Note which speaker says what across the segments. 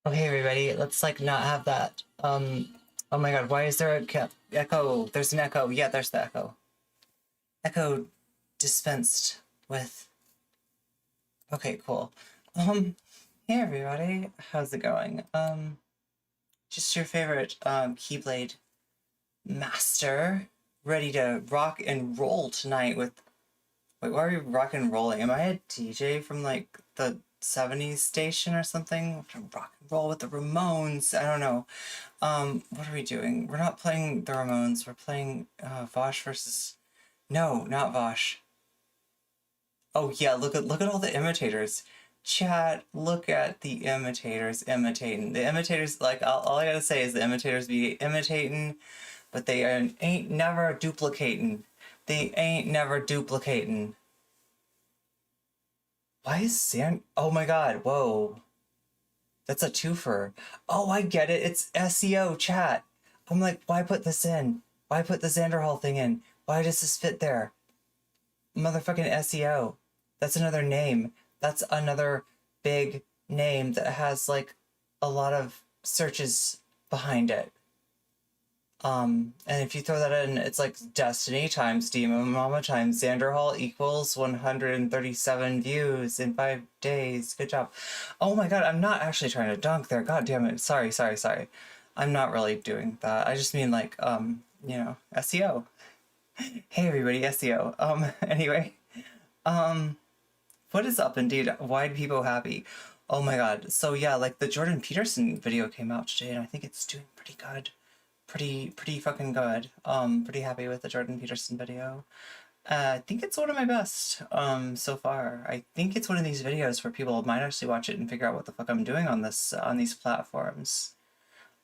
Speaker 1: Okay, everybody, let's like not have that. Oh my god, why is there a echo? There's an echo. Yeah, there's the echo. Echo dispensed with. Okay, cool. Hey everybody, how's it going? Just your favorite Keyblade master, ready to rock and roll tonight with. Wait, why are we rock and rolling? Am I a DJ from like the 70s station or something? Rock and roll with the Ramones. I don't know. What are we doing? We're not playing the Ramones. We're playing Vosh versus. No, not Vosh. Oh yeah, look at all the imitators. Chat, look at the imitators imitating. The imitators, like all I gotta say is the imitators be imitating, but they ain't never duplicating. They ain't never duplicating. Why is Sand? Oh my god! Whoa, that's a twofer. Oh, I get it. It's SEO chat. I'm like, why put this in? Why put the Xanderhall thing in? Why does this fit there? Motherfucking SEO. That's another name. That's another big name that has like a lot of searches behind it. And if you throw that in, it's like Destiny times Demon Mama times Xanderhall equals 137 views in 5 days. Good job. Oh my god, I'm not actually trying to dunk there. God damn it. Sorry. I'm not really doing that. I just mean like, SEO. Hey everybody, SEO. Anyway, what is up indeed? Why do people happy? Oh my god. So yeah, like the Jordan Peterson video came out today and I think it's doing pretty good. Pretty fucking good. Pretty happy with the Jordan Peterson video. I think it's one of my best, so far. I think it's one of these videos where people might actually watch it and figure out what the fuck I'm doing on these platforms.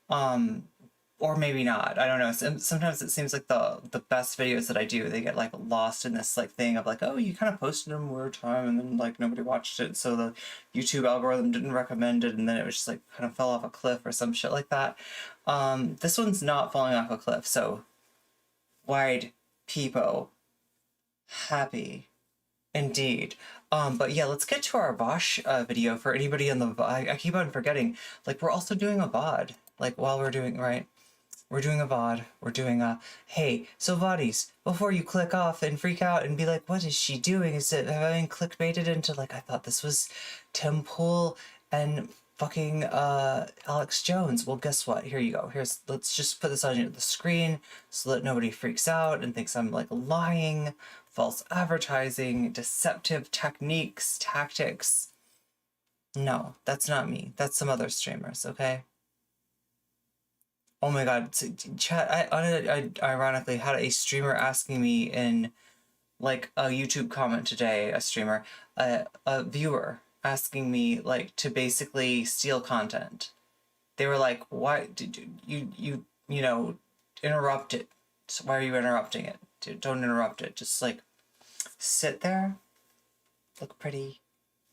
Speaker 1: Or maybe not. I don't know. Sometimes it seems like the best videos that I do, they get like lost in this like thing of like, oh, you kind of posted them weird time and then like nobody watched it, so the YouTube algorithm didn't recommend it, and then it was just like kind of fell off a cliff or some shit like that. This one's not falling off a cliff, so wide people happy indeed. But yeah, let's get to our Bosch video for anybody in the. I keep on forgetting. Like we're also doing a VOD. Like while we're doing right. We're doing a VOD. We're doing a, hey, so VODies, before you click off and freak out and be like, what is she doing? Have I been clickbaited into, like, I thought this was Tim Pool and fucking Alex Jones. Well, guess what? Here you go. Let's just put this on the screen so that nobody freaks out and thinks I'm, like, lying, false advertising, deceptive techniques, tactics. No, that's not me. That's some other streamers, okay? Oh my god, chat, I ironically had a streamer asking me in like a YouTube comment today, a viewer asking me like to basically steal content. They were like, why did you interrupt it? So why are you interrupting it? Don't interrupt it. Just like sit there, look pretty,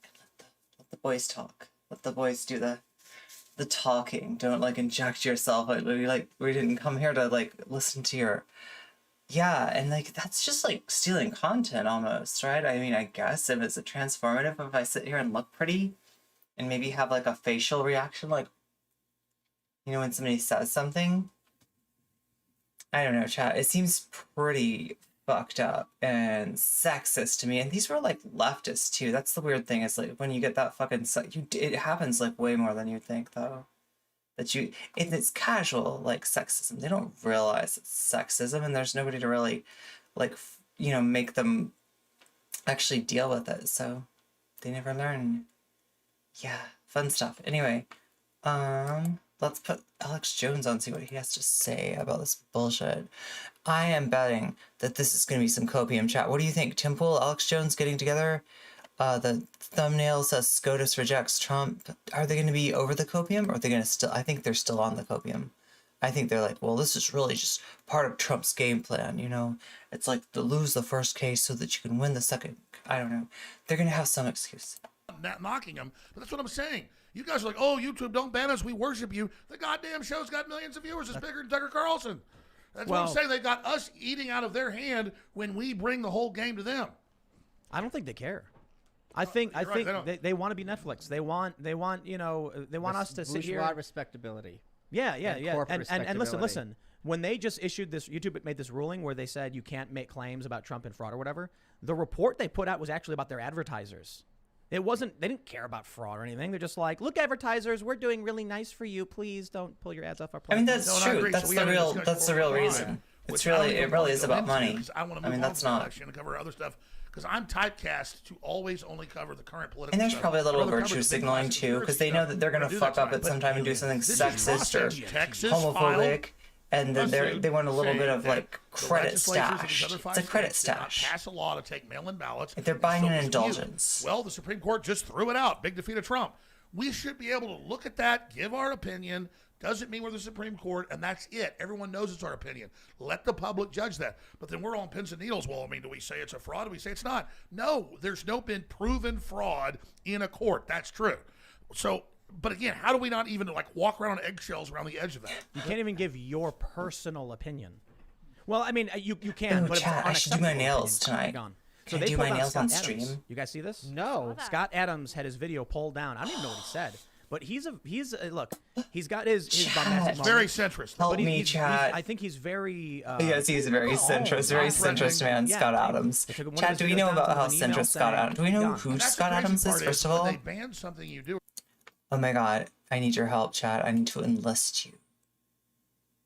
Speaker 1: and let the boys talk. Let the boys do the talking. Don't like inject yourself. We didn't come here to like listen to your. Yeah, and like that's just like stealing content almost, right? I mean, I guess if it's a transformative, if I sit here and look pretty and maybe have like a facial reaction, like when somebody says something. I don't know, chat. It seems pretty fucked up and sexist to me. And these were like leftists too. That's the weird thing, is like when you get that fucking it happens like way more than you think though. It's casual like sexism. They don't realize it's sexism, and there's nobody to really like make them actually deal with it, so they never learn. Yeah, fun stuff. Anyway, let's put Alex Jones on, see what he has to say about this bullshit. I am betting that this is going to be some Copium chat. What do you think? Tim Pool, Alex Jones getting together? The thumbnail says Scotus rejects Trump. Are they going to be over the Copium, or are they going to still... I think they're still on the Copium. I think they're like, well, this is really just part of Trump's game plan, It's like to lose the first case so that you can win the second. I don't know. They're going to have some excuse.
Speaker 2: I'm not knocking them, but that's what I'm saying. You guys are like, oh, YouTube, don't ban us. We worship you. The goddamn show's got millions of viewers. It's bigger than Tucker Carlson. That's what I'm saying. They got us eating out of their hand when we bring the whole game to them.
Speaker 3: I don't think they care. I think
Speaker 2: right,
Speaker 3: they want to be Netflix. They want us to sit here.
Speaker 4: Bourgeois respectability.
Speaker 3: Yeah.
Speaker 4: corporate
Speaker 3: And listen.
Speaker 4: respectability.
Speaker 3: When they just issued this, YouTube made this ruling where they said you can't make claims about Trump and fraud or whatever. The report they put out was actually about their advertisers. It wasn't. They didn't care about fraud or anything. They're just like, look, advertisers, we're doing really nice for you. Please don't pull your ads off our
Speaker 1: I mean,
Speaker 3: platform.
Speaker 1: that's true. That's the real reason. It really is about money.
Speaker 2: I want to move on
Speaker 1: that's
Speaker 2: from
Speaker 1: not.
Speaker 2: election and cover other stuff because I'm typecast to always only cover the current political.
Speaker 1: And there's
Speaker 2: stuff.
Speaker 1: probably a little
Speaker 2: I'd rather
Speaker 1: virtue
Speaker 2: cover the
Speaker 1: signaling
Speaker 2: big
Speaker 1: too, because they know that they're going to fuck up at some time and do something sexist or homophobic, and then they want a little bit of like credit stash. It's a credit stash.
Speaker 2: Pass a law to take mail-in ballots.
Speaker 1: If they're buying an indulgence.
Speaker 2: Well, the Supreme Court just threw it out. Big defeat of Trump. We should be able to look at that, give our opinion. Doesn't mean we're the Supreme Court, and that's it. Everyone knows it's our opinion. Let the public judge that. But then we're all on pins and needles. Well, I mean, do we say it's a fraud? Do we say it's not? No, there's no been proven fraud in a court. That's true. So, but again, how do we not even like walk around on eggshells around the edge of that?
Speaker 3: You can't even give your personal opinion. Well, I mean, you can.
Speaker 1: Ooh,
Speaker 3: but
Speaker 1: chat, I should do my nails tonight.
Speaker 3: Gone.
Speaker 1: Can I do my nails on stream?
Speaker 3: You guys see this?
Speaker 4: No.
Speaker 3: Scott Adams had his video pulled down. I don't even know what he said. But he's look, he's got his bombastic
Speaker 2: It's very centrist.
Speaker 1: Help
Speaker 3: but
Speaker 1: me, chat.
Speaker 3: I think he's very
Speaker 1: Yes, he's very centrist man,
Speaker 3: Yeah,
Speaker 1: Scott Adams.
Speaker 3: they took one of
Speaker 1: Chad,
Speaker 3: his
Speaker 1: do we
Speaker 3: videos
Speaker 1: know
Speaker 3: down
Speaker 1: about
Speaker 3: to
Speaker 1: how
Speaker 3: an email
Speaker 1: centrist Scott
Speaker 3: saying,
Speaker 1: Adams? Do we know
Speaker 3: "Gone."
Speaker 1: who
Speaker 2: That's the
Speaker 1: Scott
Speaker 2: crazy
Speaker 1: Adams
Speaker 2: part
Speaker 1: is, first of all?
Speaker 2: When they ban something you do.
Speaker 1: Oh my god, I need your help, Chad. I need to enlist you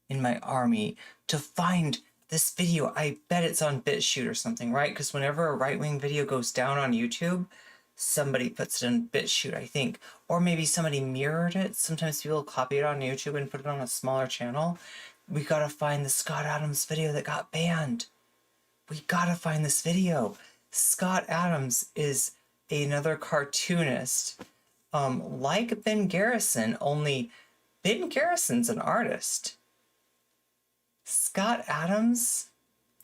Speaker 1: in my army to find this video. I bet it's on BitChute or something, right? Because whenever a right-wing video goes down on YouTube, somebody puts it in BitChute, I think. Or maybe somebody mirrored it. Sometimes people copy it on YouTube and put it on a smaller channel. We gotta find the Scott Adams video that got banned. We gotta find this video. Scott Adams is another cartoonist, like Ben Garrison, only Ben Garrison's an artist. Scott Adams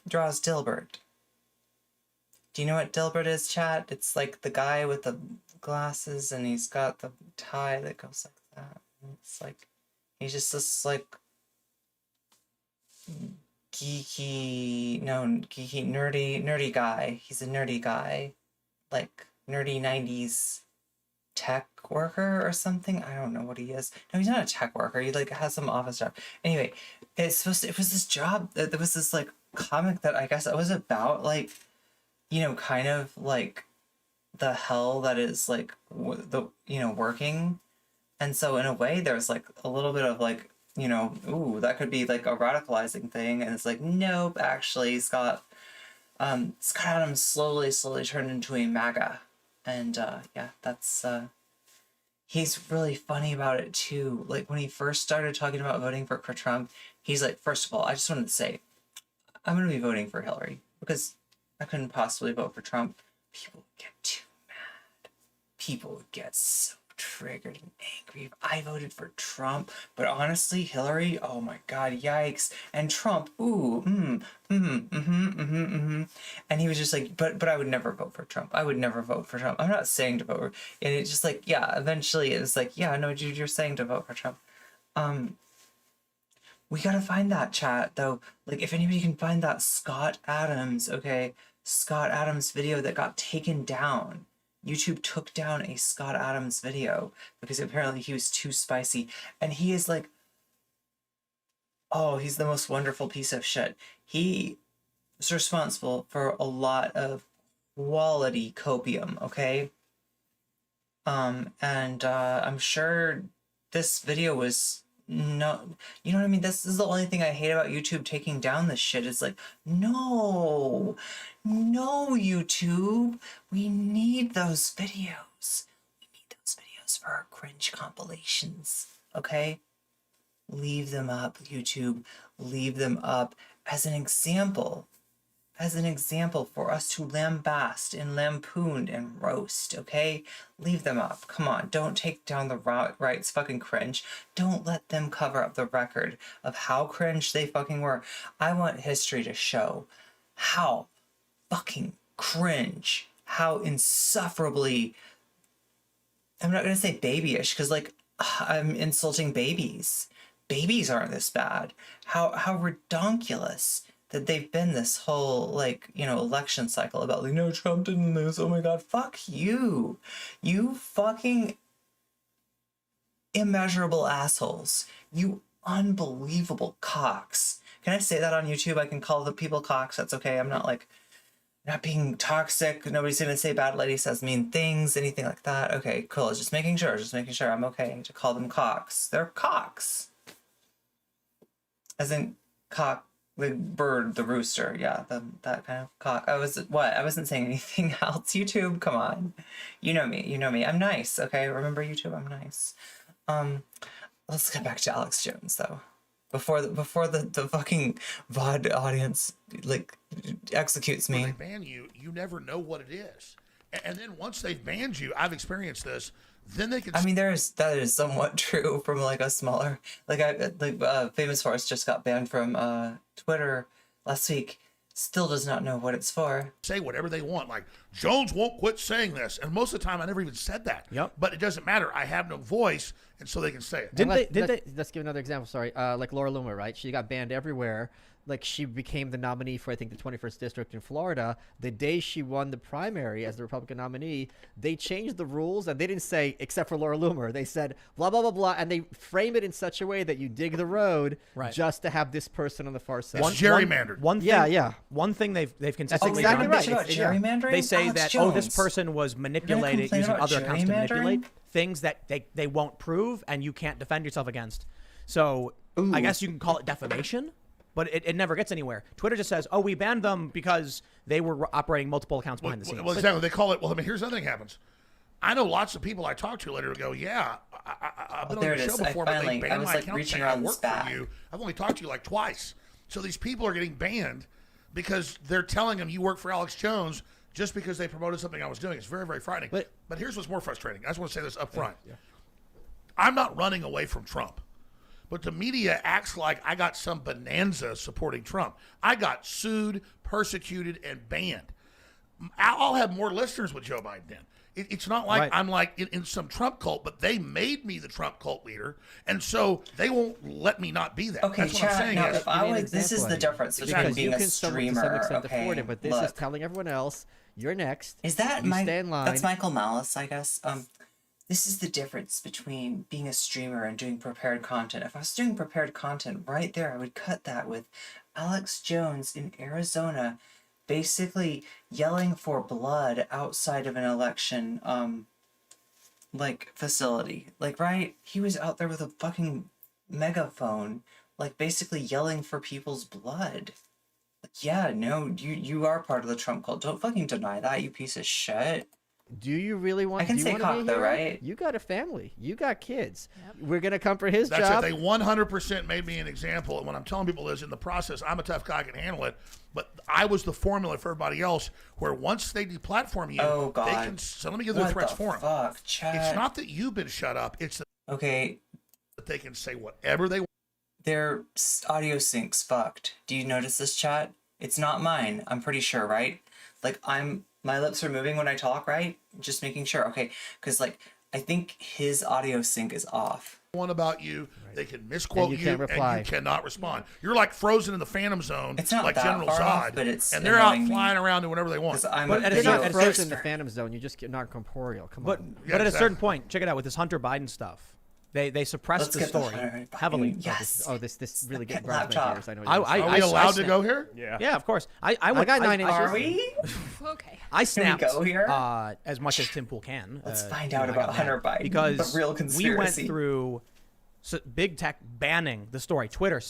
Speaker 1: draws Dilbert. Do you know what Dilbert is, chat? It's like the guy with the glasses and he's got the tie that goes like that. It's like, he's just this like nerdy guy. He's a nerdy guy. Like nerdy 90s tech worker or something. I don't know what he is. No, he's not a tech worker. He like has some office job. Anyway, it was this job. There was this like comic that I guess it was about like, you know, kind of like the hell that is like working. And so in a way there's like a little bit of like, you know, ooh, that could be like a radicalizing thing. And it's like, nope, actually Scott Adams slowly turned into a MAGA. And yeah, that's he's really funny about it too. Like when he first started talking about voting for Trump, he's like, first of all, I just wanted to say, I'm gonna be voting for Hillary because I couldn't possibly vote for Trump. People would get too mad. People would get so triggered and angry if I voted for Trump. But honestly, Hillary, oh my god, yikes. And Trump, ooh, And he was just like, but I would never vote for Trump. I would never vote for Trump. I'm not saying to vote. And it's just like, yeah, eventually it was like, yeah, no, dude, you're saying to vote for Trump. We gotta find that, chat, though. Like, if anybody can find that Scott Adams video that got taken down. YouTube took down a Scott Adams video because apparently he was too spicy. And he is like, oh, he's the most wonderful piece of shit. He was responsible for a lot of quality copium, okay? I'm sure this video was no, you know what I mean? This is the only thing I hate about YouTube taking down this shit. It's like, no, YouTube, we need those videos. We need those videos for our cringe compilations, okay? Leave them up, YouTube. Leave them up as an example for us to lambast and lampoon and roast, okay? Leave them up. Come on, don't take down the right's fucking cringe. Don't let them cover up the record of how cringe they fucking were. I want history to show how fucking cringe, how insufferably, I'm not gonna say babyish, because like, I'm insulting babies. Babies aren't this bad. How redonkulous that they've been this whole, like, you know, election cycle about, like, no, Trump didn't lose. Oh my God, fuck you. You fucking immeasurable assholes. You unbelievable cocks. Can I say that on YouTube? I can call the people cocks. That's okay. I'm not like, not being toxic. Nobody's gonna say bad lady says mean things, anything like that. Okay, cool. Just making sure I'm okay to call them cocks. They're cocks. As in cock, the bird, the rooster. Yeah, that kind of cock. I wasn't saying anything else. YouTube, come on. You know me. I'm nice, okay? Remember, YouTube, I'm nice. Let's get back to Alex Jones, though. Before the fucking VOD audience, like, executes me.
Speaker 2: When they ban you, you never know what it is. And then once they've banned you, I've experienced this, then they can...
Speaker 1: I mean, that is somewhat true from, like, a smaller... Like, Famous Force just got banned from Twitter last week. Still does not know what it's for.
Speaker 2: say whatever they want. Like, Jones won't quit saying this. And most of the time, I never even said that.
Speaker 3: Yep.
Speaker 2: But it doesn't matter. I have no voice, and so they can say it.
Speaker 4: Let's give another example. Sorry. Like Laura Loomer, right? She got banned everywhere. Like, she became the nominee for, I think, the 21st district in Florida. The day she won the primary as the Republican nominee, they changed the rules, and they didn't say, except for Laura Loomer, they said, blah, blah, blah, blah, and they frame it in such a way that you dig the road just to have this person on the far side.
Speaker 2: It's gerrymandered.
Speaker 3: One thing, One thing they've consistently
Speaker 4: exactly
Speaker 3: done.
Speaker 4: right.
Speaker 1: About gerrymandering?
Speaker 3: They say
Speaker 1: Alex
Speaker 3: that,
Speaker 1: Jones.
Speaker 3: this person was manipulated
Speaker 1: complain
Speaker 3: using
Speaker 1: about
Speaker 3: other accounts to manipulate
Speaker 1: gerrymandering?
Speaker 3: things that they won't prove and you can't defend yourself against. So I guess you can call it defamation, but it never gets anywhere. Twitter just says, oh, we banned them because they were operating multiple accounts behind the scenes.
Speaker 2: Well, exactly. They call it, well, I mean, here's the other thing happens. I know lots of people I talk to later go, yeah, I've been on your show before, but they banned my account saying I work for you. I've only talked to you like twice. So these people are getting banned because they're telling them you work for Alex Jones just because they promoted something I was doing. It's very, very frightening. But here's what's more frustrating. I just want to say this up front. Yeah. I'm not running away from Trump. But the media acts like I got some bonanza supporting Trump. I got sued, persecuted, and banned. I'll have more listeners with Joe Biden then. It's not like I'm like in some Trump cult, but they made me the Trump cult leader, and so they won't let me not be that.
Speaker 1: Okay,
Speaker 2: that's what I'm saying.
Speaker 1: Now, if I was, this is the difference between being a streamer.
Speaker 4: To some extent
Speaker 1: Okay,
Speaker 4: afford it, but this is telling everyone else, you're next.
Speaker 1: Is that
Speaker 4: stay in line.
Speaker 1: That's Michael Malice, I guess. This is the difference between being a streamer and doing prepared content. If I was doing prepared content right there, I would cut that with Alex Jones in Arizona basically yelling for blood outside of an election, like, facility. Like, right? He was out there with a fucking megaphone, like, basically yelling for people's blood. Like, yeah, no, you are part of the Trump cult. Don't fucking deny that, you piece of shit.
Speaker 4: Do you really want?
Speaker 1: I can say cock though, right?
Speaker 4: You got a family. You got kids. Yep. We're gonna come for his
Speaker 2: That's
Speaker 4: job.
Speaker 2: It. They 100% made me an example. And what I'm telling people is, in the process, I'm a tough guy, I can handle it. But I was the formula for everybody else. Where once they deplatform you, they can. So let me give the threats for them.
Speaker 1: Fuck, Chad.
Speaker 2: It's not that you've been shut up. It's that they can say whatever they want.
Speaker 1: Their audio sync's fucked. Do you notice this, chat? It's not mine. I'm pretty sure, right? Like, my lips are moving when I talk, right? Just making sure. Okay, because, like, I think his audio sync is off.
Speaker 2: One about you, they can misquote
Speaker 4: and
Speaker 2: you,
Speaker 4: can't reply.
Speaker 2: and you cannot respond. You're like frozen in the Phantom Zone,
Speaker 1: It's not
Speaker 2: like
Speaker 1: that
Speaker 2: General
Speaker 1: far off,
Speaker 2: Zod,
Speaker 1: but it's
Speaker 2: and they're out
Speaker 1: annoying me.
Speaker 2: flying around doing whatever they want.
Speaker 4: But you're not frozen in the Phantom Zone. You just get non-corporeal. Come on.
Speaker 3: But at a certain point, check it out with this Hunter Biden stuff. They suppressed the story heavily.
Speaker 1: Yes.
Speaker 4: This really gets
Speaker 1: laptop.
Speaker 4: ears. I know.
Speaker 2: Are we allowed to go here?
Speaker 3: Yeah, of course. I
Speaker 4: got 9 inches.
Speaker 1: Are we?
Speaker 5: Okay.
Speaker 3: I snapped
Speaker 1: go here?
Speaker 3: As much as Tim Pool can.
Speaker 1: Let's find out about Hunter Biden.
Speaker 3: Because
Speaker 1: the real conspiracy.
Speaker 3: we went through big tech banning the story. Twitter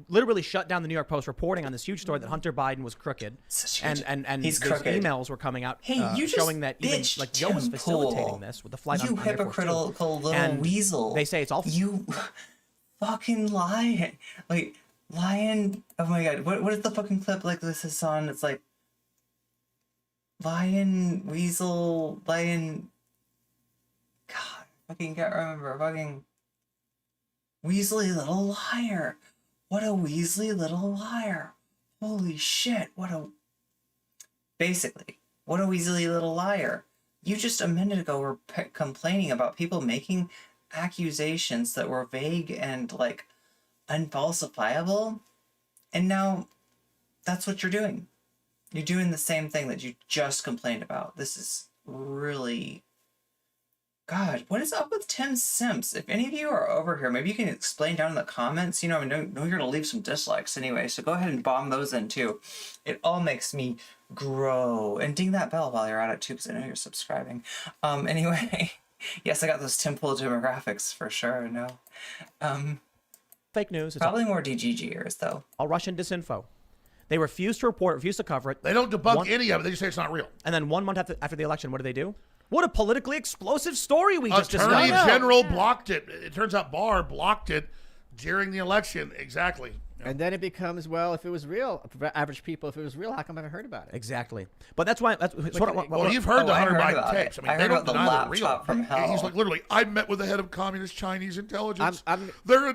Speaker 3: literally shut down the New York Post reporting on this huge story that Hunter Biden was crooked, and
Speaker 1: He's
Speaker 3: these
Speaker 1: crooked.
Speaker 3: emails were coming out
Speaker 1: you
Speaker 3: showing that even
Speaker 1: bitched
Speaker 3: like Joe was
Speaker 1: Tim
Speaker 3: facilitating
Speaker 1: Pool.
Speaker 3: this with the flight
Speaker 1: You
Speaker 3: on Air Force Two.
Speaker 1: hypocritical little
Speaker 3: And
Speaker 1: weasel.
Speaker 3: They say it's all
Speaker 1: you fucking lion. Like, lion. Oh my god, what is the fucking clip like this is on? It's like lion, weasel, lion. God, fucking can't remember. Fucking Weasley little liar. What a Weasley little liar. Holy shit, basically, what a Weasley little liar. You just a minute ago were complaining about people making accusations that were vague and, like, unfalsifiable. And now that's what you're doing. You're doing the same thing that you just complained about. This is really... God, what is up with Tim Simps? If any of you are over here, maybe you can explain down in the comments. You know, I know you're going to leave some dislikes anyway, so go ahead and bomb those in too. It all makes me grow. And ding that bell while you're at it too, because I know you're subscribing. Anyway, yes, I got those Temple demographics for sure, no.
Speaker 3: Fake news. It's
Speaker 1: Probably more DGGers, though.
Speaker 3: all Russian disinfo. They refuse to report, refuse to cover it.
Speaker 2: They don't debunk any of it. They just say it's not real.
Speaker 3: And then 1 month after the election, what do? What a politically explosive story we just
Speaker 2: Attorney
Speaker 3: discussed.
Speaker 2: General blocked it. It turns out Barr blocked it during the election. Exactly.
Speaker 4: And then it becomes, well, if it was real, for average people, if it was real, how come I haven't heard about it?
Speaker 3: Exactly. But that's why.
Speaker 2: Well, you've heard the
Speaker 1: I
Speaker 2: Hunter
Speaker 1: heard
Speaker 2: Biden
Speaker 1: about
Speaker 2: tapes.
Speaker 1: it.
Speaker 2: I mean,
Speaker 1: I
Speaker 2: they
Speaker 1: heard
Speaker 2: don't
Speaker 1: about the
Speaker 2: deny they're real.
Speaker 1: laptop from hell.
Speaker 2: He's like, literally, I met with the head of communist Chinese intelligence.
Speaker 4: I'm-
Speaker 2: They're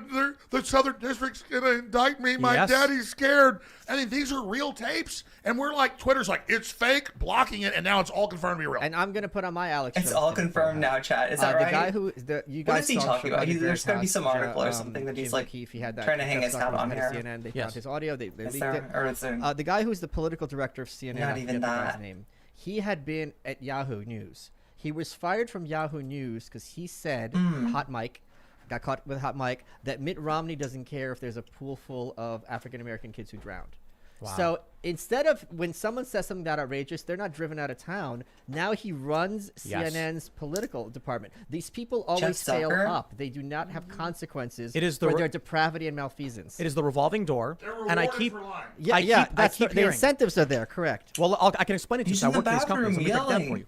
Speaker 2: the Southern District's going to indict me. My
Speaker 3: Yes.
Speaker 2: daddy's scared. I mean, these are real tapes. And we're like, Twitter's like, it's fake, blocking it, and now it's all confirmed to be real.
Speaker 4: And I'm going to put on my Alex
Speaker 1: It's
Speaker 4: show
Speaker 1: all
Speaker 4: thing
Speaker 1: confirmed
Speaker 4: for
Speaker 1: now, chat. Is that right?
Speaker 4: The guy who, you guys
Speaker 1: What is he
Speaker 4: saw
Speaker 1: talking about?
Speaker 4: Shirley
Speaker 1: There's
Speaker 4: Bear's
Speaker 1: gonna be some
Speaker 4: house,
Speaker 1: article or something that he's,
Speaker 4: Jim
Speaker 1: like,
Speaker 4: McKeith, he had that
Speaker 1: trying to hang his
Speaker 4: stuff
Speaker 1: hat
Speaker 4: was
Speaker 1: on
Speaker 4: head of
Speaker 1: here.
Speaker 4: CNN. They
Speaker 3: Yes.
Speaker 4: found his audio. They
Speaker 1: Is
Speaker 4: leaked
Speaker 1: there,
Speaker 4: it.
Speaker 1: or is there...
Speaker 4: The guy who's the political director of CNN,
Speaker 1: Not
Speaker 4: I
Speaker 1: even
Speaker 4: forget the guy's
Speaker 1: that.
Speaker 4: name. He had been at Yahoo News. He was fired from Yahoo News because he said, hot mic, got caught with a hot mic, that Mitt Romney doesn't care if there's a pool full of African-American kids who drowned.
Speaker 3: Wow.
Speaker 4: So instead of when someone says something that outrageous, they're not driven out of town. Now he runs
Speaker 3: Yes.
Speaker 4: CNN's political department. These people always fail
Speaker 1: Zucker?
Speaker 4: up. They do not have consequences
Speaker 3: It is
Speaker 4: for
Speaker 3: the
Speaker 4: their depravity and malfeasance.
Speaker 3: It is the revolving door,
Speaker 2: They're
Speaker 3: and I
Speaker 2: rewarded
Speaker 3: keep.
Speaker 2: for lying.
Speaker 4: Yeah,
Speaker 3: I
Speaker 4: yeah.
Speaker 3: keep- I
Speaker 4: That's
Speaker 3: keep
Speaker 4: the
Speaker 3: hearing.
Speaker 4: incentives are there. Correct.
Speaker 3: Well, I can explain it to you.
Speaker 1: He's
Speaker 3: So I
Speaker 1: in the
Speaker 3: work for these companies. Let me break it down
Speaker 1: bathroom
Speaker 3: for you.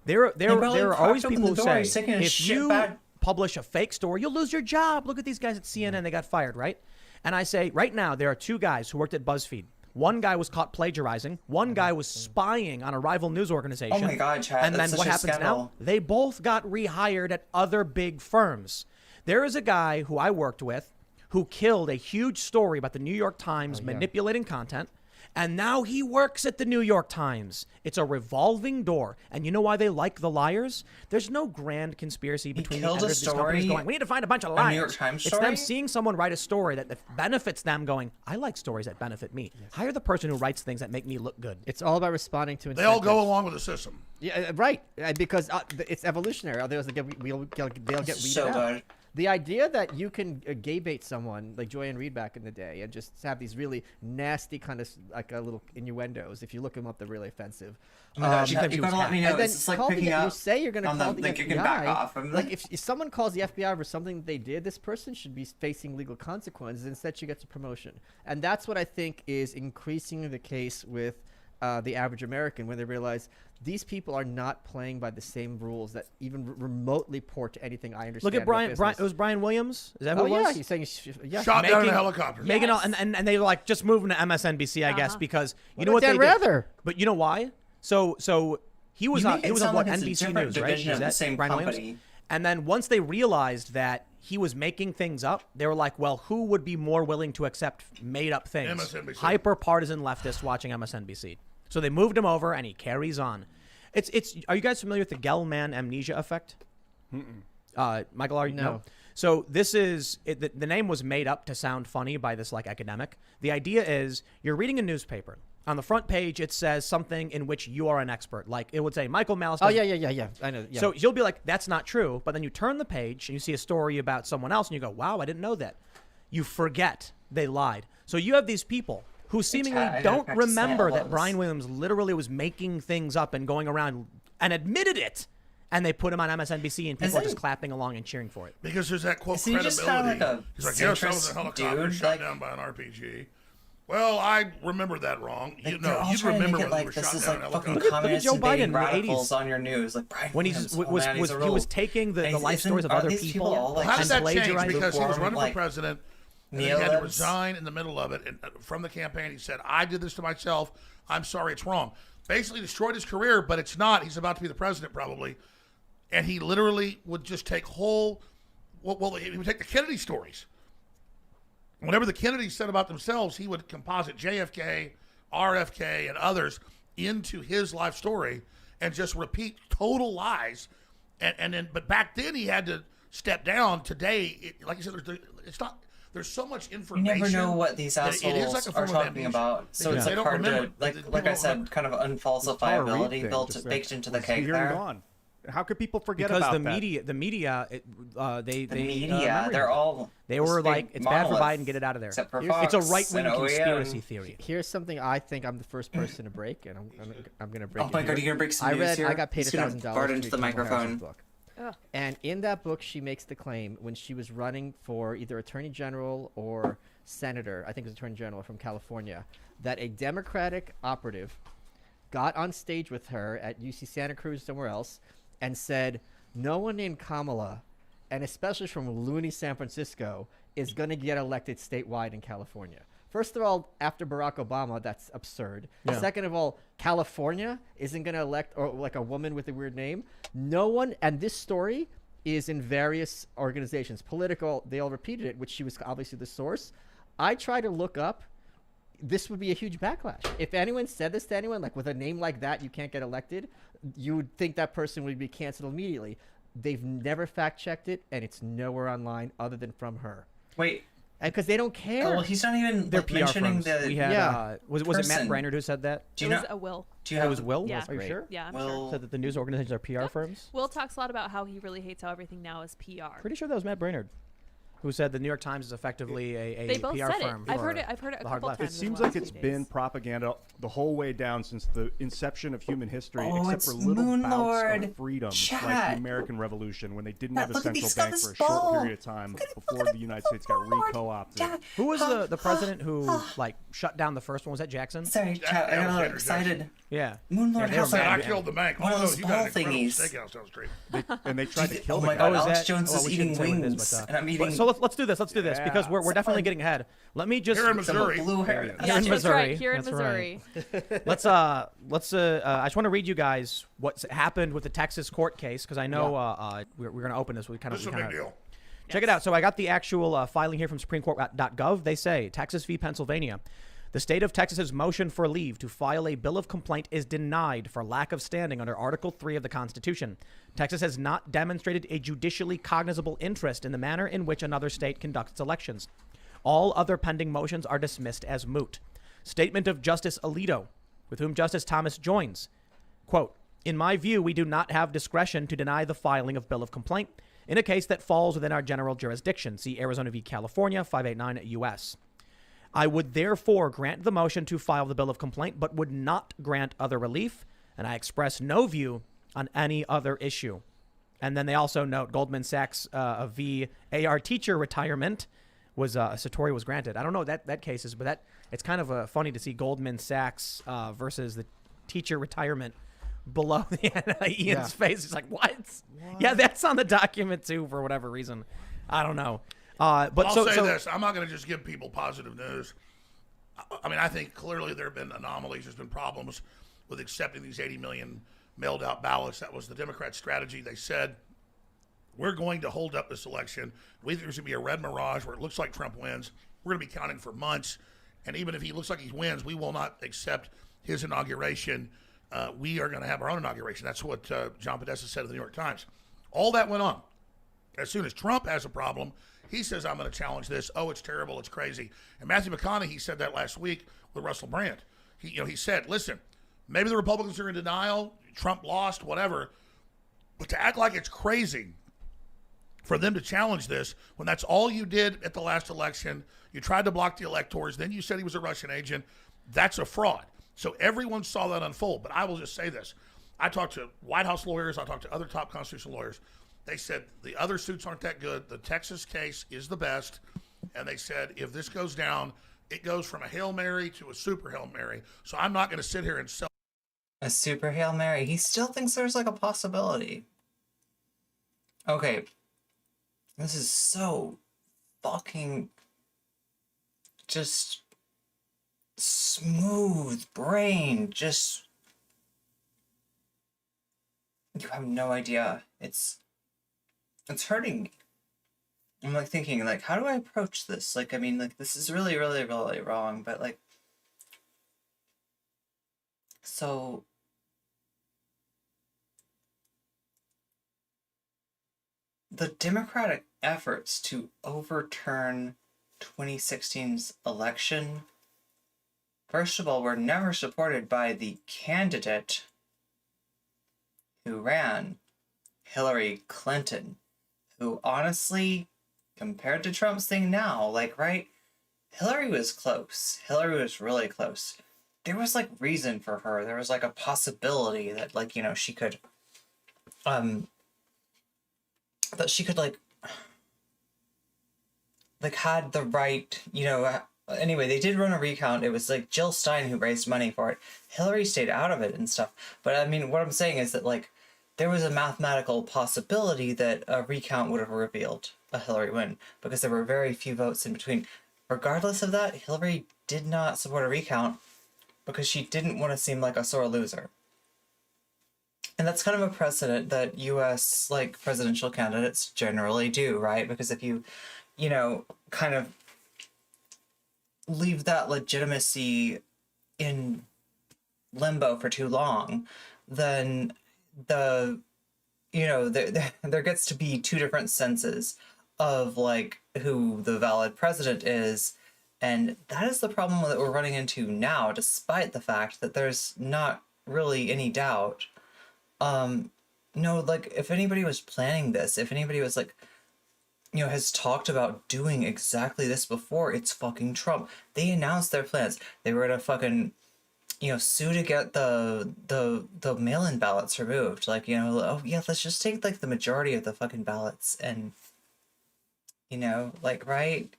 Speaker 3: There
Speaker 1: probably
Speaker 3: are always
Speaker 1: cracked
Speaker 3: people
Speaker 1: open the
Speaker 3: who
Speaker 1: door.
Speaker 3: say
Speaker 1: He's taking a
Speaker 3: if
Speaker 1: shit
Speaker 3: you
Speaker 1: bag.
Speaker 3: publish a fake story, you'll lose your job. Look at these guys at CNN; they got fired, right? And I say right now there are 2 guys who worked at BuzzFeed. One guy was caught plagiarizing. One guy was spying on a rival news organization.
Speaker 1: Oh my God, Chad,
Speaker 3: And
Speaker 1: that's
Speaker 3: then
Speaker 1: such
Speaker 3: what
Speaker 1: a
Speaker 3: happens
Speaker 1: scandal.
Speaker 3: now? They both got rehired at other big firms. There is a guy who I worked with who killed a huge story about the New York Times manipulating content. And now he works at the New York Times. It's a revolving door. And you know why they like the liars? There's no grand conspiracy between the
Speaker 1: killed a
Speaker 3: editors of these companies
Speaker 1: story,
Speaker 3: going, we need to find a bunch of liars.
Speaker 1: New York Times
Speaker 3: It's them
Speaker 1: story?
Speaker 3: seeing someone write a story that benefits them going, I like stories that benefit me. Hire the person who writes things that make me look good.
Speaker 4: It's all about responding to
Speaker 2: They
Speaker 4: incentives.
Speaker 2: all go along with the system.
Speaker 4: Yeah, right. Because it's evolutionary. Otherwise, they'll get weeded
Speaker 1: So
Speaker 4: out.
Speaker 1: good.
Speaker 4: The idea that you can gay bait someone like Joy and Reed back in the day and just have these really nasty kind of like little innuendos. If you look them up, they're really offensive.
Speaker 1: Oh my God,
Speaker 3: she
Speaker 1: Chad,
Speaker 3: claims
Speaker 1: you
Speaker 3: she was
Speaker 1: gotta let me know.
Speaker 4: And then
Speaker 1: It's just like
Speaker 4: call
Speaker 1: picking
Speaker 4: you
Speaker 1: up
Speaker 4: say you're going to
Speaker 1: on
Speaker 4: call
Speaker 1: the,
Speaker 4: the
Speaker 1: like,
Speaker 4: FBI.
Speaker 1: you can back off. I'm
Speaker 4: Like if someone calls the FBI for something they did, this person should be facing legal consequences. Instead, she gets a promotion, and that's what I think is increasingly the case with the average American when they realize these people are not playing by the same rules that even remotely port to anything I understand.
Speaker 3: Look at Brian.
Speaker 4: about business.
Speaker 3: It was Brian Williams. Is that who
Speaker 4: Oh
Speaker 3: it
Speaker 4: yeah,
Speaker 3: was?
Speaker 4: he's saying yeah.
Speaker 2: Shot down in a
Speaker 3: Making-
Speaker 2: helicopter.
Speaker 3: Making all, and they were like just moving to MSNBC, I guess, because you know
Speaker 4: about
Speaker 3: what they
Speaker 4: Dan
Speaker 3: did.
Speaker 4: Rather?
Speaker 3: But you know why? So he was
Speaker 1: You
Speaker 3: on
Speaker 1: make it
Speaker 3: he was on
Speaker 1: sound
Speaker 3: what
Speaker 1: like it's a
Speaker 3: NBC
Speaker 1: different
Speaker 3: News, right?
Speaker 1: division
Speaker 3: Is
Speaker 1: of the
Speaker 3: that
Speaker 1: same
Speaker 3: Brian Williams?
Speaker 1: company.
Speaker 3: And then once they realized that he was making things up, they were like, well, who would be more willing to accept made up things?
Speaker 2: MSNBC.
Speaker 3: Hyper partisan leftists watching MSNBC. So they moved him over, and he carries on. It's. Are you guys familiar with the Gell-Mann amnesia effect? Michael, are you?
Speaker 4: No.
Speaker 3: So this is the name was made up to sound funny by this like academic. The idea is you're reading a newspaper. On the front page, it says something in which you are an expert. Like it would say Michael Malice.
Speaker 4: Oh
Speaker 3: does-
Speaker 4: yeah. I know. Yeah.
Speaker 3: So you'll be like, that's not true. But then you turn the page and you see a story about someone else and you go, wow, I didn't know that. You forget they lied. So you have these people who seemingly
Speaker 1: I
Speaker 3: don't
Speaker 1: practice
Speaker 3: remember that
Speaker 1: sales.
Speaker 3: Brian Williams literally was making things up and going around and admitted it. And they put him on MSNBC and people are
Speaker 1: Isn't-
Speaker 3: just clapping along and cheering for it.
Speaker 2: Because there's that quote
Speaker 1: Isn't he just
Speaker 2: credibility.
Speaker 1: kinda like a
Speaker 2: He's like, yes, I was
Speaker 1: centrist
Speaker 2: a helicopter
Speaker 1: dude,
Speaker 2: shot
Speaker 1: like-
Speaker 2: down by an RPG. Well, I remember that wrong. You
Speaker 1: Like,
Speaker 2: know,
Speaker 1: they're all
Speaker 2: you'd
Speaker 1: trying to
Speaker 2: remember
Speaker 1: make it
Speaker 2: whether you
Speaker 1: like
Speaker 2: were
Speaker 1: this
Speaker 2: shot
Speaker 1: is
Speaker 2: down
Speaker 1: like
Speaker 2: in a
Speaker 1: fucking
Speaker 2: helicopter.
Speaker 1: communists
Speaker 3: Joe
Speaker 1: and
Speaker 3: Biden
Speaker 1: baiting
Speaker 3: in the
Speaker 1: radicals
Speaker 3: 80s.
Speaker 1: on your news. Like Brian
Speaker 3: When he
Speaker 1: Williams,
Speaker 3: was
Speaker 1: oh, man, he's a
Speaker 3: he
Speaker 1: real-
Speaker 3: was taking the
Speaker 1: And
Speaker 3: life
Speaker 1: isn't-
Speaker 3: stories of
Speaker 1: are
Speaker 3: other
Speaker 1: these
Speaker 3: people
Speaker 1: all, like,
Speaker 2: How did
Speaker 3: and
Speaker 2: that change?
Speaker 3: plagiarizing.
Speaker 2: Because he was
Speaker 1: lukewarm,
Speaker 2: running for
Speaker 1: like,
Speaker 2: president, and he had to
Speaker 1: neolibs?
Speaker 2: resign in the middle of it. And from the campaign, he said, I did this to myself. I'm sorry, it's wrong. Basically destroyed his career, but it's not. He's about to be the president probably. And he literally would just take he would take the Kennedy stories. Whatever the Kennedys said about themselves, he would composite JFK, RFK, and others into his life story and just repeat total lies. And then, but back then he had to step down. Today, like you said, There's so much
Speaker 1: You
Speaker 2: information.
Speaker 1: never know what these
Speaker 2: that it is
Speaker 1: assholes
Speaker 2: like a
Speaker 1: are
Speaker 2: form of
Speaker 1: talking
Speaker 2: amnesia.
Speaker 1: about, so
Speaker 2: Because
Speaker 1: it's
Speaker 2: they
Speaker 1: like
Speaker 2: don't
Speaker 1: hard to,
Speaker 2: remember.
Speaker 1: like
Speaker 2: People
Speaker 1: I
Speaker 2: don't
Speaker 1: said,
Speaker 2: remember.
Speaker 1: kind of
Speaker 5: Tara Reid
Speaker 1: unfalsifiability
Speaker 5: thing
Speaker 1: built
Speaker 5: just
Speaker 1: baked into the
Speaker 5: was
Speaker 1: cake
Speaker 5: here
Speaker 1: there.
Speaker 5: and gone. How could people forget
Speaker 3: Because
Speaker 5: about
Speaker 3: the
Speaker 5: that?
Speaker 3: media, the media,
Speaker 1: The
Speaker 3: they
Speaker 1: media,
Speaker 3: memory
Speaker 1: they're
Speaker 3: it.
Speaker 1: all
Speaker 3: They were
Speaker 1: this big
Speaker 3: like, it's bad for
Speaker 1: monolith,
Speaker 3: Biden, get it out of there.
Speaker 1: except for
Speaker 3: It's a
Speaker 1: Fox
Speaker 3: right-wing
Speaker 1: and OEM.
Speaker 3: conspiracy theory.
Speaker 4: Here's something I think I'm the first person to break, and I'm gonna break.
Speaker 1: Oh
Speaker 4: it
Speaker 1: my
Speaker 4: here.
Speaker 1: god, you're gonna break some
Speaker 4: I
Speaker 1: news
Speaker 4: read.
Speaker 1: here?
Speaker 4: I got paid
Speaker 1: He's gonna
Speaker 4: $1,000
Speaker 1: fart
Speaker 4: to
Speaker 1: into
Speaker 4: read
Speaker 1: the
Speaker 4: Kamala Harris's
Speaker 1: microphone.
Speaker 4: book.
Speaker 6: Ugh.
Speaker 4: And in that book, she makes the claim when she was running for either Attorney General or Senator, I think it was Attorney General from California, that a Democratic operative got on stage with her at UC Santa Cruz, somewhere else, and said, no one named Kamala, and especially from loony San Francisco, is going to get elected statewide in California. First of all, after Barack Obama, that's absurd.
Speaker 3: Yeah.
Speaker 4: Second of all, California isn't going to elect or like a woman with a weird name. No one, and this story is in various organizations, political. They all repeated it, which she was obviously the source. I try to look up. This would be a huge backlash. If anyone said this to anyone, like with a name like that, you can't get elected, you would think that person would be canceled immediately. They've never fact checked it, and it's nowhere online other than from her.
Speaker 1: Wait,
Speaker 4: Because they don't care.
Speaker 1: oh, well, he's not even
Speaker 3: They're
Speaker 1: like,
Speaker 3: PR
Speaker 1: mentioning
Speaker 3: firms.
Speaker 1: the.
Speaker 3: We had,
Speaker 4: Yeah.
Speaker 3: was it Matt
Speaker 1: person.
Speaker 3: Brainerd who said that?
Speaker 1: Do
Speaker 6: It
Speaker 1: you
Speaker 6: was
Speaker 1: know?
Speaker 6: a Will.
Speaker 1: Do you
Speaker 3: It
Speaker 1: have?
Speaker 3: was Will?
Speaker 6: Yeah.
Speaker 4: That's
Speaker 3: Are you
Speaker 4: great.
Speaker 3: sure?
Speaker 6: Yeah, I'm
Speaker 1: Will.
Speaker 6: sure.
Speaker 3: Said that the news organizations are PR firms?
Speaker 6: Will talks a lot about how he really hates how everything now is PR.
Speaker 3: Pretty sure that was Matt Brainerd, who said the New York Times is effectively a
Speaker 6: They both
Speaker 3: PR
Speaker 6: said it.
Speaker 3: firm.
Speaker 6: I've
Speaker 3: for
Speaker 6: heard it. I've heard it a
Speaker 3: the hard
Speaker 6: couple
Speaker 3: left.
Speaker 5: It
Speaker 6: times. in the
Speaker 5: seems
Speaker 6: last
Speaker 5: like it's
Speaker 6: few
Speaker 5: been
Speaker 6: days.
Speaker 5: propaganda the whole way down since the inception of human history,
Speaker 1: Oh,
Speaker 5: except
Speaker 1: it's
Speaker 5: for little bouts
Speaker 1: Moonlord.
Speaker 5: of freedom, like
Speaker 1: Chat.
Speaker 5: the American Revolution, when they didn't
Speaker 1: Dad,
Speaker 5: have a
Speaker 1: look at
Speaker 5: central
Speaker 1: he's got
Speaker 5: bank
Speaker 1: this
Speaker 5: for a short
Speaker 1: ball.
Speaker 5: period of time before the United States got re-co-opted.
Speaker 1: Dad,
Speaker 3: Who was the president who like shut down the first one? Was that Jackson?
Speaker 1: Sorry, chat. I got
Speaker 2: Alexander
Speaker 1: excited.
Speaker 3: Yeah.
Speaker 1: Moonlord
Speaker 3: Yeah,
Speaker 1: has
Speaker 3: they were
Speaker 2: Man, I
Speaker 3: mad.
Speaker 2: killed the bank.
Speaker 1: One of
Speaker 2: Oh, no,
Speaker 1: those
Speaker 2: you got an
Speaker 1: ball
Speaker 2: incredible
Speaker 1: thingies.
Speaker 2: steakhouse down the street.
Speaker 5: And they tried to kill
Speaker 1: Oh
Speaker 5: the
Speaker 1: my
Speaker 5: guy.
Speaker 1: god,
Speaker 3: is
Speaker 1: Alex
Speaker 3: that-
Speaker 1: Jones
Speaker 3: well,
Speaker 1: is
Speaker 3: we
Speaker 1: eating
Speaker 3: shouldn't say what it is,
Speaker 1: wings,
Speaker 3: but,
Speaker 1: and I'm eating.
Speaker 3: So let's do this. Let's do this because we're definitely getting ahead. Let me just
Speaker 2: Here in
Speaker 1: some
Speaker 2: Missouri.
Speaker 1: blue hair.
Speaker 3: Here
Speaker 6: Yeah,
Speaker 3: in
Speaker 6: that's
Speaker 3: Missouri.
Speaker 6: right. Here in
Speaker 3: That's
Speaker 6: Missouri.
Speaker 3: let's I just want to read you guys what's happened with the Texas court case because I know we're going to open this. We kind
Speaker 2: This is
Speaker 3: of
Speaker 2: a big deal.
Speaker 3: check it out. So I got the actual filing here from SupremeCourt.gov. They say Texas v. Pennsylvania. The state of Texas's motion for leave to file a bill of complaint is denied for lack of standing under Article 3 of the Constitution. Texas has not demonstrated a judicially cognizable interest in the manner in which another state conducts its elections. All other pending motions are dismissed as moot. Statement of Justice Alito, with whom Justice Thomas joins. Quote, in my view, we do not have discretion to deny the filing of bill of complaint in a case that falls within our general jurisdiction. See Arizona v. California, 589 U.S. I would therefore grant the motion to file the bill of complaint, but would not grant other relief, and I express no view on any other issue. And then they also note Goldman Sachs v. AR teacher retirement was Satori was granted. I don't know what that case is, but it's kind of funny to see Goldman Sachs versus the teacher retirement below Ian's face. He's like, what? Yeah, that's on the document too for whatever reason. I don't know. But
Speaker 2: I'll
Speaker 3: so
Speaker 2: say this. I'm not going to just give people positive news. I mean, I think clearly there have been anomalies. There's been problems with accepting these 80 million mailed out ballots. That was the Democrat strategy. They said, we're going to hold up this election. We think there's going to be a red mirage where it looks like Trump wins. We're going to be counting for months. And even if he looks like he wins, we will not accept his inauguration. We are going to have our own inauguration. That's what John Podesta said to the New York Times. All that went on. As soon as Trump has a problem, he says, I'm going to challenge this. Oh, it's terrible. It's crazy. And Matthew McConaughey said that last week with Russell Brand. He said, listen, maybe the Republicans are in denial. Trump lost, whatever. But to act like it's crazy for them to challenge this when that's all you did at the last election, you tried to block the electors, then you said he was a Russian agent, that's a fraud. So everyone saw that unfold. But I will just say this. I talked to White House lawyers. I talked to other top constitutional lawyers. They said the other suits aren't that good. The Texas case is the best. And they said if this goes down, it goes from a Hail Mary to a super Hail Mary. So I'm not going to sit here and sell
Speaker 1: A super Hail Mary. He still thinks there's like a possibility. Okay. This is so fucking just smooth brain. Just you have no idea. It's hurting me. I'm like thinking like, how do I approach this? Like, I mean, like this is really, really, really wrong, but like, so the Democratic efforts to overturn 2016's election, first of all, were never supported by the candidate who ran, Hillary Clinton, who honestly, compared to Trump's thing now, like, right, Hillary was close. Hillary was really close. There was, like, reason for her. There was, like, a possibility that, like, you know, she could, like, had the right, you know, anyway, they did run a recount. It was, like, Jill Stein who raised money for it. Hillary stayed out of it and stuff. But, I mean, what I'm saying is that, like, there was a mathematical possibility that a recount would have revealed a Hillary win, because there were very few votes in between. Regardless of that, Hillary did not support a recount because she didn't want to seem like a sore loser. And that's kind of a precedent that US, like, presidential candidates generally do, right? Because if you, you know, kind of leave that legitimacy in limbo for too long, then there gets to be two different senses of, like, who the valid president is. And that is the problem that we're running into now, despite the fact that there's not really any doubt. No, like, if anybody was planning this, if anybody was, like, you know, has talked about doing exactly this before, it's fucking Trump. They announced their plans. They were gonna fucking, you know, sue to get the mail-in ballots removed. Like, you know, oh yeah, let's just take, like, the majority of the fucking ballots and, you know, like, right?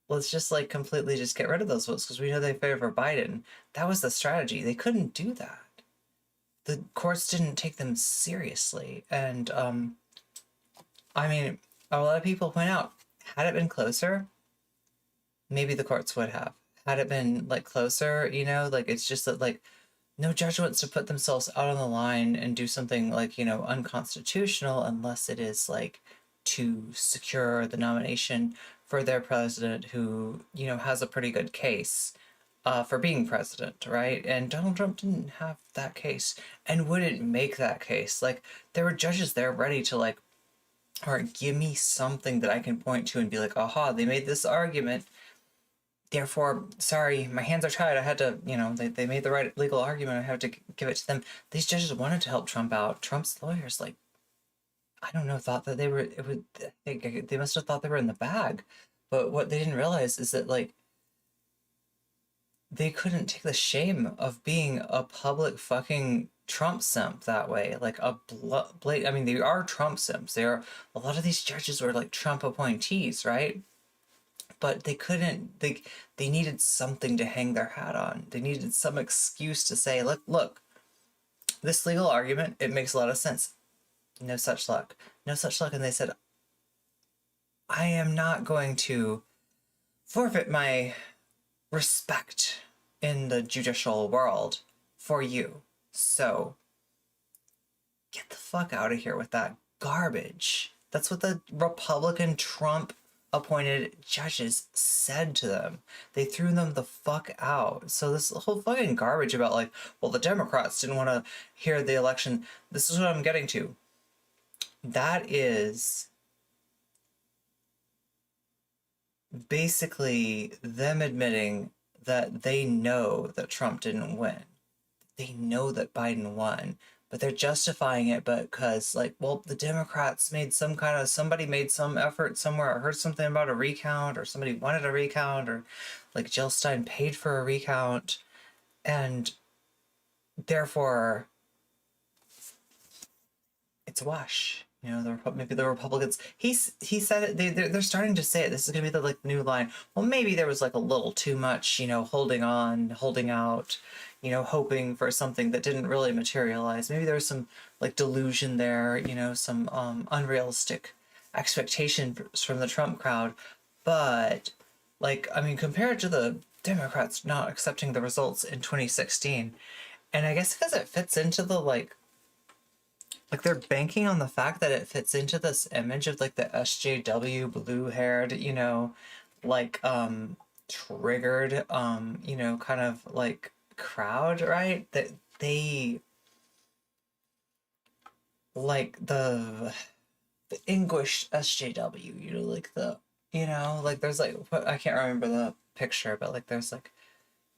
Speaker 1: Let's just, like, completely just get rid of those votes because we know they favor Biden. That was the strategy. They couldn't do that. The courts didn't take them seriously. And, I mean, a lot of people point out, had it been closer, maybe the courts would have. Had it been, like, closer, you know, like, it's just that, like, no judge wants to put themselves out on the line and do something, like, you know, unconstitutional unless it is, like, to secure the nomination for their president who, you know, has a pretty good case for being president, right? And Donald Trump didn't have that case and wouldn't make that case. Like, there were judges there ready to, like, all right, give me something that I can point to and be like, aha, they made this argument. Therefore, sorry, my hands are tied. I had to, you know, they made the right legal argument. I have to give it to them. These judges wanted to help Trump out. Trump's lawyers, like, I don't know, thought that they must have thought they were in the bag. But what they didn't realize is that, like, they couldn't take the shame of being a public fucking Trump simp that way. Like, I mean, they are Trump simps. A lot of these judges were, like, Trump appointees, right? But they couldn't, they needed something to hang their hat on. They needed some excuse to say, look, this legal argument, it makes a lot of sense. No such luck. No such luck. And they said, I am not going to forfeit my respect in the judicial world for you. So get the fuck out of here with that garbage. That's what the Republican Trump appointed judges said to them. They threw them the fuck out. So this whole fucking garbage about, like, well, the Democrats didn't want to hear the election. This is what I'm getting to. That is basically them admitting that they know that Trump didn't win. They know that Biden won, but they're justifying it because, like, well, the Democrats made somebody made some effort somewhere. I heard something about a recount, or somebody wanted a recount, or, like, Jill Stein paid for a recount, and therefore it's a wash. You know, maybe the Republicans. He said it. They're starting to say it. This is gonna be the, like, new line. Well, maybe there was, like, a little too much, you know, holding out, you know, hoping for something that didn't really materialize. Maybe there was some, like, delusion there. You know, some unrealistic expectations from the Trump crowd. But, like, I mean, compared to the Democrats not accepting the results in 2016, and I guess because it fits into the, like, they're banking on the fact that it fits into this image of, like, the SJW blue-haired, you know, like, triggered, you know, kind of, like, crowd, right? That they, like, the English SJW, you know, like, the, You know, like there's like I can't remember the picture, but like there's like,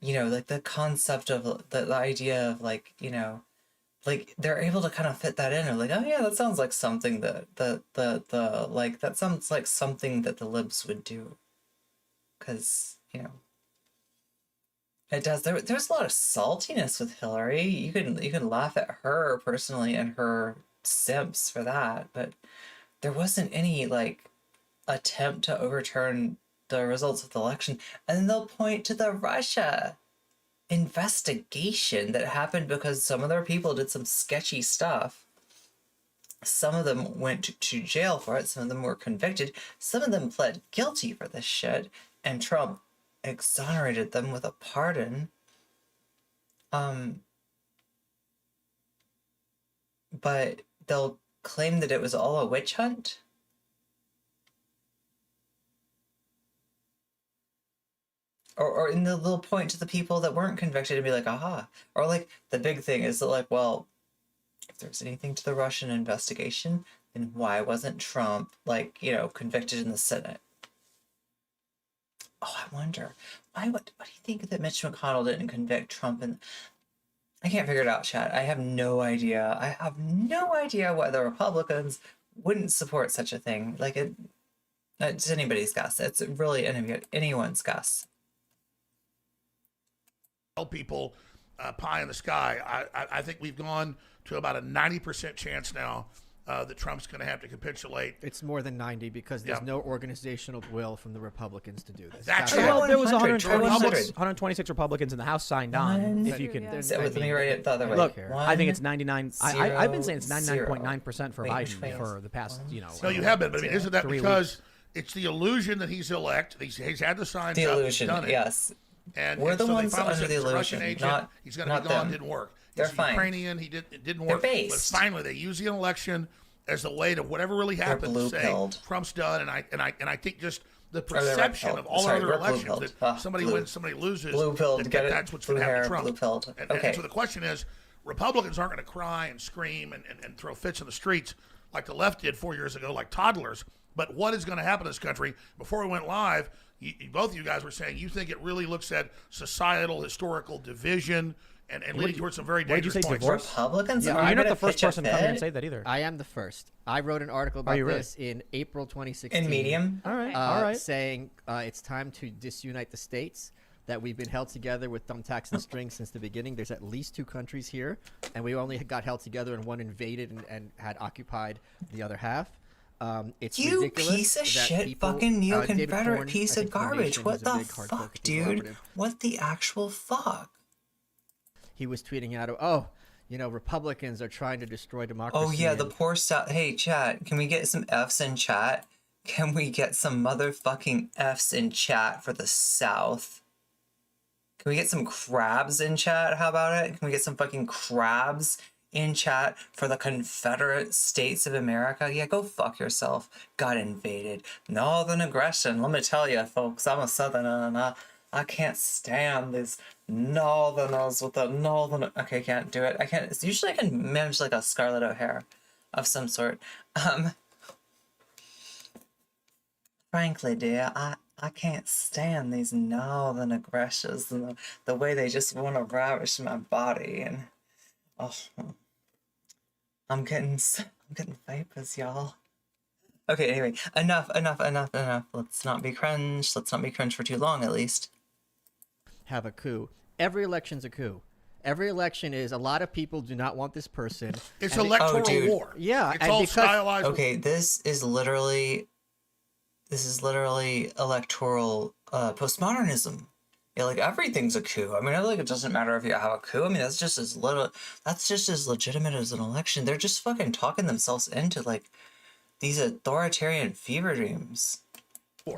Speaker 1: you know, like the concept of the idea of like, you know, like they're able to kind of fit that in, or like, oh yeah, that sounds like something that the like that sounds like something that the libs would do, because you know it does. There's a lot of saltiness with Hillary. You can laugh at her personally and her simps for that, but there wasn't any like attempt to overturn the results of the election. And then they'll point to the Russia investigation that happened because some of their people did some sketchy stuff. Some of them went to jail for it. Some of them were convicted. Some of them pled guilty for this shit. And Trump exonerated them with a pardon. But they'll claim that it was all a witch hunt. Or in the little point to the people that weren't convicted and be like, aha. Or like the big thing is that like, well, if there's anything to the Russian investigation, then why wasn't Trump like, you know, convicted in the Senate? Oh, I wonder. What do you think that Mitch McConnell didn't convict Trump? And I can't figure it out, chat. I have no idea. I have no idea why the Republicans wouldn't support such a thing. Like it's anybody's guess. It's really anyone's guess.
Speaker 2: Tell people pie in the sky. I think we've gone to about a 90% chance now that Trump's going to have to capitulate.
Speaker 4: It's more than 90 because there's no organizational will from the Republicans to do this.
Speaker 2: That's
Speaker 3: Well, there was
Speaker 1: 126
Speaker 3: 126 Republicans in the House signed on. If you can,
Speaker 6: Yeah.
Speaker 1: So let me write it the other way.
Speaker 3: look,
Speaker 4: One,
Speaker 3: I think it's 99. I've been saying it's
Speaker 1: 0,
Speaker 3: 99.9% for
Speaker 1: Wait,
Speaker 3: Biden
Speaker 1: wait.
Speaker 3: for the past, you know.
Speaker 2: No, you have been, but I mean, isn't that
Speaker 3: 3
Speaker 2: because it's the illusion that he's elect? He's had the signs
Speaker 1: The
Speaker 2: up. He's
Speaker 1: illusion,
Speaker 2: done it.
Speaker 1: yes.
Speaker 2: And
Speaker 1: We're the
Speaker 2: so
Speaker 1: ones
Speaker 2: they finally
Speaker 1: under
Speaker 2: said
Speaker 1: the
Speaker 2: he's a Russian
Speaker 1: illusion,
Speaker 2: agent. He's going to
Speaker 1: not
Speaker 2: be gone.
Speaker 1: them.
Speaker 2: Didn't work.
Speaker 1: They're
Speaker 2: He's
Speaker 1: fine.
Speaker 2: Ukrainian. It didn't
Speaker 1: They're
Speaker 2: work.
Speaker 1: based.
Speaker 2: But finally, they used the election as the way to whatever really happened to say
Speaker 1: blue-pilled.
Speaker 2: Trump's done. And I think just the
Speaker 1: they're red
Speaker 2: perception
Speaker 1: pilled.
Speaker 2: of all
Speaker 1: Sorry,
Speaker 2: other
Speaker 1: we're
Speaker 2: elections
Speaker 1: blue-pilled.
Speaker 2: that somebody
Speaker 1: Blue.
Speaker 2: wins, somebody loses.
Speaker 1: Blue-pilled,
Speaker 2: that
Speaker 1: get it?
Speaker 2: That's what's
Speaker 1: Blue
Speaker 2: going to happen
Speaker 1: hair,
Speaker 2: to Trump.
Speaker 1: blue-pilled.
Speaker 2: And
Speaker 1: Okay.
Speaker 2: so the question is, Republicans aren't going to cry and scream and throw fits in the streets like the left did 4 years ago, like toddlers. But what is going to happen in this country? Before we went live, both of you guys were saying you think it really looks at societal, historical division and leading towards some very
Speaker 3: What did you
Speaker 2: dangerous
Speaker 3: say,
Speaker 2: points.
Speaker 3: divorce?
Speaker 1: Republicans
Speaker 3: Yeah,
Speaker 1: are
Speaker 3: you're not
Speaker 1: gonna
Speaker 3: the first
Speaker 1: pitch a
Speaker 3: person to come here and
Speaker 1: fit?
Speaker 3: say that either.
Speaker 4: I am the first. I wrote an article about
Speaker 3: you really?
Speaker 4: this in April 2016.
Speaker 1: In Medium?
Speaker 3: All right,
Speaker 6: Uh,
Speaker 3: all right.
Speaker 4: Saying it's time to disunite the states, that we've been held together with thumbtacks and strings since the beginning. There's at least 2 countries here, and we only got held together and one invaded and had occupied the other half. It's
Speaker 1: You
Speaker 4: ridiculous
Speaker 1: piece of
Speaker 4: that
Speaker 1: shit,
Speaker 4: people,
Speaker 1: fucking
Speaker 4: David
Speaker 1: neo-Confederate
Speaker 4: Corn,
Speaker 1: piece
Speaker 4: I
Speaker 1: of
Speaker 4: think from
Speaker 1: garbage.
Speaker 4: Nation,
Speaker 1: What
Speaker 4: who's a
Speaker 1: the
Speaker 4: big hardcore
Speaker 1: fuck,
Speaker 4: Christian
Speaker 1: dude?
Speaker 4: conservative,
Speaker 1: What the actual fuck?
Speaker 4: he was tweeting out, Republicans are trying to destroy democracy.
Speaker 1: Oh yeah, the
Speaker 4: and-
Speaker 1: poor South. Hey, chat, can we get some Fs in chat? Can we get some motherfucking Fs in chat for the South? Can we get some crabs in chat? How about it? Can we get some fucking crabs in chat for the Confederate States of America? Yeah, go fuck yourself. Got invaded. Northern aggression. Let me tell you, folks, I'm a Southerner and I can't stand these Northerners with the Northern. Okay, can't do it. I can't. Usually I can manage like a Scarlett O'Hara of some sort. Frankly, dear, I can't stand these northern aggressors and the way they just want to ravish my body, and I'm getting vapors, y'all. Okay, anyway, enough. Let's not be cringe. Let's not be cringe for too long, at least.
Speaker 4: have a coup. Every election's a coup. Every election is a lot of people do not want this person.
Speaker 2: It's
Speaker 4: and
Speaker 2: electoral
Speaker 1: dude.
Speaker 2: war.
Speaker 4: Yeah,
Speaker 2: It's
Speaker 4: and
Speaker 2: all
Speaker 4: because-
Speaker 2: stylized.
Speaker 1: Okay, this is literally electoral postmodernism. Yeah, like everything's a coup. I mean, I feel like it doesn't matter if you have a coup. I mean, that's just as legitimate as an election. They're just fucking talking themselves into like these authoritarian fever dreams.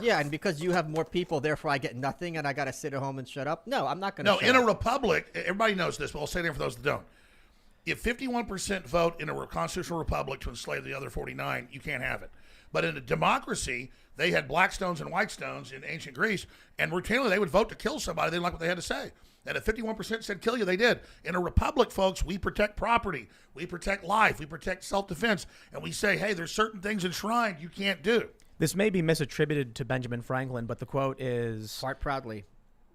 Speaker 4: Yeah, and because you have more people, therefore I get nothing and I got to sit at home and shut up. No, I'm not going to.
Speaker 2: No, in a republic, everybody knows this, but I'll say it again for those that don't. If 51% vote in a constitutional republic to enslave the other 49, you can't have it. But in a democracy, they had black stones and white stones in ancient Greece, and routinely they would vote to kill somebody. They didn't like what they had to say. And if 51% said kill you, they did. In a republic, folks, we protect property. We protect life. We protect self-defense. And we say, hey, there's certain things enshrined you can't do.
Speaker 3: This may be misattributed to Benjamin Franklin, but the quote is
Speaker 4: Fart proudly.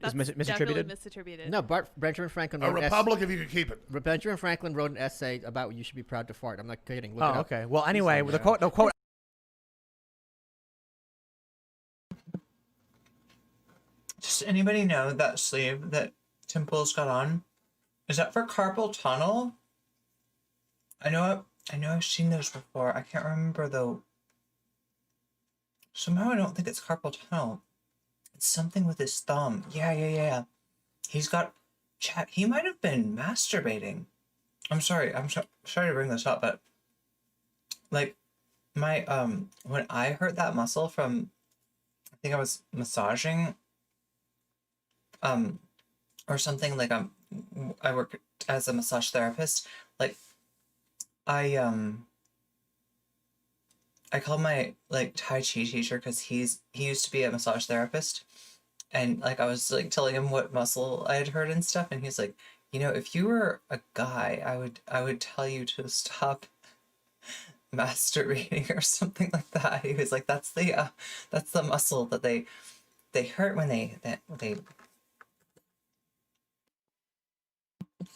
Speaker 3: is
Speaker 6: That's
Speaker 3: misattributed.
Speaker 6: definitely misattributed.
Speaker 4: No, Benjamin Franklin
Speaker 2: A
Speaker 4: wrote
Speaker 2: republic if you can keep it.
Speaker 4: Benjamin Franklin wrote an essay about you should be proud to fart. I'm not kidding. Look it
Speaker 3: Oh,
Speaker 4: up.
Speaker 3: okay. Well, anyway, the quote.
Speaker 1: Does anybody know that sleeve that Temple's got on? Is that for carpal tunnel? I know I've seen those before. I can't remember though. Somehow I don't think it's carpal tunnel. It's something with his thumb. Yeah. He's got chat. He might have been masturbating. I'm sorry to bring this up, but like my when I hurt that muscle from, I think I was massaging or something, like I work as a massage therapist. Like I called my like Tai Chi teacher because he used to be a massage therapist, and like I was like telling him what muscle I had hurt and stuff, and he's like, you know, if you were a guy, I would tell you to stop masturbating or something like that. He was like, that's the muscle that they hurt when they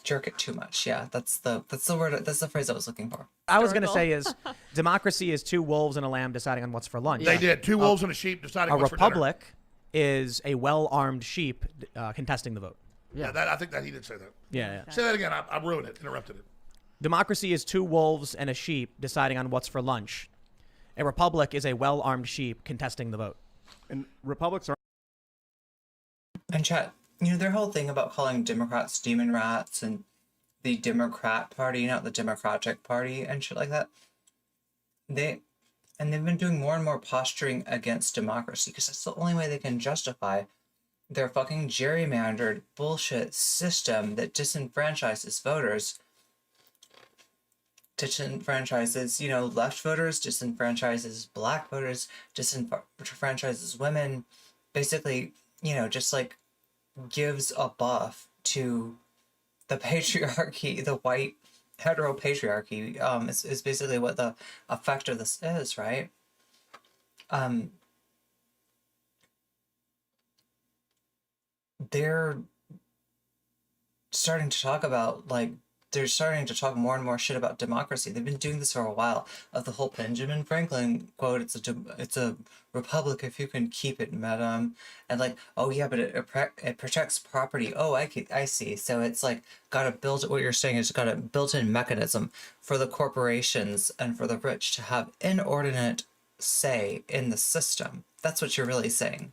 Speaker 1: jerk it too much. Yeah, that's the word. That's the phrase I was looking for.
Speaker 3: I was going to
Speaker 6: Historical.
Speaker 3: say is democracy is two wolves and a lamb deciding on what's for lunch.
Speaker 2: They did. Two wolves and a sheep deciding
Speaker 3: A
Speaker 2: what's for dinner.
Speaker 3: republic is a well-armed sheep contesting the vote.
Speaker 2: Yeah, I think that he did say that.
Speaker 3: Yeah.
Speaker 2: Say that again. I ruined it. Interrupted it.
Speaker 3: Democracy is two wolves and a sheep deciding on what's for lunch. A republic is a well-armed sheep contesting the vote.
Speaker 5: And republics are
Speaker 1: And chat, you know, their whole thing about calling Democrats demon rats and the Democrat Party, not the Democratic Party and shit like that. They've been doing more and more posturing against democracy because that's the only way they can justify their fucking gerrymandered bullshit system that disenfranchises voters. Disenfranchises, you know, left voters, disenfranchises black voters, disenfranchises women. Basically, you know, just like gives a buff to the patriarchy, the white hetero patriarchy, is basically what the effect of this is, right? They're starting to talk about, like, they're starting to talk more and more shit about democracy. They've been doing this for a while. Of the whole Benjamin Franklin quote, it's a republic if you can keep it, madam. And like, oh yeah, but it protects property. Oh, I see. So it's like got a what you're saying is got a built-in mechanism for the corporations and for the rich to have inordinate say in the system. That's what you're really saying.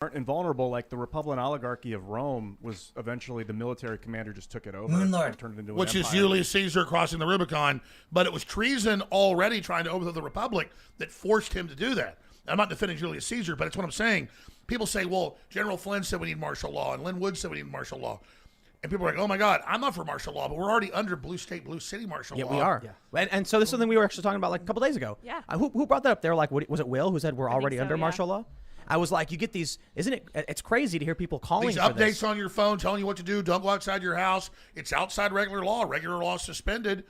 Speaker 5: aren't invulnerable. Like the Republican oligarchy of Rome was eventually the military commander just took it over
Speaker 1: Moonlord.
Speaker 5: and turned it into an
Speaker 2: Which is
Speaker 5: empire.
Speaker 2: Julius Caesar crossing the Rubicon, but it was treason already trying to overthrow the Republic that forced him to do that. I'm not defending Julius Caesar, but it's what I'm saying. People say, well, General Flynn said we need martial law, and Lynn Wood said we need martial law. And people are like, oh my God, I'm not for martial law, but we're already under blue state, blue city martial law.
Speaker 3: Yeah, we are. Yeah. And so this is something we were actually talking about like a couple days ago.
Speaker 6: Yeah.
Speaker 3: Who brought that up? They were like, was it Will who said we're already
Speaker 6: so,
Speaker 3: under
Speaker 6: yeah.
Speaker 3: martial law? I was like, you get these, isn't it? It's crazy to hear people calling
Speaker 2: These
Speaker 3: for
Speaker 2: updates
Speaker 3: this.
Speaker 2: on your phone telling you what to do. Don't go outside your house. It's outside regular law. Regular law is suspended.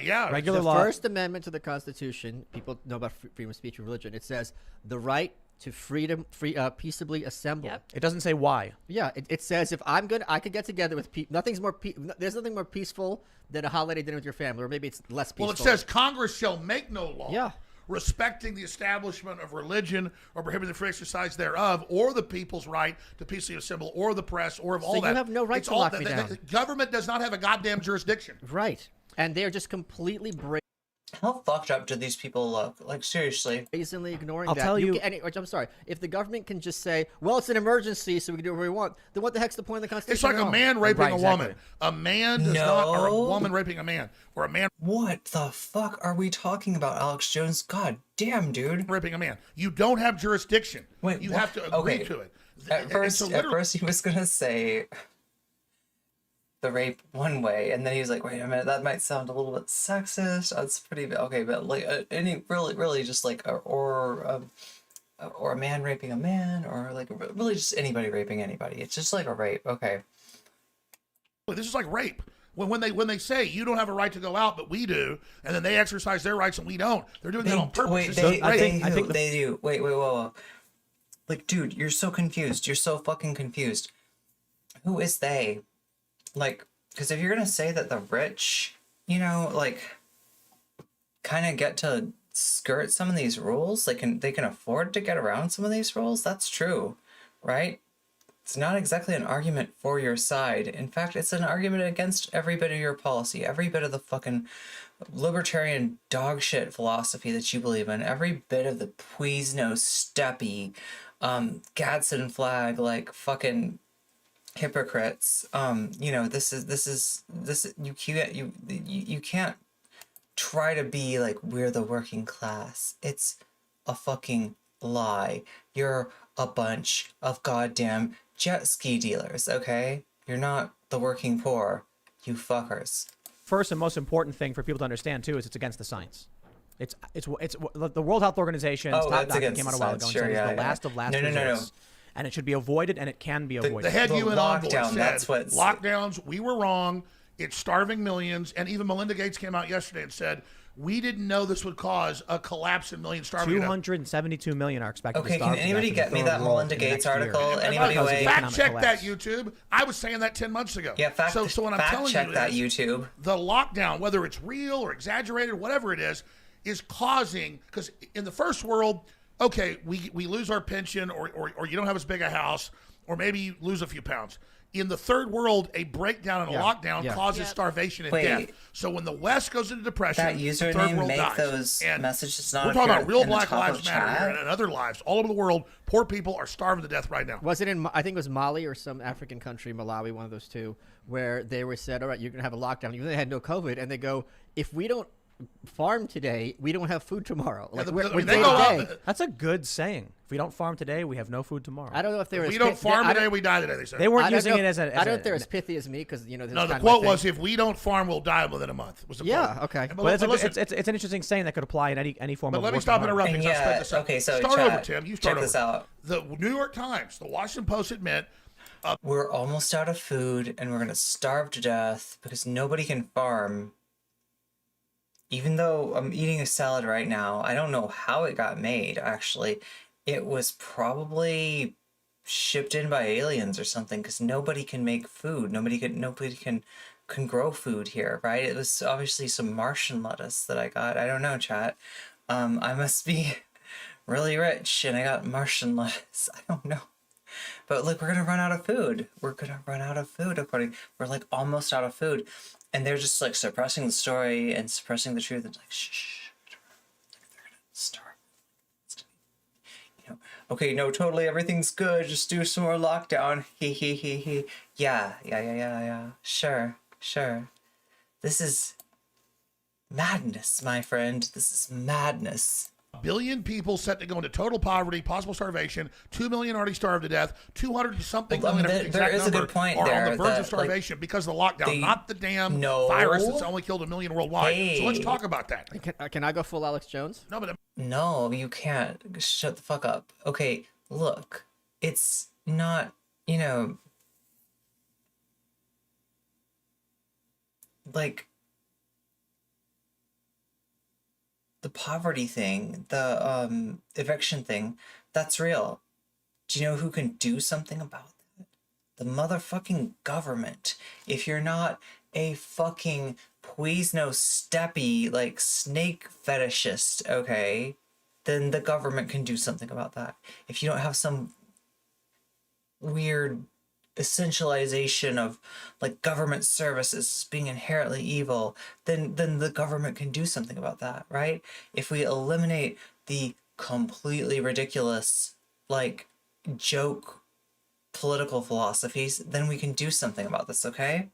Speaker 2: Yeah.
Speaker 3: Regular
Speaker 4: The
Speaker 3: law.
Speaker 4: First Amendment to the Constitution, people know about freedom of speech and religion. It says the right to peaceably assemble.
Speaker 6: Yep.
Speaker 3: It doesn't say why.
Speaker 4: Yeah, it says if I could get together with people. There's nothing more peaceful than a holiday dinner with your family, or maybe it's less peaceful.
Speaker 2: Well, it says Congress shall make no law.
Speaker 4: Yeah.
Speaker 2: Respecting the establishment of religion or prohibiting the free exercise thereof, or the people's right to peacefully assemble, or the press, or of all
Speaker 4: you
Speaker 2: that.
Speaker 4: have no right
Speaker 2: It's
Speaker 4: to
Speaker 2: all
Speaker 4: lock
Speaker 2: that-
Speaker 4: me
Speaker 2: the-
Speaker 4: down.
Speaker 2: the government does not have a goddamn jurisdiction.
Speaker 4: Right, and they are just completely
Speaker 1: How fucked up do these people look? Like, seriously.
Speaker 4: brazenly ignoring
Speaker 3: I'll
Speaker 4: that.
Speaker 3: tell you-
Speaker 4: I'm sorry. If the government can just say, "Well, it's an emergency, so we can do whatever we want," then what the heck's the point of the Constitution?
Speaker 2: It's like
Speaker 4: at
Speaker 2: a
Speaker 4: all?
Speaker 2: man raping
Speaker 3: Right,
Speaker 2: a
Speaker 3: exactly.
Speaker 2: woman. A man does not, or a
Speaker 1: No.
Speaker 2: woman raping a man, or a man
Speaker 1: What the fuck are we talking about, Alex Jones? God damn, dude.
Speaker 2: raping a man. You don't have jurisdiction.
Speaker 1: Wait,
Speaker 2: you
Speaker 1: what?
Speaker 2: have to agree
Speaker 1: Okay.
Speaker 2: to it.
Speaker 1: At
Speaker 2: And
Speaker 1: first,
Speaker 2: so
Speaker 1: at
Speaker 2: literally-
Speaker 1: first he was gonna say the rape one way, and then he was like, "Wait a minute, that might sound a little bit sexist." That's pretty okay, but like any really just like or a man raping a man, or like really just anybody raping anybody. It's just like a rape. Okay.
Speaker 2: this is like rape. When they say you don't have a right to go out, but we do, and then they exercise their rights and we don't, they're doing that on purpose.
Speaker 1: Wait,
Speaker 2: It's
Speaker 1: they,
Speaker 2: so great.
Speaker 1: they do. Wait, whoa. Like, dude, you're so confused. You're so fucking confused. Who is they? Like, because if you're gonna say that the rich, you know, like, kind of get to skirt some of these rules, they can afford to get around some of these rules. That's true, right? It's not exactly an argument for your side. In fact, it's an argument against every bit of your policy, every bit of the fucking libertarian dog shit philosophy that you believe in, every bit of the Puisno-steppy, Gadsden flag, like, fucking hypocrites. You know, this you can't try to be like, we're the working class. It's a fucking lie. You're a bunch of goddamn jet ski dealers, okay? You're not the working poor, you fuckers.
Speaker 3: First and most important thing for people to understand too is it's against the science. It's the World Health Organization.
Speaker 1: Oh, that's
Speaker 3: came
Speaker 1: against
Speaker 3: out a
Speaker 1: the
Speaker 3: while ago
Speaker 1: science.
Speaker 3: and
Speaker 1: Sure,
Speaker 3: said
Speaker 1: yeah,
Speaker 3: it's the
Speaker 1: yeah.
Speaker 3: last of last
Speaker 1: No.
Speaker 3: resorts. And it should be avoided, and it can be avoided.
Speaker 2: The head
Speaker 1: The
Speaker 2: UN envoy
Speaker 1: lockdown,
Speaker 2: said,
Speaker 1: that's what's-
Speaker 2: lockdowns, we were wrong. It's starving millions. And even Melinda Gates came out yesterday and said, we didn't know this would cause a collapse in millions starving.
Speaker 3: 272 million are expected to
Speaker 1: Okay,
Speaker 3: starve.
Speaker 1: can anybody get me that Melinda Gates article? Anybody
Speaker 3: Because of
Speaker 1: wait?
Speaker 3: the
Speaker 2: Fact check
Speaker 3: economic
Speaker 2: that, YouTube. I was saying that 10 months ago.
Speaker 1: Yeah, fact
Speaker 2: so when I'm telling
Speaker 1: check
Speaker 2: you
Speaker 1: that,
Speaker 2: is,
Speaker 1: YouTube.
Speaker 2: the lockdown, whether it's real or exaggerated, whatever it is causing, because in the first world, okay, we lose our pension or you don't have as big a house, or maybe you lose a few pounds. In the third world, a breakdown and a lockdown causes
Speaker 6: Yep.
Speaker 2: starvation and
Speaker 1: Wait.
Speaker 2: death. So when the West goes into depression,
Speaker 1: That
Speaker 2: the third
Speaker 1: username
Speaker 2: world
Speaker 1: make
Speaker 2: dies.
Speaker 1: those
Speaker 2: And
Speaker 1: messages not
Speaker 2: we're talking
Speaker 1: appear
Speaker 2: about real
Speaker 1: in the
Speaker 2: Black
Speaker 1: top
Speaker 2: Lives
Speaker 1: of
Speaker 2: Matter
Speaker 1: chat?
Speaker 2: here and other lives all over the world. Poor people are starving to death right now.
Speaker 4: Was it in? I think it was Mali or some African country, Malawi, one of those two, where they were said, "All right, you're gonna have a lockdown." Even though they had no COVID, and they go, "If we don't farm today, we don't have food tomorrow." Like we're
Speaker 2: they
Speaker 4: day
Speaker 2: go
Speaker 4: to
Speaker 2: out-
Speaker 4: day.
Speaker 3: That's a good saying. If we don't farm today, we have no food tomorrow.
Speaker 4: I don't know if they were.
Speaker 2: If we
Speaker 4: as
Speaker 2: don't
Speaker 4: pit-
Speaker 2: farm
Speaker 4: I
Speaker 2: today,
Speaker 4: don't-
Speaker 2: we die today, they said.
Speaker 3: They weren't
Speaker 4: I don't
Speaker 3: using
Speaker 4: know-
Speaker 3: it as a.
Speaker 4: I don't know if they're as pithy as me because you know. This
Speaker 2: No,
Speaker 4: is
Speaker 2: the
Speaker 4: kind of my
Speaker 2: quote
Speaker 4: thing.
Speaker 2: was, if we don't farm, we'll die within a month. Was the
Speaker 4: Yeah,
Speaker 2: quote.
Speaker 4: okay.
Speaker 2: But,
Speaker 3: But
Speaker 2: listen,
Speaker 3: it's an interesting saying that could apply in any form
Speaker 2: but
Speaker 3: of.
Speaker 2: let me
Speaker 3: working
Speaker 2: stop
Speaker 3: hard.
Speaker 2: interrupting.
Speaker 1: And
Speaker 2: I'll spread
Speaker 1: yeah,
Speaker 2: this out.
Speaker 1: okay, so
Speaker 2: start
Speaker 1: chat,
Speaker 2: over, Tim. You start
Speaker 1: check this
Speaker 2: over.
Speaker 1: out.
Speaker 2: The New York Times, the Washington Post admit
Speaker 1: We're almost out of food and we're gonna starve to death because nobody can farm. Even though I'm eating a salad right now, I don't know how it got made, actually. It was probably shipped in by aliens or something, because nobody can make food. Nobody can grow food here, right? It was obviously some Martian lettuce that I got. I don't know, chat. I must be really rich and I got Martian lettuce. I don't know. But look, we're gonna run out of food. We're gonna run out of food. We're like almost out of food, and they're just like suppressing the story and suppressing the truth. It's like shh, they're gonna starve. You know, okay, no, totally, everything's good. Just do some more lockdown. He. Yeah. Sure. This is madness, my friend. This is madness.
Speaker 2: a billion people set to go into total poverty, possible starvation. 2 million already starved to death. 200 something
Speaker 1: Well,
Speaker 2: million,
Speaker 1: there
Speaker 2: exact
Speaker 1: is a
Speaker 2: number,
Speaker 1: good point
Speaker 2: are on
Speaker 1: there
Speaker 2: the verge
Speaker 1: that,
Speaker 2: of starvation because of the lockdown,
Speaker 1: they-
Speaker 2: not the damn
Speaker 1: No.
Speaker 2: virus that's only killed 1 million worldwide. So let's
Speaker 1: Hey.
Speaker 2: talk about that.
Speaker 4: Can I go full Alex Jones?
Speaker 2: No, but
Speaker 1: No, you can't. Shut the fuck up. Okay, look. It's not, like, the poverty thing, the eviction thing, that's real. Do you know who can do something about that? The motherfucking government. If you're not a fucking Puisno-steppy, like, snake fetishist, okay, then the government can do something about that. If you don't have some weird essentialization of, like, government services being inherently evil, then the government can do something about that, right? If we eliminate the completely ridiculous, like, joke political philosophies, then we can do something about this, okay?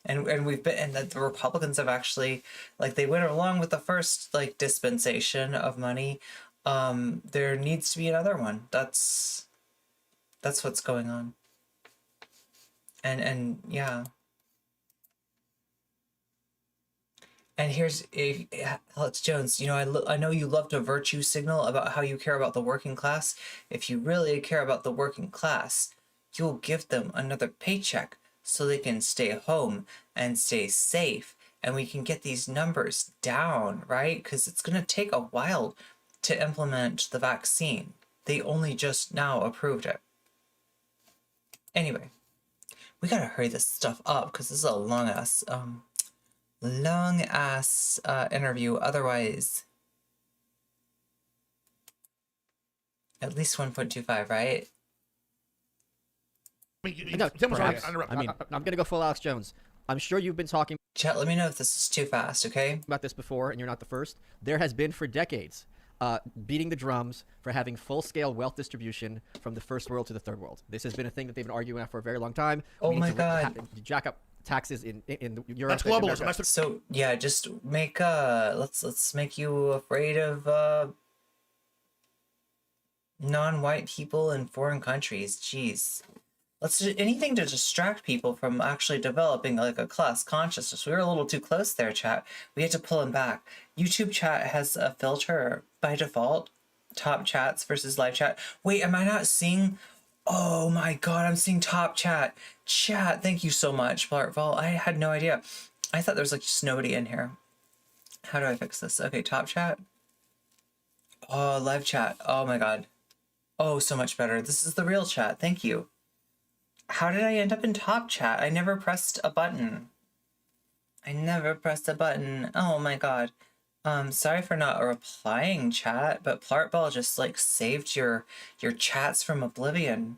Speaker 1: And the Republicans have actually, like, they went along with the first, like, dispensation of money. There needs to be another one. That's what's going on. And yeah. And here's Alex Jones. I know you love to virtue signal about how you care about the working class. If you really care about the working class, you'll give them another paycheck so they can stay home and stay safe, and we can get these numbers down, right? Because it's going to take a while to implement the vaccine. They only just now approved it. Anyway, we gotta hurry this stuff up because this is a long ass interview. Otherwise, at least 1.25, right?
Speaker 4: No,
Speaker 2: Tim was
Speaker 4: perhaps.
Speaker 2: interrupt.
Speaker 3: I mean,
Speaker 4: I'm gonna go full Alex Jones. I'm sure you've been talking
Speaker 1: Chat, let me know if this is too fast, okay?
Speaker 4: about this before, and you're not the first. There has been for decades beating the drums for having full-scale wealth distribution from the first world to the third world. This has been a thing that they've been arguing for a very long time.
Speaker 1: Oh
Speaker 4: We need
Speaker 1: my
Speaker 4: to
Speaker 1: God.
Speaker 4: jack up taxes in Europe.
Speaker 2: That's
Speaker 4: and
Speaker 2: globalism.
Speaker 4: America.
Speaker 2: That's the
Speaker 1: So yeah, just make let's make you afraid of non-white people in foreign countries. Jeez. Let's do anything to distract people from actually developing like a class consciousness. We were a little too close there, chat. We had to pull them back. YouTube chat has a filter by default. Top chats versus live chat. Wait, am I not seeing? Oh my God, I'm seeing top chat. Chat, thank you so much, Blartval. I had no idea. I thought there was like just nobody in here. How do I fix this? Okay, top chat. Oh, live chat. Oh my God. Oh, so much better. This is the real chat. Thank you. How did I end up in top chat? I never pressed a button. I never pressed a button. Oh my God. Sorry for not replying, chat, but Plartball just like saved your chats from oblivion.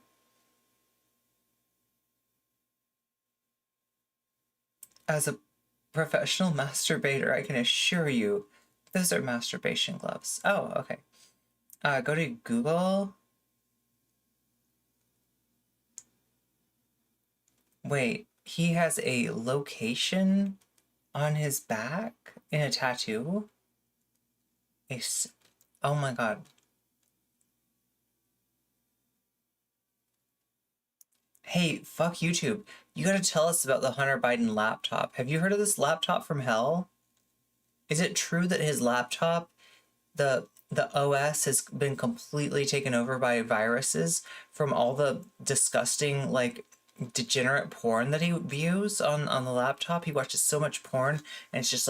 Speaker 1: As a professional masturbator, I can assure you, those are masturbation gloves. Oh, okay. Go to Google. Wait, he has a location on his back in a tattoo? Oh my God. Hey, fuck YouTube. You gotta tell us about the Hunter Biden laptop. Have you heard of this laptop from hell? Is it true that his laptop, the OS has been completely taken over by viruses from all the disgusting, like, degenerate porn that he views on the laptop? He watches so much porn, and it's just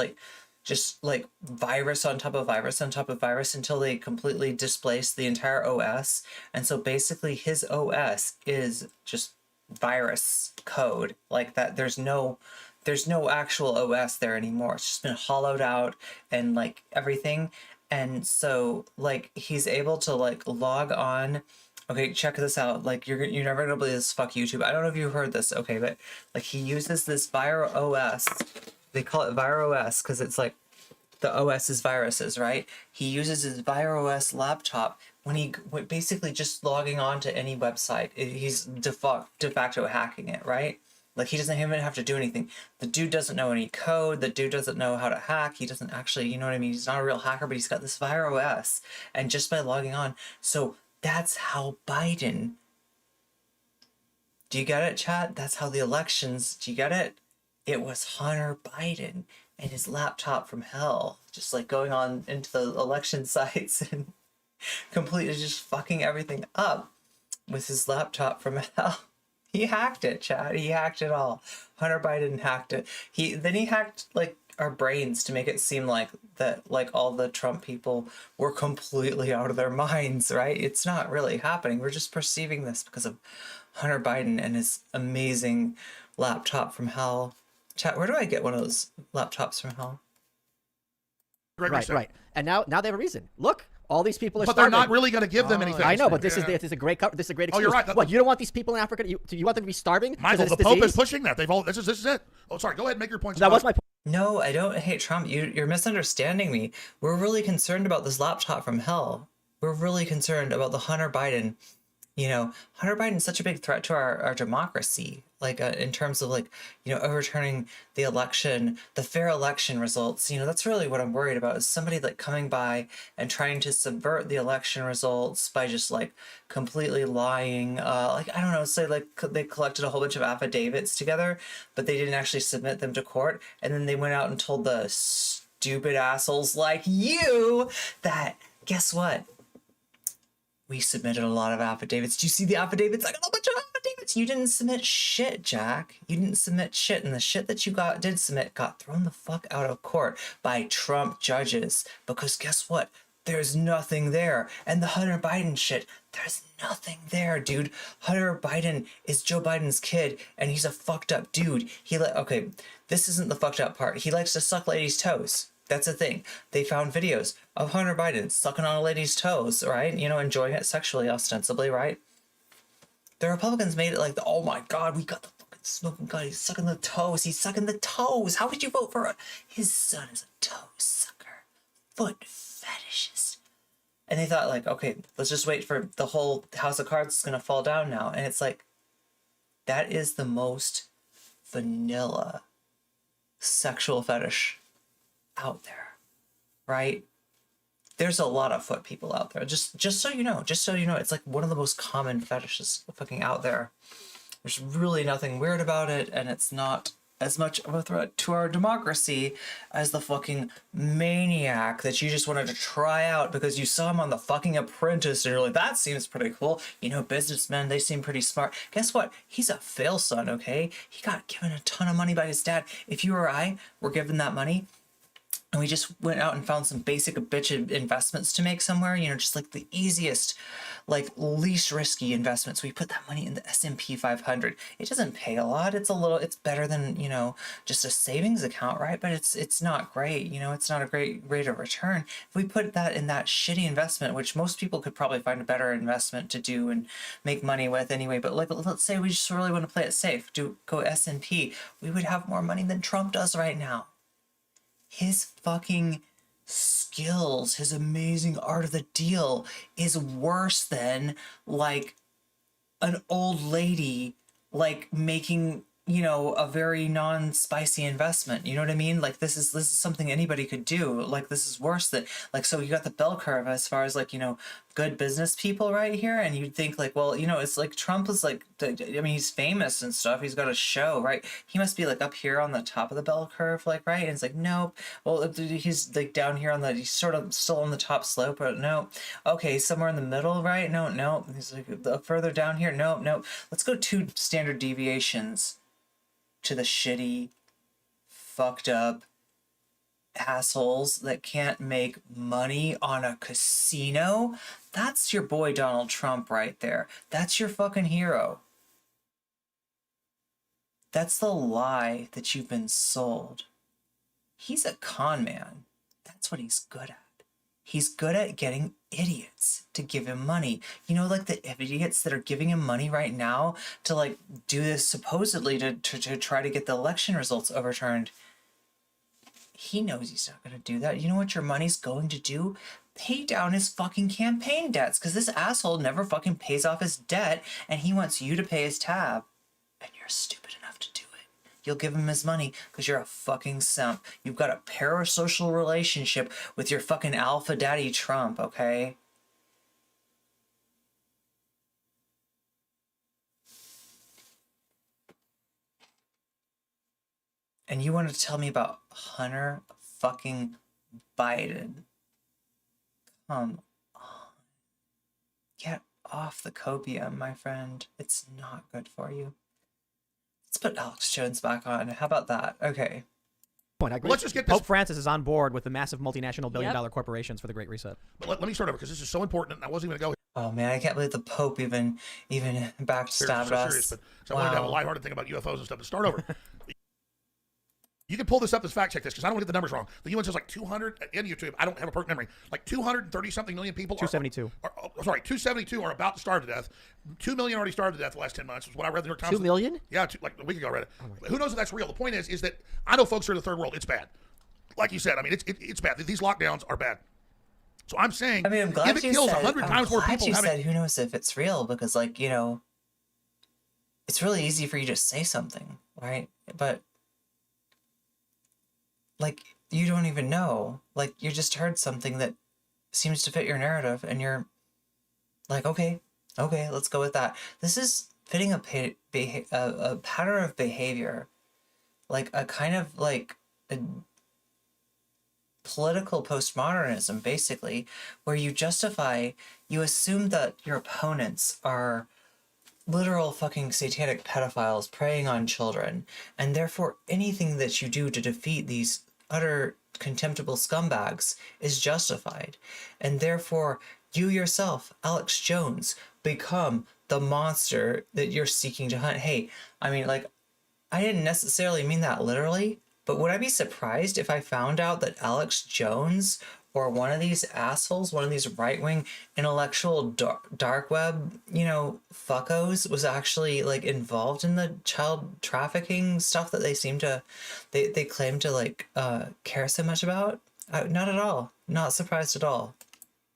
Speaker 1: like virus on top of virus on top of virus until they completely displace the entire OS. And so basically his OS is just virus code like that. There's no actual OS there anymore. It's just been hollowed out and like everything. And so like he's able to like log on. Okay, check this out. Like you're never gonna believe this. Fuck YouTube. I don't know if you've heard this. Okay, but like he uses this Viro OS. They call it Viro OS because it's like the OS is viruses, right? He uses his Viro OS laptop when basically just logging on to any website. He's de facto hacking it, right? Like he doesn't even have to do anything. The dude doesn't know any code. The dude doesn't know how to hack. He doesn't actually, you know what I mean? He's not a real hacker, but he's got this Viro OS, and just by logging on, so. That's how Biden. Do you get it, chat? That's how the elections. Do you get it? It was Hunter Biden and his laptop from hell, just like going on into the election sites and completely just fucking everything up with his laptop from hell. He hacked it, chat. He hacked it all. Hunter Biden hacked it. He hacked like our brains to make it seem like that, like all the Trump people were completely out of their minds, right? It's not really happening. We're just perceiving this because of Hunter Biden and his amazing laptop from hell. Chat, where do I get one of those laptops from hell?
Speaker 4: Right. And now they have a reason. Look, all these people are
Speaker 2: But
Speaker 4: starving.
Speaker 2: they're not really going to give them anything.
Speaker 4: I know, but this is a great excuse.
Speaker 2: Oh, you're right.
Speaker 4: What, you don't want these people in Africa? You want them to be starving?
Speaker 2: Michael,
Speaker 4: because
Speaker 2: the
Speaker 4: of
Speaker 2: Pope
Speaker 4: disease?
Speaker 2: is pushing that. This is it. Oh, sorry. Go ahead and make your point.
Speaker 4: That was my point.
Speaker 1: No, I don't hate Trump. You're misunderstanding me. We're really concerned about this laptop from hell. We're really concerned about the Hunter Biden. You know, Hunter Biden's such a big threat to our democracy, like in terms of like, you know, overturning the election, the fair election results. You know, that's really what I'm worried about, is somebody like coming by and trying to subvert the election results by just like completely lying. Like, I don't know, say like they collected a whole bunch of affidavits together, but they didn't actually submit them to court. And then they went out and told the stupid assholes like you that, guess what? We submitted a lot of affidavits. Do you see the affidavits? I got a bunch of affidavits shit. You didn't submit shit, Jack. You didn't submit shit, and the shit that you did submit got thrown the fuck out of court by Trump judges. Because guess what? There's nothing there. And the Hunter Biden shit, there's nothing there, dude. Hunter Biden is Joe Biden's kid, and he's a fucked up dude. Okay, this isn't the fucked up part. He likes to suck ladies' toes. That's the thing. They found videos of Hunter Biden sucking on a lady's toes, right? You know, enjoying it sexually, ostensibly, right? The Republicans made it like, oh my God, we got the fucking smoking gun. He's sucking the toes. He's sucking the toes. How could you vote for his son is a toe sucker, foot fetishist? And they thought like, okay, let's just wait for the whole house of cards is going to fall down now. And it's like, that is the most vanilla sexual fetish out there, right? There's a lot of foot people out there. Just so you know, it's like one of the most common fetishes fucking out there. There's really nothing weird about it, and it's not as much of a threat to our democracy as the fucking maniac that you just wanted to try out because you saw him on The Fucking Apprentice and you're like, that seems pretty cool. You know, businessmen, they seem pretty smart. Guess what? He's a fail son, okay? He got given a ton of money by his dad. If you or I were given that money, and we just went out and found some basic bitch investments to make somewhere, you know, just like the easiest, like least risky investments. We put that money in the S&P 500. It doesn't pay a lot. It's better than, you know, just a savings account, right? But it's not great. You know, it's not a great rate of return. If we put that in that shitty investment, which most people could probably find a better investment to do and make money with anyway. But like, let's say we just really want to play it safe, go S&P. We would have more money than Trump does right now. His fucking skills, his amazing art of the deal is worse than like an old lady like making, you know, a very non-spicy investment. You know what I mean? Like this is something anybody could do. Like this is worse than like, so you got the bell curve as far as like, you know, good business people right here. And you'd think like, well, you know, it's like Trump is like, I mean, he's famous and stuff. He's got a show, right? He must be like up here on the top of the bell curve, like, right? And it's like, nope. Well, he's like down here on he's sort of still on the top slope, but no. Okay, somewhere in the middle, right? No. He's like further down here. No. Let's go 2 standard deviations to the shitty, fucked up assholes that can't make money on a casino. That's your boy Donald Trump right there. That's your fucking hero. That's the lie that you've been sold. He's a con man. That's what he's good at. He's good at getting idiots to give him money. You know, like the idiots that are giving him money right now to like do this supposedly to try to get the election results overturned. He knows he's not going to do that. You know what your money's going to do? Pay down his fucking campaign debts, because this asshole never fucking pays off his debt and he wants you to pay his tab. And you're stupid enough to do it. You'll give him his money because you're a fucking simp. You've got a parasocial relationship with your fucking alpha daddy Trump, okay? And you want to tell me about Hunter fucking Biden? Come on. Get off the copium, my friend. It's not good for you. Let's put Alex Jones back on. How about that? Okay.
Speaker 4: Point. I agree.
Speaker 2: Let's just get this.
Speaker 3: Pope Francis is on board with the massive multinational billion-dollar corporations for the Great Reset.
Speaker 2: But let me start over because this is so important, and I wasn't even going to go.
Speaker 1: Oh man, I can't believe the Pope even backstabbed
Speaker 2: So
Speaker 1: us.
Speaker 2: serious, but so I wanted to have a lighthearted thing about UFOs and stuff. But start over. You can pull this up as fact check this because I don't want to get the numbers wrong. The UN says like 200 in YouTube. I don't have a perfect memory. Like 230 something million people.
Speaker 3: 272.
Speaker 2: 272 are about to starve to death. 2 million already starved to death the last 10 months. Was what I read in the New York Times.
Speaker 4: 2 million?
Speaker 2: Yeah, like a week ago I read it. Who knows if that's real? The point is that I know folks are in the third world. It's bad. Like you said, I mean, it's bad. These lockdowns are bad. So I'm saying,
Speaker 1: I mean, I'm glad
Speaker 2: if it
Speaker 1: you
Speaker 2: kills
Speaker 1: said,
Speaker 2: 100 times more people,
Speaker 1: you said, who knows if it's real? Because, like, you know, it's really easy for you to say something, right? But, like, you don't even know. Like, you just heard something that seems to fit your narrative, and you're like, okay, let's go with that. This is fitting a pattern of behavior, like a kind of like a political postmodernism, basically, where you assume that your opponents are literal fucking satanic pedophiles preying on children, and therefore anything that you do to defeat these utter contemptible scumbags is justified. And therefore, you yourself, Alex Jones, become the monster that you're seeking to hunt. Hey, I mean, like, I didn't necessarily mean that literally, but would I be surprised if I found out that Alex Jones or one of these assholes, one of these right-wing intellectual dark web, you know, fuckos was actually like involved in the child trafficking stuff that they seem to, they claim to like care so much about? Not at all. Not surprised at all.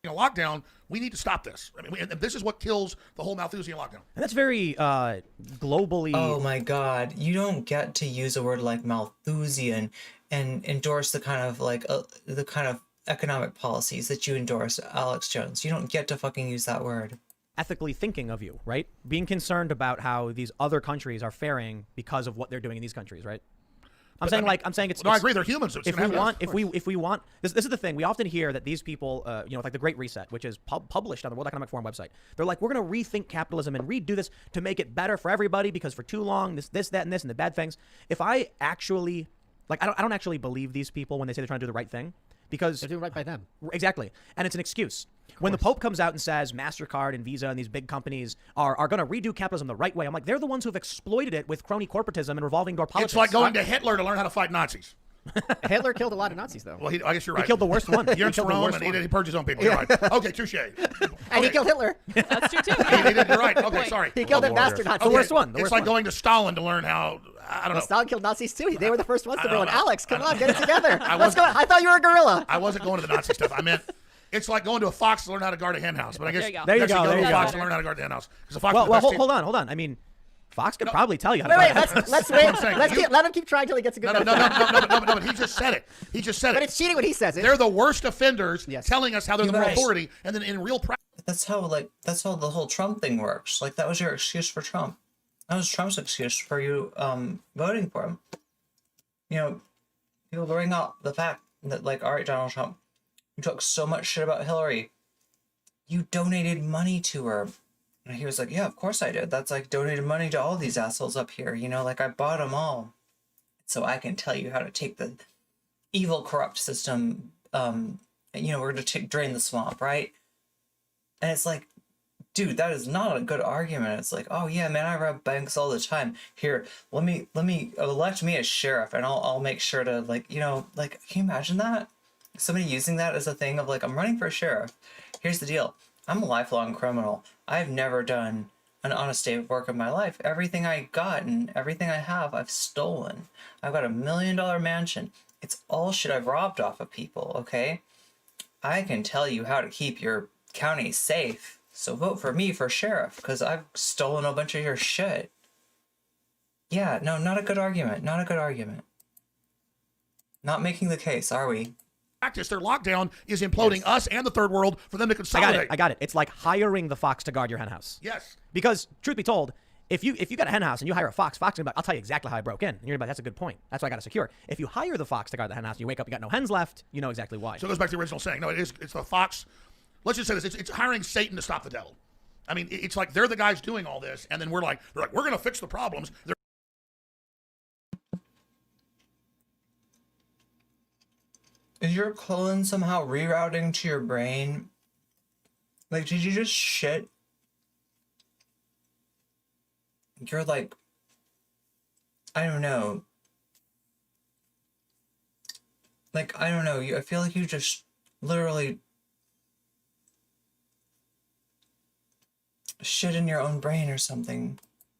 Speaker 2: Lockdown, we need to stop this. I mean, and this is what kills the whole Malthusian lockdown.
Speaker 3: And that's very globally.
Speaker 1: Oh my God. You don't get to use a word like Malthusian and endorse the kind of like, the kind of economic policies that you endorse, Alex Jones. You don't get to fucking use that word.
Speaker 3: Ethically thinking of you, right? Being concerned about how these other countries are faring because of what they're doing in these countries, right? I'm saying it's.
Speaker 2: No, I agree. They're humans. So
Speaker 3: if we want, this is the thing. We often hear that these people, like the Great Reset, which is published on the World Economic Forum website. They're like, we're going to rethink capitalism and redo this to make it better for everybody because for too long, this, that, and this, and the bad things. If I actually, like, I don't actually believe these people when they say they're trying to do the right thing. Because
Speaker 4: they're doing right by them.
Speaker 3: Exactly. And it's an excuse. When the Pope comes out and says MasterCard and Visa and these big companies are going to redo capitalism the right way, I'm like, they're the ones who have exploited it with crony corporatism and revolving door politics.
Speaker 2: It's like going to Hitler to learn how to fight Nazis.
Speaker 4: Hitler killed a lot of Nazis, though.
Speaker 2: Well, I guess you're right.
Speaker 3: He killed the worst one.
Speaker 2: He killed Rome, and he purged his own people. You're right. Okay, touche.
Speaker 4: And he killed Hitler.
Speaker 6: That's true too.
Speaker 2: You're right. Okay, sorry.
Speaker 4: He killed that bastard Nazi.
Speaker 3: The worst one.
Speaker 2: It's like going to Stalin to learn how, I don't know.
Speaker 4: Stalin killed Nazis too. They were the first ones to go. Alex, come on, get it together.
Speaker 2: Let's
Speaker 4: go. I thought you were a gorilla.
Speaker 2: I wasn't going to the Nazi stuff. I meant it's like going to a fox to learn how to guard a hen house. But I guess
Speaker 3: there you go.
Speaker 2: Go
Speaker 3: There
Speaker 2: to
Speaker 3: you
Speaker 2: a
Speaker 3: go.
Speaker 2: fox to learn how to guard the hen house.
Speaker 3: Well, hold on. I mean, Fox could probably tell you how to.
Speaker 4: Wait. Let's wait.
Speaker 2: saying.
Speaker 4: Let him keep trying till he gets a good.
Speaker 2: No. But he just said it. He just said it.
Speaker 4: But it's cheating when he says it.
Speaker 2: They're the worst offenders,
Speaker 4: Yes.
Speaker 2: telling us how they're the more authority, and then in real practice.
Speaker 1: That's how the whole Trump thing works. Like, that was your excuse for Trump. That was Trump's excuse for you voting for him. You know, people bring up the fact that, like, all right, Donald Trump, you talk so much shit about Hillary. You donated money to her. And he was like, yeah, of course I did. That's like donated money to all these assholes up here. You know, like, I bought them all. So I can tell you how to take the evil, corrupt system. We're going to drain the swamp, right? And it's like, dude, that is not a good argument. It's like, oh yeah, man, I rob banks all the time. Here, let me elect me as sheriff, and I'll make sure to, like, you know, like, can you imagine that? Somebody using that as a thing of like, I'm running for sheriff. Here's the deal. I'm a lifelong criminal. I've never done an honest day of work in my life. Everything I got and everything I have, I've stolen. I've got $1 million mansion. It's all shit I've robbed off of people, okay? I can tell you how to keep your county safe. So vote for me for sheriff, because I've stolen a bunch of your shit. Yeah, no, not a good argument. Not a good argument. Not making the case, are we?
Speaker 2: Practice, their lockdown is imploding us and the third world for them to consolidate.
Speaker 3: I got it. It's like hiring the fox to guard your hen house.
Speaker 2: Yes.
Speaker 3: Because, truth be told, if you got a hen house and you hire a fox is gonna be like, I'll tell you exactly how I broke in. And you're like, that's a good point. That's why I got to secure. If you hire the fox to guard the hen house and you wake up, you got no hens left, you know exactly why.
Speaker 2: So it goes back to the original saying. No, it's the fox. Let's just say this. It's hiring Satan to stop the devil. I mean, it's like they're the guys doing all this, and then we're like, we're going to fix the problems.
Speaker 1: Is your colon somehow rerouting to your brain? Like, did you just shit? You're like, I don't know. Like, I don't know. I feel like you just literally shit in your own brain or something.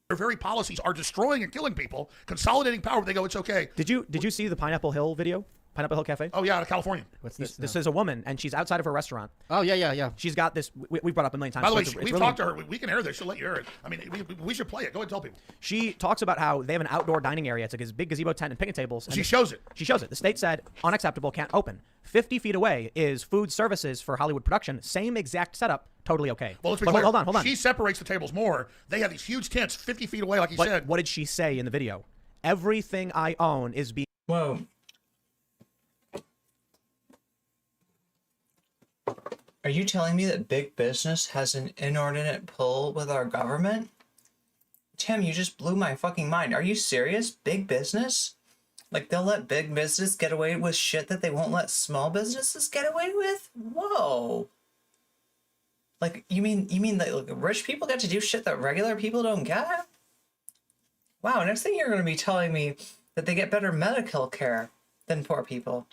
Speaker 2: Their very policies are destroying and killing people, consolidating power. They go, it's okay.
Speaker 3: Did you see the Pineapple Hill video? Pineapple Hill Cafe?
Speaker 2: Oh, yeah, out of California.
Speaker 4: What's this?
Speaker 3: This is a woman, and she's outside of her restaurant.
Speaker 4: Oh, yeah.
Speaker 3: She's got this, we brought up a million times.
Speaker 2: By the way,
Speaker 3: it's
Speaker 2: we've
Speaker 3: really,
Speaker 2: talked to her. We can air this. She'll let you air it. I mean, we should play it. Go ahead and tell people.
Speaker 3: She talks about how they have an outdoor dining area. It's like this big gazebo tent and picnic tables.
Speaker 2: She shows it.
Speaker 3: She shows it. The state said, unacceptable, can't open. 50 feet away is food services for Hollywood production. Same exact setup, totally okay.
Speaker 2: Well, let's be
Speaker 3: but
Speaker 2: clear.
Speaker 3: hold on.
Speaker 2: She separates the tables more. They have these huge tents 50 feet away, like you said.
Speaker 3: What did she say in the video? Everything I own is being...
Speaker 1: Whoa. Are you telling me that big business has an inordinate pull with our government? Tim, you just blew my fucking mind. Are you serious? Big business? Like, they'll let big business get away with shit that they won't let small businesses get away with? Whoa. Like, you mean that like, rich people get to do shit that regular people don't get? Wow, next thing you're going to be telling me that they get better medical care than poor people.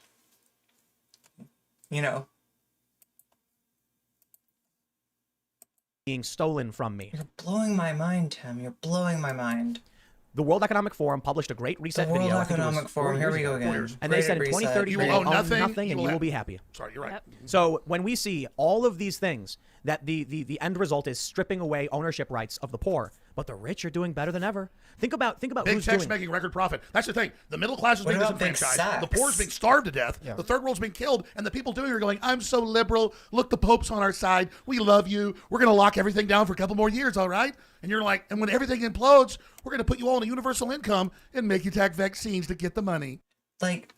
Speaker 1: You know.
Speaker 3: Being stolen from me.
Speaker 1: You're blowing my mind, Tim. You're blowing my mind.
Speaker 3: The World Economic Forum published a Great Reset
Speaker 1: The World
Speaker 3: video. I think it was
Speaker 1: Economic
Speaker 3: 4
Speaker 1: Forum, here
Speaker 3: years
Speaker 1: we go
Speaker 3: ago.
Speaker 1: again.
Speaker 3: And they said in
Speaker 1: Great Reset.
Speaker 3: 2030
Speaker 2: You
Speaker 3: we
Speaker 2: will
Speaker 3: will
Speaker 2: own
Speaker 3: own
Speaker 2: nothing,
Speaker 3: nothing
Speaker 2: you
Speaker 3: and
Speaker 2: will
Speaker 3: you will
Speaker 2: have-
Speaker 3: be happy.
Speaker 2: Sorry, you're right.
Speaker 6: Yep.
Speaker 3: So when we see all of these things, that the end result is stripping away ownership rights of the poor, but the rich are doing better than ever. Think about
Speaker 2: Big
Speaker 3: who's
Speaker 2: tech's
Speaker 3: doing.
Speaker 2: making record profit. That's the thing. The middle class is
Speaker 1: What
Speaker 2: being
Speaker 1: about big
Speaker 2: disenfranchised. The
Speaker 1: sex?
Speaker 2: poor is being starved to death.
Speaker 4: Yeah.
Speaker 2: The third world's being killed. And the people doing it are going, I'm so liberal. Look, the Pope's on our side. We love you. We're going to lock everything down for a couple more years, all right? And you're like, and when everything implodes, we're going to put you all on a universal income and make you take vaccines to get the money.
Speaker 1: Like,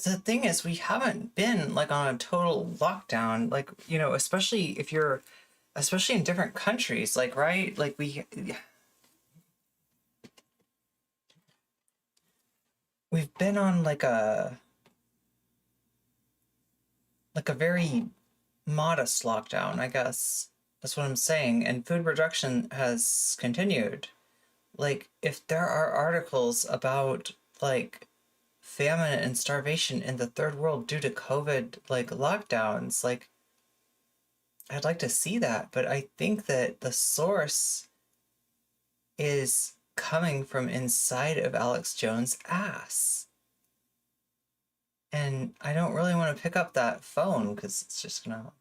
Speaker 1: the thing is, we haven't been like on a total lockdown, like, you know, especially in different countries, like, right? Like, we've been on like a very modest lockdown, I guess. That's what I'm saying. And food production has continued. Like, if there are articles about like famine and starvation in the third world due to COVID, like lockdowns, like, I'd like to see that, but I think that the source is coming from inside of Alex Jones' ass. And I don't really want to pick up that phone because it's just gonna...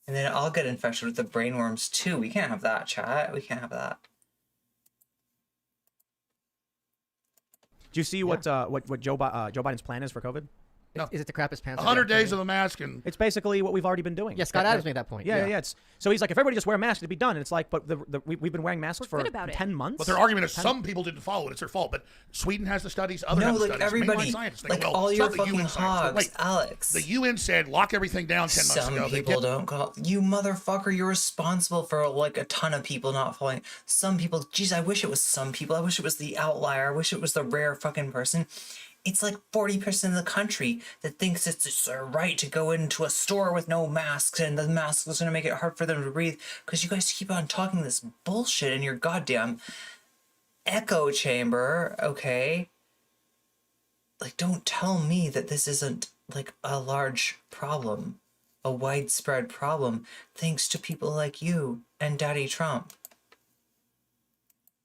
Speaker 1: And then I'll get infected with the brainworms too. We can't have that, chat. We can't have that.
Speaker 3: Do you see what Joe Biden's plan is for COVID?
Speaker 2: No.
Speaker 4: Is it to crap his pants?
Speaker 2: 100
Speaker 4: again?
Speaker 2: days of the mask and
Speaker 3: It's basically what we've already been doing.
Speaker 4: Yeah, Scott Adams made that point.
Speaker 3: Yeah. It's so he's like, if everybody just wear masks, it'd be done. And it's like, but we've been wearing masks
Speaker 6: We're
Speaker 3: for
Speaker 6: good about it.
Speaker 3: 10 months.
Speaker 2: but their argument is some people didn't follow it. It's their fault. But Sweden has the studies. Other have
Speaker 1: No,
Speaker 2: the
Speaker 1: like
Speaker 2: studies.
Speaker 1: everybody,
Speaker 2: Mainline scientists. They
Speaker 1: like
Speaker 2: go, well,
Speaker 1: all
Speaker 2: it's
Speaker 1: your
Speaker 2: not the
Speaker 1: fucking
Speaker 2: UN science.
Speaker 1: hogs,
Speaker 2: Wait,
Speaker 1: Alex.
Speaker 2: the UN said lock everything down 10 months
Speaker 1: Some
Speaker 2: ago. They
Speaker 1: people
Speaker 2: did.
Speaker 1: don't call you, motherfucker. You're responsible for like a ton of people not following. Some people, geez, I wish it was some people. I wish it was the outlier. I wish it was the rare fucking person. It's like 40% of the country that thinks it's their right to go into a store with no masks, and the mask is going to make it hard for them to breathe because you guys keep on talking this bullshit in your goddamn echo chamber, okay? Like, don't tell me that this isn't like a large problem, a widespread problem, thanks to people like you and Daddy Trump.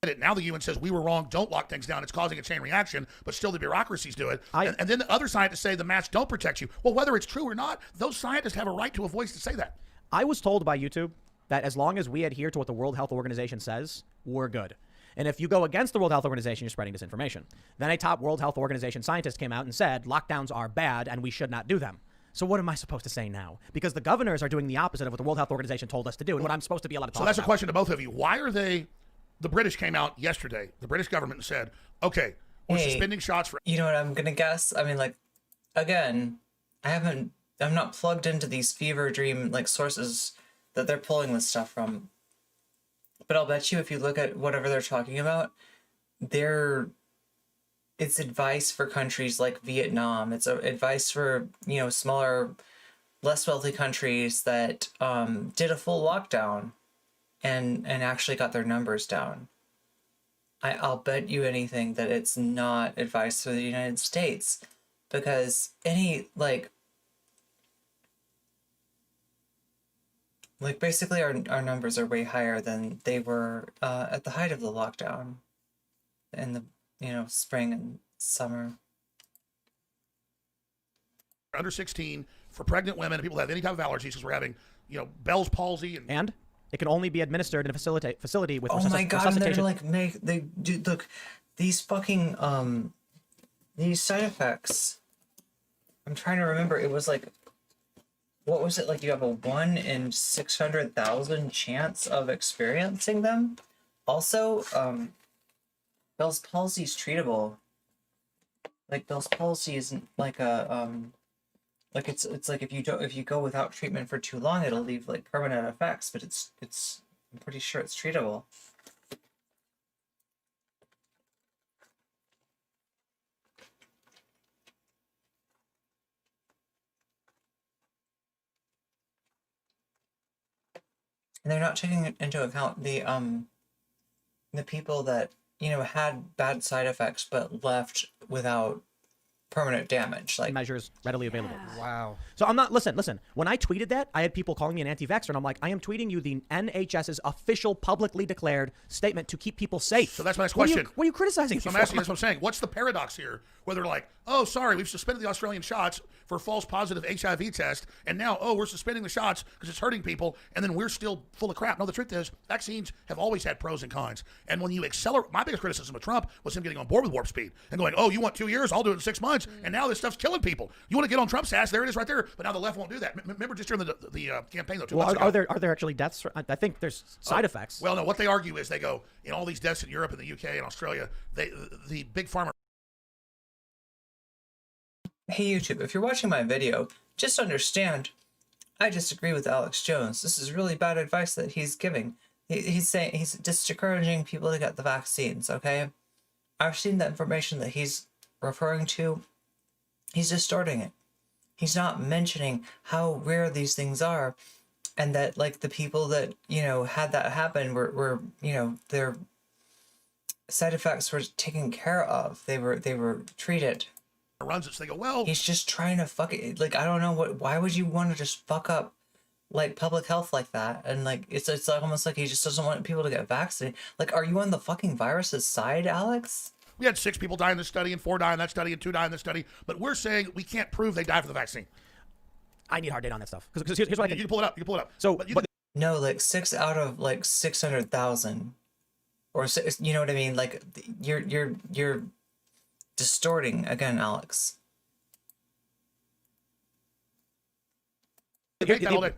Speaker 2: It. Now the UN says we were wrong, don't lock things down. It's causing a chain reaction, but still the bureaucracies do it. And then the other scientists say the masks don't protect you. Well, whether it's true or not, those scientists have a right to a voice to say that.
Speaker 3: I was told by YouTube that as long as we adhere to what the World Health Organization says, we're good. And if you go against the World Health Organization, you're spreading disinformation. Then a top World Health Organization scientist came out and said lockdowns are bad and we should not do them. So what am I supposed to say now? Because the governors are doing the opposite of what the World Health Organization told us to do and what I'm supposed to be allowed to talk about.
Speaker 2: So that's a question to both of you. Why are they... The British came out yesterday, the British government said, okay, we're suspending shots for...
Speaker 1: You know what I'm going to guess? I mean, like, again, I'm not plugged into these fever dream, like, sources that they're pulling this stuff from. But I'll bet you if you look at whatever they're talking about, it's advice for countries like Vietnam. It's advice for, you know, smaller, less wealthy countries that did a full lockdown. And actually got their numbers down. I'll bet you anything that it's not advice for the United States, because any like basically our numbers are way higher than they were at the height of the lockdown in the, you know, spring and summer.
Speaker 2: Under 16, for pregnant women and people that have any type of allergies, because we're having, you know, Bell's palsy and
Speaker 3: it can only be administered in a facility with
Speaker 1: oh my god, and
Speaker 3: resuscitation.
Speaker 1: they're like look, these fucking these side effects. I'm trying to remember. It was like, what was it, like you have a 1 in 600,000 chance of experiencing them. Also, Bell's palsy is treatable. Like, Bell's palsy isn't like a Like it's like if you go without treatment for too long, it'll leave like permanent effects. But it's I'm pretty sure it's treatable. And they're not taking into account the people that, you know, had bad side effects but left without permanent damage. Like,
Speaker 3: Measures readily available.
Speaker 4: Wow.
Speaker 3: So I'm not, listen, when I tweeted that, I had people calling me an anti-vaxxer, and I'm like, I am tweeting you the NHS's official publicly declared statement to keep people safe.
Speaker 2: So that's my next
Speaker 3: What
Speaker 2: question.
Speaker 3: are you criticizing
Speaker 2: So
Speaker 3: me
Speaker 2: I'm
Speaker 3: for?
Speaker 2: asking, that's what I'm saying. What's the paradox here? Where they're like, oh, sorry, we've suspended the Australian shots for false positive HIV test, and now, oh, we're suspending the shots because it's hurting people, and then we're still full of crap. No, the truth is, vaccines have always had pros and cons. And when you accelerate, my biggest criticism of Trump was him getting on board with warp speed and going, oh, you want 2 years? I'll do it in 6 months. And now this stuff's killing people. You want to get on Trump's ass? There it is right there. But now the left won't do that. Remember just during the campaign, though, 2 months
Speaker 3: Well,
Speaker 2: ago.
Speaker 3: are there actually deaths? I think there's side effects.
Speaker 2: Well, no, what they argue is they go, in all these deaths in Europe and the UK and Australia, the big pharma.
Speaker 1: hey YouTube, if you're watching my video, just understand, I disagree with Alex Jones. This is really bad advice that he's giving. He's saying he's discouraging people to get the vaccines. Okay, I've seen the information that he's referring to. He's distorting it. He's not mentioning how rare these things are, and that like the people that, you know, had that happen were you know, their side effects were taken care of. They were treated.
Speaker 2: runs it, so they go, well,
Speaker 1: He's just trying to fuck it. Like, I don't know why would you want to just fuck up like public health like that? And like it's like almost like he just doesn't want people to get vaccinated. Like, are you on the fucking virus's side, Alex?
Speaker 2: we had 6 people die in this study, and 4 die in that study, and 2 die in this study, but we're saying we can't prove they died from the vaccine.
Speaker 3: I need hard data on that stuff. Because here's what I
Speaker 2: You
Speaker 3: think.
Speaker 2: can pull it up. You can pull it up.
Speaker 3: So,
Speaker 2: But you
Speaker 3: but-
Speaker 1: No, like 6 out of like 600,000, or you know what I mean? Like you're distorting again, Alex.
Speaker 2: debate that all day.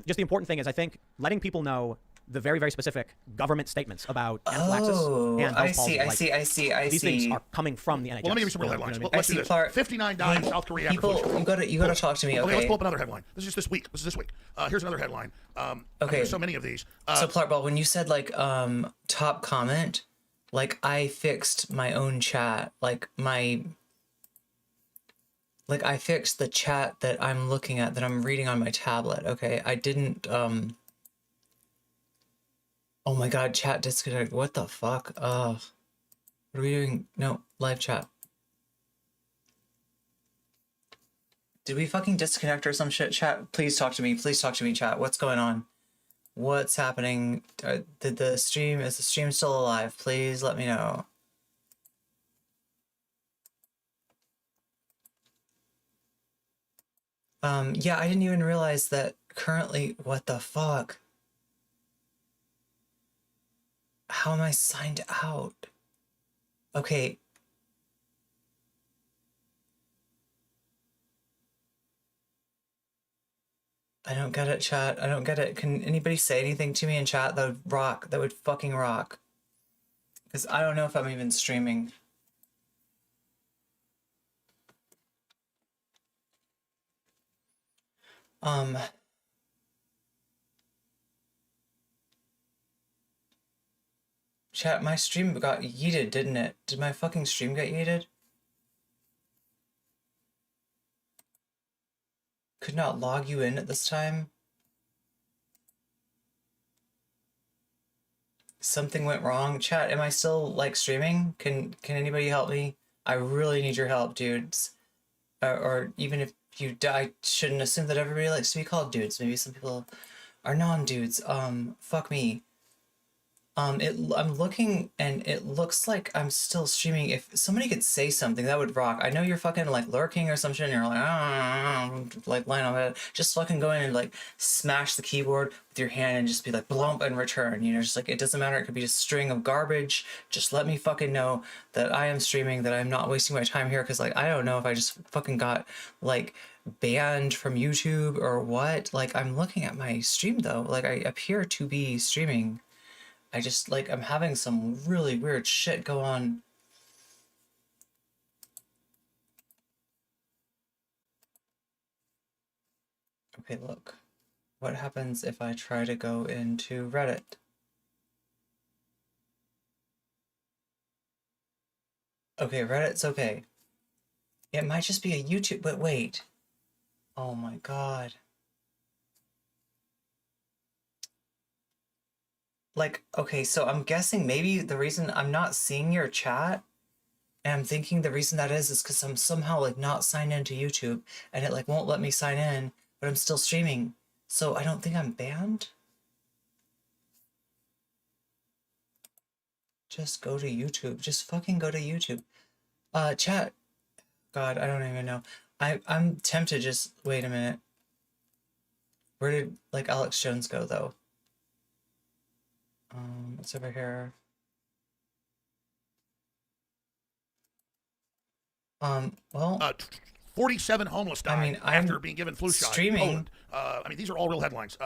Speaker 3: just the important thing is, I think, letting people know the very, very specific government statements about anaphylaxis
Speaker 1: Oh,
Speaker 3: and
Speaker 1: I
Speaker 3: Bell's
Speaker 1: see,
Speaker 3: palsy.
Speaker 1: I see.
Speaker 3: These things are coming from the NHS.
Speaker 2: Well, let me give you some real
Speaker 3: You know
Speaker 2: headlines.
Speaker 3: what I mean?
Speaker 2: Let's do
Speaker 1: see,
Speaker 2: this.
Speaker 1: Clark.
Speaker 2: 59 died in South Korea.
Speaker 1: People,
Speaker 2: after
Speaker 1: you gotta talk to me.
Speaker 2: Okay, let's
Speaker 1: Okay.
Speaker 2: pull up another headline. This is just this week. This is this week. Here's another headline.
Speaker 1: Okay.
Speaker 2: There's so many of these.
Speaker 1: So Clark Ball, when you said like top comment, like I fixed my own chat, like I fixed the chat that I'm looking at, that I'm reading on my tablet. Okay, I didn't oh my god, chat disconnect. What the fuck? What are we doing? No, live chat. Did we fucking disconnect or some shit, chat? Please talk to me. Please talk to me, chat. What's going on? What's happening? Is the stream still alive? Please let me know. Yeah, I didn't even realize that currently, what the fuck? How am I signed out? Okay. I don't get it, chat. I don't get it. Can anybody say anything to me in chat that would rock? That would fucking rock. Because I don't know if I'm even streaming. Chat, my stream got yeeted, didn't it? Did my fucking stream get yeeted? Could not log you in at this time. Something went wrong. Chat, am I still like streaming? Can anybody help me? I really need your help, dudes. Or even if you die, shouldn't assume that everybody likes to be called dudes. Maybe some people are non-dudes. Fuck me. I'm looking and it looks like I'm still streaming. If somebody could say something, that would rock. I know you're fucking like lurking or some shit and you're like, like lying on it. Just fucking go in and like smash the keyboard with your hand and just be like blump and return. You know, just like, it doesn't matter. It could be just a string of garbage. Just let me fucking know that I am streaming, that I'm not wasting my time here. Cause like, I don't know if I just fucking got like banned from YouTube or what. Like, I'm looking at my stream though. Like, I appear to be streaming. I just, like, I'm having some really weird shit go on. Okay, look. What happens if I try to go into Reddit? Okay, Reddit's okay. It might just be a YouTube, but wait. Oh my god. Like, okay, so I'm guessing maybe the reason I'm not seeing your chat, and I'm thinking the reason that is because I'm somehow like not signed into YouTube, and it like won't let me sign in, but I'm still streaming. So I don't think I'm banned? Just go to YouTube. Just fucking go to YouTube. Chat. God, I don't even know. I'm tempted just... Wait a minute. Where did, like, Alex Jones go, though? It's over here. Well...
Speaker 2: 47 homeless died after
Speaker 1: I'm
Speaker 2: being given flu shot.
Speaker 1: streaming.
Speaker 2: In Poland. These are all real headlines.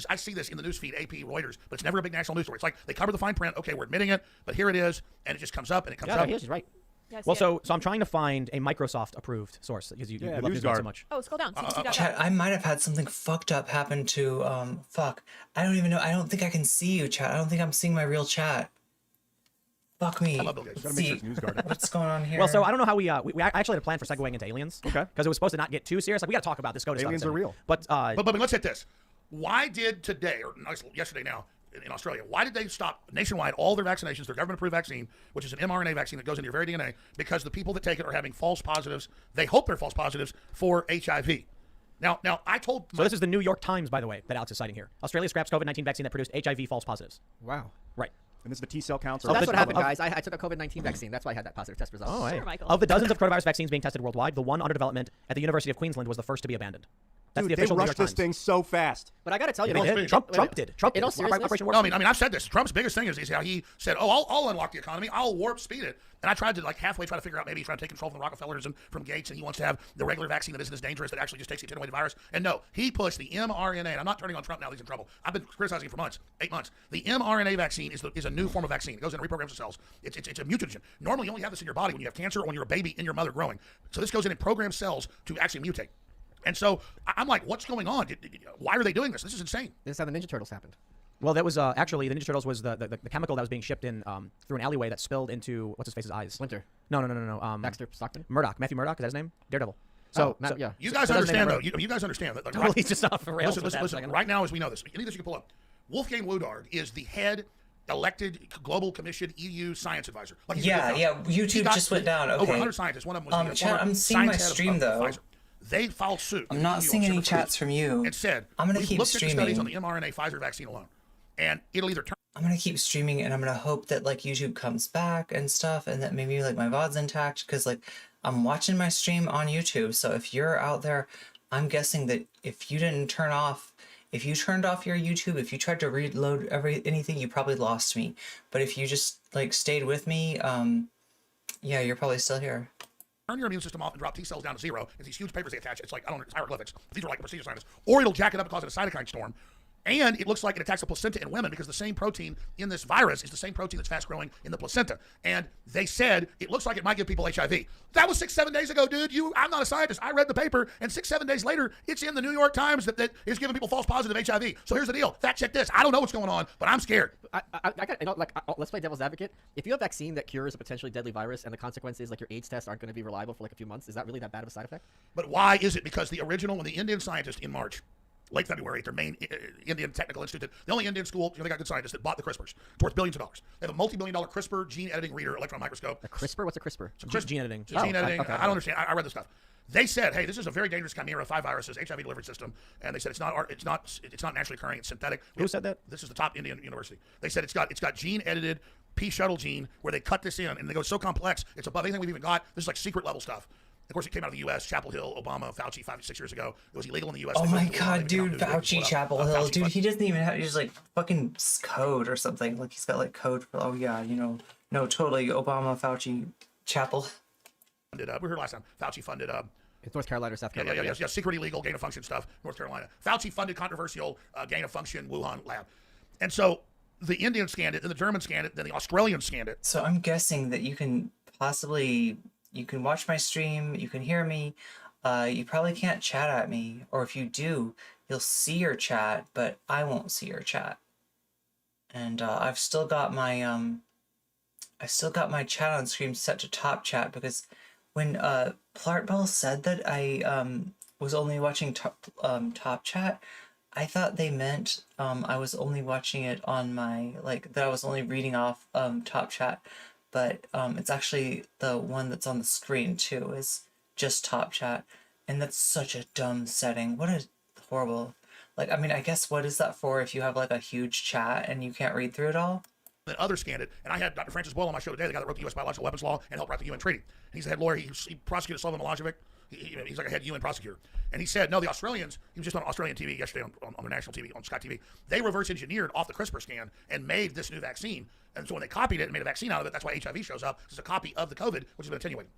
Speaker 2: I see this in the newsfeed, AP, Reuters, but it's never a big national news story. It's like they cover the fine print. Okay, we're admitting it, but here it is, and it just comes up, and it comes
Speaker 4: Yeah,
Speaker 2: up.
Speaker 4: no, she's right.
Speaker 6: Yeah, I see
Speaker 3: Well,
Speaker 6: it.
Speaker 3: so I'm trying to find a Microsoft approved source because you love NewsGuard so much.
Speaker 6: Oh, scroll down.
Speaker 1: Chat, I might have had something fucked up happen to, fuck. I don't even know. I don't think I can see you, chat. I don't think I'm seeing my real chat. Fuck me.
Speaker 2: I love Bill Gates.
Speaker 1: Let's
Speaker 5: Gotta make sure
Speaker 1: see.
Speaker 5: it's NewsGuard.
Speaker 1: What's going on here?
Speaker 3: Well, so I don't know how we actually had a plan for segueing into aliens.
Speaker 5: Okay.
Speaker 3: Because it was supposed to not get too serious. Like, we got to talk about this Scotus stuff.
Speaker 5: Aliens are real.
Speaker 3: But
Speaker 2: But let's hit this. Why did today, or yesterday now, in Australia, why did they stop nationwide all their vaccinations, their government-approved vaccine, which is an mRNA vaccine that goes into your very DNA, because the people that take it are having false positives. They hope they're false positives for HIV. Now, I told...
Speaker 3: So this is the New York Times, by the way, that Alex is citing here. Australia scraps COVID-19 vaccine that produced HIV false positives.
Speaker 4: Wow.
Speaker 3: Right.
Speaker 5: And this is the T cell counts.
Speaker 4: So
Speaker 5: are
Speaker 4: that's
Speaker 5: also
Speaker 4: what happened,
Speaker 5: public.
Speaker 4: guys. I took a COVID-19 vaccine. That's why I had that positive test result.
Speaker 3: Oh, hey.
Speaker 6: Sure, Michael.
Speaker 3: Of the dozens of coronavirus vaccines being tested worldwide, the one under development at the University of Queensland was the first to be abandoned. That's
Speaker 5: Dude,
Speaker 3: the
Speaker 5: they
Speaker 3: official New York
Speaker 5: rushed this
Speaker 3: Times.
Speaker 5: thing so fast.
Speaker 4: But I got to tell you,
Speaker 3: They
Speaker 2: Well,
Speaker 3: did.
Speaker 2: it's
Speaker 3: Trump did. Trump
Speaker 4: in
Speaker 3: did.
Speaker 4: all seriousness-
Speaker 3: Operation Warp
Speaker 2: No, I
Speaker 3: Speed.
Speaker 2: mean, I've said this. Trump's biggest thing is how he said, "Oh, I'll unlock the economy. I'll warp speed it." And I tried to like halfway try to figure out maybe he's trying to take control from the Rockefellers and from Gates, and he wants to have the regular vaccine that isn't as dangerous that actually just takes the attenuated virus. And no, he pushed the mRNA. And I'm not turning on Trump now; he's in trouble. I've been criticizing him for months, 8 months. The mRNA vaccine is a new form of vaccine. It goes in and reprograms the cells. It's a mutagen. Normally, you only have this in your body when you have cancer or when you're a baby in your mother growing. So this goes in and programs cells to actually mutate. And so I'm like, what's going on? Why are they doing this? This is insane.
Speaker 4: this is how the Ninja Turtles happened.
Speaker 3: Well, that was actually the Ninja Turtles was the chemical that was being shipped in through an alleyway that spilled into what's his face's eyes.
Speaker 4: Winter.
Speaker 3: No.
Speaker 4: Baxter Stockman.
Speaker 3: Murdoch. Matthew Murdoch. Is that his name? Daredevil.
Speaker 4: Yeah.
Speaker 2: You guys
Speaker 3: so doesn't
Speaker 2: understand,
Speaker 3: they
Speaker 2: though. You guys understand that. Like,
Speaker 3: Totally just off the rails.
Speaker 2: listen,
Speaker 3: with that for a
Speaker 2: listen.
Speaker 3: second.
Speaker 2: Right now, as we know this, any of this you can pull up. Wolfgang Woodard is the head elected Global Commission EU science advisor. Like he's a good
Speaker 1: Yeah,
Speaker 2: fellow. He
Speaker 1: YouTube
Speaker 2: got
Speaker 1: just went down.
Speaker 2: Over
Speaker 1: Okay.
Speaker 2: 100 scientists. One of them was the
Speaker 1: chat,
Speaker 2: former
Speaker 1: I'm seeing my
Speaker 2: science head
Speaker 1: stream,
Speaker 2: of
Speaker 1: though.
Speaker 2: Pfizer. They filed suit.
Speaker 1: I'm not seeing any chats from you.
Speaker 2: And said,
Speaker 1: I'm gonna
Speaker 2: we've
Speaker 1: keep
Speaker 2: looked at the studies on
Speaker 1: streaming.
Speaker 2: the mRNA Pfizer vaccine alone, and it'll either turn.
Speaker 1: I'm gonna keep streaming, and I'm gonna hope that like YouTube comes back and stuff, and that maybe like my VOD's intact, because like I'm watching my stream on YouTube. So if you're out there, I'm guessing that if you didn't turn off, if you turned off your YouTube, if you tried to reload anything, you probably lost me. But if you just like stayed with me, yeah, you're probably still here.
Speaker 2: Turn your immune system off and drop T cells down to zero. It's these huge papers they attach. It's like, I don't know, it's hieroglyphics. These are like procedure scientists. Or it'll jack it up and cause it a cytokine storm. And it looks like it attacks the placenta in women because the same protein in this virus is the same protein that's fast growing in the placenta. And they said it looks like it might give people HIV. That was 6-7 days ago, dude. I'm not a scientist. I read the paper, and 6-7 days later, it's in the New York Times that is giving people false positive HIV. So here's the deal. Fact check this. I don't know what's going on, but I'm scared.
Speaker 4: I got, let's play devil's advocate. If you have a vaccine that cures a potentially deadly virus and the consequence is like your AIDS tests aren't going to be reliable for like a few months, is that really that bad of a side effect?
Speaker 2: But why is it? Because the original, when the Indian scientist in March, late February, at their main Indian Technical Institute, the only Indian school, they got good scientists that bought the CRISPRs, it's worth billions of dollars. They have a multi-billion-dollar CRISPR gene editing reader electron microscope.
Speaker 4: A CRISPR? What's a CRISPR?
Speaker 3: Gene editing.
Speaker 2: It's gene editing.
Speaker 4: okay.
Speaker 2: I don't understand. I read this stuff. They said, hey, this is a very dangerous chimera, 5 viruses, HIV delivery system, and they said it's not naturally occurring. It's synthetic.
Speaker 3: Who said that?
Speaker 2: This is the top Indian university. They said it's got gene edited P shuttle gene where they cut this in, and they go so complex it's above anything we've even got. This is like secret level stuff. Of course, it came out of the U.S. Chapel Hill, Obama, Fauci, 5-6 years ago. It was illegal in the U.S.
Speaker 1: Oh
Speaker 2: They
Speaker 1: my
Speaker 2: moved it to the law.
Speaker 1: god,
Speaker 2: They came out
Speaker 1: dude,
Speaker 2: and
Speaker 1: Fauci,
Speaker 2: put up,
Speaker 1: Chapel Hill,
Speaker 2: Fauci
Speaker 1: dude,
Speaker 2: fund-
Speaker 1: he doesn't even have, he's like fucking code or something. Like he's got like code for, oh yeah, you know, no, totally, Obama, Fauci, Chapel.
Speaker 2: funded, we were here last time. Fauci funded,
Speaker 4: It's North Carolina or South
Speaker 2: yeah,
Speaker 4: Carolina.
Speaker 2: secret illegal gain of function stuff, North Carolina. Fauci funded controversial gain of function Wuhan lab. And so the Indians scanned it, and the Germans scanned it, then the Australians scanned it.
Speaker 1: So I'm guessing that you can possibly, you can watch my stream, you can hear me. You probably can't chat at me, or if you do, you'll see your chat, but I won't see your chat. And I've still got my chat on screen set to top chat, because when Plartbell said that I was only watching top chat, I thought they meant I was only watching it on my, like, that I was only reading off top chat, but it's actually the one that's on the screen too, is just top chat, and that's such a dumb setting. What a horrible, like, I mean, I guess what is that for if you have like a huge chat and you can't read through it all?
Speaker 2: That others scanned it, and I had Dr. Francis Boyle on my show today, the guy that wrote the U.S. biological weapons law and helped write the UN treaty. He's the head lawyer. He prosecuted Slobodan Milosevic. He's like a head UN prosecutor. And he said, no, the Australians, he was just on Australian TV yesterday on their national TV, on Sky TV, they reverse engineered off the CRISPR scan and made this new vaccine. And so when they copied it and made a vaccine out of it, that's why HIV shows up. It's a copy of the COVID, which has been attenuated.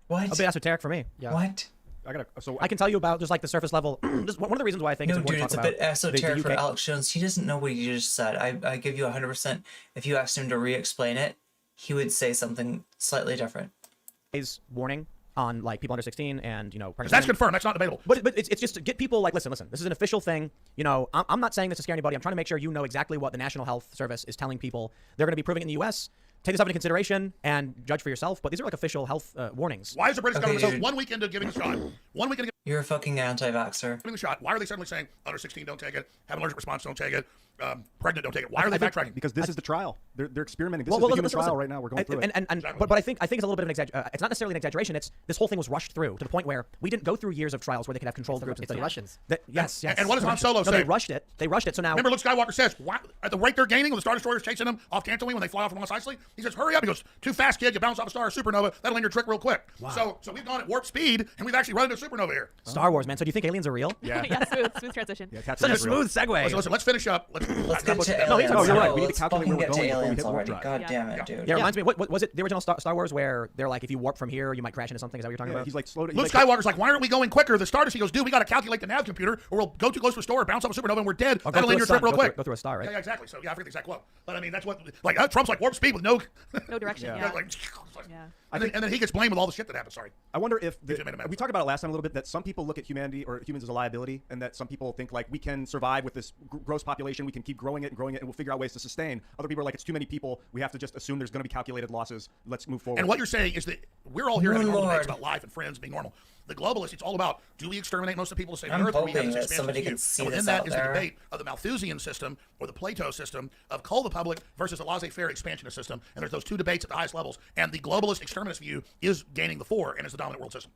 Speaker 1: What?
Speaker 3: A bit esoteric for me.
Speaker 4: Yeah.
Speaker 1: What?
Speaker 3: I can tell you about just like the surface level. Just one of the reasons why I think
Speaker 1: No,
Speaker 3: it's
Speaker 1: dude,
Speaker 3: important
Speaker 1: it's
Speaker 3: to
Speaker 1: a
Speaker 3: talk
Speaker 1: bit
Speaker 3: about
Speaker 1: esoteric
Speaker 3: the
Speaker 1: for
Speaker 3: UK
Speaker 1: Alex Jones. He doesn't know what you just said. I give you 100%. If you asked him to re-explain it, he would say something slightly different.
Speaker 3: warning on like people under 16 and pregnant
Speaker 2: That's
Speaker 3: women.
Speaker 2: confirmed. That's not debatable.
Speaker 3: But it's just to get people like, listen, this is an official thing. I'm not saying this to scare anybody. I'm trying to make sure you know exactly what the National Health Service is telling people. They're going to be proving it in the U.S. Take this up into consideration and judge for yourself. But these are like official health warnings.
Speaker 2: Why is the British
Speaker 1: Okay,
Speaker 2: government
Speaker 1: dude.
Speaker 2: 1 week into giving a shot? 1 week into
Speaker 1: You're a fucking anti-vaxxer.
Speaker 2: giving the shot. Why are they suddenly saying under 16 don't take it, have an allergic response don't take it, pregnant don't take it? Why are they backtracking?
Speaker 5: Because this is the trial. They're experimenting. This
Speaker 3: Well,
Speaker 5: is the human
Speaker 3: listen,
Speaker 5: trial right now. We're going through it.
Speaker 3: But I think it's a little bit of an exaggeration. It's not necessarily an exaggeration. It's this whole thing was rushed through to the point where we didn't go through years of trials where they could have controlled groups and
Speaker 4: It's the
Speaker 3: stuff.
Speaker 4: Russians.
Speaker 3: Yes.
Speaker 2: And what does Han Solo
Speaker 3: No,
Speaker 2: say?
Speaker 3: they rushed it. So now.
Speaker 2: Remember Luke Skywalker says, why, at the rate they're gaining when the Star Destroyer's chasing them off Tatooine when they fly off from Mos Eisley, he says, hurry up. He goes, too fast, kid. You bounce off a star or supernova. That'll end your trick real quick. Wow. So we've gone at warp speed, and we've actually run into a supernova here.
Speaker 3: Star Wars, man. So do you think aliens are real?
Speaker 5: Yeah.
Speaker 6: Yeah, smooth transition.
Speaker 5: Yeah, Tatooine
Speaker 3: Such a
Speaker 5: is real.
Speaker 3: smooth segue.
Speaker 2: Listen, let's finish up.
Speaker 1: Let's get to
Speaker 3: No,
Speaker 1: aliens.
Speaker 3: you're right.
Speaker 5: We need to
Speaker 1: Let's
Speaker 5: calculate
Speaker 1: fucking
Speaker 5: where
Speaker 1: get
Speaker 5: we're
Speaker 1: to
Speaker 5: going before we
Speaker 1: aliens
Speaker 5: hit warp
Speaker 1: already.
Speaker 5: drive.
Speaker 1: God
Speaker 6: Yeah.
Speaker 1: damn it, dude.
Speaker 3: Yeah, it reminds me. What was it? The original Star Wars where they're like, if you warp from here, you might crash into something. Is that what you're talking
Speaker 5: Yeah,
Speaker 3: about?
Speaker 5: he's like slow.
Speaker 2: Luke Skywalker's like, why aren't we going quicker? The Stardust, he goes, dude, we got to calculate the nav computer, or we'll go too close to a store, bounce off a supernova, and we're dead.
Speaker 3: Or go
Speaker 2: That'll
Speaker 3: through
Speaker 2: end
Speaker 3: a
Speaker 2: your
Speaker 3: sun,
Speaker 2: trip real
Speaker 3: go
Speaker 2: quick.
Speaker 3: through- go through a star, right?
Speaker 2: Yeah, exactly. So, yeah, I forget the exact quote. But I mean, that's what, like, Trump's like warp speed with no
Speaker 6: direction.
Speaker 2: Yeah,
Speaker 6: Yeah.
Speaker 2: like,
Speaker 6: Yeah.
Speaker 2: and then he gets blamed with all the shit that happened. Sorry.
Speaker 5: I wonder if
Speaker 2: If it made a mess.
Speaker 5: we talked about it last time a little bit, that some people look at humanity or humans as a liability, and that some people think like we can survive with this gross population, we can keep growing it, and we'll figure out ways to sustain. Other people are like, it's too many people, we have to just assume there's going to be calculated losses. Let's move forward.
Speaker 2: And what you're saying is that we're all here having normal
Speaker 1: Moonlord.
Speaker 2: debates about life and friends being normal. The globalists, it's all about, do we exterminate most of the people to save the
Speaker 1: I'm
Speaker 2: Earth, or we have
Speaker 1: hoping
Speaker 2: this
Speaker 1: that
Speaker 2: expansionist
Speaker 1: somebody
Speaker 2: view?
Speaker 1: can see
Speaker 2: And within
Speaker 1: this
Speaker 2: that
Speaker 1: out
Speaker 2: is
Speaker 1: there.
Speaker 2: the debate of the Malthusian system or the Plato system of cull the public versus a laissez-faire expansionist system. And there's those two debates at the highest levels. And the globalist exterminist view is gaining the fore and is the dominant world system.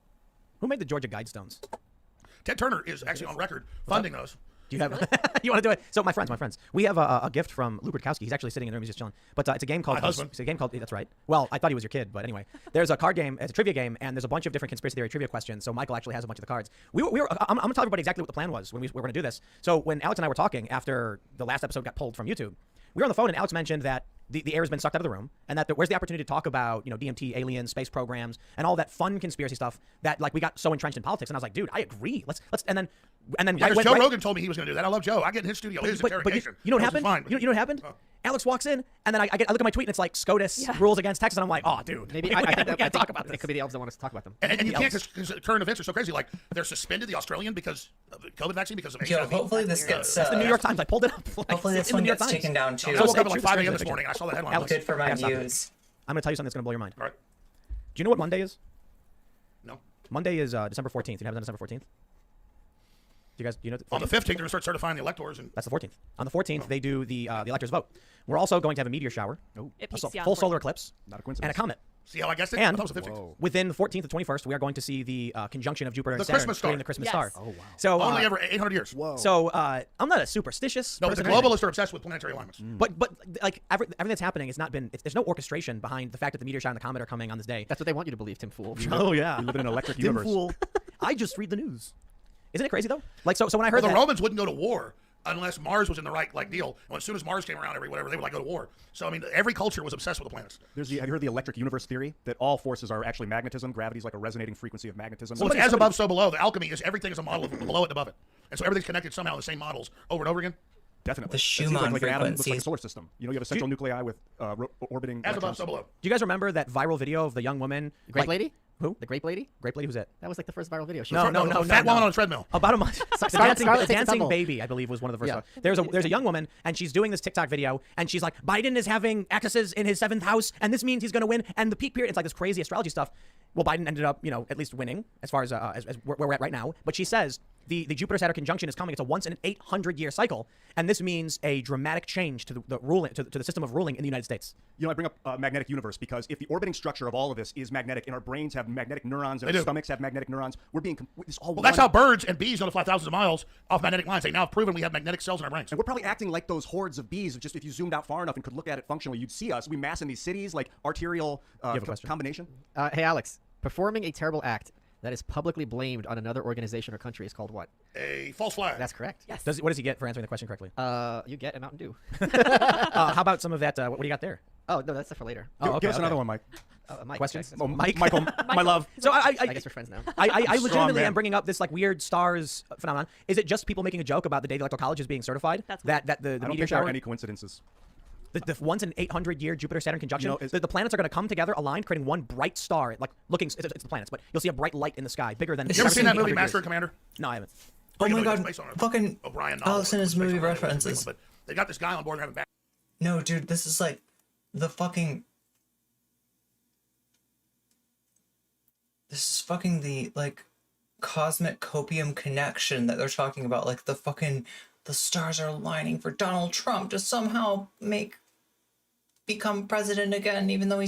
Speaker 3: Who made the Georgia Guidestones?
Speaker 2: Ted Turner is actually on record funding those.
Speaker 3: Do you have? You want to do it? So my friends, we have a gift from Lou Brodkowski. He's actually sitting in the room. He's just chilling. But it's a game called.
Speaker 2: My husband.
Speaker 3: It's a game called. That's right. Well, I thought he was your kid, but anyway, there's a card game. It's a trivia game, and there's a bunch of different conspiracy theory trivia questions. So Michael actually has a bunch of the cards. I'm gonna tell everybody exactly what the plan was when we were gonna do this. So when Alex and I were talking after the last episode got pulled from YouTube, we were on the phone, and Alex mentioned that the air has been sucked out of the room, and that where's the opportunity to talk about DMT, aliens, space programs, and all that fun conspiracy stuff that like we got so entrenched in politics. And I was like, dude, I agree. Let's and then
Speaker 2: Yeah, because Joe Rogan told me he was going to do that. I love Joe. I get in his studio, his
Speaker 3: but
Speaker 2: interrogation.
Speaker 3: you know what
Speaker 2: This is
Speaker 3: happened?
Speaker 2: fine.
Speaker 3: You know what happened? Alex walks in, and then I look at my tweet, and it's like Scotus rules against Texas, and I'm like, oh, dude,
Speaker 4: Maybe
Speaker 3: we
Speaker 4: I
Speaker 3: gotta
Speaker 4: think
Speaker 3: talk about
Speaker 4: it
Speaker 3: this.
Speaker 4: could be the elves that want us to talk about them.
Speaker 2: And you can't, because current events are so crazy. Like, they're suspended the Australian because of the COVID vaccine, because of
Speaker 1: Yo,
Speaker 2: HIV.
Speaker 1: hopefully this gets.
Speaker 3: It's the New York Times. I pulled it up. Like,
Speaker 1: Hopefully
Speaker 3: it's
Speaker 1: this
Speaker 3: in the
Speaker 1: one
Speaker 3: New York
Speaker 1: gets
Speaker 3: Times.
Speaker 1: taken down too.
Speaker 2: I woke up at like
Speaker 3: Truth
Speaker 2: 5 a.m.
Speaker 3: Stranger
Speaker 2: this morning, and I saw the headline.
Speaker 3: Alex,
Speaker 1: Good for my
Speaker 3: stop it.
Speaker 1: views.
Speaker 3: I'm gonna tell you something that's gonna blow your mind.
Speaker 2: All right.
Speaker 3: Do you know what Monday is?
Speaker 2: No.
Speaker 3: Monday is December 14th. You know on December 14th? Do you know?
Speaker 2: On the 15th, they're going to start certifying the electors. And
Speaker 3: That's the 14th. On the 14th, they do the electors vote. We're also going to have a meteor shower,
Speaker 6: It
Speaker 3: a
Speaker 6: peaks, yeah,
Speaker 3: full
Speaker 6: on the
Speaker 3: solar
Speaker 6: 14th.
Speaker 3: eclipse,
Speaker 5: Not a
Speaker 3: and
Speaker 5: coincidence.
Speaker 3: a comet.
Speaker 2: see how I guessed it?
Speaker 3: And
Speaker 2: I thought it was the 15th.
Speaker 5: Whoa.
Speaker 3: Within the 14th to 21st, we are going to see the conjunction of Jupiter and
Speaker 2: The
Speaker 3: Saturn,
Speaker 2: Christmas star.
Speaker 3: creating the Christmas
Speaker 6: Yes.
Speaker 3: star.
Speaker 6: Oh,
Speaker 5: wow.
Speaker 3: So
Speaker 2: Only ever 800 years.
Speaker 5: Whoa.
Speaker 3: So I'm not a superstitious
Speaker 2: No, but the
Speaker 3: person or anything.
Speaker 2: globalists are obsessed with planetary alignments.
Speaker 3: But like everything that's happening, it's not been. There's no orchestration behind the fact that the meteor shower and the comet are coming on this day.
Speaker 4: That's what they want you to believe, Tim Fool.
Speaker 3: Oh yeah,
Speaker 5: We live in an electric
Speaker 3: Tim
Speaker 5: universe.
Speaker 3: Fool. I just read the news. Isn't it crazy though? Like so when I heard
Speaker 2: Well, the
Speaker 3: that,
Speaker 2: Romans wouldn't go to war unless Mars was in the right deal. And as soon as Mars came around, they would like go to war. So I mean, every culture was obsessed with the planets.
Speaker 5: have you heard the electric universe theory that all forces are actually magnetism? Gravity is like a resonating frequency of magnetism.
Speaker 2: Well, it's as above, so below. The alchemy is everything is a model of below it and above it, and so everything's connected somehow in the same models over and over again.
Speaker 5: Definitely.
Speaker 1: The
Speaker 5: It seems
Speaker 1: Schumann
Speaker 5: like an atom looks like a
Speaker 1: frequencies.
Speaker 5: solar system. You have a central nuclei with orbiting
Speaker 2: As above,
Speaker 5: electrons.
Speaker 2: so below.
Speaker 3: do you guys remember that viral video of the young woman?
Speaker 4: Great
Speaker 3: like,
Speaker 4: lady?
Speaker 3: Who?
Speaker 4: The grape lady?
Speaker 3: Grape lady, who's that?
Speaker 4: That was like the first viral video. She
Speaker 3: No,
Speaker 4: was
Speaker 3: no,
Speaker 2: The
Speaker 3: no,
Speaker 2: fat
Speaker 3: no.
Speaker 2: woman on a treadmill.
Speaker 3: About a month.
Speaker 4: Scarlet takes a
Speaker 3: Dancing
Speaker 4: tumble.
Speaker 3: Baby, I believe, was one of the first.
Speaker 4: Yeah.
Speaker 3: There's a young woman, and she's doing this TikTok video, and she's like, Biden is having excesses in his 7th house, and this means he's going to win. And the peak period, it's like this crazy astrology stuff. Well, Biden ended up, at least winning as far as where we're at right now. But she says the Jupiter-Saturn conjunction is coming. It's a once in an 800-year cycle, and this means a dramatic change to the ruling to the system of ruling in the United States.
Speaker 5: I bring up magnetic universe because if the orbiting structure of all of this is magnetic, and our brains have magnetic neurons, and our stomachs have magnetic neurons, we're being this all.
Speaker 2: Well, that's how birds and bees know to fly thousands of miles off magnetic lines. They now have proven we have magnetic cells in our brains.
Speaker 5: And we're probably acting like those hordes of bees. Just if you zoomed out far enough and could look at it functionally, you'd see us. We mass in these cities, like arterial combination.
Speaker 4: Hey, Alex, performing a terrible act that is publicly blamed on another organization or country is called what?
Speaker 2: A false flag.
Speaker 4: That's correct.
Speaker 6: Yes.
Speaker 3: What does he get for answering the question correctly?
Speaker 4: You get a Mountain Dew.
Speaker 3: How about some of that? What do you got there?
Speaker 4: Oh, no, that's for later.
Speaker 5: Give us another one, Mike.
Speaker 4: Mike,
Speaker 3: Questions?
Speaker 4: check.
Speaker 5: Oh,
Speaker 3: Mike?
Speaker 5: Michael, my love.
Speaker 3: So
Speaker 4: I guess we're friends now.
Speaker 3: I
Speaker 5: Strong
Speaker 3: legitimately
Speaker 5: man.
Speaker 3: am bringing up this like weird stars phenomenon. Is it just people making a joke about the day the electoral college is being certified?
Speaker 6: That's
Speaker 3: that the
Speaker 5: I don't
Speaker 3: meteor
Speaker 5: think there
Speaker 3: shower,
Speaker 5: are any coincidences.
Speaker 3: the once in 800-year Jupiter-Saturn conjunction,
Speaker 5: You know,
Speaker 3: the planets are going to come together, aligned, creating one bright star. Like looking, it's the planets, but you'll see a bright light in the sky, bigger than.
Speaker 1: You
Speaker 2: You ever seen that movie
Speaker 3: 800
Speaker 2: Master
Speaker 3: years.
Speaker 2: and Commander?
Speaker 3: No, I haven't.
Speaker 1: Oh my
Speaker 2: It's
Speaker 1: god,
Speaker 2: based on a
Speaker 1: fucking
Speaker 2: O'Brien novel.
Speaker 1: Alice in his
Speaker 2: It's based
Speaker 1: movie
Speaker 2: on a-
Speaker 1: references.
Speaker 2: But they got this guy on board. They're having back.
Speaker 1: No, dude, this is like the fucking. This is fucking the like cosmic copium connection that they're talking about. Like the stars are aligning for Donald Trump to somehow become president again, even though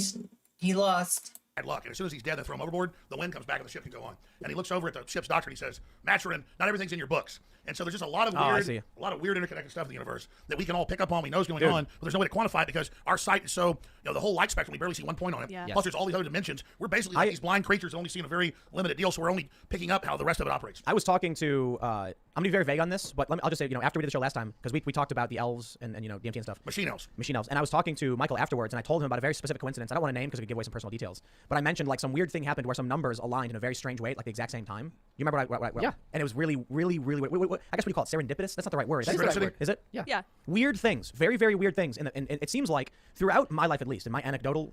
Speaker 1: he lost.
Speaker 2: Bad luck. And as soon as he's dead, they throw him overboard. The wind comes back and the ship can go on. And he looks over at the ship's doctor and he says, Maturin, not everything's in your books. And so there's just a lot of
Speaker 3: I see.
Speaker 2: weird interconnected stuff in the universe that we can all pick up on. We know is going on, but there's no way to quantify it because our sight is so, the whole light spectrum, we barely see one point on it.
Speaker 6: Yeah.
Speaker 2: Plus, there's all these other dimensions. We're basically like these blind creatures that only see in a very limited deal, so we're only picking up how the rest of it operates.
Speaker 3: I was talking to. I'm gonna be very vague on this, but I'll just say, after we did the show last time, because we talked about the elves and DMT and stuff.
Speaker 2: Machine elves.
Speaker 3: And I was talking to Michael afterwards, and I told him about a very specific coincidence. I don't want to name because it could give away some personal details, but I mentioned like some weird thing happened where some numbers aligned in a very strange way at like the exact same time. You remember what
Speaker 4: Yeah.
Speaker 3: And it was really, really, really. I guess what do you call it? Serendipitous? That's not the right word.
Speaker 4: That is the right
Speaker 2: Synchronicity?
Speaker 4: word.
Speaker 3: Is it?
Speaker 4: Yeah.
Speaker 6: Yeah.
Speaker 3: Weird things, very, very weird things, and it seems like throughout my life, at least in my anecdotal,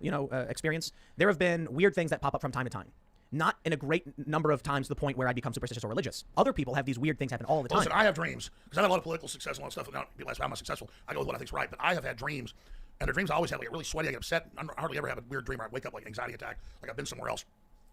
Speaker 3: experience, there have been weird things that pop up from time to time. Not in a great number of times to the point where I become superstitious or religious. Other people have these weird things happen all the time.
Speaker 2: Listen, I have dreams because I've had a lot of political success and a lot of stuff. Not people ask me how I'm successful. I go with what I think's right. But I have had dreams, and the dreams I always have. I get really sweaty. I get upset. I hardly ever have a weird dream where I wake up like an anxiety attack, like I've been somewhere else.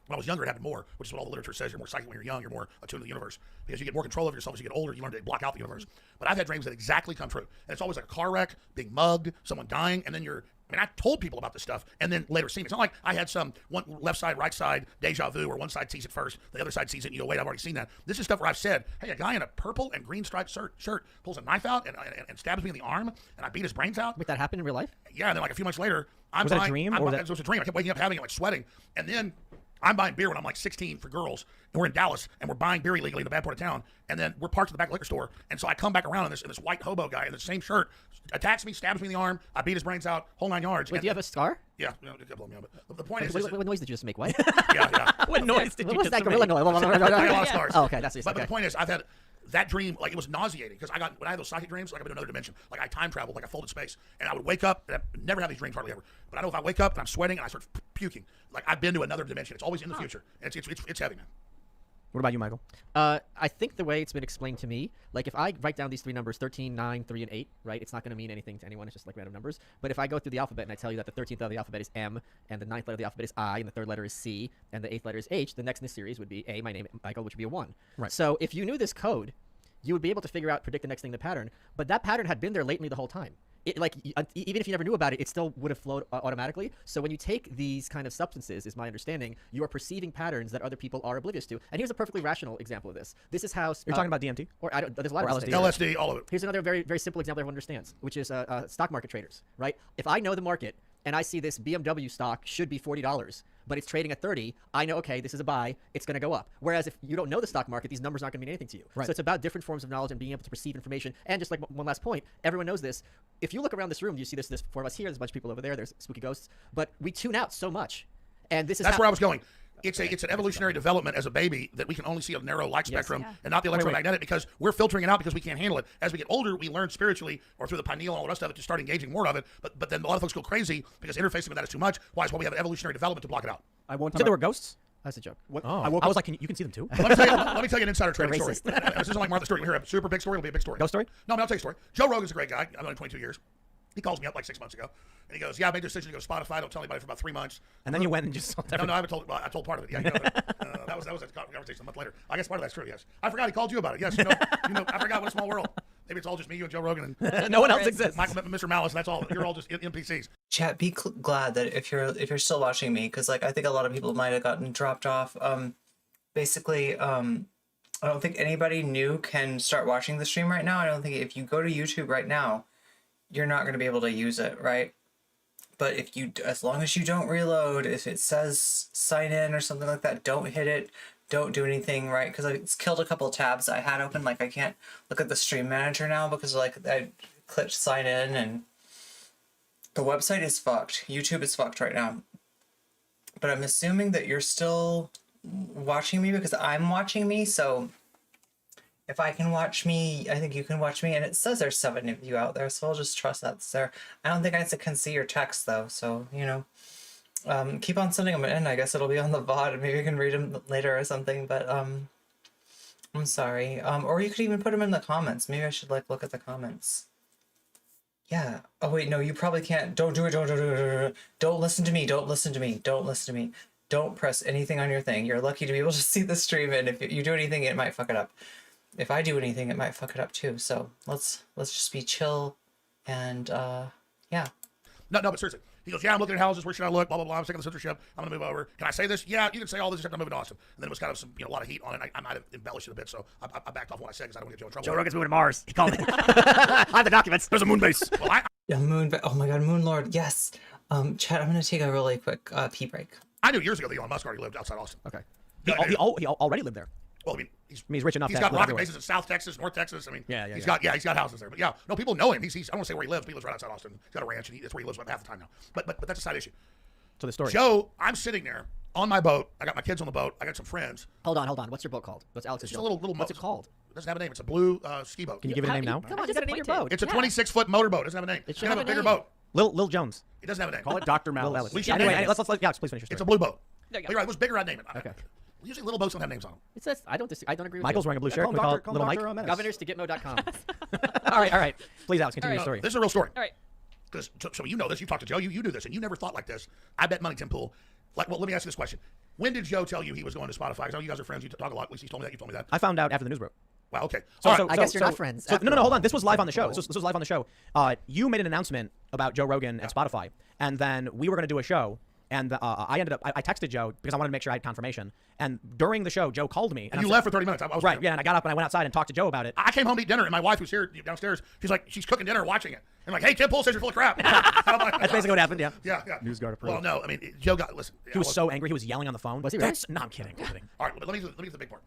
Speaker 2: When I was younger, it happened more, which is what all the literature says. You're more psychic when you're young. You're more attuned to the universe because you get more control of yourself as you get older. You learn to block out the universe. But I've had dreams that exactly come true, and it's always like a car wreck, being mugged, someone dying, and then you're. I mean, I told people about this stuff and then later seen it. It's not like I had some one left side, right side deja vu where one side sees it first, the other side sees it, and you go, wait, I've already seen that. This is stuff where I've said, hey, a guy in a purple and green striped shirt pulls a knife out and stabs me in the arm, and I beat his brains out.
Speaker 4: Wait, that happened in real life?
Speaker 2: Yeah, and then like a few months later,
Speaker 3: Was that a dream, or
Speaker 2: it was a dream. I kept waking up having it, like sweating, and then I'm buying beer when I'm like 16 for girls, and we're in Dallas, and we're buying beer illegally in the bad part of town, and then we're parked at the back of the liquor store, and so I come back around, and this white hobo guy in the same shirt attacks me, stabs me in the arm, I beat his brains out, whole 9 yards.
Speaker 4: Wait, do you have a scar?
Speaker 2: Yeah, a couple of them, but the point is,
Speaker 4: What noise did you just make? What?
Speaker 2: yeah.
Speaker 3: What noise did
Speaker 4: What
Speaker 3: you
Speaker 4: was
Speaker 3: just
Speaker 4: that
Speaker 3: make?
Speaker 4: gorilla noise?
Speaker 2: I got a lot of scars.
Speaker 4: Oh, okay, that's
Speaker 2: But
Speaker 4: okay.
Speaker 2: the point is, I've had that dream, like it was nauseating because when I had those psychic dreams, like I'm in another dimension, like I time traveled, like I folded space, and I would wake up, and I never have these dreams hardly ever, but I know if I wake up and I'm sweating and I start puking, like I've been to another dimension. It's always in the future, and it's heavy, man.
Speaker 3: What about you, Michael?
Speaker 4: I think the way it's been explained to me, like if I write down these 3 numbers, 13, 9, 3, and 8, right? It's not going to mean anything to anyone. It's just like random numbers. But if I go through the alphabet and I tell you that the 13th letter of the alphabet is M, and the 9th letter of the alphabet is I, and the 3rd letter is C, and the 8th letter is H, the next in the series would be A, my name, Michael, which would be a 1.
Speaker 3: Right.
Speaker 4: So if you knew this code, you would be able to predict the next thing in the pattern. But that pattern had been there latently the whole time. Even if you never knew about it, it still would have flowed automatically. So when you take these kind of substances, is my understanding, you are perceiving patterns that other people are oblivious to. And here's a perfectly rational example of this. This is how
Speaker 3: You're talking about DMT?
Speaker 4: or I don't, there's a lot
Speaker 3: Or
Speaker 4: of
Speaker 3: LSD.
Speaker 4: things.
Speaker 2: LSD, all of it.
Speaker 4: Here's another very, very simple example everyone understands, which is stock market traders, right? If I know the market and I see this BMW stock should be $40, but it's trading at 30, I know, okay, this is a buy, it's going to go up. Whereas if you don't know the stock market, these numbers aren't going to mean anything to you.
Speaker 3: Right.
Speaker 4: So it's about different forms of knowledge and being able to perceive information. And just like one last point, everyone knows this. If you look around this room, you see there's 4 of us here, there's a bunch of people over there, there's spooky ghosts, but we tune out so much. And this is
Speaker 2: That's
Speaker 4: how,
Speaker 2: where I was going. It's an evolutionary development as a baby that we can only see a narrow light spectrum and not the electromagnetic because we're filtering it out because we can't handle it. As we get older, we learn spiritually or through the pineal and all the rest of it to start engaging more of it. But then a lot of folks go crazy because interfacing with that is too much. Why? It's why we have an evolutionary development to block it out.
Speaker 5: I won't.
Speaker 3: You said there were ghosts?
Speaker 4: That's a joke.
Speaker 5: What?
Speaker 3: Oh,
Speaker 5: I woke
Speaker 3: I was
Speaker 5: up.
Speaker 3: like, you can see them too.
Speaker 2: Let me tell you an insider trading story.
Speaker 4: Racist.
Speaker 2: This isn't like Martha Stewart. You'll hear a super big story. It'll be a big story.
Speaker 3: Ghost story?
Speaker 2: No, I mean, I'll tell you a story. Joe Rogan's a great guy. I've known him 22 years. He calls me up like 6 months ago, and he goes, "Yeah, I made the decision to go to Spotify. Don't tell anybody for about 3 months."
Speaker 3: And then you went and just sold
Speaker 2: No,
Speaker 3: everything.
Speaker 2: I haven't told. Well, I told part of it. Yeah, you know, that was a conversation a month later. I guess part of that's true. Yes, I forgot he called you about it. Yes, you know, I forgot. What a small world. Maybe it's all just me, you, and Joe Rogan, and
Speaker 3: No one else exists.
Speaker 2: Mr. Malice. And that's all. You're all just NPCs.
Speaker 1: Chat, be glad that if you're still watching me, because like I think a lot of people might have gotten dropped off. Basically, I don't think anybody new can start watching the stream right now. I don't think if you go to YouTube right now, you're not going to be able to use it, right? But if you, as long as you don't reload, if it says sign in or something like that, don't hit it. Don't do anything, right? Because it's killed a couple tabs I had open. Like I can't look at the stream manager now because like I clicked sign in and the website is fucked. YouTube is fucked right now. But I'm assuming that you're still watching me because I'm watching me. So if I can watch me, I think you can watch me. And it says there's 7 of you out there, so I'll just trust that's there. I don't think I can see your text though, so you know. Keep on sending them in. I guess it'll be on the VOD. Maybe you can read them later or something. But I'm sorry. Or you could even put them in the comments. Maybe I should like look at the comments. Yeah. Oh wait, no. You probably can't. Don't do it. Don't do it. Don't listen to me. Don't listen to me. Don't listen to me. Don't press anything on your thing. You're lucky to be able to see the stream, and if you do anything, it might fuck it up. If I do anything, it might fuck it up too. So let's just be chill, and yeah.
Speaker 2: No, but seriously. He goes, "Yeah, I'm looking at houses. Where should I look? Blah, blah, blah. I'm sick of the censorship. I'm going to move over. Can I say this? Yeah, you can say all this except I'm moving to Austin." And then it was kind of a lot of heat on it. I might have embellished it a bit, so I backed off what I said because I don't want to get Joe in trouble.
Speaker 5: Joe Rogan's moving to Mars. He called me. I have the documents. There's a moon base.
Speaker 2: Well,
Speaker 1: Yeah, oh my god, Moonlord, yes. Chat, I'm gonna take a really quick pee break.
Speaker 2: I knew years ago that Elon Musk already lived outside Austin.
Speaker 3: Okay.
Speaker 2: Yeah,
Speaker 3: He already lived there.
Speaker 2: Well, I mean,
Speaker 3: He's rich enough.
Speaker 2: he's
Speaker 3: to
Speaker 2: got
Speaker 3: live
Speaker 2: rocket
Speaker 3: everywhere.
Speaker 2: bases in South Texas, North Texas. I mean,
Speaker 3: Yeah.
Speaker 2: he's got houses there. But yeah, no, people know him. He's I don't want to say where he lives. He lives right outside Austin. He's got a ranch, and that's where he lives half the time now. But that's a side issue.
Speaker 3: So the story.
Speaker 2: Joe, I'm sitting there on my boat. I got my kids on the boat. I got some friends.
Speaker 4: Hold on. What's your boat called? What's Alex's
Speaker 2: It's a
Speaker 4: boat?
Speaker 2: little.
Speaker 4: What's it called?
Speaker 2: It doesn't have a name. It's a blue ski boat.
Speaker 3: Can you give it a name now?
Speaker 4: Come on, you gotta name your boat.
Speaker 2: It's a 26-foot motorboat. It doesn't have a name.
Speaker 4: It
Speaker 2: It
Speaker 4: should
Speaker 2: should have a
Speaker 4: have a
Speaker 2: bigger
Speaker 4: name.
Speaker 2: boat.
Speaker 3: Lil Jones.
Speaker 2: It doesn't have a name.
Speaker 5: Call it Dr.
Speaker 3: Lil
Speaker 5: Malice.
Speaker 3: Alice.
Speaker 2: We should
Speaker 3: Anyway,
Speaker 2: name it.
Speaker 3: let's yeah, please finish your story.
Speaker 2: It's a blue boat.
Speaker 6: There you
Speaker 2: You're
Speaker 6: go.
Speaker 2: right. It was bigger. I'd name it.
Speaker 3: Okay.
Speaker 2: Usually little boats don't have names on them.
Speaker 4: It says I don't agree with
Speaker 3: Michael's
Speaker 4: you.
Speaker 3: wearing a blue shirt.
Speaker 5: Call
Speaker 3: We
Speaker 5: him
Speaker 3: call
Speaker 5: Dr.
Speaker 3: it Little Mike.
Speaker 5: Dr. Menace.
Speaker 4: Governors to Gitmo.com.
Speaker 3: All right. Please, Alex, continue your
Speaker 6: All
Speaker 3: story.
Speaker 2: This is a real story.
Speaker 6: All right.
Speaker 2: Because so you know this. You talked to Joe. You do this, and you never thought like this. I bet money, Tim Pool. Like, well, let me ask you this question: when did Joe tell you he was going to Spotify? Because I know you guys are friends. You talk a lot. At least he's told me that. You told me that.
Speaker 3: I found out after the news broke.
Speaker 2: Wow. Okay.
Speaker 3: So,
Speaker 2: All
Speaker 3: so,
Speaker 2: right.
Speaker 4: I guess you're
Speaker 3: so-
Speaker 4: not friends
Speaker 3: So,
Speaker 4: after
Speaker 3: no, hold
Speaker 4: all.
Speaker 3: on. This was live on the show.
Speaker 4: Oh.
Speaker 3: This was live on the show. You made an announcement about Joe Rogan at Spotify, and then we were going to do a show. And I ended up, I texted Joe because I wanted to make sure I had confirmation. And during the show, Joe called me.
Speaker 2: And you left for 30 minutes. I was
Speaker 3: Right, yeah. And I got up and I went outside and talked to Joe about it.
Speaker 2: I came home to eat dinner, and my wife was here downstairs. She's cooking dinner, watching it, and like, "Hey, Tim Pool says you're full of crap." I'm like,
Speaker 3: That's basically what happened, yeah.
Speaker 2: Yeah.
Speaker 5: NewsGuard approved.
Speaker 2: Well, no, I mean, Joe got listen.
Speaker 3: He was so angry. He was yelling on the phone.
Speaker 4: Was he really?
Speaker 3: No, I'm kidding. I'm kidding.
Speaker 2: All right, let me get to the big part.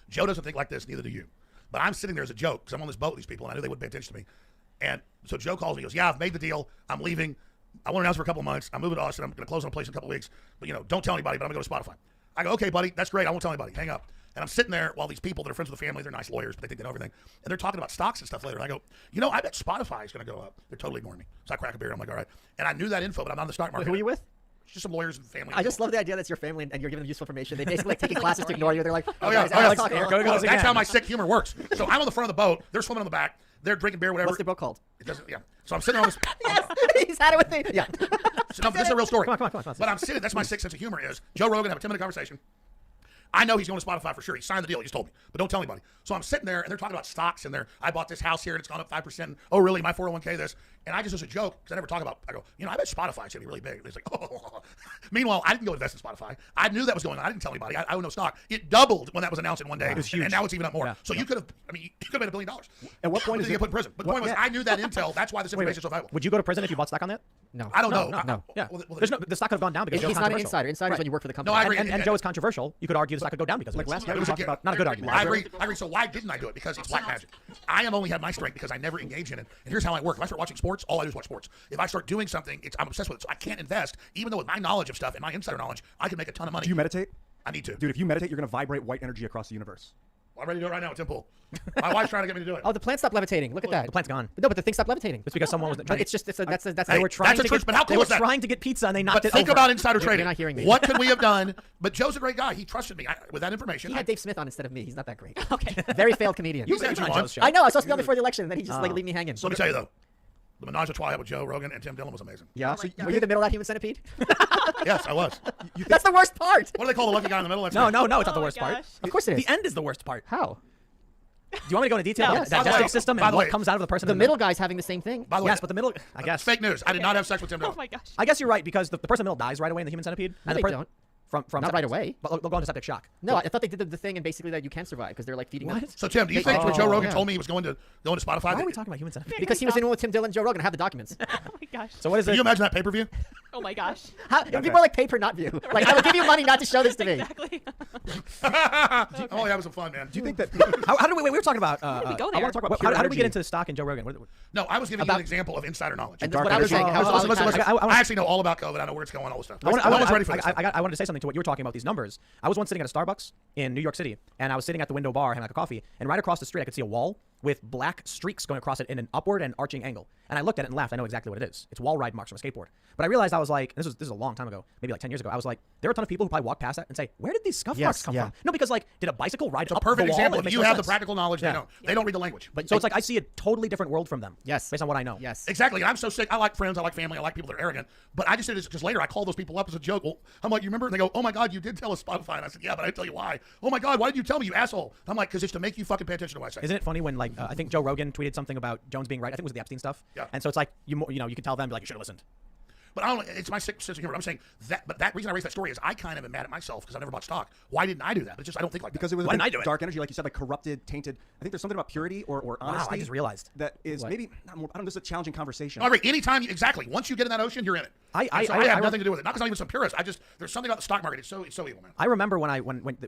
Speaker 2: Joe doesn't think like this, neither do you. But I'm sitting there as a joke because I'm on this boat with these people, and I knew they wouldn't pay attention to me. And so Joe calls me. He goes, "Yeah, I've made the deal. I'm leaving. I want to announce for a couple of months. I'm moving to Austin. I'm going to close on a place in a couple of weeks. But, don't tell anybody, but I'm going to go to Spotify." I go, "Okay, buddy, that's great. I won't tell anybody. Hang up." And I'm sitting there while these people that are friends with the family, they're nice lawyers, but they think they know everything. And they're talking about stocks and stuff later. And I go, "I bet Spotify is going to go up." They're totally ignoring me. So I crack a beer. I'm like, "All right." And I knew that info, but I'm not in the stock market.
Speaker 4: Who are you with?
Speaker 2: It's just some lawyers and family.
Speaker 4: I just love the idea that's your family and you're giving them useful information. They basically like taking classes to ignore you. They're like,
Speaker 2: Oh, yeah.
Speaker 4: guys,
Speaker 2: Oh, yeah.
Speaker 4: let's talk.
Speaker 3: Here goes
Speaker 2: That's
Speaker 3: again.
Speaker 2: how my sick humor works. So I'm on the front of the boat. They're swimming on the back. They're drinking beer, whatever.
Speaker 4: What's the book called?
Speaker 2: It doesn't. Yeah. So I'm sitting on this.
Speaker 4: He's had it with me. Yeah.
Speaker 2: So, no, this is a real story.
Speaker 3: Come on.
Speaker 2: But I'm sitting. That's my sick sense of humor. Is Joe Rogan have a 10-minute conversation? I know he's going to Spotify for sure. He signed the deal. He just told me, but don't tell anybody. So I'm sitting there, and they're talking about stocks, and I bought this house here, and it's gone up 5%. And, oh, really? My 401k this, and I just as a joke because I never talk about. I go, I bet Spotify's going to be really big. And it's like, oh. Meanwhile, I didn't go invest in Spotify. I knew that was going on. I didn't tell anybody. I own no stock. It doubled when that was announced in one day. It was huge, and now it's even up more.
Speaker 3: Yeah.
Speaker 2: So you could have. You could have made $1 billion.
Speaker 5: At what point is
Speaker 2: you
Speaker 5: it
Speaker 2: get put in prison? But the point was, I knew that intel. That's why this information is so valuable.
Speaker 3: Would you go to prison if you bought stock on that?
Speaker 4: No.
Speaker 2: I don't know.
Speaker 3: No. Yeah.
Speaker 2: Well,
Speaker 3: The stock could have gone down because
Speaker 4: He's
Speaker 3: Joe's
Speaker 4: not an
Speaker 3: controversial.
Speaker 4: insider. Insider is when you work for the company.
Speaker 2: No, I agree.
Speaker 3: And Joe is controversial. You could argue the stock could go down because of it.
Speaker 5: last night
Speaker 2: It was
Speaker 5: talked about
Speaker 3: not a good argument.
Speaker 2: I agree. So why didn't I do it? Because it's black magic. I have only had my strength because I never engage in it. And here's how I work. If I start watching sports, all I do is watch sports. If I start doing something, I'm obsessed with it. So I can't invest, even though with my knowledge of stuff and my insider knowledge, I can make a ton of money.
Speaker 5: Do you meditate?
Speaker 2: I need to.
Speaker 5: Dude, if you meditate, you're going to vibrate white energy across the universe.
Speaker 2: Well, I'm ready to do it right now with Tim Pool. My wife's trying to get me to do it.
Speaker 4: Oh, the plant stopped levitating. Look at that.
Speaker 3: The plant's gone.
Speaker 4: No, but the thing stopped levitating.
Speaker 3: It's because someone was
Speaker 4: But
Speaker 3: trying.
Speaker 4: it's just that's
Speaker 2: Hey,
Speaker 3: They were trying
Speaker 2: that's a
Speaker 3: to
Speaker 2: truth,
Speaker 3: get.
Speaker 2: but how
Speaker 3: They
Speaker 2: cool
Speaker 3: were
Speaker 2: is that?
Speaker 3: trying to get pizza and they knocked
Speaker 2: But
Speaker 3: it
Speaker 2: think
Speaker 3: over.
Speaker 2: about insider trading.
Speaker 4: not hearing me.
Speaker 2: What could we have done? But Joe's a great guy. He trusted me with that information.
Speaker 4: He had Dave Smith on instead of me. He's not that great.
Speaker 6: Okay.
Speaker 4: Very failed comedian.
Speaker 3: You
Speaker 2: said
Speaker 3: said
Speaker 2: you
Speaker 3: on
Speaker 2: won.
Speaker 3: Joe's show.
Speaker 4: I know. I was supposed to be on before the election, and then he just like leave me hanging.
Speaker 2: So let me tell you though, the menage a trois I had with Joe Rogan and Tim Dillon was amazing.
Speaker 4: Yeah.
Speaker 6: Oh my
Speaker 4: Were you in the middle of that human centipede?
Speaker 2: Yes, I was.
Speaker 4: That's the worst part.
Speaker 2: What do they call the lucky guy in the middle? That's
Speaker 3: No,
Speaker 2: me.
Speaker 3: no, no. It's not the
Speaker 6: Oh my
Speaker 3: worst part.
Speaker 6: gosh.
Speaker 4: Of course it is.
Speaker 3: The end is the worst part.
Speaker 4: How?
Speaker 3: Do you want me to go into detail
Speaker 6: No.
Speaker 3: about
Speaker 6: Yes.
Speaker 3: the
Speaker 2: By the way-
Speaker 3: digestive system
Speaker 2: by
Speaker 3: and
Speaker 2: the
Speaker 3: what
Speaker 2: way,
Speaker 3: comes out of the person?
Speaker 4: The
Speaker 3: in
Speaker 4: middle guy's having the same thing.
Speaker 2: By the way,
Speaker 3: Yes, but the middle. I guess.
Speaker 2: fake news. I did not have sex with Tim
Speaker 6: Oh
Speaker 2: Dillon.
Speaker 6: my gosh.
Speaker 3: I guess you're right because the person in the middle dies right away in the human centipede.
Speaker 4: No, they don't.
Speaker 3: From
Speaker 4: Not right away.
Speaker 3: But they'll go into septic shock.
Speaker 4: No, I thought they did the thing and basically that you can survive because they're like feeding them.
Speaker 2: So Tim, do you
Speaker 4: They-
Speaker 2: think when Joe Rogan
Speaker 4: yeah.
Speaker 2: told me he was going to Spotify?
Speaker 3: Why
Speaker 2: that-
Speaker 3: are we talking about human centipede?
Speaker 4: Because he was in one with Tim Dillon and Joe Rogan. I have the documents.
Speaker 6: Oh my gosh.
Speaker 3: So what is
Speaker 2: Can
Speaker 3: it?
Speaker 2: you imagine that pay-per-view?
Speaker 6: Oh my gosh.
Speaker 4: How, it'd be more like pay per not view. Like I will give you money not to show this to me.
Speaker 6: Exactly.
Speaker 2: I'm only having some fun, man.
Speaker 5: Do you think that?
Speaker 3: How do we were talking about?
Speaker 6: we go
Speaker 3: I
Speaker 6: there?
Speaker 3: want to talk about.
Speaker 5: Pure
Speaker 3: How do we get
Speaker 5: energy.
Speaker 3: into stock and Joe Rogan?
Speaker 2: No, I was giving you
Speaker 4: About-
Speaker 2: an example of insider knowledge.
Speaker 4: And
Speaker 5: Dark
Speaker 4: that's what I was
Speaker 5: energy.
Speaker 4: saying. How
Speaker 2: Listen, listen, listen.
Speaker 3: I
Speaker 2: I actually know all about COVID. I know where it's going, all this stuff.
Speaker 3: I
Speaker 2: was ready for this.
Speaker 3: I wanted to say something to what you were talking about, these numbers. I was once sitting at a Starbucks in New York City, and I was sitting at the window bar having like a coffee, and right across the street I could see a wall with black streaks going across it in an upward and arching angle. And I looked at it and laughed. I know exactly what it is. It's wall ride marks from a skateboard. But I realized I was like, this is a long time ago, maybe like 10 years ago. I was like, there are a ton of people who probably walk past that and say, where did these scuff marks come
Speaker 4: yeah.
Speaker 3: from? No, because like, did a bicycle ride
Speaker 2: It's a
Speaker 3: up
Speaker 2: perfect
Speaker 3: the wall?
Speaker 2: example.
Speaker 3: It makes
Speaker 2: You
Speaker 3: no
Speaker 2: have the
Speaker 3: sense.
Speaker 2: practical knowledge.
Speaker 3: Yeah.
Speaker 2: They don't. They don't read the language.
Speaker 4: But
Speaker 3: So it's like I see a totally different world from them.
Speaker 4: Yes.
Speaker 3: Based on what I know.
Speaker 4: Yes.
Speaker 2: Exactly. And I'm so sick. I like friends. I like family. I like people that are arrogant. But I just did this because later I called those people up as a joke. Well, I'm like, you remember? And they go, oh my God, you did tell us Spotify. And I said, yeah, but I didn't tell you why. Oh my God, why did you tell me, you asshole? I'm like, because it's to make you fucking pay attention to what I say.
Speaker 3: Isn't it funny when like I think Joe Rogan tweeted something about Jones being right? I think it was the Epstein stuff.
Speaker 2: Yeah.
Speaker 3: And so it's like you can tell them like you should have listened.
Speaker 2: But I don't, it's my sick sense of humor. I'm saying that, but that reason I raised that story is I kind of am mad at myself because I never bought stock. Why didn't I do that? It's just I don't think like
Speaker 5: Because
Speaker 2: that.
Speaker 5: it was
Speaker 3: Why
Speaker 5: a
Speaker 3: didn't
Speaker 5: bit
Speaker 3: I do it?
Speaker 5: dark energy, like you said, like corrupted, tainted. I think there's something about purity or honesty.
Speaker 3: I just realized.
Speaker 5: that is
Speaker 4: What?
Speaker 5: maybe not more. I don't know. This is a challenging conversation.
Speaker 2: I agree. Anytime, exactly. Once you get in that ocean, you're in it.
Speaker 3: I
Speaker 2: have nothing to do with it. Not because I'm even some purist. There's something about the stock market. It's so evil, man.
Speaker 3: I remember when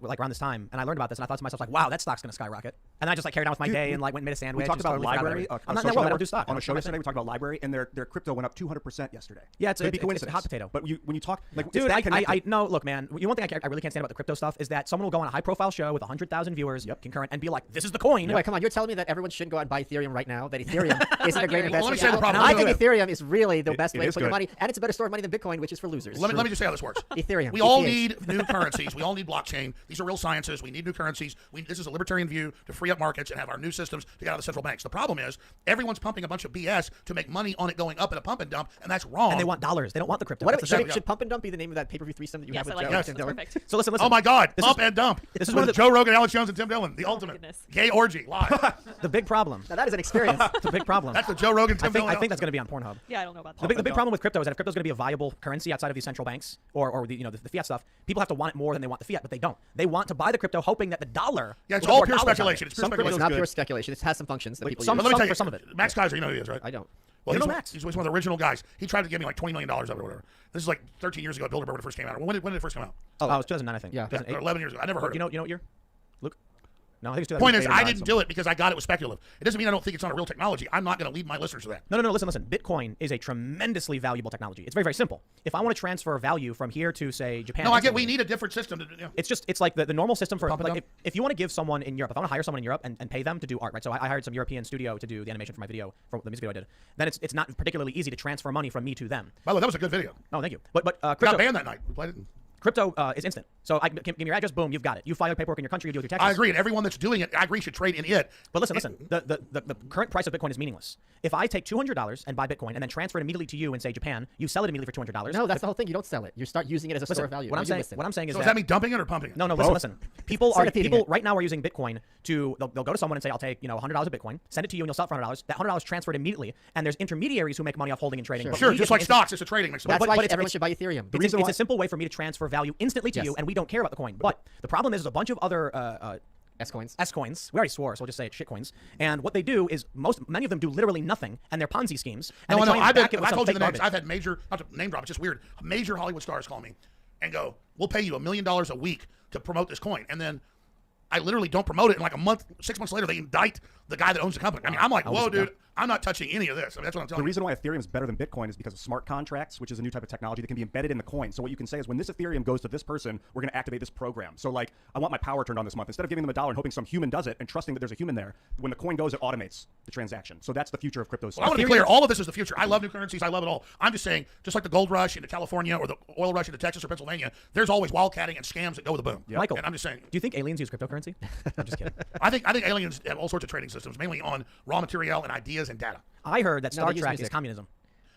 Speaker 3: like around this time, and I learned about this, and I thought to myself like, wow, that stock's gonna skyrocket. And I just like carried on with my
Speaker 5: Dude,
Speaker 3: day and like went and made a sandwich.
Speaker 5: We talked
Speaker 3: just
Speaker 5: about
Speaker 3: totally forgot
Speaker 5: library
Speaker 3: about
Speaker 5: on
Speaker 3: it.
Speaker 5: a
Speaker 3: I'm not
Speaker 5: social
Speaker 3: I don't
Speaker 5: network.
Speaker 3: do stock.
Speaker 5: On
Speaker 3: I
Speaker 5: a show
Speaker 3: don't
Speaker 5: yesterday. We talked about library, and their crypto went up 200% yesterday.
Speaker 3: Yeah, it's
Speaker 5: Could
Speaker 3: a
Speaker 5: be coincidence.
Speaker 3: it's a hot potato.
Speaker 5: But when you talk like
Speaker 3: Dude,
Speaker 5: it's that
Speaker 3: I
Speaker 5: connected.
Speaker 3: no, look, man. One thing I really can't stand about the crypto stuff is that someone will go on a high-profile show with 100,000 viewers, concurrent, and be like, "This is the coin."
Speaker 4: Wait, come on. You're telling me that everyone shouldn't go out and buy Ethereum right now? That Ethereum isn't a great
Speaker 2: Well, let me
Speaker 4: investment?
Speaker 2: say the problem.
Speaker 4: I
Speaker 2: Let me
Speaker 4: think
Speaker 2: do
Speaker 4: Ethereum is really the best
Speaker 5: it
Speaker 4: way to
Speaker 5: is
Speaker 4: put your
Speaker 5: good.
Speaker 4: money, and it's a better store of money than Bitcoin, which is for losers.
Speaker 2: Let me just say how this works.
Speaker 4: Ethereum.
Speaker 2: We all
Speaker 4: ETH.
Speaker 2: need new currencies. We all need blockchain. These are real sciences. We need new currencies. This is a libertarian view to free up markets and have our new systems to get out of the central banks. The problem is everyone's pumping a bunch of BS to make money on it going up in a pump and dump, and that's wrong.
Speaker 3: And they want dollars. They don't want the crypto.
Speaker 4: What
Speaker 3: That's
Speaker 4: if,
Speaker 3: the
Speaker 4: should,
Speaker 3: thing.
Speaker 4: should Pump and Dump be the name of that pay-per-view threesome that you
Speaker 6: Yes,
Speaker 4: have
Speaker 6: I
Speaker 4: with
Speaker 6: like
Speaker 4: Joe
Speaker 6: that.
Speaker 4: and
Speaker 6: That's
Speaker 4: Dylan?
Speaker 6: perfect.
Speaker 3: So listen.
Speaker 2: Oh my God!
Speaker 3: This
Speaker 2: Pump
Speaker 3: is-
Speaker 2: and dump.
Speaker 3: this is
Speaker 2: with
Speaker 3: one of the-
Speaker 2: Joe Rogan, Alex Jones, and Tim Dillon. The ultimate
Speaker 6: goodness.
Speaker 2: gay orgy live.
Speaker 3: The big problem.
Speaker 4: Now that is an experience.
Speaker 3: The big problem.
Speaker 2: That's the Joe Rogan, Tim Dillon.
Speaker 3: I think that's going to be on Pornhub.
Speaker 6: Yeah, I don't know about that.
Speaker 3: The big problem with crypto is that if crypto is going to be a viable currency outside of these central banks or the the fiat stuff, people have to want it more than they want the fiat, but they don't. They want to buy the crypto, hoping that the dollar.
Speaker 2: Yeah, it's
Speaker 3: will
Speaker 2: all
Speaker 3: get
Speaker 2: pure
Speaker 3: more dollars out of
Speaker 2: speculation.
Speaker 3: it.
Speaker 2: It's pure
Speaker 3: Some
Speaker 2: speculation.
Speaker 4: It's
Speaker 3: crypto-
Speaker 4: not
Speaker 5: good.
Speaker 4: pure speculation. It has some functions that people
Speaker 3: some-
Speaker 4: use.
Speaker 2: But let me tell you,
Speaker 3: for some of it.
Speaker 2: Max Kaiser, you know who he is, right?
Speaker 4: I don't.
Speaker 2: Well,
Speaker 3: You
Speaker 2: he's,
Speaker 3: know Max.
Speaker 2: he's one of the original guys. He tried to give me like $20 million over it, whatever. This is like 13 years ago at Bilderberg when it first came out. When did it first come out?
Speaker 3: Oh, it was 2009, I think.
Speaker 4: Yeah.
Speaker 3: 2008.
Speaker 2: Or 11 years ago. I never heard
Speaker 3: You
Speaker 2: of it.
Speaker 3: know what year? Luke? No, I think it's 2008.
Speaker 2: Point is, I
Speaker 5: Beta
Speaker 2: didn't
Speaker 5: died
Speaker 2: do it because I got it was speculative. It doesn't mean I don't think it's not a real technology. I'm not going to lead my listeners to that.
Speaker 3: No. Listen. Bitcoin is a tremendously valuable technology. It's very, very simple. If I want to transfer value from here to, say, Japan.
Speaker 2: No, I get we
Speaker 3: instantly,
Speaker 2: need a different system.
Speaker 3: It's like the normal system for
Speaker 2: Pump and
Speaker 3: like
Speaker 2: dump?
Speaker 3: if you want to give someone in Europe, if I want to hire someone in Europe and pay them to do art, right? So I hired some European studio to do the animation for my video, for the music video I did. Then it's not particularly easy to transfer money from me to them.
Speaker 2: By the way, that was a good video.
Speaker 3: No, thank you. But
Speaker 2: Got
Speaker 3: crypto,
Speaker 2: banned that night. We played it.
Speaker 3: crypto is instant. So give me your address, boom, you've got it. You file your paperwork in your country, you deal with your taxes.
Speaker 2: I agree, and everyone that's doing it, I agree, should trade in it.
Speaker 3: But listen. The current price of Bitcoin is meaningless. If I take $200 and buy Bitcoin and then transfer it immediately to you in, say, Japan, you sell it immediately for $200.
Speaker 4: No, that's the whole thing. You don't sell it. You start using it as a store
Speaker 3: Listen,
Speaker 4: of value.
Speaker 3: what
Speaker 4: No,
Speaker 3: I'm
Speaker 4: you
Speaker 3: saying,
Speaker 4: listen.
Speaker 3: what I'm saying is
Speaker 2: So does
Speaker 3: that
Speaker 2: that mean dumping it or pumping it?
Speaker 3: No,
Speaker 5: Both.
Speaker 3: listen. People
Speaker 4: Centipeding it.
Speaker 3: right now are using Bitcoin to they'll go to someone and say, I'll take $100 of Bitcoin, send it to you, and you'll sell it for $100. That $100 transferred immediately, and there's intermediaries who make money off holding and trading.
Speaker 4: Sure.
Speaker 3: but
Speaker 2: Sure,
Speaker 3: we
Speaker 2: just
Speaker 3: get
Speaker 2: like
Speaker 3: the
Speaker 2: stocks, it's a trading mix.
Speaker 4: That's
Speaker 3: but
Speaker 4: why
Speaker 3: it's-
Speaker 4: everyone
Speaker 3: it's-
Speaker 4: should buy Ethereum.
Speaker 3: It's a simple way for me to transfer value instantly to
Speaker 4: Yes.
Speaker 3: you, and we don't care about the coin. But the problem is a bunch of other
Speaker 4: S-coins.
Speaker 3: S coins. We already swore, so we'll just say it's shit coins. And what they do is many of them do literally nothing, and they're Ponzi schemes. And
Speaker 2: No,
Speaker 3: they
Speaker 2: no,
Speaker 3: try and back it with
Speaker 2: I
Speaker 3: some
Speaker 2: told you the
Speaker 3: fake
Speaker 2: names.
Speaker 3: garbage.
Speaker 2: I've had major, not to name drop, it's just weird. Major Hollywood stars call me and go, we'll pay you $1 million a week to promote this coin. And then I literally don't promote it. And like a month, 6 months later, they indict the guy that owns the company. I mean, I'm like, whoa, dude, I'm not touching any of this. I mean, that's what I'm telling
Speaker 5: The
Speaker 2: you.
Speaker 5: reason why Ethereum is better than Bitcoin is because of smart contracts, which is a new type of technology that can be embedded in the coin. So what you can say is, when this Ethereum goes to this person, we're going to activate this program. So like, I want my power turned on this month. Instead of giving them $1 and hoping some human does it and trusting that there's a human there, when the coin goes, it automates the transaction. So that's the future of crypto.
Speaker 2: Well, I want to be clear. All of this is the future. I love new currencies. I love it all. I'm just saying, just like the gold rush into California or the oil rush into Texas or Pennsylvania, there's always wildcatting and scams that go with the boom.
Speaker 3: Michael,
Speaker 2: and I'm just saying.
Speaker 3: do you think aliens use cryptocurrency? I'm just kidding.
Speaker 2: I think aliens have all sorts of trading systems, mainly on raw material and ideas and data.
Speaker 3: I heard that
Speaker 4: No,
Speaker 3: Star
Speaker 4: they use
Speaker 3: Trek is
Speaker 4: music.
Speaker 3: communism.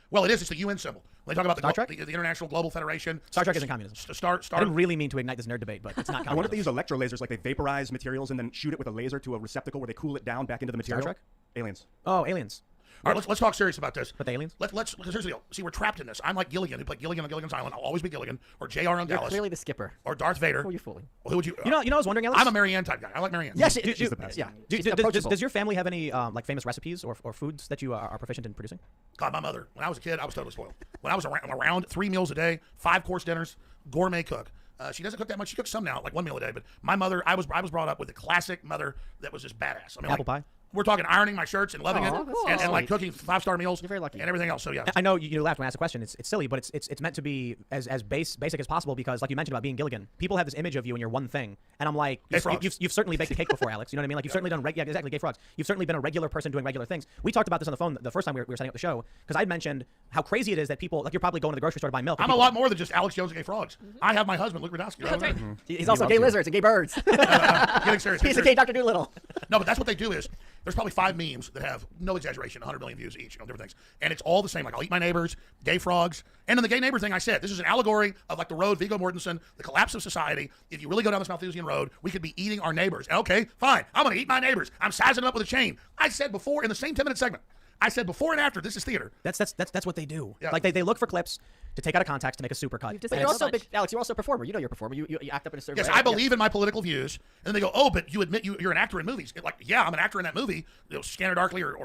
Speaker 2: Well, it is. It's the UN symbol. When they talk about
Speaker 3: Star Trek?
Speaker 2: the International Global Federation.
Speaker 3: Star Trek isn't communism.
Speaker 2: Star.
Speaker 3: I didn't really mean to ignite this nerd debate, but it's not communism.
Speaker 5: I wonder if they use electrolasers, like they vaporize materials and then shoot it with a laser to a receptacle where they cool it down back into the material.
Speaker 3: Trek?
Speaker 5: Aliens.
Speaker 3: Oh, aliens.
Speaker 2: All right, let's talk serious about this.
Speaker 3: But the aliens?
Speaker 2: Let's here's the deal. See, we're trapped in this. I'm like Gilligan, who played Gilligan on Gilligan's Island. I'll always be Gilligan, or JR on
Speaker 4: You're
Speaker 2: Dallas,
Speaker 4: clearly the skipper.
Speaker 2: or Darth Vader.
Speaker 4: Who are you fooling?
Speaker 2: Who would you?
Speaker 3: You know, I was wondering, Alex.
Speaker 2: I'm a Marianne type guy. I like Marianne.
Speaker 4: Yes,
Speaker 5: She's the best.
Speaker 4: Yeah.
Speaker 3: Does,
Speaker 4: She's approachable.
Speaker 3: does your family have any like famous recipes or foods that you are proficient in producing?
Speaker 2: God, my mother. When I was a kid, I was totally spoiled. When I was around 3 meals a day, 5-course dinners, gourmet cook. She doesn't cook that much. She cooks some now, like 1 meal a day. But my mother, I was brought up with a classic mother that was just badass. I mean,
Speaker 3: Apple
Speaker 2: like,
Speaker 3: pie?
Speaker 2: We're talking ironing my shirts and loving
Speaker 4: Aw,
Speaker 2: it,
Speaker 4: that's
Speaker 2: and like
Speaker 4: sweet.
Speaker 2: cooking 5-star meals.
Speaker 4: You're very lucky.
Speaker 2: And everything else. So yeah.
Speaker 3: I know you laughed when I asked the question. It's silly, but it's meant to be as basic as possible because, like you mentioned about being Gilligan, people have this image of you and you're one thing, and I'm like,
Speaker 2: Gay frogs.
Speaker 3: you've certainly baked a cake before, Alex. You know what I mean? Like you've certainly done yeah, exactly, gay frogs. You've certainly been a regular person doing regular things. We talked about this on the phone the first time we were setting up the show because I mentioned how crazy it is that people like you're probably going to the grocery store to buy milk. and
Speaker 2: I'm a
Speaker 3: people-
Speaker 2: lot more than just Alex Jones and gay frogs. I have my husband, Luke Radowski.
Speaker 6: That's right.
Speaker 4: He's also gay lizards and gay birds.
Speaker 2: Getting serious.
Speaker 4: He's a gay Dr. Doolittle.
Speaker 2: No, but that's what they do is there's probably 5 memes that have, no exaggeration, 100 million views each, different things. And it's all the same. Like, I'll eat my neighbors, gay frogs. And then the gay neighbor thing I said, this is an allegory of like the road, Viggo Mortensen, the collapse of society. If you really go down this Malthusian road, we could be eating our neighbors. And okay, fine. I'm going to eat my neighbors. I'm sizing them up with a chain. I said before in the same 10-minute segment, I said before and after, this is theater.
Speaker 3: That's what they do.
Speaker 2: Yeah.
Speaker 3: Like they look for clips to take out of context to make a supercut.
Speaker 6: You've just
Speaker 4: But
Speaker 6: said
Speaker 4: you're
Speaker 6: so
Speaker 4: also a
Speaker 6: much.
Speaker 4: big, Alex, you're also a performer. You know you're a performer. You act up in a certain
Speaker 2: Yes,
Speaker 4: way.
Speaker 2: I believe in my political views. And then they go, oh, but you admit you're an actor in movies. Like, yeah, I'm an actor in that movie. Scanner Darkly or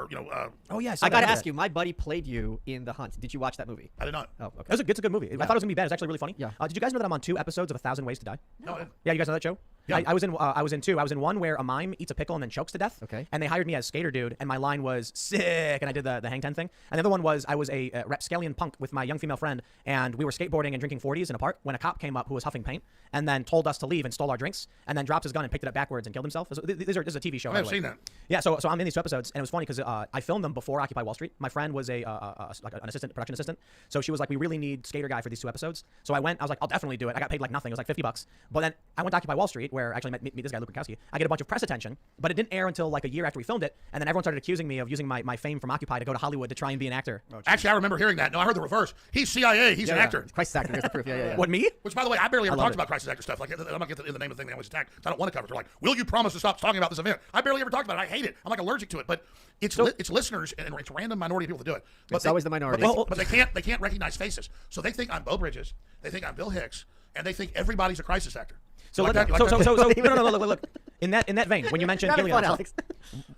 Speaker 3: Oh yeah,
Speaker 4: I got to ask you, my buddy played you in The Hunt. Did you watch that movie?
Speaker 2: I did not.
Speaker 4: Oh, okay.
Speaker 3: It's a good movie. I thought it was gonna be bad. It's actually really funny.
Speaker 4: Yeah.
Speaker 3: Did you guys know that I'm on 2 episodes of 1,000 Ways to Die?
Speaker 2: No.
Speaker 3: Yeah, you guys know that show?
Speaker 2: Yeah.
Speaker 3: I was in 2. I was in one where a mime eats a pickle and then chokes to death.
Speaker 4: Okay.
Speaker 3: And they hired me as skater dude, and my line was sick, and I did the hang ten thing. And the other one was I was a rapscallion punk with my young female friend, and we were skateboarding and drinking 40s in a park when a cop came up who was huffing paint, and then told us to leave and stole our drinks, and then dropped his gun and picked it up backwards and killed himself. This is a TV show.
Speaker 2: I've
Speaker 3: by
Speaker 2: never
Speaker 3: the way.
Speaker 2: seen that.
Speaker 3: Yeah, so I'm in these 2 episodes, and it was funny because I filmed them before Occupy Wall Street. My friend was an production assistant, so she was like, we really need skater guy for these 2 episodes. So I was like, I'll definitely do it. I got paid like nothing. It was like $50. But then I went to Occupy Wall Street, where I actually meet this guy, Luke Radowski. I get a bunch of press attention, but it didn't air until like a year after we filmed it, and then everyone started accusing me of using my fame from Occupy to go to Hollywood to try and be an actor.
Speaker 2: Actually, I remember hearing that. No, I heard the reverse. He's CIA. He's an actor.
Speaker 4: Crisis actor. Here's the proof. Yeah.
Speaker 3: What, me?
Speaker 2: Which, by the way, I barely ever
Speaker 3: love
Speaker 2: talked
Speaker 3: it.
Speaker 2: about crisis actor stuff. Like, I'm not getting in the name of the thing they always attack. I don't want to cover it. They're like, will you promise to stop talking about this event? I barely ever talked about it. I hate it. I'm like allergic to it. But it's listeners and it's random minority of people that do it. But
Speaker 4: It's always the minority.
Speaker 2: But they can't recognize faces. So they think I'm Bo Bridges. They think I'm Bill Hicks, and they think everybody's a crisis actor.
Speaker 3: So
Speaker 2: Like
Speaker 3: let-
Speaker 2: that-
Speaker 3: so
Speaker 2: like that-
Speaker 3: no, look. In that vein, when you mentioned
Speaker 4: You're having
Speaker 3: Gillian,
Speaker 4: fun, Alex.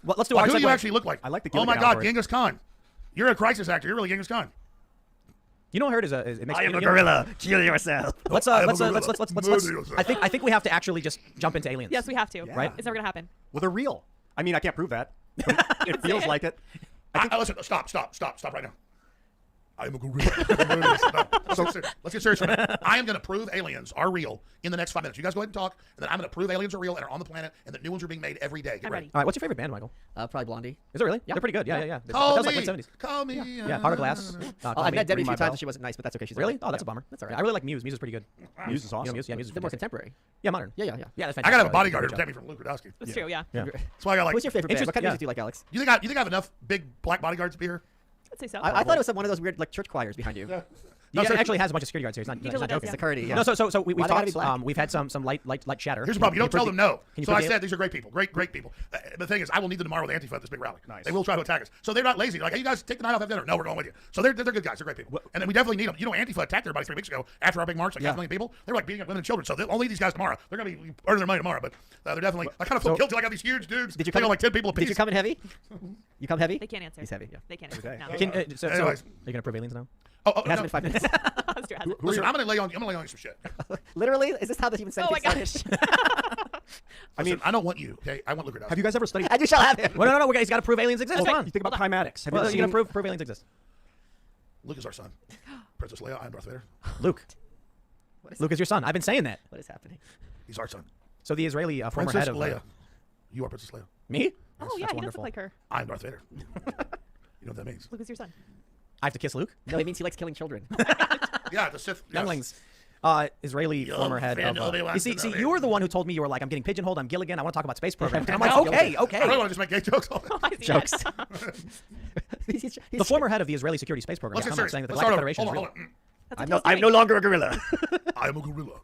Speaker 3: well, let's do
Speaker 2: Well,
Speaker 3: our
Speaker 2: who do you
Speaker 3: segue.
Speaker 2: actually look like?
Speaker 5: I like the
Speaker 2: Oh my
Speaker 5: Gilligan
Speaker 2: God,
Speaker 5: outbreak.
Speaker 2: Genghis Khan. You're a crisis actor. You're really Genghis Khan.
Speaker 3: You know what I heard is it makes
Speaker 4: I am
Speaker 3: you
Speaker 4: a
Speaker 3: know-
Speaker 4: gorilla. Kill yourself.
Speaker 3: Let's
Speaker 2: I am a gorilla.
Speaker 3: let's I think we have to actually just jump into aliens.
Speaker 6: Yes, we have to.
Speaker 3: Right?
Speaker 6: It's never gonna happen.
Speaker 5: Well, they're real. I mean, I can't prove that. But it feels like it.
Speaker 2: Listen, stop right now. I am a gorilla. No, let's get serious for a minute. I am going to prove aliens are real in the next 5 minutes. You guys go ahead and talk, and then I'm going to prove aliens are real and are on the planet, and that new ones are being made every day. Get
Speaker 6: I'm
Speaker 2: ready.
Speaker 6: ready.
Speaker 3: All right, what's your favorite band, Michael?
Speaker 4: Probably Blondie.
Speaker 3: Is it really?
Speaker 4: Yeah.
Speaker 3: They're pretty good. Yeah. That
Speaker 2: Call
Speaker 3: was
Speaker 2: me.
Speaker 3: like late 70s.
Speaker 2: Call me.
Speaker 3: Yeah, Heart of Glass.
Speaker 4: I
Speaker 3: Call
Speaker 4: met
Speaker 3: Me.
Speaker 4: Debbie a
Speaker 5: My
Speaker 4: few times
Speaker 5: Bell.
Speaker 4: and she wasn't nice, but that's okay. She's
Speaker 3: Really?
Speaker 4: lovely.
Speaker 3: Oh, that's a bummer.
Speaker 4: That's all right.
Speaker 3: I really like Muse. Muse is pretty good.
Speaker 5: Muse is
Speaker 3: You know
Speaker 5: awesome.
Speaker 3: Muse? Yeah, Muse is
Speaker 4: They're more
Speaker 3: pretty good.
Speaker 4: contemporary.
Speaker 3: Yeah, modern.
Speaker 4: Yeah.
Speaker 3: Yeah, that's
Speaker 2: I got to have a
Speaker 3: fantastic.
Speaker 2: bodyguard to
Speaker 3: Good
Speaker 2: protect
Speaker 3: job.
Speaker 2: me from Luke Radowski.
Speaker 6: That's true. Yeah.
Speaker 3: Yeah.
Speaker 2: That's why I got like.
Speaker 4: What's your favorite band? What kind of
Speaker 3: yeah.
Speaker 4: music do you like, Alex?
Speaker 2: You think I have enough big black bodyguards to be here?
Speaker 6: I'd say so.
Speaker 4: I thought it was one of those weird like church choirs behind you.
Speaker 3: You
Speaker 2: so-
Speaker 3: actually has a bunch of security guards here. He's not
Speaker 6: does
Speaker 3: not
Speaker 6: does,
Speaker 3: joking.
Speaker 6: yeah.
Speaker 4: Security. Yeah.
Speaker 3: No, so we've
Speaker 4: Why they gotta be
Speaker 3: talked.
Speaker 4: black?
Speaker 3: We've had some light chatter.
Speaker 2: Here's the problem. You don't tell them no.
Speaker 3: Can you
Speaker 2: So
Speaker 3: put
Speaker 2: I
Speaker 3: the-
Speaker 2: said these are great people. Great people. The thing is, I will need them tomorrow with Antifa at this big rally.
Speaker 5: Nice.
Speaker 2: They will try to attack us. So they're not lazy. They're like, hey, you guys take the night off, have dinner. No, we're going with you. So they're good guys. They're great people. And then we definitely need them. You know, Antifa attacked everybody 3 weeks ago after our big march, like 500,000 people. They were like beating up women and children. So they'll only these guys tomorrow. They're going to be earning their money tomorrow. But they're definitely. I kind of feel guilty. I got these huge dudes.
Speaker 4: Did you
Speaker 2: taking
Speaker 4: come
Speaker 2: on like 10 people a piece.
Speaker 4: Did you come in heavy? You come heavy?
Speaker 6: They can't answer.
Speaker 4: He's heavy. Yeah.
Speaker 6: They can't answer.
Speaker 5: Okay.
Speaker 6: No.
Speaker 3: So
Speaker 2: Anyways.
Speaker 3: are you gonna prove aliens now?
Speaker 2: Oh,
Speaker 4: It hasn't
Speaker 2: no.
Speaker 4: been 5 minutes.
Speaker 6: Let's do it.
Speaker 2: Listen, I'm going to lay on you some shit.
Speaker 4: Literally, is this how the human
Speaker 6: Oh my
Speaker 4: centipede started?
Speaker 6: gosh.
Speaker 2: Listen, I don't want you, okay? I want Luke Rudkowski.
Speaker 5: Have you guys ever studied?
Speaker 4: And you shall have him.
Speaker 3: Well, no, he's got to prove aliens exist.
Speaker 5: Well,
Speaker 3: Hold on.
Speaker 5: you think about primatics. Have you
Speaker 3: Well,
Speaker 5: ever
Speaker 3: you
Speaker 5: seen?
Speaker 3: got to prove aliens exist.
Speaker 2: Luke is our son. Princess Leia, I'm Darth Vader.
Speaker 3: Luke. Luke is your son. I've been saying that.
Speaker 4: What is happening?
Speaker 2: He's our son.
Speaker 3: So the Israeli former
Speaker 2: Princess
Speaker 3: head of
Speaker 2: Leia. You are Princess Leia.
Speaker 3: me.
Speaker 6: Oh,
Speaker 3: That's
Speaker 6: yeah, he does
Speaker 3: wonderful.
Speaker 6: look like her.
Speaker 2: I'm Darth Vader. You know what that means?
Speaker 6: Luke is your son.
Speaker 3: I have to kiss Luke.
Speaker 4: No, it means he likes killing children.
Speaker 2: Yeah, the Sith. Yes.
Speaker 3: Younglings. Israeli
Speaker 2: Young
Speaker 3: former head
Speaker 2: friend
Speaker 3: of.
Speaker 2: Obi-Wan
Speaker 3: You see,
Speaker 2: Kenobi.
Speaker 3: you were the one who told me you were like, I'm getting pigeonholed. I'm Gilligan. I want to talk about space programs. And I'm like,
Speaker 4: Gilligan.
Speaker 3: okay,
Speaker 2: I really
Speaker 3: okay.
Speaker 2: want to just make gay jokes all the time.
Speaker 6: I see
Speaker 4: Jokes.
Speaker 6: that.
Speaker 3: The former head of the Israeli security space program.
Speaker 2: Let's
Speaker 3: Yeah,
Speaker 2: get
Speaker 3: I'm not
Speaker 2: serious.
Speaker 3: saying that the
Speaker 2: Let's start
Speaker 3: Galactic
Speaker 2: over.
Speaker 3: Federation is
Speaker 2: Hold on,
Speaker 3: real.
Speaker 2: hold on.
Speaker 6: That's
Speaker 4: I'm no longer a gorilla.
Speaker 2: I am a gorilla.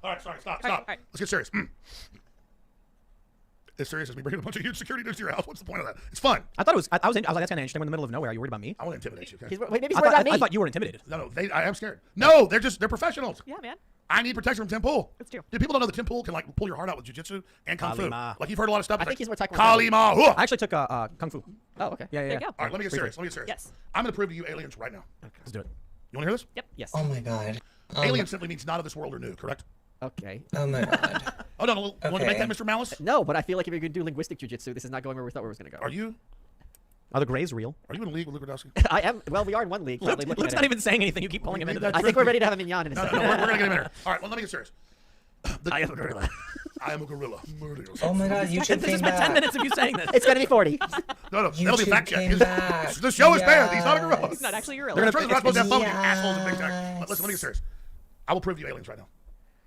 Speaker 2: All right, sorry, stop.
Speaker 6: All right.
Speaker 2: Let's get serious. As serious as me bringing a bunch of huge security dudes to your house. What's the point of that? It's fun.
Speaker 3: I thought it was. I was like, that's kind of interesting. We're in the middle of nowhere. Are you worried about me?
Speaker 2: I want to intimidate you. Okay?
Speaker 4: Wait, maybe he's
Speaker 3: I
Speaker 4: worried
Speaker 3: thought,
Speaker 4: about me.
Speaker 3: I thought you were intimidated.
Speaker 2: No, I am scared. No, they're professionals.
Speaker 6: Yeah, man.
Speaker 2: I need protection from Tim Pool.
Speaker 6: It's true.
Speaker 2: Dude, people don't know that Tim Pool can like pull your heart out with jiu-jitsu and kung fu.
Speaker 3: Kalima.
Speaker 2: Like you've heard a lot of stuff.
Speaker 4: I think he's more taekwondo.
Speaker 2: Kalima. Huh.
Speaker 3: I actually took Kung Fu.
Speaker 4: Oh, okay.
Speaker 3: Yeah, yeah.
Speaker 6: There you go.
Speaker 2: All right, let me get serious.
Speaker 6: Yes.
Speaker 2: I'm going to prove to you aliens right now.
Speaker 3: Let's do it.
Speaker 2: You want to hear this?
Speaker 6: Yep.
Speaker 4: Yes.
Speaker 1: Oh my god.
Speaker 2: Alien simply means not of this world or new, correct?
Speaker 4: Okay.
Speaker 1: Oh my god.
Speaker 2: Oh, no, you want to make
Speaker 1: Okay.
Speaker 2: that, Mr. Malice?
Speaker 4: No, but I feel like if you're going to do linguistic jujitsu, this is not going where we thought we were going to go.
Speaker 2: Are you
Speaker 3: Are the Greys real?
Speaker 2: in a league with Luke Rudkowski?
Speaker 4: I am. Well, we are in one league. Currently looking
Speaker 3: Luke's
Speaker 4: at
Speaker 3: not
Speaker 4: it.
Speaker 3: even saying anything. You keep pulling him into
Speaker 2: That's
Speaker 3: that.
Speaker 4: I think we're ready to have a mignon in a
Speaker 2: No,
Speaker 4: second.
Speaker 2: we're going to get him in here. All right, well, let me get serious.
Speaker 4: I am a gorilla.
Speaker 2: I am a gorilla. Murder yourself.
Speaker 1: Oh my god, YouTube
Speaker 3: This
Speaker 1: came
Speaker 3: has been 10
Speaker 1: back.
Speaker 3: minutes of you saying this.
Speaker 4: It's going to be 40.
Speaker 2: No, that'll be a
Speaker 1: YouTube
Speaker 2: fact check.
Speaker 1: came back.
Speaker 2: The show is banned. He's not a gorilla.
Speaker 6: It's not actually your real.
Speaker 2: They're going to not supposed to have phones, you
Speaker 1: Yes.
Speaker 2: assholes in big tech. Listen, let me get serious. I will prove to you aliens right now.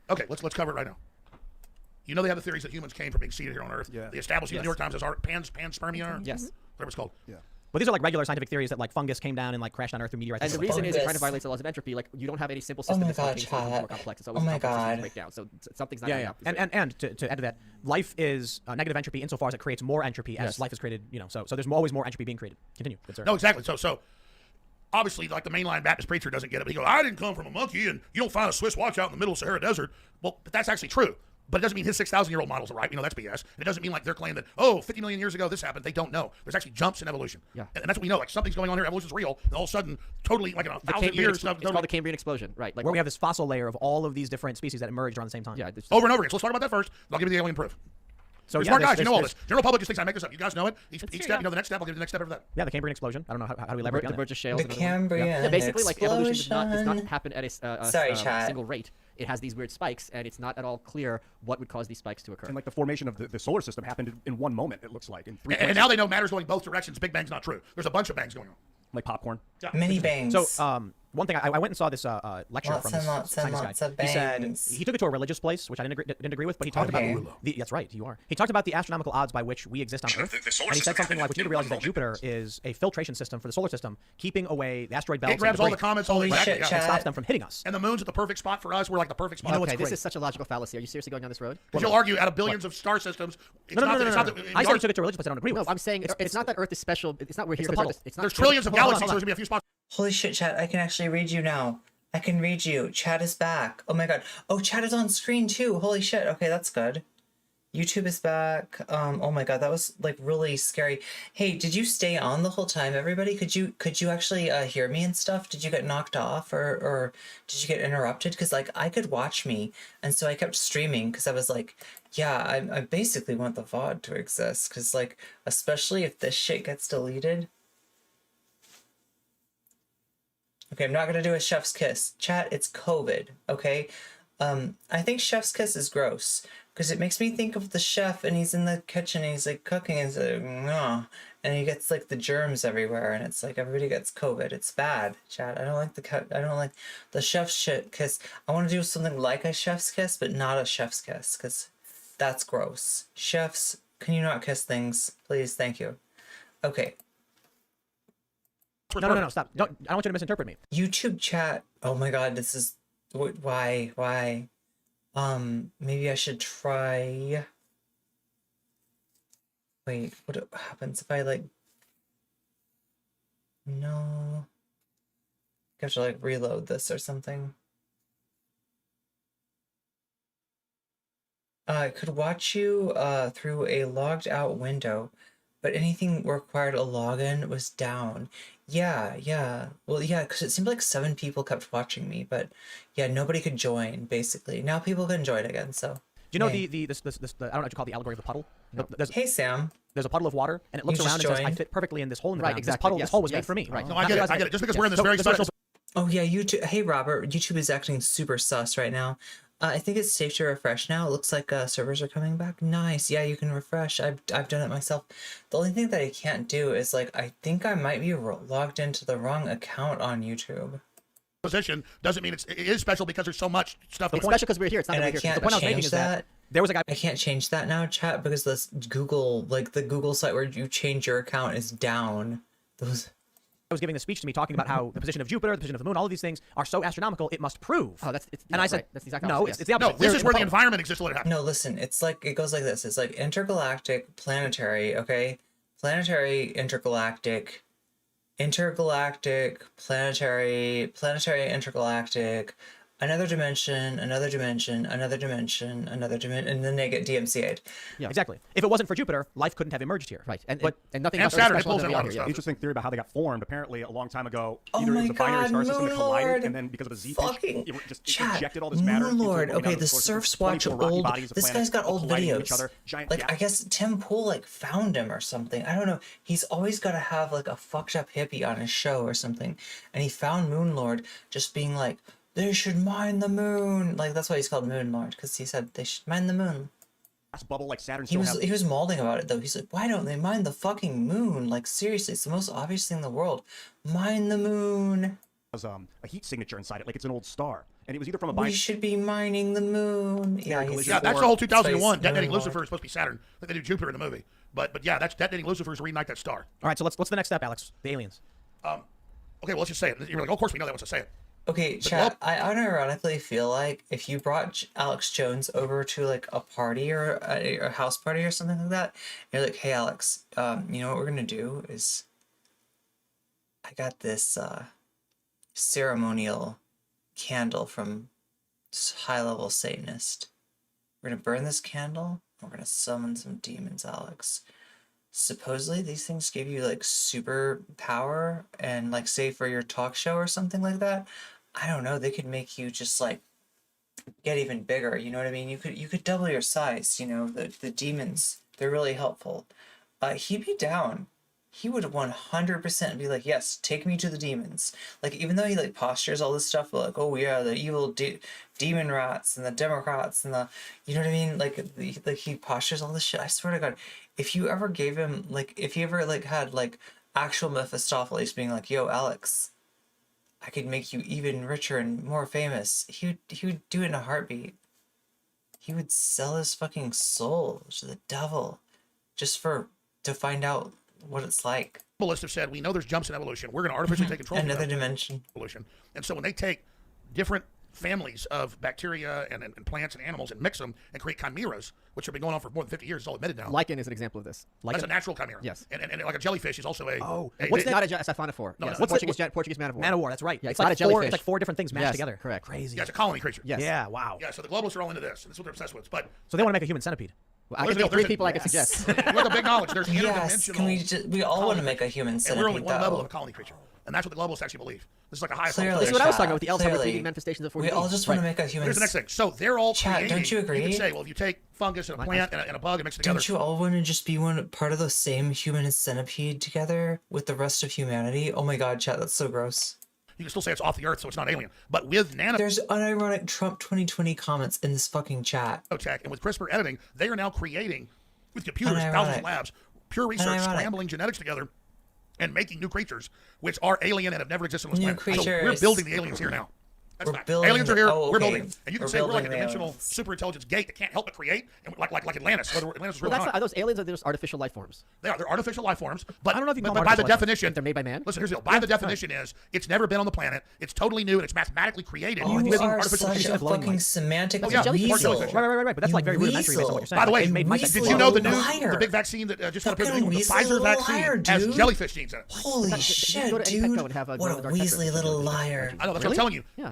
Speaker 2: Okay, let's cover it right now. You know they have the theories that humans came from being seated here on Earth.
Speaker 5: Yeah.
Speaker 2: They established in the New York Times as panspermia.
Speaker 4: Yes.
Speaker 2: Whatever it's called.
Speaker 5: Yeah.
Speaker 3: But these are like regular scientific theories that like fungus came down and like crashed on Earth through meteorites.
Speaker 4: And the
Speaker 3: stuff like
Speaker 4: reason is it kind
Speaker 1: Fungus.
Speaker 4: of violates the laws of entropy. Like, you don't have any simple
Speaker 1: Oh
Speaker 4: system
Speaker 1: my
Speaker 4: that's
Speaker 1: god,
Speaker 4: working, so it's more
Speaker 1: chat.
Speaker 4: complex. It's
Speaker 1: Oh
Speaker 4: always
Speaker 1: my
Speaker 4: complex systems
Speaker 1: god.
Speaker 4: break down. So something's not
Speaker 3: Yeah,
Speaker 4: going
Speaker 3: yeah.
Speaker 4: up.
Speaker 3: And to add to that, life is negative entropy insofar as it creates more entropy as
Speaker 4: Yes.
Speaker 3: life is created. You know, so there's always more entropy being created. Continue. Good sir.
Speaker 2: No, exactly. So obviously, like the mainline Baptist preacher doesn't get it. But he goes, I didn't come from a monkey, and you don't find a Swiss watch out in the middle of Sahara Desert. Well, but that's actually true. But it doesn't mean his 6,000-year-old models are right. You know, that's BS. And it doesn't mean like they're claiming that, 50 million years ago this happened. They don't know. There's actually jumps in evolution.
Speaker 4: Yeah.
Speaker 2: And that's what we know. Like something's going on here. Evolution's real. And all of a sudden, totally like in a
Speaker 4: The
Speaker 2: 1,000
Speaker 4: Cambrian
Speaker 2: years,
Speaker 4: expl-
Speaker 2: stuff.
Speaker 4: it's called the Cambrian explosion, right? Like
Speaker 3: Where we have this fossil layer of all of these different species that emerged around the same time.
Speaker 4: yeah,
Speaker 2: over and over again. So let's talk about that first. I'll give you the alien proof.
Speaker 3: So
Speaker 2: You're
Speaker 3: yeah,
Speaker 2: smart
Speaker 3: there's-
Speaker 2: guys. You know all
Speaker 3: there's-
Speaker 2: this. General public just thinks I make this up. You guys know it. Each
Speaker 6: true,
Speaker 2: step,
Speaker 6: yeah.
Speaker 2: you know the next step. I'll give you the next step of that.
Speaker 3: Yeah, the Cambrian explosion. I don't know how do we
Speaker 4: the
Speaker 3: elaborate
Speaker 4: the
Speaker 3: on
Speaker 4: merge
Speaker 3: that.
Speaker 4: of shales.
Speaker 1: The
Speaker 4: and everything.
Speaker 1: Cambrian
Speaker 4: Yeah, basically, like evolution does not
Speaker 1: explosion.
Speaker 4: happen at a
Speaker 1: Sorry, chat.
Speaker 4: single rate. It has these weird spikes, and it's not at all clear what would cause these spikes to occur.
Speaker 5: And like the formation of the solar system happened in one moment. It looks like in three.
Speaker 2: And
Speaker 5: places.
Speaker 2: now they know matter's going both directions. Big Bang's not true. There's a bunch of bangs going on.
Speaker 5: like popcorn.
Speaker 1: Mini bangs.
Speaker 3: So one thing I went and saw this lecture
Speaker 1: Lots
Speaker 3: from
Speaker 1: and
Speaker 3: this
Speaker 1: lots and
Speaker 3: science
Speaker 1: lots
Speaker 3: guy.
Speaker 1: of
Speaker 3: He said
Speaker 1: bangs.
Speaker 3: he took it to a religious place, which I didn't agree with, but he talked
Speaker 1: Okay.
Speaker 3: about that's right, you are. He talked about the astronomical odds by which we exist on Earth,
Speaker 2: The solar
Speaker 3: and he said
Speaker 2: system
Speaker 3: something like, "What you need to realize is that
Speaker 2: happened
Speaker 3: Jupiter is a filtration system for the solar system, keeping away the asteroid belts
Speaker 2: It grabs all the
Speaker 3: debris,
Speaker 2: comments, all the
Speaker 1: Holy shit,
Speaker 2: yeah.
Speaker 1: chat.
Speaker 3: and stops them from hitting us."
Speaker 2: And the moon's at the perfect spot for us. We're like the perfect spot.
Speaker 4: Okay, this is such a logical fallacy. Are you seriously going down this road?
Speaker 2: Because you'll argue out of billions of star systems. It's
Speaker 3: No.
Speaker 2: not that-
Speaker 3: I said he took it to a religious place. I don't agree
Speaker 4: No,
Speaker 3: with.
Speaker 4: I'm saying it's not that Earth is special. It's not we're here
Speaker 3: the
Speaker 4: because
Speaker 3: puddle.
Speaker 4: Earth is- it's not.
Speaker 2: There's trillions of
Speaker 3: Hold on,
Speaker 2: galaxies,
Speaker 3: hold
Speaker 2: so
Speaker 3: on.
Speaker 2: there's gonna be a few spots.
Speaker 1: Holy shit, chat. I can actually read you now. I can read you. Chat is back. Oh my god. Oh, chat is on screen too. Holy shit. Okay, that's good. YouTube is back. Oh my god, that was like really scary. Hey, did you stay on the whole time, everybody? Could you actually hear me and stuff? Did you get knocked off or did you get interrupted? Because like I could watch me, and so I kept streaming because I was like, yeah, I basically want the VOD to exist because like especially if this shit gets deleted. Okay, I'm not gonna do a chef's kiss. Chat, it's COVID, okay? I think chef's kiss is gross because it makes me think of the chef and he's in the kitchen and he's like cooking and he's like, "Nah," and he gets like the germs everywhere and it's like everybody gets COVID. It's bad, chat. I don't like the chef's kiss. I want to do something like a chef's kiss, but not a chef's kiss because that's gross. Chefs, can you not kiss things, please? Thank you. Okay.
Speaker 3: No, stop. I don't want you to misinterpret me.
Speaker 1: YouTube chat. Oh my god, this is why? Maybe I should try. Wait, what happens if I like? No. I have to like reload this or something. I could watch you through a logged out window, but anything required a login was down. Yeah. Well, yeah, because it seemed like 7 people kept watching me, but yeah, nobody could join, basically. Now people can join again, so.
Speaker 3: Do you know
Speaker 1: hey.
Speaker 3: the I don't know what you call the allegory of the puddle?
Speaker 1: Hey, Sam.
Speaker 3: There's a puddle of water, and it looks
Speaker 1: You
Speaker 3: around and
Speaker 1: just
Speaker 3: says, I
Speaker 1: joined?
Speaker 3: fit perfectly in this hole in the
Speaker 4: Right,
Speaker 3: ground.
Speaker 4: exactly.
Speaker 3: This puddle,
Speaker 4: Yes,
Speaker 3: this hole was
Speaker 4: yes,
Speaker 3: made for me.
Speaker 4: right.
Speaker 2: No, I get it. Just because we're in this very special.
Speaker 1: Oh, yeah, YouTube. Hey, Robert. YouTube is acting super sus right now. I think it's safe to refresh now. It looks like servers are coming back. Nice. Yeah, you can refresh. I've done it myself. The only thing that I can't do is, like, I think I might be logged into the wrong account on YouTube.
Speaker 2: Position doesn't mean it is special because there's so much stuff.
Speaker 4: It's special because we're here. It's not
Speaker 1: And
Speaker 4: that
Speaker 1: I
Speaker 4: we're here.
Speaker 1: can't
Speaker 3: The point I was making
Speaker 1: change
Speaker 3: is that
Speaker 1: that.
Speaker 3: there was a guy.
Speaker 1: I can't change that now, chat, because this Google, like, the Google site where you change your account is down. Those...
Speaker 3: was giving a speech to me talking about how the position of Jupiter, the position of the moon, all of these things are so astronomical, it must prove.
Speaker 4: Oh,
Speaker 3: and I said,
Speaker 4: right. That's the exact
Speaker 3: no,
Speaker 4: opposite,
Speaker 3: it's the
Speaker 2: No,
Speaker 3: opposite.
Speaker 2: this
Speaker 3: They're
Speaker 2: is
Speaker 3: in
Speaker 2: where the
Speaker 3: puddle.
Speaker 2: environment exists to let it happen.
Speaker 1: No, listen, it's like, it goes like this. It's like intergalactic, planetary, okay? Planetary, intergalactic, planetary, intergalactic, another dimension, and then they get DMCA'd.
Speaker 4: Yeah.
Speaker 3: Exactly. If it wasn't for Jupiter, life couldn't have emerged here.
Speaker 4: Right. And
Speaker 2: And
Speaker 4: nothing else is
Speaker 2: Saturn, it
Speaker 4: special
Speaker 2: pulls
Speaker 4: than
Speaker 2: in a
Speaker 4: we
Speaker 2: lot
Speaker 4: are
Speaker 2: of
Speaker 4: here.
Speaker 2: stuff.
Speaker 5: Interesting theory about how they got formed. Apparently, a long time ago,
Speaker 1: Oh
Speaker 5: either it
Speaker 1: my
Speaker 5: was a binary
Speaker 1: God,
Speaker 5: star system that collided,
Speaker 1: Moonlord.
Speaker 5: and then because of a Z
Speaker 1: Fucking
Speaker 5: pitch, it just
Speaker 1: chat.
Speaker 5: injected all this matter. into
Speaker 1: Moonlord.
Speaker 5: going down
Speaker 1: Okay,
Speaker 5: to
Speaker 1: the
Speaker 5: source of
Speaker 1: surfs watch
Speaker 5: 24 rocky
Speaker 1: old.
Speaker 5: bodies of
Speaker 1: This guy's
Speaker 5: planets
Speaker 1: got
Speaker 5: all
Speaker 1: old
Speaker 5: colliding with
Speaker 1: videos.
Speaker 5: each other. Giant
Speaker 1: Like,
Speaker 5: gap.
Speaker 1: I guess Tim Pool like found him or something. I don't know. He's always got to have like a fucked up hippie on his show or something, and he found Moonlord just being like, they should mine the moon. Like, that's why he's called Moonlord, because he said they should mine the moon.
Speaker 5: Gas bubble like Saturn
Speaker 1: He
Speaker 5: still
Speaker 1: was
Speaker 5: have.
Speaker 1: he was mauling about it though. He's like, why don't they mine the fucking moon? Like, seriously, it's the most obvious thing in the world. Mine the moon.
Speaker 5: Has a heat signature inside it, like it's an old star, and it was either from a
Speaker 1: We
Speaker 5: binary.
Speaker 1: should be mining the moon. Yeah,
Speaker 5: collision.
Speaker 2: Yeah, that's the whole
Speaker 1: Space
Speaker 2: 2001. Detonating
Speaker 1: Moonlord.
Speaker 2: Lucifer is supposed to be Saturn. Like they do Jupiter in the movie. But yeah, that's detonating Lucifer is to reignite that star.
Speaker 3: All right, so what's the next step, Alex? The aliens.
Speaker 2: Okay, well, let's just say it. You're like, oh, of course we know that. Let's just say it.
Speaker 1: Okay, chat, I unironically feel like if you brought Alex Jones over to like a party or a house party or something like that, you're like, hey Alex, you know what we're gonna do is I got this ceremonial candle from high-level Satanist. We're gonna burn this candle, and we're gonna summon some demons, Alex. Supposedly these things give you like super power, and like say for your talk show or something like that, I don't know, they could make you just like get even bigger, you know what I mean? You could double your size, you know, the demons, they're really helpful. He'd be down. He would 100% be like, yes, take me to the demons. Like, even though he like postures all this stuff, like, oh yeah, the evil demon rats and the Democrats and the, you know what I mean? Like he postures all this shit. I swear to God, if you ever gave him, like, if he ever like had like actual Mephistopheles being like, yo, Alex, I could make you even richer and more famous, he would do it in a heartbeat. He would sell his fucking soul to the devil just to find out what it's like.
Speaker 2: Ballists have said we know there's jumps in evolution. We're going to artificially take control of
Speaker 1: Another
Speaker 2: that
Speaker 1: dimension.
Speaker 2: evolution. And so when they take different families of bacteria and plants and animals and mix them and create chimeras, which have been going on for more than 50 years, it's all admitted now.
Speaker 4: Lichen is an example of this.
Speaker 2: That's a natural chimera.
Speaker 4: Yes.
Speaker 2: And like a jellyfish is also a.
Speaker 3: what's
Speaker 4: It's not a siphonophore.
Speaker 2: No,
Speaker 4: yes.
Speaker 2: what's
Speaker 4: Portuguese man of war.
Speaker 3: Man of War, that's right.
Speaker 4: Yeah,
Speaker 3: it's
Speaker 4: it's not
Speaker 3: like
Speaker 4: a jellyfish.
Speaker 3: It's like 4 different things mashed
Speaker 4: Yes,
Speaker 3: together.
Speaker 4: correct.
Speaker 3: Crazy.
Speaker 2: Yeah, it's a colony creature.
Speaker 4: Yes.
Speaker 3: Yeah, wow.
Speaker 2: Yeah, so the globalists are all into this. That's what they're obsessed with. But
Speaker 3: So they want to make a human centipede.
Speaker 4: Well, I can think of 3 people I could suggest.
Speaker 2: with the big knowledge, there's
Speaker 1: Yes,
Speaker 2: interdimensional.
Speaker 1: we all want to make a human
Speaker 2: And
Speaker 1: centipede,
Speaker 2: we're only one level of
Speaker 1: though.
Speaker 2: a colony creature. And that's what the globalists actually believe. This is like a high
Speaker 1: Clearly,
Speaker 4: This is what I was talking about with the
Speaker 1: Clearly.
Speaker 4: Alzheimer's 3D manifestations of 4D.
Speaker 1: We all just want to make a human.
Speaker 2: Here's the next thing. So they're all
Speaker 1: Chat,
Speaker 2: creating.
Speaker 1: don't you agree?
Speaker 2: You can say, well, if you take fungus and a plant and a bug and mix it together.
Speaker 1: Don't you all want to just be part of the same human centipede together with the rest of humanity? Oh my God, chat, that's so gross.
Speaker 2: You can still say it's off the earth, so it's not alien. But with
Speaker 1: There's unironic Trump 2020 comments in this fucking chat.
Speaker 2: nanotech and with CRISPR editing, they are now creating, with computers, thousands of labs, pure research, scrambling genetics together and making new creatures, which are alien and have never existed on this
Speaker 1: New
Speaker 2: planet. So we're
Speaker 1: creatures.
Speaker 2: building the aliens here now. That's
Speaker 1: We're
Speaker 2: fact.
Speaker 1: building
Speaker 2: Aliens are
Speaker 1: the-
Speaker 2: here.
Speaker 1: oh,
Speaker 2: We're
Speaker 1: okay.
Speaker 2: building. And you can
Speaker 1: We're
Speaker 2: say we're like a
Speaker 1: building the
Speaker 2: dimensional
Speaker 1: aliens.
Speaker 2: superintelligence gate that can't help but create, and like Atlantis. Whether Atlantis is
Speaker 4: Well,
Speaker 2: real or
Speaker 4: are
Speaker 2: not.
Speaker 4: those aliens or are they just artificial life forms?
Speaker 2: They're artificial life forms, but
Speaker 3: I don't know if you can
Speaker 2: but
Speaker 3: call
Speaker 2: by
Speaker 3: them
Speaker 2: the
Speaker 3: artificial life forms.
Speaker 2: definition,
Speaker 4: They're made by man?
Speaker 2: Listen, here's the deal. By the definition is it's never been on the planet. It's totally new and it's mathematically created.
Speaker 1: You
Speaker 2: using
Speaker 1: are
Speaker 2: artificial
Speaker 1: such a
Speaker 2: intelligence.
Speaker 1: fucking semantic
Speaker 2: Oh, yeah,
Speaker 1: weasel.
Speaker 2: jellyfish.
Speaker 3: Right. But that's
Speaker 1: You
Speaker 3: like very rudimentary based on what you're saying.
Speaker 2: By the way,
Speaker 3: Like, they made mice
Speaker 1: weasel.
Speaker 2: did you know the
Speaker 1: Liar.
Speaker 2: big vaccine that just got approved?
Speaker 1: Fucking
Speaker 2: The
Speaker 1: weasel
Speaker 2: Pfizer
Speaker 1: little
Speaker 2: vaccine
Speaker 1: liar,
Speaker 2: has
Speaker 1: dude.
Speaker 2: jellyfish genes in it.
Speaker 1: Holy
Speaker 4: You
Speaker 1: shit,
Speaker 4: go to any pet
Speaker 1: dude.
Speaker 4: co and have a
Speaker 1: What a
Speaker 4: glow-in-the-dark pepper.
Speaker 1: Weasley little liar.
Speaker 2: I know, that's what I'm
Speaker 4: Really?
Speaker 2: telling you.
Speaker 4: Yeah.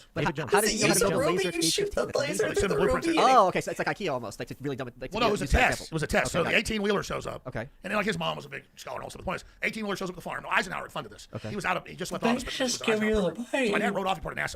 Speaker 2: Jones.
Speaker 4: But
Speaker 3: David Jones.
Speaker 4: how
Speaker 1: Does
Speaker 4: did
Speaker 1: it
Speaker 4: you know how
Speaker 1: use
Speaker 4: to
Speaker 1: a
Speaker 4: build a
Speaker 1: ruby?
Speaker 4: laser
Speaker 1: You shoot the
Speaker 4: H-15 with a
Speaker 1: laser
Speaker 2: Like
Speaker 1: through
Speaker 2: some
Speaker 1: the
Speaker 2: blueprints
Speaker 1: ruby.
Speaker 2: in it.
Speaker 4: Oh, okay. So it's like IKEA almost. Like to really dumb it. Like,
Speaker 2: Well, no, it was a
Speaker 4: use that
Speaker 2: test.
Speaker 4: example.
Speaker 2: It was a test.
Speaker 4: Okay,
Speaker 2: So the 18-wheeler shows up.
Speaker 4: Okay.
Speaker 2: And then like his mom was a big scholar and all. So the point is, 18-wheeler shows up at the farm. No, Eisenhower had funded this.
Speaker 4: Okay.
Speaker 2: He was out of. He just left
Speaker 1: They
Speaker 2: office. But he was
Speaker 1: just
Speaker 2: an
Speaker 1: give
Speaker 2: Eisenhower
Speaker 1: you the
Speaker 2: program. So my dad
Speaker 1: plane.
Speaker 2: rode off. He part of NASA.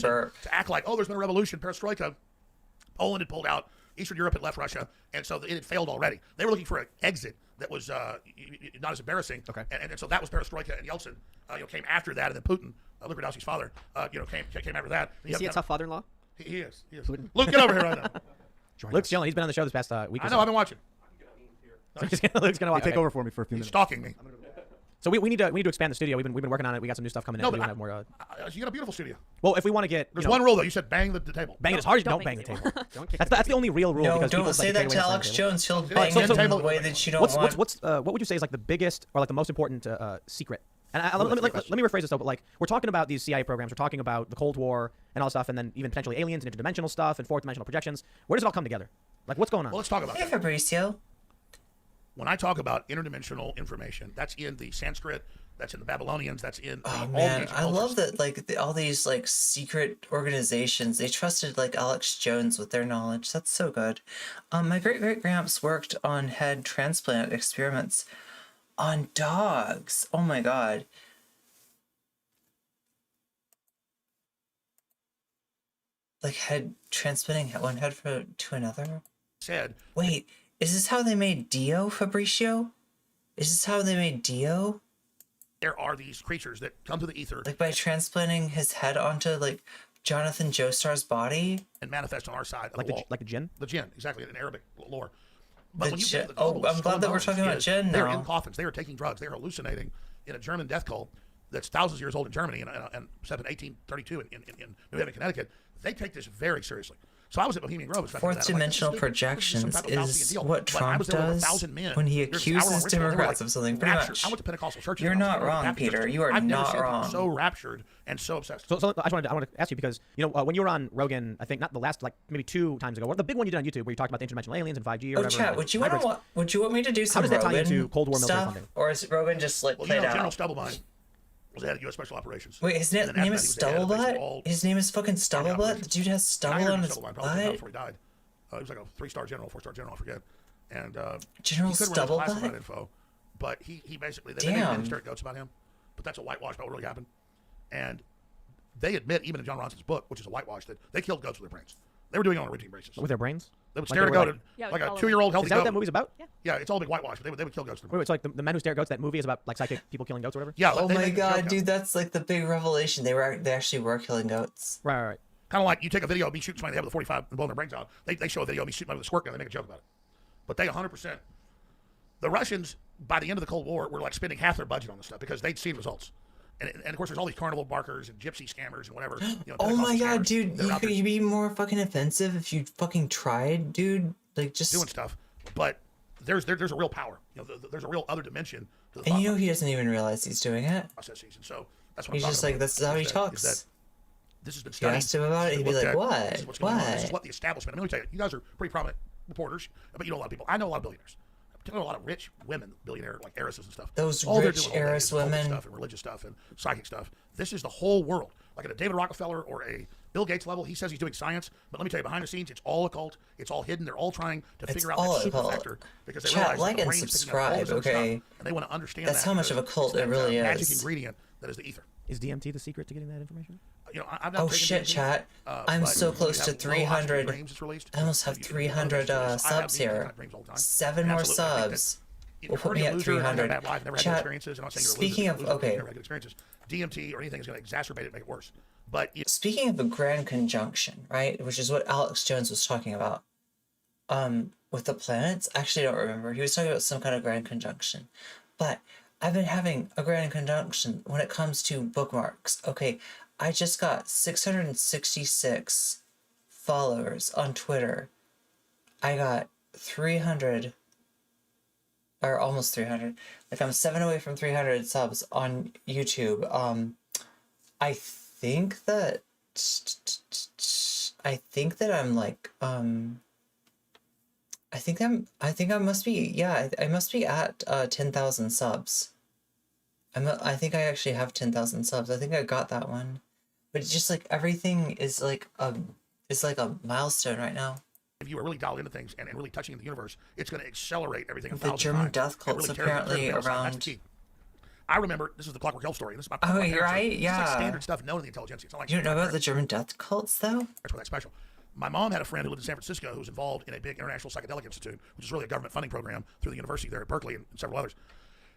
Speaker 1: sure.
Speaker 2: to act like, oh, there's been a revolution, perestroika. Poland had pulled out. Eastern Europe had left Russia, and so it had failed already. They were looking for an exit that was not as embarrassing.
Speaker 3: Okay.
Speaker 2: And so that was perestroika, and Yeltsin came after that, and then Putin, Luke Radowski's father, came after that.
Speaker 4: Is he a tough father-in-law?
Speaker 2: He is. Luke, get over here right now.
Speaker 3: Luke's chilling. He's been on the show this past week.
Speaker 2: I know. I've been watching.
Speaker 3: Luke's gonna watch.
Speaker 5: Take over for me for a few
Speaker 2: He's
Speaker 5: minutes.
Speaker 2: stalking me.
Speaker 3: So we need to expand the studio. We've been working on it. We got some new stuff coming in.
Speaker 2: No,
Speaker 3: We
Speaker 2: but
Speaker 3: have more.
Speaker 2: you got a beautiful studio.
Speaker 3: Well, if we want to get,
Speaker 2: There's one rule though. You said bang the table.
Speaker 3: bang it as hard as you don't
Speaker 6: Don't
Speaker 3: bang the
Speaker 6: bang
Speaker 3: table.
Speaker 6: the
Speaker 4: Don't kick
Speaker 3: That's the only real rule.
Speaker 1: No,
Speaker 3: because
Speaker 1: don't
Speaker 3: people
Speaker 1: say
Speaker 3: like
Speaker 1: that
Speaker 3: to
Speaker 1: to
Speaker 3: take away the
Speaker 1: Alex
Speaker 3: table.
Speaker 1: Jones. He'll
Speaker 2: So,
Speaker 1: bang
Speaker 2: so
Speaker 1: it in
Speaker 2: table-
Speaker 1: the way that you don't
Speaker 3: What's
Speaker 1: want.
Speaker 3: what would you say is like the biggest or like the most important secret? And let me rephrase this though. But like we're talking about these CIA programs. We're talking about the Cold War and all this stuff, and then even potentially aliens and interdimensional stuff and fourth dimensional projections. Where does it all come together? Like what's going on?
Speaker 2: Well, let's talk about
Speaker 1: Hey,
Speaker 2: that.
Speaker 1: Fabricio.
Speaker 2: When I talk about interdimensional information, that's in the Sanskrit, that's in the Babylonians, that's in
Speaker 1: Oh
Speaker 2: all the
Speaker 1: man,
Speaker 2: ancient
Speaker 1: I love
Speaker 2: cultures.
Speaker 1: that like all these like secret organizations, they trusted like Alex Jones with their knowledge. That's so good. My great-great-gramps worked on head transplant experiments on dogs. Oh my god. Like head transplanting one head to another?
Speaker 2: Said
Speaker 1: Wait, is this how they made Dio, Fabricio? Is this how they made Dio?
Speaker 2: there are these creatures that come to the ether
Speaker 1: Like by transplanting his head onto like Jonathan Joestar's body?
Speaker 2: and manifest on our side of
Speaker 3: Like
Speaker 2: the
Speaker 3: the
Speaker 2: wall.
Speaker 3: like a jinn?
Speaker 2: The jinn, exactly, in Arabic lore.
Speaker 1: The
Speaker 2: But when you
Speaker 1: jinn-
Speaker 2: get to the
Speaker 1: oh,
Speaker 2: globalists,
Speaker 1: I'm glad that we're
Speaker 2: globalists
Speaker 1: talking about
Speaker 2: is
Speaker 1: jinn
Speaker 2: they're
Speaker 1: now.
Speaker 2: in coffins. They are taking drugs. They are hallucinating in a German death cult that's thousands of years old in Germany and set in 1832 in New Haven, Connecticut. They take this very seriously. So I was at Bohemian Grove. Fourth
Speaker 1: Fourth dimensional projections is what Trump does when he accuses Democrats of something, pretty much.
Speaker 2: I went to Pentecostal churches.
Speaker 1: You're
Speaker 2: and I was
Speaker 1: not
Speaker 2: to
Speaker 1: wrong,
Speaker 2: Baptist
Speaker 1: Peter.
Speaker 2: churches.
Speaker 1: You are
Speaker 2: I've never
Speaker 1: not
Speaker 2: seen people
Speaker 1: wrong.
Speaker 2: so raptured and so obsessed.
Speaker 3: So I want to ask you because when you were on Rogan, I think not the last like maybe 2 times ago, the big one you did on YouTube where you talked about the interdimensional aliens and 5G or
Speaker 1: Oh,
Speaker 3: whatever.
Speaker 1: chat,
Speaker 3: and
Speaker 1: would you
Speaker 3: hybrids.
Speaker 1: want me to do some
Speaker 3: does that tie
Speaker 1: Rogan
Speaker 3: into Cold War military
Speaker 1: stuff,
Speaker 3: funding?
Speaker 1: or is Rogan just like
Speaker 2: Well,
Speaker 1: played
Speaker 2: General
Speaker 1: out?
Speaker 2: Stubblebine was the head of U.S. Special Operations.
Speaker 1: Wait, his
Speaker 2: And then
Speaker 1: name
Speaker 2: after
Speaker 1: is
Speaker 2: that, he was the head of basically
Speaker 1: Stubblebutt?
Speaker 2: all
Speaker 1: His name is fucking
Speaker 2: army
Speaker 1: Stubblebutt? The
Speaker 2: operations.
Speaker 1: dude has
Speaker 2: I
Speaker 1: stubble
Speaker 2: interviewed
Speaker 1: on his
Speaker 2: Stubblebine probably
Speaker 1: butt?
Speaker 2: before he died. He was like a 3-star general, 4-star general, I forget. And
Speaker 1: General
Speaker 2: he couldn't release classified
Speaker 1: Stubblebutt?
Speaker 2: info, but he basically they made
Speaker 1: Damn.
Speaker 2: many straight goats about him, but that's a whitewash about what really happened. And they admit, even in John Ronson's book, which is a whitewash, that they killed goats with their brains. They were doing it on a routine basis.
Speaker 3: With their brains?
Speaker 2: They would
Speaker 3: Like
Speaker 2: stare at
Speaker 3: they
Speaker 2: a
Speaker 3: were
Speaker 2: goat,
Speaker 3: like-
Speaker 6: Yeah,
Speaker 2: like
Speaker 6: we
Speaker 2: a
Speaker 6: follow
Speaker 2: 2-year-old
Speaker 3: Is
Speaker 2: healthy
Speaker 3: that
Speaker 2: goat.
Speaker 3: what that movie's about?
Speaker 2: Yeah, it's all big whitewash, but they would kill goats with their
Speaker 3: Wait,
Speaker 2: brains.
Speaker 3: it's like the Men Who Stare at Goats. That movie is about like psychic people killing goats or whatever.
Speaker 2: Yeah,
Speaker 1: Oh
Speaker 2: they
Speaker 1: my
Speaker 2: make a joke
Speaker 1: god,
Speaker 2: out.
Speaker 1: dude, that's like the big revelation. They actually were killing goats.
Speaker 3: Right.
Speaker 2: Kind of like you take a video of me shooting somebody in the head with a 45 and blowing their brains out. They show a video of me shooting somebody with a squirt gun. They make a joke about it. But they 100%. The Russians, by the end of the Cold War, were like spending half their budget on this stuff because they'd seen results. And of course, there's all these carnival barkers and gypsy scammers and whatever.
Speaker 1: Oh my
Speaker 2: Pentecostal
Speaker 1: god,
Speaker 2: scammers
Speaker 1: dude,
Speaker 2: that are
Speaker 1: you
Speaker 2: out there
Speaker 1: could be more fucking offensive if you fucking tried, dude. Like just
Speaker 2: doing stuff. But there's a real power. There's a real other dimension to the
Speaker 1: and you know
Speaker 2: thought
Speaker 1: he doesn't even realize he's doing it.
Speaker 2: processes. And so that's what
Speaker 1: He's
Speaker 2: I'm
Speaker 1: just
Speaker 2: talking
Speaker 1: like,
Speaker 2: about,
Speaker 1: this is how he
Speaker 2: is that
Speaker 1: talks.
Speaker 2: this has been
Speaker 1: You
Speaker 2: studied.
Speaker 1: asked him about it,
Speaker 2: This
Speaker 1: he'd
Speaker 2: has
Speaker 1: be
Speaker 2: been
Speaker 1: like,
Speaker 2: looked at.
Speaker 1: what?
Speaker 2: This is what's going on. This is
Speaker 1: What?
Speaker 2: what the establishment. Let me tell you, you guys are pretty prominent reporters, but you know a lot of people. I know a lot of billionaires. I know a lot of rich women, billionaire like heiresses and stuff.
Speaker 1: Those
Speaker 2: All they're
Speaker 1: rich
Speaker 2: doing all day
Speaker 1: heiress
Speaker 2: is occult
Speaker 1: women.
Speaker 2: stuff and religious stuff and psychic stuff. This is the whole world. Like at a David Rockefeller or a Bill Gates level, he says he's doing science, but let me tell you, behind the scenes, it's all occult. It's all hidden. They're all trying to
Speaker 1: It's
Speaker 2: figure out
Speaker 1: all
Speaker 2: that super
Speaker 1: occult.
Speaker 2: factor because they
Speaker 1: Chat,
Speaker 2: realize
Speaker 1: like
Speaker 2: that the
Speaker 1: and
Speaker 2: brain's picking up all this
Speaker 1: subscribe,
Speaker 2: other stuff,
Speaker 1: okay?
Speaker 2: and they want to understand
Speaker 1: That's
Speaker 2: that.
Speaker 1: how much of a
Speaker 2: It's
Speaker 1: cult
Speaker 2: that,
Speaker 1: it really
Speaker 2: magic
Speaker 1: is.
Speaker 2: ingredient that is the ether.
Speaker 3: Is DMT the secret to getting that information?
Speaker 2: I've not
Speaker 1: Oh
Speaker 2: taken
Speaker 1: shit,
Speaker 2: DMT,
Speaker 1: chat. I'm
Speaker 2: but
Speaker 1: so
Speaker 2: when
Speaker 1: close
Speaker 2: you
Speaker 1: to
Speaker 2: have low oxygen
Speaker 1: 300.
Speaker 2: dreams, it's released.
Speaker 1: I almost have
Speaker 2: You know
Speaker 1: 300
Speaker 2: this. I have
Speaker 1: subs
Speaker 2: DMT
Speaker 1: here.
Speaker 2: kind of dreams all the time.
Speaker 1: 7
Speaker 2: And
Speaker 1: more
Speaker 2: absolutely, I think that
Speaker 1: subs.
Speaker 2: if
Speaker 1: Will
Speaker 2: you're
Speaker 1: put me
Speaker 2: already a
Speaker 1: at
Speaker 2: loser, not
Speaker 1: 300.
Speaker 2: a bad life, never had
Speaker 1: Chat,
Speaker 2: good experiences. I'm not saying you're a
Speaker 1: speaking
Speaker 2: loser.
Speaker 1: of-
Speaker 2: Losers
Speaker 1: okay.
Speaker 2: never had good experiences. DMT or anything is going to exacerbate it, make it worse. But
Speaker 1: Speaking of a grand conjunction, right, which is what Alex Jones was talking about, with the planets. Actually, I don't remember. He was talking about some kind of grand conjunction, but I've been having a grand conjunction when it comes to bookmarks. Okay, I just got 666 followers on Twitter. I got 300, or almost 300. Like I'm 7 away from 300 subs on YouTube. I think that I'm like I must be I must be at 10,000 subs. I think I actually have 10,000 subs. I think I got that one. But it's just like everything is like a milestone right now.
Speaker 2: if you are really dialed into things and really touching the universe, it's going to accelerate everything.
Speaker 1: The German death
Speaker 2: and
Speaker 1: cult's
Speaker 2: really tear it
Speaker 1: apparently
Speaker 2: apart. That's
Speaker 1: around.
Speaker 2: the key. I remember this is the Clockwork Hill story. This is my
Speaker 1: Oh,
Speaker 2: my
Speaker 1: you're
Speaker 2: parents are-
Speaker 1: right,
Speaker 2: This is
Speaker 1: yeah.
Speaker 2: like standard stuff known in the intelligentsia. It's not like
Speaker 1: You don't know about the German death cults though?
Speaker 2: That's why that's special. My mom had a friend who lived in San Francisco who was involved in a big international psychedelic institute, which is really a government funding program through the university there at Berkeley and several others.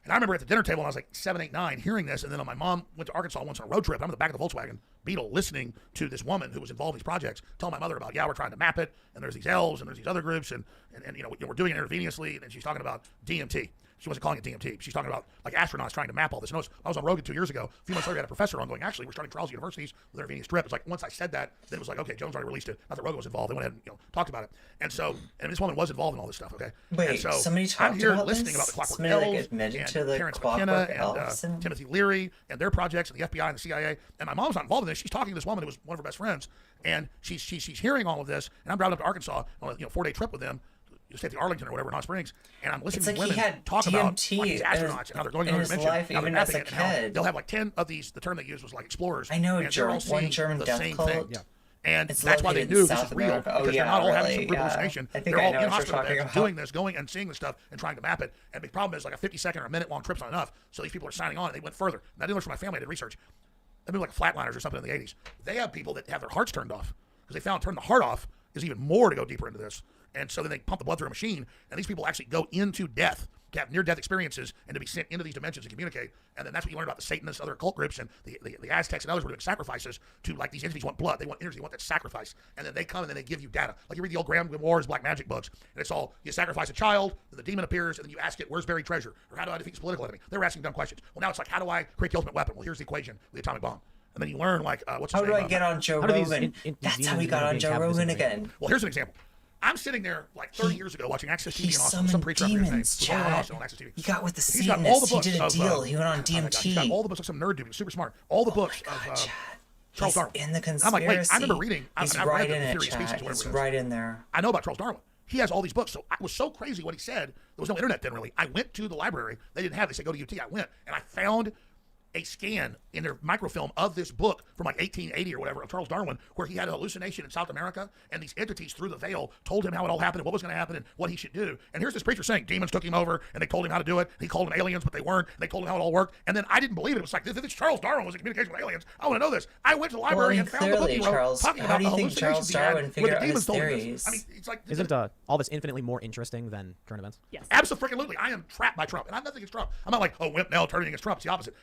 Speaker 2: And I remember at the dinner table when I was like 7, 8, 9 hearing this, and then my mom went to Arkansas once on a road trip. I'm in the back of the Volkswagen Beetle listening to this woman who was involved in these projects, telling my mother about, yeah, we're trying to map it, and there's these elves, and there's these other groups, and we're doing it intravenously, and she's talking about DMT. she wasn't calling it DMT. She's talking about like astronauts trying to map all this. And I was on Rogan 2 years ago. A few months later, I had a professor on going, actually, we're starting trials at universities with intravenous drip. It's like once I said that, then it was like, okay, Jones already released it. Not that Rogan was involved. They went ahead and talked about it. And so, and this woman was involved in all this stuff. Okay.
Speaker 1: Wait,
Speaker 2: and so
Speaker 1: somebody talked
Speaker 2: I'm here
Speaker 1: about
Speaker 2: listening
Speaker 1: this?
Speaker 2: about the Clockwork
Speaker 1: Somebody, like,
Speaker 2: Elves
Speaker 1: admitted
Speaker 2: and
Speaker 1: to the
Speaker 2: Terrence
Speaker 1: Clockwork
Speaker 2: McKenna
Speaker 1: Elves
Speaker 2: and Timothy Leary and their projects and the FBI and the CIA. And my mom's not involved in this. She's talking to this woman who was one of her best friends, and she's hearing all of this. And I'm driving up to Arkansas on a 4-day trip with them. You stay at the Arlington or whatever in Hot Springs, and I'm listening
Speaker 1: It's
Speaker 2: to
Speaker 1: like he
Speaker 2: women
Speaker 1: had
Speaker 2: talk about
Speaker 1: DMT
Speaker 2: like, these astronauts and how they're going
Speaker 1: in
Speaker 2: to
Speaker 1: his
Speaker 2: dimension,
Speaker 1: life,
Speaker 2: how they're
Speaker 1: even as
Speaker 2: mapping
Speaker 1: a
Speaker 2: it, and how
Speaker 1: kid.
Speaker 2: they'll have like 10 of these. The term they used was like explorers.
Speaker 1: I know,
Speaker 2: and they're all
Speaker 1: one
Speaker 2: seeing
Speaker 1: German
Speaker 2: the
Speaker 1: death
Speaker 2: same
Speaker 1: cult.
Speaker 2: thing.
Speaker 4: Yeah.
Speaker 2: And
Speaker 1: It's
Speaker 2: that's why they
Speaker 1: located in
Speaker 2: knew this
Speaker 1: South
Speaker 2: is real
Speaker 1: America. Oh,
Speaker 2: because
Speaker 1: yeah,
Speaker 2: they're not all having
Speaker 1: really,
Speaker 2: some group
Speaker 1: yeah.
Speaker 2: hallucination.
Speaker 1: I think
Speaker 2: They're
Speaker 1: I
Speaker 2: all
Speaker 1: know
Speaker 2: in
Speaker 1: what you're
Speaker 2: hospital
Speaker 1: talking
Speaker 2: beds
Speaker 1: about.
Speaker 2: doing this, going and seeing this stuff and trying to map it. And the problem is like a 50-second or a minute long trip's not enough. So these people are signing on and they went further. And I did learn from my family. I did research. They've been like flatliners or something in the 80s. They have people that have their hearts turned off because they found turning the heart off is even more to go deeper into this. And so then they pump the blood through a machine, and these people actually go into death, to have near-death experiences, and to be sent into these dimensions and communicate. And then that's what you learn about the Satanists, other occult groups, and the Aztecs and others were doing sacrifices to, like, these entities want blood. They want energy. They want that sacrifice. And then they come, and then they give you data. Like you read the old Graham Wars Black Magic books, and it's all, you sacrifice a child, then the demon appears, and then you ask it, where's buried treasure? Or how do I defeat this political enemy? They were asking dumb questions. Well, now it's like, how do I create the ultimate weapon? Well, here's the equation, the atomic bomb. And then you learn, like, what's his
Speaker 1: How
Speaker 2: name?
Speaker 1: do I get on Joe
Speaker 3: How do these
Speaker 1: Rogan? That's how we
Speaker 3: demons
Speaker 1: got
Speaker 3: end up
Speaker 1: on
Speaker 3: being
Speaker 1: Joe
Speaker 3: captives
Speaker 1: Rogan
Speaker 3: in the
Speaker 1: again.
Speaker 2: Well, here's an example. I'm sitting there like 30 years ago watching Access TV
Speaker 1: He
Speaker 2: in Austin.
Speaker 1: summoned
Speaker 2: Some preacher up here, his name
Speaker 1: demons,
Speaker 2: was Owen
Speaker 1: Chad.
Speaker 2: Austin on Access TV.
Speaker 1: He got with the
Speaker 2: He's got all the
Speaker 1: Satanists. He
Speaker 2: books
Speaker 1: did a
Speaker 2: of,
Speaker 1: deal. He went on
Speaker 2: oh my God, he's got
Speaker 1: DMT.
Speaker 2: all the books like some nerd dude, super smart. All the books
Speaker 1: God,
Speaker 2: of
Speaker 1: Chad.
Speaker 2: Charles
Speaker 1: He's
Speaker 2: Darwin.
Speaker 1: in the
Speaker 2: I'm
Speaker 1: conspiracy.
Speaker 2: like, wait, I remember reading.
Speaker 1: He's
Speaker 2: I've
Speaker 1: right
Speaker 2: read
Speaker 1: in
Speaker 2: the
Speaker 1: it,
Speaker 2: Theory of Species,
Speaker 1: Chad.
Speaker 2: whatever
Speaker 1: He's
Speaker 2: it is.
Speaker 1: right in there.
Speaker 2: I know about Charles Darwin. He has all these books. So it was so crazy what he said. There was no internet then, really. I went to the library. They didn't have it. They said, go to UT. I went, and I found a scan in their microfilm of this book from like 1880 or whatever of Charles Darwin, where he had a hallucination in South America, and these entities through the veil told him how it all happened and what was going to happen and what he should do. And here's this preacher saying demons took him over and they told him how to do it. He called them aliens, but they weren't. And they told him how it all worked. And then I didn't believe it. It was like, this Charles Darwin was in communication with aliens. I want to know this. I went to the library and found the book he wrote
Speaker 1: Charles,
Speaker 2: talking
Speaker 1: how
Speaker 2: about
Speaker 1: do you
Speaker 2: the
Speaker 1: think Charles
Speaker 2: hallucinations he had
Speaker 1: Darwin
Speaker 2: where
Speaker 1: figured
Speaker 2: the
Speaker 1: out
Speaker 2: demons
Speaker 1: his
Speaker 2: told him this.
Speaker 1: theories?
Speaker 2: I mean, it's like
Speaker 3: Isn't all this infinitely more interesting than current events?
Speaker 6: Yes.
Speaker 2: Absolutely. I am trapped by Trump. And I'm nothing against Trump. I'm not like, oh, wimp now turning against Trump. It's the opposite.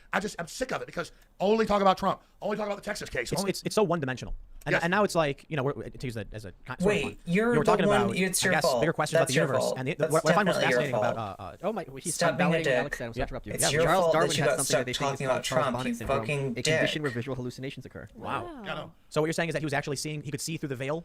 Speaker 2: I'm sick of it because only talk about Trump. Only talk about the Texas case.
Speaker 3: It's so one-dimensional. And,
Speaker 2: Yes.
Speaker 3: and now it's like, to use that as a sort of
Speaker 1: Wait,
Speaker 3: fun.
Speaker 1: you're
Speaker 3: You were talking
Speaker 1: the one-
Speaker 3: about,
Speaker 1: it's
Speaker 3: I
Speaker 1: your
Speaker 3: guess,
Speaker 1: fault.
Speaker 3: bigger questions about
Speaker 1: That's
Speaker 3: the
Speaker 1: your
Speaker 3: universe.
Speaker 1: fault.
Speaker 3: And
Speaker 1: That's
Speaker 3: what I find most
Speaker 1: definitely your
Speaker 3: fascinating
Speaker 1: fault.
Speaker 3: about
Speaker 4: Oh my! He's
Speaker 1: Stop being a
Speaker 4: validating
Speaker 1: dick.
Speaker 4: Alex Adams.
Speaker 3: Yeah.
Speaker 4: Interrupt you.
Speaker 1: It's
Speaker 4: Yeah,
Speaker 1: your
Speaker 4: Charles
Speaker 1: fault that
Speaker 4: Darwin
Speaker 1: you
Speaker 4: has
Speaker 1: got
Speaker 4: something
Speaker 1: stuck
Speaker 4: that they think is
Speaker 1: talking
Speaker 4: called
Speaker 1: about Trump,
Speaker 4: Charles
Speaker 1: you
Speaker 4: syndrome,
Speaker 1: fucking
Speaker 4: a
Speaker 1: dick.
Speaker 4: condition where visual hallucinations occur.
Speaker 3: Wow.
Speaker 2: I know.
Speaker 3: So what you're saying is that he was actually seeing, he could see through the veil?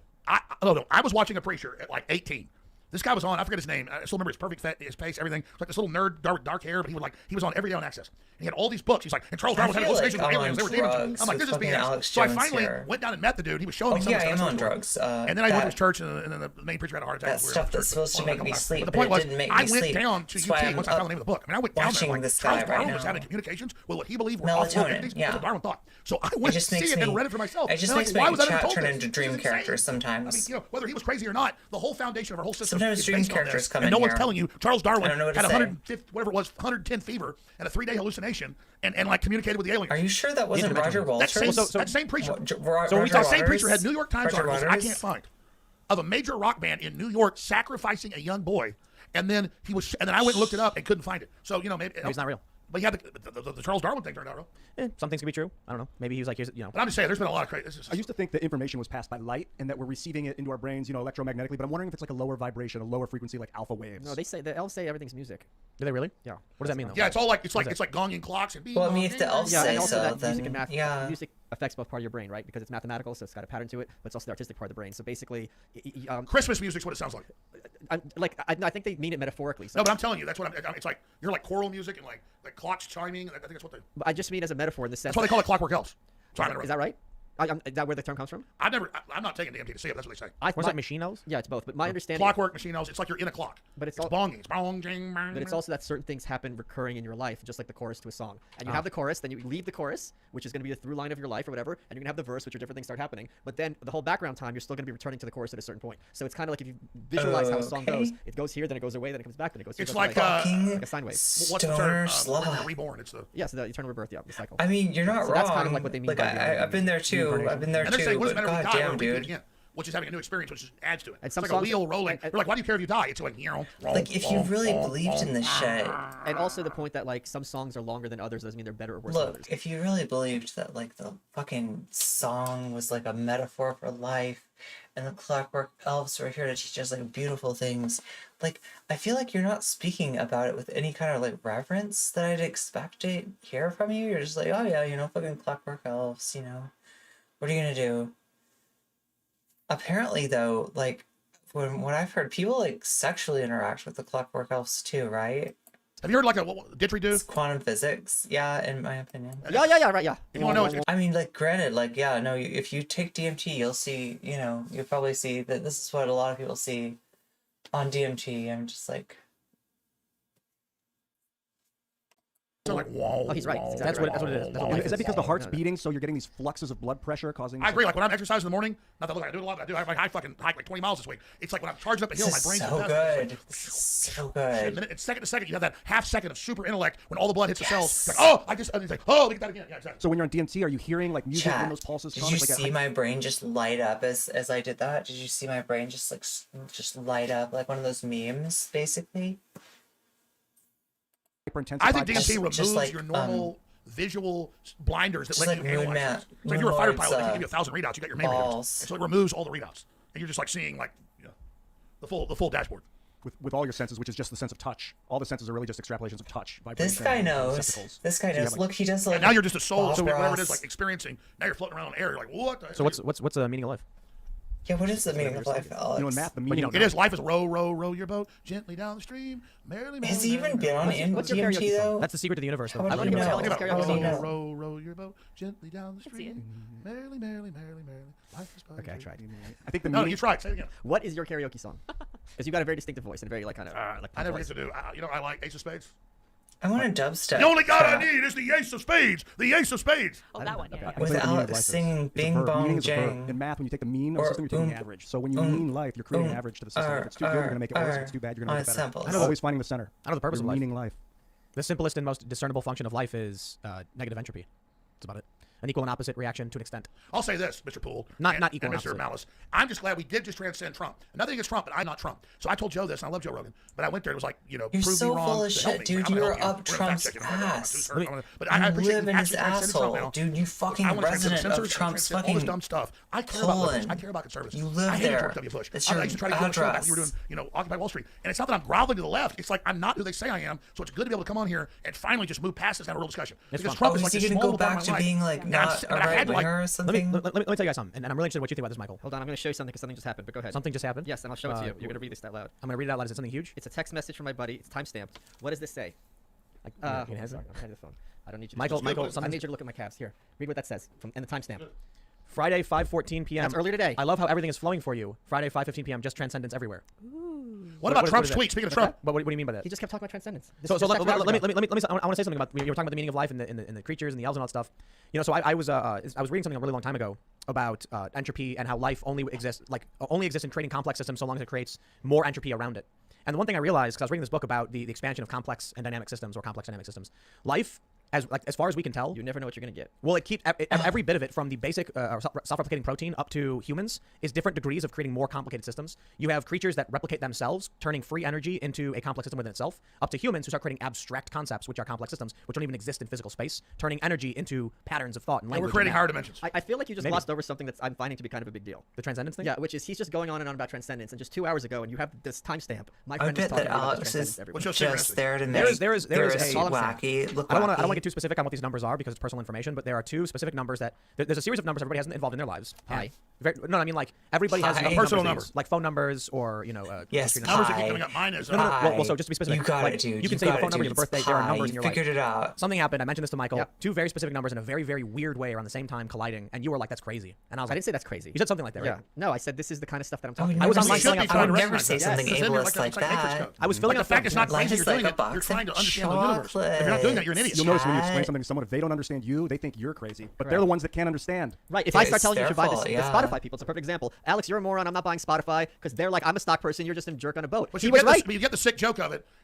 Speaker 2: No. I was watching a preacher at like 18. This guy was on, I forget his name. I still remember his perfect his face, everything. Like this little nerd, dark hair, but he was on Every Day on Access. And he had all these books. He's like, and Charles Darwin had
Speaker 1: feel
Speaker 2: hallucinations
Speaker 1: like
Speaker 2: with
Speaker 1: I'm
Speaker 2: aliens. They
Speaker 1: on
Speaker 2: were demons.
Speaker 1: drugs
Speaker 2: I'm like, this
Speaker 1: with
Speaker 2: is
Speaker 1: fucking
Speaker 2: BS.
Speaker 1: Alex
Speaker 2: So I
Speaker 1: Jones
Speaker 2: finally
Speaker 1: here.
Speaker 2: went down and met the dude. He was showing me
Speaker 1: Oh,
Speaker 2: some
Speaker 1: yeah,
Speaker 2: of the
Speaker 1: I'm
Speaker 2: stuff.
Speaker 1: on drugs.
Speaker 2: And then I went to
Speaker 1: That-
Speaker 2: his church, and then the main preacher had a heart attack.
Speaker 1: That stuff that's supposed to make me sleep,
Speaker 2: But the
Speaker 1: but
Speaker 2: point
Speaker 1: it
Speaker 2: was,
Speaker 1: didn't make
Speaker 2: I
Speaker 1: me
Speaker 2: went
Speaker 1: sleep.
Speaker 2: down to
Speaker 1: That's why
Speaker 2: UT
Speaker 1: I'm
Speaker 2: once I found the name of the book. I mean, I went down there
Speaker 1: watching
Speaker 2: like,
Speaker 1: this
Speaker 2: Charles
Speaker 1: guy right
Speaker 2: Darwin was
Speaker 1: now.
Speaker 2: having communications with what he believed were awful
Speaker 1: Melatonin,
Speaker 2: entities.
Speaker 1: yeah.
Speaker 2: That's what Darwin thought. So I went to
Speaker 1: just
Speaker 2: see
Speaker 1: makes
Speaker 2: it and
Speaker 1: me-
Speaker 2: read it for myself.
Speaker 1: it just
Speaker 2: And I'm
Speaker 1: makes
Speaker 2: like,
Speaker 1: my
Speaker 2: why was I
Speaker 1: chat
Speaker 2: told
Speaker 1: turn
Speaker 2: this?
Speaker 1: into
Speaker 2: This
Speaker 1: dream
Speaker 2: is insane.
Speaker 1: characters sometimes.
Speaker 2: I mean, whether he was crazy or not, the whole foundation of our whole system
Speaker 1: Sometimes
Speaker 2: is
Speaker 1: dream
Speaker 2: based on
Speaker 1: characters
Speaker 2: this.
Speaker 1: come
Speaker 2: And
Speaker 1: in
Speaker 2: no one's
Speaker 1: here.
Speaker 2: telling you Charles Darwin
Speaker 1: I don't know what
Speaker 2: had
Speaker 1: to say.
Speaker 2: 150, whatever it was, 110 fever and a 3-day hallucination and like communicated with the aliens.
Speaker 1: Are you sure that wasn't Roger Walters?
Speaker 2: That same preacher.
Speaker 1: Roger
Speaker 2: That same
Speaker 1: Waters?
Speaker 2: preacher had New York Times
Speaker 1: Roger
Speaker 2: articles I
Speaker 1: Waters?
Speaker 2: can't find of a major rock band in New York sacrificing a young boy, and then and then I went and looked it up and couldn't find it. So maybe
Speaker 3: It's not real.
Speaker 2: But yeah, the Charles Darwin thing turned out real.
Speaker 3: Some things could be true. I don't know. Maybe he was like, here's,
Speaker 2: But I'm just saying, there's been a lot of crazy.
Speaker 5: I used to think that information was passed by light and that we're receiving it into our brains, electromagnetically. But I'm wondering if it's like a lower vibration, a lower frequency, like alpha waves.
Speaker 4: No, the elves say everything's music.
Speaker 3: Do they really?
Speaker 4: Yeah.
Speaker 3: What does that mean, though?
Speaker 2: Yeah, it's all like it's like gonging clocks and.
Speaker 1: Well, I mean, if the elves
Speaker 4: Yeah,
Speaker 1: say
Speaker 4: and also
Speaker 1: so,
Speaker 4: that
Speaker 1: then
Speaker 4: music and math.
Speaker 1: yeah.
Speaker 4: Music affects both part of your brain, right? Because it's mathematical, so it's got a pattern to it, but it's also the artistic part of the brain. So basically,
Speaker 2: Christmas music's what it sounds like.
Speaker 4: I think they mean it metaphorically. So
Speaker 2: No, but I'm telling you, that's what it's like. You're like choral music and like clocks chiming. I think that's what they.
Speaker 4: I just mean as a metaphor in the sense.
Speaker 2: That's why they call it Clockwork Elves. Sorry,
Speaker 4: Is that right? Is that where the term comes from?
Speaker 2: I'm not taking DMT to see it. That's what they say.
Speaker 3: What is that, machine elves?
Speaker 4: Yeah, it's both. But my understanding.
Speaker 2: Clockwork machine elves. It's like you're in a clock.
Speaker 4: But it's
Speaker 2: bonging. It's bong, jing, bang.
Speaker 4: But it's also that certain things happen recurring in your life, just like the chorus to a song. And you have the chorus, then you leave the chorus, which is going to be the through line of your life or whatever, and you're going to have the verse, which are different things start happening. But then the whole background time, you're still going to be returning to the chorus at a certain point. So it's kind of like if you visualize how a song goes, it goes here, then it goes away, then it comes back, then it goes here.
Speaker 2: It's
Speaker 4: goes away.
Speaker 2: like
Speaker 4: like a sine wave.
Speaker 2: what's the
Speaker 1: Stoner
Speaker 2: term?
Speaker 1: sloth.
Speaker 2: Reborn. It's the.
Speaker 4: Yeah, so the eternal rebirth, yeah, the cycle.
Speaker 1: I mean, you're not
Speaker 4: So
Speaker 1: wrong.
Speaker 4: that's kind of like what they mean by
Speaker 1: I've been there too.
Speaker 4: reincarnation.
Speaker 1: I've been there
Speaker 2: And they're
Speaker 1: too.
Speaker 2: saying, what does
Speaker 1: But
Speaker 2: it matter if we die or
Speaker 1: goddamn,
Speaker 2: we do it
Speaker 1: dude.
Speaker 2: again? which is having a new experience, which adds to it.
Speaker 4: And
Speaker 2: It's
Speaker 4: some
Speaker 2: like
Speaker 4: songs-
Speaker 2: a wheel rolling.
Speaker 4: and-
Speaker 2: You're like, why do you care if you die? It's like,
Speaker 1: Like, if you really believed in this shit,
Speaker 4: And also the point that like some songs are longer than others doesn't mean they're better or worse than
Speaker 1: look,
Speaker 4: others.
Speaker 1: if you really believed that, like, the fucking song was, like, a metaphor for life, and the Clockwork Elves were here to teach us, like, beautiful things, like, I feel like you're not speaking about it with any kind of, like, reverence that I'd expect to hear from you. You're just like, oh yeah, you know, fucking Clockwork Elves, you know, what are you gonna do? Apparently, though, like, when what I've heard, people, like, sexually interact with the Clockwork Elves too, right?
Speaker 2: Have you heard like what didgeridoo?
Speaker 1: It's quantum physics, yeah, in my opinion.
Speaker 4: Yeah, right, yeah.
Speaker 2: If you want to know, it's,
Speaker 1: I mean, like, granted, like, yeah, no, if you take DMT, you'll see, you know, you'll probably see that this is what a lot of people see on DMT. I'm just like,
Speaker 2: like, whoa.
Speaker 4: Oh, he's right.
Speaker 2: whoa,
Speaker 4: That's
Speaker 3: That's what it is. That's what
Speaker 2: whoa.
Speaker 3: life
Speaker 5: Is that because the heart's
Speaker 4: No.
Speaker 5: beating, so you're getting these fluxes of blood pressure causing?
Speaker 2: I agree. Like when I'm exercising in the morning, not that look, I do it a lot. I fucking hike like 20 miles this week. It's like when I'm charging up a hill,
Speaker 1: this
Speaker 2: my
Speaker 1: is
Speaker 2: brain's
Speaker 1: so
Speaker 2: just
Speaker 1: good. This is so
Speaker 2: And
Speaker 1: good.
Speaker 2: then it's second to second, you have that half second of super intellect when all the blood hits the cells.
Speaker 1: Yes.
Speaker 2: It's like, oh, it's like, oh, we get that again. Yeah, exactly.
Speaker 5: So when you're on DMT, are you hearing like music when
Speaker 1: Chat,
Speaker 5: those pulses
Speaker 1: did
Speaker 5: come?
Speaker 1: you
Speaker 5: It's like
Speaker 1: see my brain just light up as I did that? Did you see my brain just, like, just light up like one of those memes, basically?
Speaker 5: hyper-intensified
Speaker 2: I think
Speaker 5: pulse-
Speaker 2: DMT
Speaker 1: just
Speaker 2: removes
Speaker 1: like,
Speaker 2: your normal visual blinders that
Speaker 1: just
Speaker 2: let
Speaker 1: like
Speaker 2: you analyze
Speaker 1: Moon
Speaker 2: things. So if you're a fighter
Speaker 1: Moonlord's,
Speaker 2: pilot, they can give you 1,000 readouts. You got your main readouts.
Speaker 1: balls.
Speaker 2: And so it removes all the readouts, and you're just like seeing like the full dashboard.
Speaker 5: with all your senses, which is just the sense of touch. All the senses are really just extrapolations of touch.
Speaker 1: This
Speaker 5: vibration,
Speaker 1: guy
Speaker 5: and
Speaker 1: knows.
Speaker 5: receptacles.
Speaker 1: This guy
Speaker 5: So you
Speaker 1: knows.
Speaker 5: have,
Speaker 1: Look, he does, like,
Speaker 2: And now you're just a soul, so
Speaker 1: Bob
Speaker 2: whatever it is,
Speaker 1: Ross.
Speaker 2: like experiencing. Now you're floating around in the air. You're like, what?
Speaker 3: So what's the meaning of life?
Speaker 1: Yeah, what is the meaning of life, Alex?
Speaker 5: You know, in math, the
Speaker 3: you
Speaker 5: meaning.
Speaker 3: don't
Speaker 2: It is life is row, row, row your boat gently down the stream. Merrily,
Speaker 1: Has he even been on
Speaker 4: what's your
Speaker 1: DMT,
Speaker 4: karaoke song?
Speaker 1: though?
Speaker 3: That's the secret to the universe, though.
Speaker 1: How
Speaker 3: I
Speaker 1: would
Speaker 3: love
Speaker 1: you
Speaker 3: you.
Speaker 1: know?
Speaker 4: Tell us
Speaker 1: How would you know?
Speaker 2: Row, row your boat gently down the
Speaker 6: see
Speaker 2: stream. Merrily, merrily, merrily, merrily. Life is but
Speaker 3: Okay,
Speaker 2: a
Speaker 3: I
Speaker 2: dream.
Speaker 3: tried.
Speaker 5: I think the
Speaker 2: No,
Speaker 5: meaning.
Speaker 2: you tried. Say it again.
Speaker 4: What is your karaoke song? Because you got a very distinctive voice and very like kind of like
Speaker 2: I never
Speaker 4: voice.
Speaker 2: get to do. I like Ace of Spades.
Speaker 1: I want a dubstep.
Speaker 2: The only god I
Speaker 1: track
Speaker 2: need is the Ace of Spades. The Ace of Spades.
Speaker 6: Oh, that one. Yeah.
Speaker 5: I
Speaker 1: with
Speaker 5: think the meaning of
Speaker 1: Alex
Speaker 5: life is-
Speaker 1: singing
Speaker 5: it's a
Speaker 1: Bing
Speaker 5: verb.
Speaker 1: Bong
Speaker 5: Meaning is a verb.
Speaker 1: Jang.
Speaker 5: In math, when you take the mean of a
Speaker 1: Or
Speaker 5: system, you're taking the average. So when you mean life, you're creating an average to the system. If it's too good, you're going to make it worse. If it's too bad, you're going to
Speaker 1: on
Speaker 5: make it better.
Speaker 1: samples.
Speaker 5: You're always finding the center.
Speaker 3: I know the purpose
Speaker 5: You're
Speaker 3: of life.
Speaker 5: meaning life.
Speaker 3: The simplest and most discernible function of life is negative entropy. That's about it. An equal and opposite reaction to an extent.
Speaker 2: I'll say this, Mr. Poole.
Speaker 3: Not
Speaker 2: and
Speaker 3: equal
Speaker 2: and
Speaker 3: and
Speaker 2: Mr.
Speaker 3: opposite.
Speaker 2: Malice. I'm just glad we did just transcend Trump. Nothing against Trump, but I'm not Trump. So I told Joe this, and I love Joe Rogan. But I went there, and it was like,
Speaker 1: You're
Speaker 2: prove
Speaker 1: so
Speaker 2: me wrong.
Speaker 1: full of
Speaker 2: to help
Speaker 1: shit,
Speaker 2: me.
Speaker 1: dude.
Speaker 2: I'm gonna
Speaker 1: You're
Speaker 2: help you.
Speaker 1: up
Speaker 2: We're gonna
Speaker 1: Trump's
Speaker 2: fact check it. I'm gonna- I'm
Speaker 1: ass.
Speaker 2: too certain. I'm gonna- But I
Speaker 1: You
Speaker 2: appreciate
Speaker 1: live
Speaker 2: you
Speaker 1: in his
Speaker 2: actually transcending Trump
Speaker 1: asshole,
Speaker 2: now.
Speaker 1: dude. You fucking
Speaker 2: I wanna transcend
Speaker 1: resident
Speaker 2: censors,
Speaker 1: of
Speaker 2: I
Speaker 1: Trump's
Speaker 2: transcend all this
Speaker 1: fucking
Speaker 2: dumb stuff. I care about liberals.
Speaker 1: colon.
Speaker 2: I care about conservatives.
Speaker 1: You live
Speaker 2: I hated
Speaker 1: there.
Speaker 2: George W. Bush.
Speaker 1: That's
Speaker 2: I
Speaker 1: your
Speaker 2: used to try to get Trump back. We were
Speaker 1: address.
Speaker 2: doing, Occupy Wall Street. And it's not that I'm groveling to the left. It's like I'm not who they say I am. So it's good to be able to come on here and finally just move past this and have a real discussion.
Speaker 3: It's
Speaker 2: Because
Speaker 3: fun.
Speaker 2: Trump
Speaker 1: Oh,
Speaker 2: is
Speaker 1: is
Speaker 2: like
Speaker 1: he
Speaker 2: this
Speaker 1: gonna
Speaker 2: small
Speaker 1: go
Speaker 2: part of
Speaker 1: back
Speaker 2: my
Speaker 1: to
Speaker 2: life.
Speaker 1: being, like,
Speaker 2: And
Speaker 1: not a
Speaker 2: I had
Speaker 1: right
Speaker 2: to, like,
Speaker 1: winger or
Speaker 3: Let me,
Speaker 1: something?
Speaker 3: let me tell you guys something, and I'm really interested in what you think about this, Michael.
Speaker 4: Hold on, I'm going to show you something because something just happened. But go ahead.
Speaker 3: Something just happened?
Speaker 4: Yes, and I'll show it to you. You're going to read this out loud.
Speaker 3: I'm going to read it out loud. Is it something huge?
Speaker 4: It's a text message from my buddy. It's timestamped. What does this say?
Speaker 3: Like,
Speaker 4: Hold
Speaker 3: you
Speaker 4: on,
Speaker 3: know,
Speaker 4: sorry, I'm behind the phone. I don't need you. To
Speaker 3: Michael,
Speaker 2: good,
Speaker 3: Michael,
Speaker 2: but
Speaker 4: I
Speaker 3: something.
Speaker 4: need you to look at my calves. Here, read what that says from and the timestamp.
Speaker 3: Friday, 5:14 p.m.
Speaker 4: That's earlier today.
Speaker 3: I love how everything is flowing for you. Friday, 5:15 p.m. Just transcendence everywhere.
Speaker 2: What about
Speaker 3: what
Speaker 2: Trump's
Speaker 3: is that?
Speaker 2: tweet? Speaking of Trump.
Speaker 3: What do you mean by that?
Speaker 4: He just kept talking about transcendence. This
Speaker 3: So,
Speaker 4: is
Speaker 3: so
Speaker 4: just
Speaker 3: let,
Speaker 4: 7 hours
Speaker 3: let me
Speaker 4: ago.
Speaker 3: let me I want to say something about we were talking about the meaning of life in the creatures and the elves and all that stuff. You know, so I was reading something a really long time ago about entropy and how life only exists in creating complex systems so long as it creates more entropy around it. And the one thing I realized, because I was reading this book about the expansion of complex and dynamic systems or complex dynamic systems, life, as far as we can tell,
Speaker 4: You never know what you're going to get.
Speaker 3: well, it keeps every bit of it, from the basic self-replicating protein up to humans, is different degrees of creating more complicated systems. You have creatures that replicate themselves, turning free energy into a complex system within itself, up to humans who start creating abstract concepts, which are complex systems, which don't even exist in physical space, turning energy into patterns of thought and
Speaker 2: And
Speaker 3: language.
Speaker 2: we're creating
Speaker 3: and
Speaker 2: higher dimensions.
Speaker 4: I feel like you just
Speaker 3: Maybe.
Speaker 4: glossed over something that I'm finding to be kind of a big deal.
Speaker 3: the transcendence thing.
Speaker 4: Yeah, which is he's just going on and on about transcendence, and just 2 hours ago, and you have this timestamp. My
Speaker 1: I
Speaker 4: friend was
Speaker 1: bet
Speaker 4: talking
Speaker 1: that
Speaker 4: about
Speaker 1: Alex
Speaker 4: transcendence
Speaker 1: is
Speaker 4: everywhere.
Speaker 2: What's your
Speaker 1: just
Speaker 2: synchronicity?
Speaker 1: there to
Speaker 3: There
Speaker 1: make
Speaker 3: is a-
Speaker 1: this
Speaker 4: all I'm saying.
Speaker 1: wacky look
Speaker 3: I don't want
Speaker 1: wacky.
Speaker 3: to get too specific on what these numbers are because it's personal information, but there are two specific numbers that there's a series of numbers everybody has involved in their lives.
Speaker 4: Hi.
Speaker 3: No, I mean like everybody has
Speaker 1: Hi.
Speaker 3: numbers
Speaker 2: Personal
Speaker 3: they
Speaker 2: number.
Speaker 3: use, like phone numbers or
Speaker 1: Yes,
Speaker 3: street
Speaker 2: Numbers
Speaker 3: numbers.
Speaker 2: that keep
Speaker 1: Hi.
Speaker 2: coming up. Mine is.
Speaker 3: No, no, no.
Speaker 1: Hi.
Speaker 3: Well, so just to be specific,
Speaker 1: You got
Speaker 3: like,
Speaker 1: it, dude.
Speaker 3: you can say your phone number, you have a birthday, there are
Speaker 1: Hi.
Speaker 3: numbers in
Speaker 1: You
Speaker 3: your life.
Speaker 1: figured it out.
Speaker 3: Something happened. I mentioned this to Michael.
Speaker 4: Yep.
Speaker 3: Two very specific numbers in a very, very weird way around the same time colliding, and you were like, "That's crazy." And I was
Speaker 4: I
Speaker 3: like,
Speaker 4: didn't say that's crazy.
Speaker 3: "You said something like that, right?"
Speaker 4: Yeah. No, I said this is the kind of stuff that I'm
Speaker 1: I would
Speaker 4: talking
Speaker 3: I was
Speaker 1: never
Speaker 3: online
Speaker 1: say
Speaker 3: filling
Speaker 1: something.
Speaker 3: out
Speaker 1: I would
Speaker 3: numbers.
Speaker 1: never
Speaker 2: recognize
Speaker 1: say
Speaker 2: that.
Speaker 1: something
Speaker 2: It's in there,
Speaker 1: ableist like
Speaker 2: it's matrix
Speaker 1: that.
Speaker 2: code.
Speaker 3: I was filling
Speaker 2: Like
Speaker 3: out
Speaker 2: the fact it's not
Speaker 1: Life
Speaker 2: crazy
Speaker 1: is
Speaker 2: you're doing
Speaker 1: like a
Speaker 2: it. You're
Speaker 1: box
Speaker 2: trying to
Speaker 1: of
Speaker 2: understand the universe. If you're not doing that, you're an idiot.
Speaker 5: You'll notice when you explain
Speaker 1: Chat.
Speaker 5: something to someone, if they don't understand you, they think you're crazy. But they're the ones that can't understand.
Speaker 4: Right. If
Speaker 1: Yeah,
Speaker 4: I start
Speaker 1: it's
Speaker 4: telling you
Speaker 1: their
Speaker 4: to buy
Speaker 1: fault,
Speaker 4: the
Speaker 1: yeah.
Speaker 4: Spotify people, it's a perfect example. Alex, you're a moron. I'm not buying Spotify because they're like, I'm a stock person. You're just a jerk on a boat.
Speaker 2: But
Speaker 4: He
Speaker 2: you
Speaker 4: was
Speaker 2: get
Speaker 4: right.
Speaker 2: but you get the sick joke of it,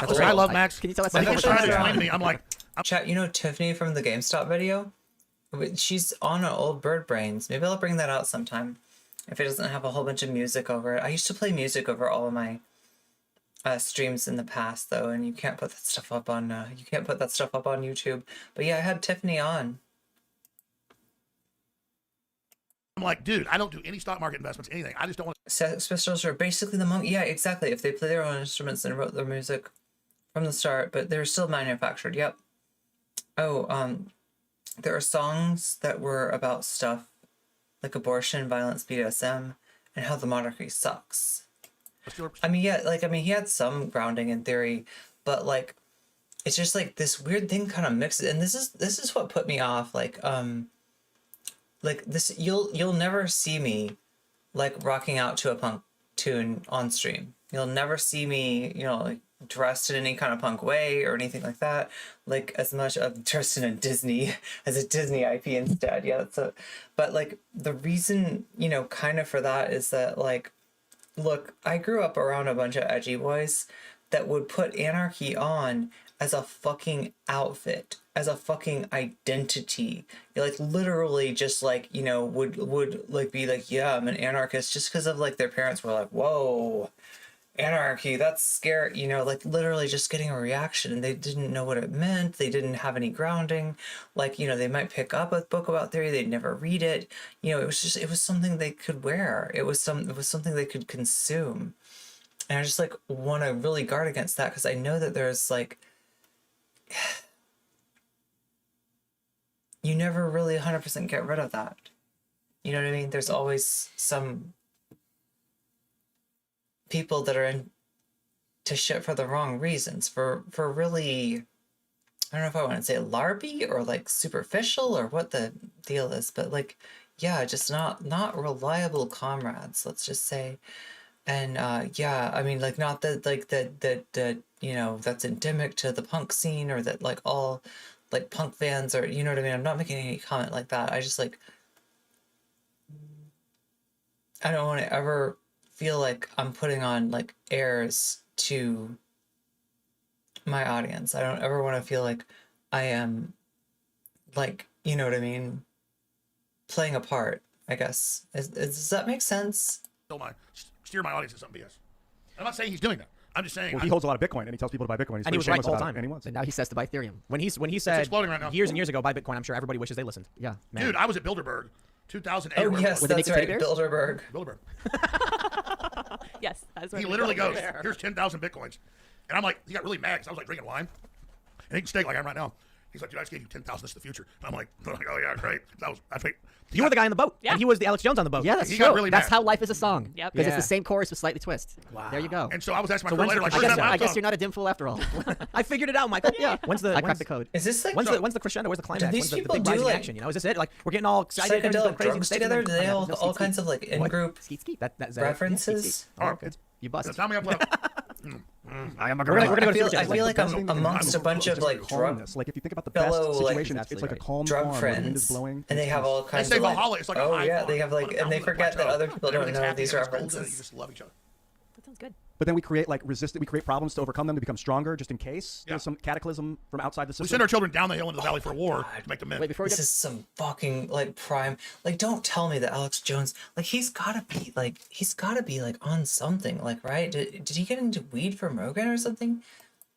Speaker 1: That's
Speaker 2: listen,
Speaker 1: great.
Speaker 2: I love Max.
Speaker 4: Can you tell us
Speaker 2: But he
Speaker 1: something
Speaker 2: was
Speaker 1: about
Speaker 2: trying to
Speaker 1: that?
Speaker 2: explain to me. I'm like,
Speaker 1: Chat, you know Tiffany from the GameStop video? She's on an old Bird Brains. Maybe I'll bring that out sometime. If it doesn't have a whole bunch of music over it. I used to play music over all of my streams in the past, though, and you can't put that stuff up on YouTube. But yeah, I had Tiffany on.
Speaker 2: I'm like, dude, I don't do any stock market investments, anything. I just don't want
Speaker 1: Sex Pistols are basically the monk. Yeah, exactly. If they play their own instruments and wrote their music from the start, but they're still manufactured. Yep. Oh, there are songs that were about stuff like abortion, violence, BDSM, and how the monarchy sucks. I mean, yeah, like, I mean, he had some grounding in theory, but like, it's just like this weird thing kind of mixes, and this is what put me off. Like this, you'll never see me like rocking out to a punk tune on stream. You'll never see me, you know, like dressed in any kind of punk way or anything like that. Like as much of dressed in a Disney as a Disney IP instead. Yeah, but like the reason, you know, kind of for that is that like, look, I grew up around a bunch of edgy boys that would put anarchy on as a fucking outfit, as a fucking identity. You're like literally just like, you know, would like be like, yeah, I'm an anarchist, just because of like their parents were like, whoa, anarchy, that's scary, you know, like literally just getting a reaction, and they didn't know what it meant. They didn't have any grounding. Like, you know, they might pick up a book about theory, they'd never read it. You know, it was something they could wear. It was something they could consume. And I just like want to really guard against that, because I know that there's like, you never really 100% get rid of that. You know what I mean? There's always some people that are in to shit for the wrong reasons, for really, I don't know if I want to say larpy or like superficial or what the deal is, but like, yeah, just not reliable comrades, let's just say. And yeah, I mean, like, not that like that you know, that's endemic to the punk scene, or that like all like punk fans are, you know what I mean? I'm not making any comment like that. I just like, I don't want to ever feel like I'm putting on like airs to my audience. I don't ever want to feel like I am like, you know what I mean, playing a part, I guess. Does that make sense?
Speaker 2: Steer my audience to some BS. I'm not saying he's doing that. I'm just saying.
Speaker 5: Well, he holds a lot of Bitcoin, and he tells people to buy Bitcoin. He's
Speaker 3: And he was right the whole time.
Speaker 5: And he wants.
Speaker 4: And now he says to buy Ethereum.
Speaker 3: When he said
Speaker 2: exploding right now.
Speaker 3: years and years ago, buy Bitcoin, I'm sure everybody wishes they listened.
Speaker 4: Yeah.
Speaker 3: Man.
Speaker 2: Dude, I was at Bilderberg, 2008.
Speaker 1: Oh yes,
Speaker 4: Would they make
Speaker 1: that's
Speaker 4: the
Speaker 1: right,
Speaker 4: teddy bears?
Speaker 1: Bilderberg.
Speaker 2: Bilderberg.
Speaker 6: Yes, that's what
Speaker 2: He
Speaker 6: we
Speaker 2: literally
Speaker 6: go
Speaker 2: goes,
Speaker 6: there.
Speaker 2: here's 10,000 Bitcoins. And I'm like, he got really mad because I was like drinking wine and eating steak like I am right now. He's like, dude, I just gave you 10,000. This is the future. And I'm like, oh yeah, great. That's right.
Speaker 3: You were the guy on the boat.
Speaker 6: Yeah.
Speaker 3: And he was the Alex Jones on the boat.
Speaker 4: Yeah, that's
Speaker 2: He
Speaker 4: true.
Speaker 2: got really
Speaker 4: That's
Speaker 2: mad.
Speaker 4: how life is a song.
Speaker 6: Yep.
Speaker 4: Because it's
Speaker 3: Yeah.
Speaker 4: the same chorus with slightly twist. Wow. There you go.
Speaker 2: And so I was asking my
Speaker 3: So
Speaker 2: friend
Speaker 3: when's
Speaker 2: later, like,
Speaker 3: the-
Speaker 2: where's that
Speaker 4: I guess
Speaker 2: song?
Speaker 4: you're not a dim fool after all.
Speaker 3: I figured it out, Michael.
Speaker 6: Yeah.
Speaker 3: When's the
Speaker 4: I cracked the code.
Speaker 1: Is this like
Speaker 3: when's the crescendo? Where's the climax?
Speaker 1: these
Speaker 3: When's the
Speaker 1: people
Speaker 3: big
Speaker 1: do,
Speaker 3: rising
Speaker 1: like,
Speaker 3: action? You know, is this it? Like we're getting all excited, everything's going
Speaker 1: psychedelic
Speaker 3: crazy,
Speaker 1: drugs
Speaker 3: and
Speaker 1: together? Do they
Speaker 3: no,
Speaker 1: all
Speaker 3: skeet,
Speaker 1: all
Speaker 3: skeet.
Speaker 1: kinds of like in-group
Speaker 4: Skeet skeet.
Speaker 3: That's
Speaker 1: references?
Speaker 2: All right.
Speaker 4: You
Speaker 2: So
Speaker 4: busted.
Speaker 2: tell me I'm playing.
Speaker 3: I am a gorilla. We're gonna go to
Speaker 1: I feel,
Speaker 3: Super
Speaker 1: I
Speaker 3: Chat.
Speaker 1: feel like
Speaker 5: best
Speaker 1: I'm
Speaker 5: thing that
Speaker 1: amongst a
Speaker 5: happens
Speaker 1: bunch
Speaker 5: is
Speaker 1: of
Speaker 5: just
Speaker 1: like
Speaker 5: calmness. Like if you think about the best
Speaker 1: fellow, like,
Speaker 5: situation, it's like a calm
Speaker 1: drug
Speaker 5: farm where the wind is
Speaker 1: friends,
Speaker 5: blowing.
Speaker 1: and they have all
Speaker 2: They
Speaker 1: kinds
Speaker 2: say
Speaker 1: of like,
Speaker 2: Valhalla, it's like a
Speaker 1: oh
Speaker 2: high
Speaker 1: yeah,
Speaker 2: farm
Speaker 1: they have like,
Speaker 2: on
Speaker 1: and they
Speaker 2: the
Speaker 1: forget that
Speaker 2: plateau.
Speaker 1: other people don't
Speaker 2: Everything's
Speaker 1: know
Speaker 2: happy,
Speaker 1: these
Speaker 2: everything's golden, and You
Speaker 1: references.
Speaker 2: just love each other.
Speaker 6: That sounds good.
Speaker 5: But then we create like we create problems to overcome them to become stronger, just in case
Speaker 2: Yeah.
Speaker 5: there's some cataclysm from outside the
Speaker 2: We
Speaker 5: system.
Speaker 2: send our children down the hill into the valley for a war to make them men.
Speaker 4: Wait, before we
Speaker 1: This
Speaker 4: get
Speaker 1: is some fucking like prime. Like, don't tell me that Alex Jones, like, he's gotta be like on something, like, right? Did he get into weed from Rogan or something?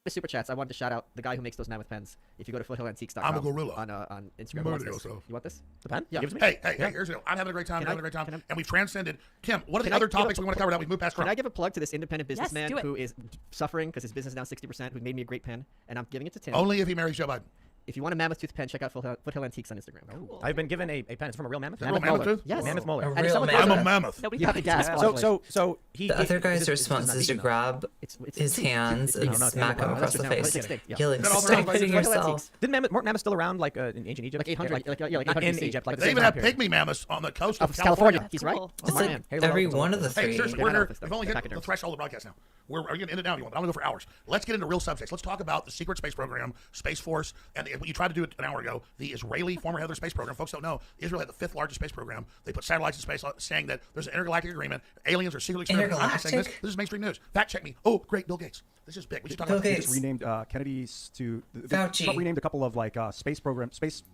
Speaker 4: the super chats, I wanted to shout out the guy who makes those mammoth pens. If you go to foothillantiques.com.
Speaker 2: I'm a gorilla.
Speaker 4: On Instagram.
Speaker 2: Murder
Speaker 4: What's this?
Speaker 2: yourself.
Speaker 4: You want this?
Speaker 3: The pen?
Speaker 4: Yeah.
Speaker 3: Give it to me.
Speaker 2: Hey, here's the deal. I'm having a great time.
Speaker 4: Can
Speaker 2: I'm having
Speaker 4: I-
Speaker 2: a great time.
Speaker 4: can I-
Speaker 2: And we've transcended. Tim, what are the
Speaker 4: Can I
Speaker 2: other
Speaker 4: give a-
Speaker 2: topics we want to cover now? We've moved past
Speaker 4: Can
Speaker 2: Trump.
Speaker 4: I give a plug to this independent businessman
Speaker 6: do it.
Speaker 4: who is suffering because his business is down 60%, who made me a great pen, and I'm giving it to Tim.
Speaker 2: Only if he marries Joe Biden.
Speaker 4: If you want a mammoth tooth pen, check out Foothill Antiques on Instagram.
Speaker 6: Cool.
Speaker 3: I've been given a pen. It's from a real mammoth.
Speaker 2: Is that a real mammoth
Speaker 4: molar.
Speaker 2: tooth?
Speaker 4: Yes.
Speaker 3: Mammoth molar.
Speaker 1: A
Speaker 4: And if
Speaker 1: real
Speaker 4: someone
Speaker 1: mammoth.
Speaker 2: I'm
Speaker 4: does
Speaker 2: a mammoth.
Speaker 6: Nobody
Speaker 4: You have to
Speaker 6: fucking
Speaker 4: gasp.
Speaker 6: cares.
Speaker 3: So he.
Speaker 1: The other guy's
Speaker 3: this is
Speaker 1: response
Speaker 3: not
Speaker 1: is to
Speaker 3: vegan, though.
Speaker 1: grab
Speaker 4: It's
Speaker 1: his hands and
Speaker 3: no,
Speaker 1: smack
Speaker 3: no,
Speaker 1: him
Speaker 3: no,
Speaker 1: across
Speaker 3: that's
Speaker 1: the
Speaker 3: just
Speaker 1: face,
Speaker 4: extinct, yeah.
Speaker 1: yelling,
Speaker 2: Is that all
Speaker 1: "Stop
Speaker 2: the
Speaker 1: hitting
Speaker 4: Foothill
Speaker 1: yourself!"
Speaker 4: Antiques.
Speaker 3: Weren't mammoths still around like in ancient Egypt?
Speaker 4: Like 800,
Speaker 3: Like,
Speaker 4: like 800
Speaker 3: in
Speaker 4: BC.
Speaker 3: Egypt, like
Speaker 4: Like
Speaker 3: the
Speaker 2: They
Speaker 3: same
Speaker 2: even
Speaker 3: time
Speaker 2: have
Speaker 3: period.
Speaker 2: pygmy mammoths on the coast of
Speaker 4: Of California.
Speaker 2: California.
Speaker 4: He's right.
Speaker 6: Cool.
Speaker 1: It's
Speaker 4: Oh,
Speaker 1: like
Speaker 4: man.
Speaker 1: every one of the
Speaker 2: Hey,
Speaker 1: three.
Speaker 2: seriously,
Speaker 4: They're
Speaker 2: we're
Speaker 4: not
Speaker 2: here.
Speaker 4: elephants,
Speaker 2: We've
Speaker 4: though.
Speaker 2: only
Speaker 4: They're
Speaker 2: hit the
Speaker 4: pachyderms.
Speaker 2: threshold of the broadcast now. We're going to end it down. I'm going to go for hours. Let's get into real subjects. Let's talk about the secret space program, Space Force, and what you tried to do it an hour ago, the Israeli former head of their space program. Folks don't know, Israel had the 5th largest space program. They put satellites in space saying that there's an intergalactic agreement. Aliens are secretly experimenting. I'm not saying this.
Speaker 1: Intergalactic?
Speaker 2: This is mainstream news. Fact check me. Oh, great, Bill Gates. This is big. We should talk
Speaker 1: Bill
Speaker 2: about
Speaker 5: They
Speaker 1: Gates.
Speaker 5: just renamed Kennedy's to
Speaker 1: Fauci.
Speaker 5: Trump renamed a couple of like space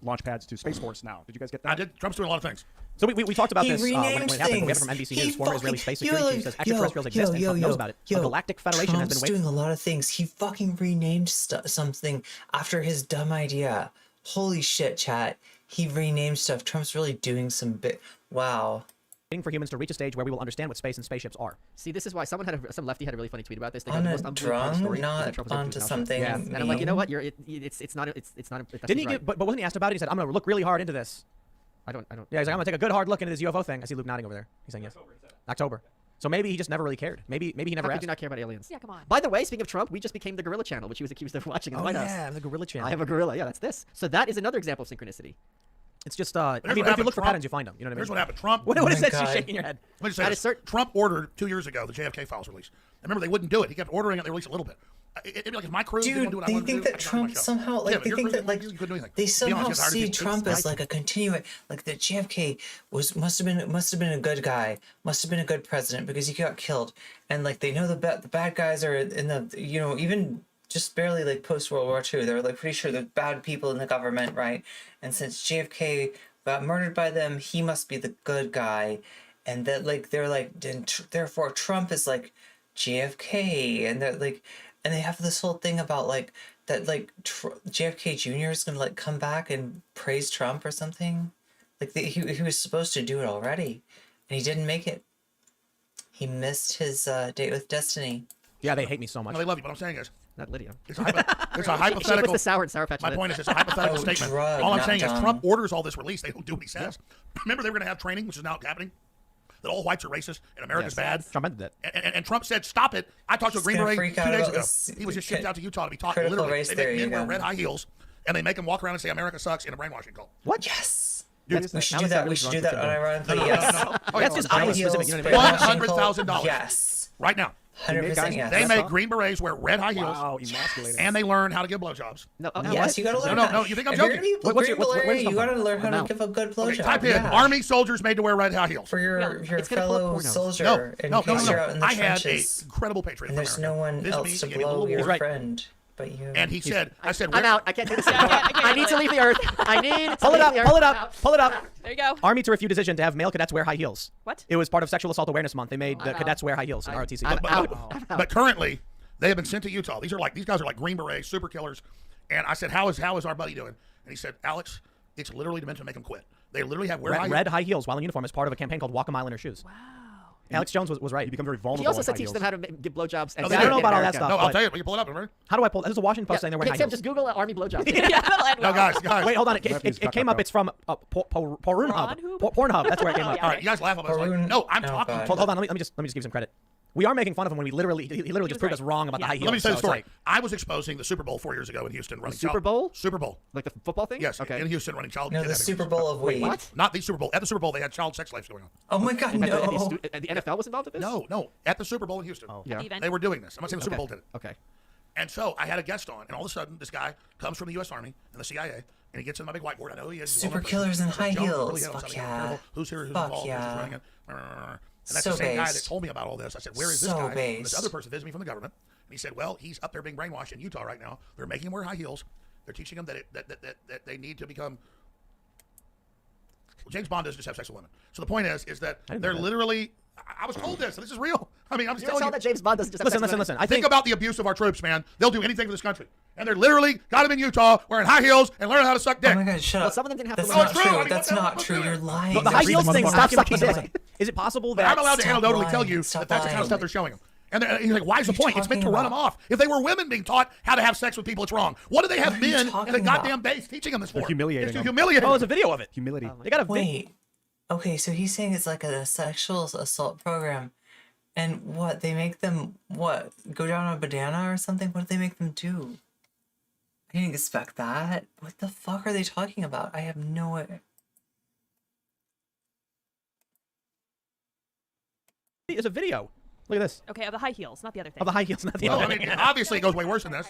Speaker 5: launch pads to Space Force now. Did you guys get that?
Speaker 2: I did. Trump's doing a lot of things.
Speaker 3: So we talked about
Speaker 1: He
Speaker 3: this when
Speaker 1: renamed
Speaker 3: it happened. We have
Speaker 1: things.
Speaker 3: it from NBC
Speaker 1: He
Speaker 3: News. Former
Speaker 1: fucking-
Speaker 3: Israeli space
Speaker 1: yo,
Speaker 3: security chief says extraterrestrials exist and Trump knows about it. A galactic federation has
Speaker 1: Trump's
Speaker 3: been
Speaker 1: doing a lot of things. He fucking renamed something after his dumb idea. Holy shit, chat. He renamed stuff. Trump's really doing some bit. Wow.
Speaker 3: waiting for humans to reach a stage where we will understand what space and spaceships are.
Speaker 4: See, this is why some lefty had a really funny tweet about this. They
Speaker 1: On
Speaker 4: go, the
Speaker 1: a
Speaker 4: most unbelievable
Speaker 1: drum,
Speaker 4: story is that
Speaker 1: not
Speaker 4: Trump was able to
Speaker 1: onto
Speaker 4: do it.
Speaker 1: something.
Speaker 4: Yeah, and I'm like, you know
Speaker 1: mean.
Speaker 4: what? It's not.
Speaker 3: Didn't he give? But wasn't he asked about it? He said, "I'm gonna look really hard into this."
Speaker 4: I don't.
Speaker 3: Yeah, he's like, "I'm gonna take a good hard look into this UFO thing." I see Luke nodding over there. He's saying yes. October. So maybe he just never really cared. Maybe he never
Speaker 4: How could
Speaker 3: asked.
Speaker 4: you not care about aliens?
Speaker 6: Yeah, come on.
Speaker 4: By the way, speaking of Trump, we just became the Gorilla Channel, which he was accused of watching in the White House.
Speaker 3: yeah, the Gorilla Channel.
Speaker 4: I have a gorilla. Yeah, that's this. So that is another example of synchronicity.
Speaker 3: It's just I
Speaker 2: Here's
Speaker 3: mean,
Speaker 2: what
Speaker 3: if you look
Speaker 2: happened.
Speaker 3: for
Speaker 2: Trump-
Speaker 3: patterns, you find them. You know what I mean?
Speaker 2: Here's what happened. Trump.
Speaker 3: What
Speaker 1: Oh
Speaker 3: is
Speaker 1: my
Speaker 3: this? You're
Speaker 1: God.
Speaker 3: shaking your head.
Speaker 2: Let me just say
Speaker 4: At a
Speaker 2: this.
Speaker 4: certain-
Speaker 2: Trump ordered 2 years ago the JFK files released. I remember they wouldn't do it. He kept ordering it. They released a little bit. It'd be like if my crew didn't
Speaker 1: Dude,
Speaker 2: do what I
Speaker 1: they
Speaker 2: wanted to
Speaker 1: think
Speaker 2: do,
Speaker 1: that
Speaker 2: I'd
Speaker 1: Trump
Speaker 2: turn my show.
Speaker 1: somehow,
Speaker 2: Yeah,
Speaker 1: like,
Speaker 2: but
Speaker 1: they
Speaker 2: your
Speaker 1: think
Speaker 2: crew,
Speaker 1: that, like,
Speaker 2: you couldn't do anything.
Speaker 1: they
Speaker 2: Be
Speaker 1: somehow
Speaker 2: honest, it's hard to
Speaker 1: see
Speaker 2: do.
Speaker 1: Trump as like a continuate, like that JFK must have been a good guy, must have been a good president because he got killed, and like they know the bad guys are in the, you know, even just barely like post World War II, they're like pretty sure there's bad people in the government, right? And since JFK got murdered by them, he must be the good guy, and that like they're like therefore Trump is like JFK, and they're like, and they have this whole thing about like that like JFK Jr. is gonna like come back and praise Trump or something, like he was supposed to do it already, and he didn't make it. He missed his date with Destiny.
Speaker 3: Yeah, they hate me so much.
Speaker 2: No, they love you. What I'm saying is,
Speaker 4: Not Lydia.
Speaker 2: it's a, it's a
Speaker 4: She
Speaker 2: hypothetical.
Speaker 4: puts the sour and sour patch.
Speaker 2: My
Speaker 4: in it.
Speaker 2: point is, it's a hypothetical
Speaker 1: Oh,
Speaker 2: statement.
Speaker 1: drug,
Speaker 2: All I'm
Speaker 1: not
Speaker 2: saying is,
Speaker 1: dumb.
Speaker 2: Trump orders all this release. They don't do what he says. Remember, they were going to have training, which is now happening. That all whites are racist and America's bad.
Speaker 3: Trump ended it.
Speaker 2: And Trump said, "Stop it." I talked to a
Speaker 1: He's
Speaker 2: Green
Speaker 1: gonna
Speaker 2: Beret
Speaker 1: freak
Speaker 2: 2
Speaker 1: out
Speaker 2: days
Speaker 1: about
Speaker 2: ago.
Speaker 1: this
Speaker 2: He was just shipped out to Utah to be taught.
Speaker 1: critical
Speaker 2: Literally,
Speaker 1: race
Speaker 2: they make
Speaker 1: theory
Speaker 2: men wear
Speaker 1: again.
Speaker 2: red high heels, and they make them walk around and say America sucks in a brainwashing cult.
Speaker 3: What?
Speaker 1: Yes.
Speaker 2: Dude,
Speaker 1: We should
Speaker 4: How
Speaker 1: do
Speaker 4: is
Speaker 1: that.
Speaker 4: that
Speaker 1: We should do that.
Speaker 4: responsible?
Speaker 1: Unironically,
Speaker 2: No,
Speaker 1: yes.
Speaker 2: Oh,
Speaker 3: That's
Speaker 2: yeah,
Speaker 3: just
Speaker 1: High
Speaker 3: Iowa
Speaker 1: heels,
Speaker 3: specific. You know what I mean?
Speaker 1: brainwashing cult.
Speaker 2: $100,000.
Speaker 1: Yes.
Speaker 2: Right now.
Speaker 1: 100% yes.
Speaker 2: They make Green Berets wear red high heels,
Speaker 5: Wow, emasculating.
Speaker 2: and they learn how to give blowjobs.
Speaker 4: No,
Speaker 1: Yes, you gotta learn.
Speaker 2: No,
Speaker 1: how-
Speaker 2: no, you think I'm
Speaker 1: if you're
Speaker 2: joking?
Speaker 1: gonna be
Speaker 3: What's
Speaker 1: Green
Speaker 3: your- where's
Speaker 1: Beret,
Speaker 3: the
Speaker 1: you gotta
Speaker 3: number?
Speaker 1: learn how to
Speaker 4: Amount.
Speaker 1: give a good
Speaker 2: Okay,
Speaker 1: blowjob.
Speaker 2: type in
Speaker 1: yeah.
Speaker 2: Army soldiers made to wear red high heels.
Speaker 1: For your
Speaker 4: it's gonna pull up
Speaker 1: fellow
Speaker 4: pornos.
Speaker 1: soldier in case you're out in the
Speaker 2: I had a
Speaker 1: trenches
Speaker 2: incredible patriot.
Speaker 1: and
Speaker 2: from
Speaker 1: there's
Speaker 2: America.
Speaker 1: no one
Speaker 2: This
Speaker 1: else
Speaker 2: means
Speaker 1: to
Speaker 2: he gave me a
Speaker 1: blow
Speaker 2: little
Speaker 1: your
Speaker 2: award.
Speaker 3: right.
Speaker 1: friend but you.
Speaker 2: And he said, I said,
Speaker 4: I'm
Speaker 2: where-
Speaker 4: out. I can't do this.
Speaker 6: I can't
Speaker 4: I need to leave the earth. I need to
Speaker 3: Pull it
Speaker 4: leave
Speaker 3: up!
Speaker 4: the earth.
Speaker 3: Pull it up! Pull it up!
Speaker 6: There you go.
Speaker 3: Army to refute decision to have male cadets wear high heels.
Speaker 6: What?
Speaker 3: It was part of Sexual Assault Awareness Month. They made the
Speaker 6: Wow.
Speaker 3: cadets wear high heels in ROTC.
Speaker 4: I'm
Speaker 2: But,
Speaker 4: out.
Speaker 2: but currently, they have been sent to Utah. These guys are like Green Berets, super killers. And I said, how is our buddy doing? And he said, Alex, it's literally meant to make him quit. They literally have
Speaker 3: Red high heels while in uniform as part of a campaign called Walk a Mile in Her Shoes.
Speaker 6: Wow.
Speaker 3: Alex Jones was right.
Speaker 5: You become very vulnerable.
Speaker 4: He also
Speaker 5: in
Speaker 4: said
Speaker 5: high
Speaker 4: teach
Speaker 5: heels.
Speaker 4: them how to give blowjobs. And
Speaker 2: they
Speaker 3: I don't know
Speaker 2: did.
Speaker 3: about all that
Speaker 4: America.
Speaker 3: stuff.
Speaker 2: No, I'll
Speaker 3: but-
Speaker 2: tell you. We can pull it up. Remember?
Speaker 3: How do I pull? This is a Washington Post saying they wear high
Speaker 4: Tim,
Speaker 3: heels.
Speaker 4: just Google Army blowjobs.
Speaker 6: Yeah, that'll end
Speaker 2: No,
Speaker 6: well.
Speaker 2: guys.
Speaker 3: Wait, hold on. It
Speaker 5: Refugees
Speaker 3: came up. It's from Pornhub.
Speaker 6: Pornhub?
Speaker 3: Pornhub. That's where it came
Speaker 6: Oh,
Speaker 3: up.
Speaker 6: yeah.
Speaker 2: All right, you guys laugh about it. It's like, no, I'm
Speaker 1: Oh,
Speaker 2: talking.
Speaker 1: God.
Speaker 3: Hold on. Let me just give you some credit. We are making fun of him when he literally just proved us wrong about the
Speaker 6: Yeah.
Speaker 3: high heels.
Speaker 2: Let me tell you
Speaker 3: so
Speaker 2: the
Speaker 3: it's
Speaker 2: story.
Speaker 3: like-
Speaker 2: I was exposing the Super Bowl 4 years ago in Houston. Running
Speaker 4: Super Bowl?
Speaker 2: Super Bowl.
Speaker 4: Like the football thing?
Speaker 2: Yes,
Speaker 4: Okay.
Speaker 2: in Houston running child
Speaker 1: No, the
Speaker 2: kidnapping.
Speaker 1: Super Bowl of weed.
Speaker 4: What?
Speaker 2: Not the Super Bowl. At the Super Bowl, they had child sex slaves going on.
Speaker 1: Oh my God,
Speaker 4: And
Speaker 1: no.
Speaker 4: the NFL was involved with this?
Speaker 2: No. At the Super Bowl in Houston.
Speaker 4: Yeah.
Speaker 6: The event.
Speaker 2: They were doing this. I'm not saying the Super
Speaker 4: Okay.
Speaker 2: Bowl did it.
Speaker 4: Okay.
Speaker 2: And so I had a guest on, and all of a sudden, this guy comes from the U.S. Army and the CIA, and he gets in my big whiteboard. I know he is. He's a
Speaker 1: Super
Speaker 2: well-known
Speaker 1: killers in
Speaker 2: person.
Speaker 1: high
Speaker 2: Jones really
Speaker 1: heels.
Speaker 2: hit on
Speaker 1: Fuck
Speaker 2: something.
Speaker 1: yeah.
Speaker 2: Careful. Who's here? Who's
Speaker 1: Fuck
Speaker 2: involved?
Speaker 1: yeah.
Speaker 2: Who's running it? And that's
Speaker 1: So
Speaker 2: the same guy that
Speaker 1: based.
Speaker 2: told me about all this. I said, where is this
Speaker 1: So
Speaker 2: guy? And this
Speaker 1: based.
Speaker 2: other person visiting me from the government. And he said, well, he's up there being brainwashed in Utah right now. They're making him wear high heels. They're teaching him that they need to become. Well, James Bond doesn't just have sex with women. So the point is that
Speaker 3: didn't
Speaker 2: they're
Speaker 3: know that.
Speaker 2: literally. I was told this, and this is real. I mean, I'm just
Speaker 4: You're
Speaker 2: telling
Speaker 4: telling
Speaker 2: you.
Speaker 4: that James Bond doesn't just have sex with women?
Speaker 3: Listen. I
Speaker 2: Think
Speaker 3: think
Speaker 2: about the abuse of our troops, man. They'll do anything for this country. And they're literally got him in Utah wearing high heels and learning how to suck dick.
Speaker 1: Oh my God, shut
Speaker 4: Well,
Speaker 1: up.
Speaker 4: some of them didn't have
Speaker 1: That's
Speaker 4: to
Speaker 2: learn.
Speaker 1: not
Speaker 2: No, it's true.
Speaker 1: true.
Speaker 2: I mean,
Speaker 1: That's
Speaker 2: what the
Speaker 1: not
Speaker 2: hell
Speaker 1: true.
Speaker 2: was
Speaker 1: You're
Speaker 2: that?
Speaker 1: lying.
Speaker 3: the high
Speaker 1: That's
Speaker 3: heels thing. Stop
Speaker 1: fucking
Speaker 3: fucking
Speaker 1: lying.
Speaker 3: saying. Is it possible
Speaker 2: But I'm
Speaker 3: that
Speaker 2: allowed to
Speaker 1: Stop
Speaker 2: anecdotally tell
Speaker 1: lying.
Speaker 2: you
Speaker 1: Stop
Speaker 2: that that's the kind of
Speaker 1: lying.
Speaker 2: stuff they're showing him. And he's like, why is the
Speaker 1: What are you
Speaker 2: point? It's meant to
Speaker 1: talking
Speaker 2: run them
Speaker 1: about?
Speaker 2: off. If they were women being taught how to have sex with people, it's wrong. What do they have
Speaker 1: What are you
Speaker 2: men in
Speaker 1: talking
Speaker 2: a goddamn
Speaker 1: about?
Speaker 2: base teaching them this for?
Speaker 5: They're humiliating
Speaker 2: It's to
Speaker 5: them.
Speaker 2: humiliate
Speaker 3: Oh,
Speaker 2: them.
Speaker 3: there's a video of it.
Speaker 5: Humility.
Speaker 3: They got a video.
Speaker 1: Wait. Okay, so he's saying it's like a sexual assault program. And what? They make them, what? Go down a banana or something? What do they make them do? I didn't expect that. What the fuck are they talking about? I have no idea.
Speaker 3: There's a video. Look at this.
Speaker 6: Okay, of the high heels, not the other thing.
Speaker 3: Of the high heels, not the
Speaker 2: Well,
Speaker 3: other.
Speaker 2: I mean, obviously it goes way worse than this.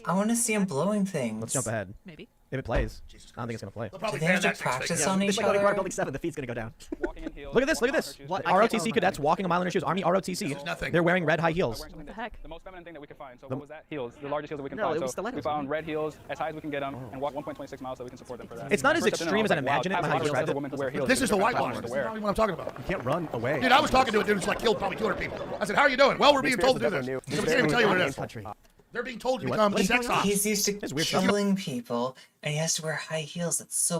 Speaker 1: I want to see him blowing things.
Speaker 3: Let's jump ahead.
Speaker 6: Maybe.
Speaker 3: If it plays.
Speaker 2: Jesus
Speaker 3: I don't think it's gonna play.
Speaker 2: They'll
Speaker 1: Do
Speaker 2: probably
Speaker 1: they have
Speaker 2: ban
Speaker 1: to
Speaker 2: that
Speaker 1: practice
Speaker 2: six
Speaker 1: on
Speaker 2: days.
Speaker 1: each
Speaker 4: It's like
Speaker 1: other?
Speaker 4: Building 7. The feed's going to go down.
Speaker 3: Look at this. Look at this.
Speaker 4: What? I can't-
Speaker 3: ROTC cadets walking a mile in their shoes. Army ROTC.
Speaker 2: nothing.
Speaker 3: They're wearing red high heels.
Speaker 6: What the heck?
Speaker 7: The most feminine thing that we could find. So what was that? Heels. The largest heels that we can
Speaker 4: No,
Speaker 7: find.
Speaker 4: it was
Speaker 7: So
Speaker 4: stilettos,
Speaker 7: we found
Speaker 4: wasn't
Speaker 7: red heels as high as we can get them and walk 1.26 miles so we can support them for that.
Speaker 3: It's not as
Speaker 7: First step in,
Speaker 3: extreme as
Speaker 7: I
Speaker 3: I
Speaker 7: was like,
Speaker 3: imagine it
Speaker 7: wow,
Speaker 3: when I
Speaker 7: how
Speaker 3: describe
Speaker 7: does a
Speaker 3: it.
Speaker 7: woman to wear heels?
Speaker 2: This is the
Speaker 7: Different
Speaker 2: whitewash.
Speaker 7: platforms
Speaker 2: This
Speaker 7: to
Speaker 2: is
Speaker 7: wear.
Speaker 2: not what I'm talking about.
Speaker 5: You can't run away.
Speaker 2: Dude, I was talking to a dude who's like killed probably 200 people. I said, how are you doing? Well, we're being told to do this. So we can't even tell you what it is.
Speaker 4: Country.
Speaker 2: They're being told to become
Speaker 3: What is
Speaker 2: sex
Speaker 3: going on?
Speaker 2: ops.
Speaker 1: He's used to
Speaker 3: It's weird stuff.
Speaker 1: killing people, and he has to wear high heels. That's so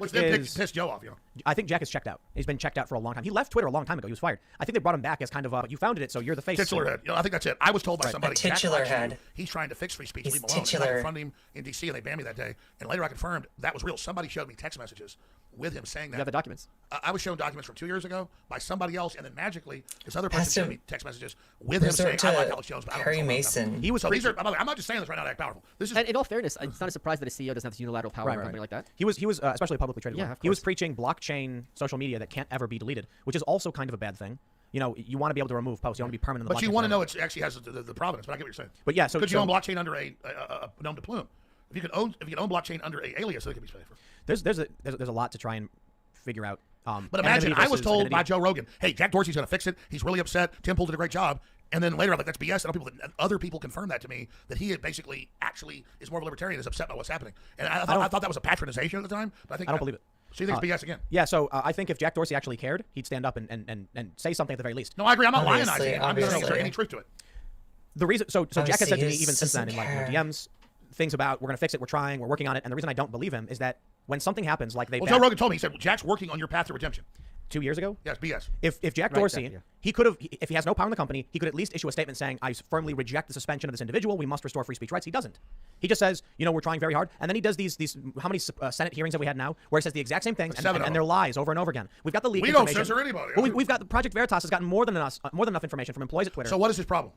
Speaker 2: Which then
Speaker 3: is.
Speaker 2: pissed Joe off, you know.
Speaker 3: I think Jack is checked out. He's been checked out for a long time. He left Twitter a long time ago. He was fired. I think they brought him back as kind of you founded it, so you're the face.
Speaker 2: Titular head. You know, I think that's it. I was told by somebody.
Speaker 1: A titular
Speaker 2: Jack likes you.
Speaker 1: head.
Speaker 2: He's trying to fix free speech.
Speaker 1: He's
Speaker 2: Leave him alone. And I
Speaker 1: titular.
Speaker 2: confronted him in D.C. and they banned me that day. And later I confirmed that was real. Somebody showed me text messages with him saying that.
Speaker 4: You have the documents.
Speaker 2: I was shown documents from 2 years ago by somebody else, and then magically this other person
Speaker 1: Has to
Speaker 2: sent me text messages with him saying,
Speaker 1: resort
Speaker 2: "I like
Speaker 1: to
Speaker 2: Alex Jones, but I don't
Speaker 1: Perry
Speaker 2: control him."
Speaker 1: Mason.
Speaker 3: He was
Speaker 2: So these are.
Speaker 3: preaching.
Speaker 2: By the way, I'm not just saying this right now to act powerful. This is.
Speaker 4: And in all fairness, it's not a surprise that a CEO doesn't have this unilateral power
Speaker 3: Right,
Speaker 4: or
Speaker 3: right.
Speaker 4: something like that.
Speaker 3: He was especially a publicly traded
Speaker 4: Yeah,
Speaker 3: one.
Speaker 4: of
Speaker 3: He was
Speaker 4: course.
Speaker 3: preaching blockchain social media that can't ever be deleted, which is also kind of a bad thing. You know, you want to be able to remove posts. You want to be permanent in the
Speaker 2: but you
Speaker 3: blockchain
Speaker 2: want to know
Speaker 3: forever.
Speaker 2: it actually has the provenance. But I get what you're saying.
Speaker 3: But yeah, so
Speaker 2: could you
Speaker 3: so
Speaker 2: own blockchain under a nom de plume? If you could own blockchain under a alias, that could be safer.
Speaker 3: there's a lot to try and figure out.
Speaker 2: But imagine I was
Speaker 3: versus
Speaker 2: told by
Speaker 3: identity.
Speaker 2: Joe Rogan, "Hey, Jack Dorsey's going to fix it. He's really upset. Tim Pool did a great job." And then later, I'm like, "That's BS." And other people confirmed that to me that he had basically actually is more of a libertarian, is upset by what's happening. And I thought that was a patronization at the time. But I
Speaker 3: don't believe it.
Speaker 2: So you think it's BS again?
Speaker 3: Yeah, so I think if Jack Dorsey actually cared, he'd stand up and say something at the very least.
Speaker 2: No, I agree. I'm not
Speaker 1: Obviously,
Speaker 2: lionizing it. I'm just saying, is there
Speaker 1: obviously.
Speaker 2: any truth to it?
Speaker 3: The reason, so Jack has
Speaker 1: Obviously,
Speaker 3: said to me
Speaker 1: he
Speaker 3: even since then in
Speaker 1: doesn't
Speaker 3: like
Speaker 1: care.
Speaker 3: DMs, things about we're gonna fix it, we're trying, we're working on it, and the reason I don't believe him is that when something happens, like
Speaker 2: Well, Joe Rogan told me, he said, "Jack's working on your path to redemption."
Speaker 3: 2 years ago,
Speaker 2: Yes, BS.
Speaker 3: if Jack
Speaker 4: Right,
Speaker 3: Dorsey,
Speaker 4: exactly, yeah.
Speaker 3: he could have, if he has no power in the company, he could at least issue a statement saying, I firmly reject the suspension of this individual. We must restore free speech rights. He doesn't. He just says, you know, we're trying very hard. And then he does these how many Senate hearings have we had now where he says the exact same things
Speaker 2: Seven of
Speaker 3: and
Speaker 2: them.
Speaker 3: they're lies over and over again. We've got the leak
Speaker 2: We don't
Speaker 3: information.
Speaker 2: censor anybody.
Speaker 3: Well, we've got the Project Veritas has gotten more than enough information from employees at Twitter.
Speaker 2: So what is his problem?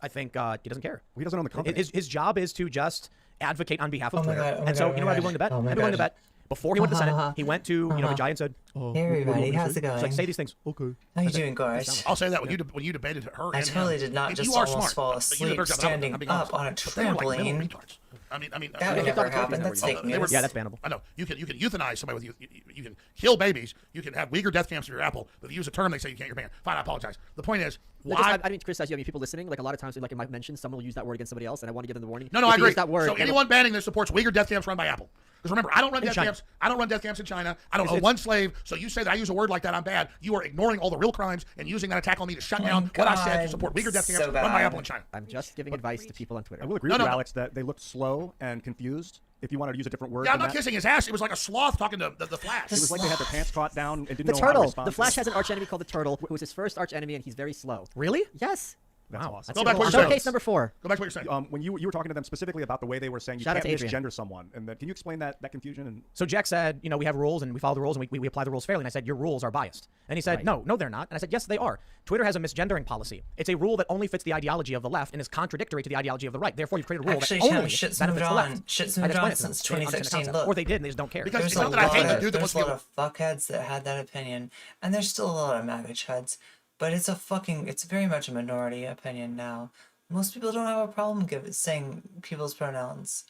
Speaker 3: I think he doesn't care.
Speaker 5: He doesn't own the company.
Speaker 3: His job is to just advocate on behalf of
Speaker 1: Oh my
Speaker 3: Twitter.
Speaker 1: God, oh my
Speaker 3: and so
Speaker 1: God,
Speaker 3: you know
Speaker 1: oh
Speaker 3: what
Speaker 1: my
Speaker 3: I'd be willing to bet?
Speaker 1: God. Oh my
Speaker 3: I'd be willing to
Speaker 1: God.
Speaker 3: bet. Before he went to the Senate, he went to Vijay and said,
Speaker 1: Hey everybody, how's it
Speaker 3: It's
Speaker 1: going?
Speaker 3: like say these things. Okay.
Speaker 1: How you doing, guys?
Speaker 2: I'll say that when you debated her.
Speaker 1: I
Speaker 2: and
Speaker 1: totally
Speaker 2: him,
Speaker 1: did not
Speaker 2: and
Speaker 1: just
Speaker 2: you are
Speaker 1: almost
Speaker 2: smart,
Speaker 1: fall
Speaker 2: but you did a
Speaker 1: asleep
Speaker 2: better job. I'm
Speaker 1: standing
Speaker 2: being
Speaker 1: up
Speaker 2: honest.
Speaker 1: on a
Speaker 2: But they were like little
Speaker 1: trampoline.
Speaker 2: retards. I mean,
Speaker 1: That would
Speaker 4: Yeah,
Speaker 1: never
Speaker 4: yeah,
Speaker 1: happen.
Speaker 4: yeah,
Speaker 1: That's
Speaker 4: yeah,
Speaker 1: fake
Speaker 2: they were-
Speaker 1: news.
Speaker 3: Yeah, that's bannable.
Speaker 2: I know you can euthanize somebody with you can kill babies. You can have Uyghur death camps in your Apple. But if you use a term, they say you can't. You're banned. Fine, I apologize. The point is,
Speaker 4: No,
Speaker 2: why?
Speaker 4: I didn't mean to criticize you. I mean, people listening, like a lot of times, like in my mentions, someone will use that word against somebody else, and I want to give them the warning.
Speaker 2: No,
Speaker 4: If
Speaker 2: I
Speaker 4: you
Speaker 2: agree.
Speaker 4: use that word,
Speaker 2: So
Speaker 4: it'll-
Speaker 2: anyone banning this supports Uyghur death camps run by Apple. Because remember, I don't run death
Speaker 3: China.
Speaker 2: camps. I don't run death camps in China. I don't own
Speaker 3: It's-
Speaker 2: one slave. So you say that I use a word like that, I'm bad. You are ignoring all the real crimes and using that attack on me to shut down what I said to
Speaker 1: God,
Speaker 2: support Uyghur death camps
Speaker 1: so
Speaker 2: run by
Speaker 1: bad.
Speaker 2: Apple in China.
Speaker 4: I'm just giving advice to people on Twitter.
Speaker 5: I will agree
Speaker 2: No,
Speaker 5: with you,
Speaker 2: no, no.
Speaker 5: Alex, that they looked slow and confused. If you wanted to use a different word,
Speaker 2: Yeah, I'm
Speaker 5: than
Speaker 2: not
Speaker 5: that.
Speaker 2: kissing his ass. It was like a sloth talking to the Flash.
Speaker 5: It was like they had their pants caught down and didn't
Speaker 4: The
Speaker 5: know how to
Speaker 4: turtle.
Speaker 5: respond.
Speaker 4: The Flash has an arch enemy called the turtle, who is his first arch enemy, and he's very slow.
Speaker 3: Really?
Speaker 4: Yes.
Speaker 5: That's
Speaker 3: Wow.
Speaker 5: awesome.
Speaker 2: Go back to what you're saying.
Speaker 4: Showcase number 4.
Speaker 2: Go back to what you're saying.
Speaker 5: When you were talking to them specifically about the way they were saying you
Speaker 4: Shout out
Speaker 5: can't
Speaker 4: to Adrian.
Speaker 5: misgender someone, and can you explain that confusion? And
Speaker 3: So Jack said, you know, we have rules and we follow the rules and we apply the rules fairly. And I said, your rules are biased. And he said,
Speaker 4: Right.
Speaker 3: no, they're not. And I said, yes, they are. Twitter has a misgendering policy. It's a rule that only fits the ideology of the left and is contradictory to the ideology of the right. Therefore, you've created a rule
Speaker 1: Actually,
Speaker 3: that
Speaker 1: Tim,
Speaker 3: only
Speaker 1: shit's
Speaker 3: benefits
Speaker 1: moved
Speaker 3: the
Speaker 1: on.
Speaker 3: left.
Speaker 1: Shit's
Speaker 3: I
Speaker 1: moved
Speaker 3: explained
Speaker 1: on
Speaker 3: it to them.
Speaker 1: since
Speaker 3: They don't understand the
Speaker 1: 2016.
Speaker 3: concept.
Speaker 1: Look.
Speaker 3: Or they did and they just don't care.
Speaker 2: Because
Speaker 1: There's
Speaker 2: it's
Speaker 1: a
Speaker 2: not that I hate
Speaker 1: lot
Speaker 2: the dude that
Speaker 1: there's
Speaker 2: wants
Speaker 1: a lot
Speaker 2: to.
Speaker 1: of fuckheads that had that opinion, and there's still a lot of MAGA chuds, but it's very much a minority opinion now. Most people don't have a problem saying people's pronouns.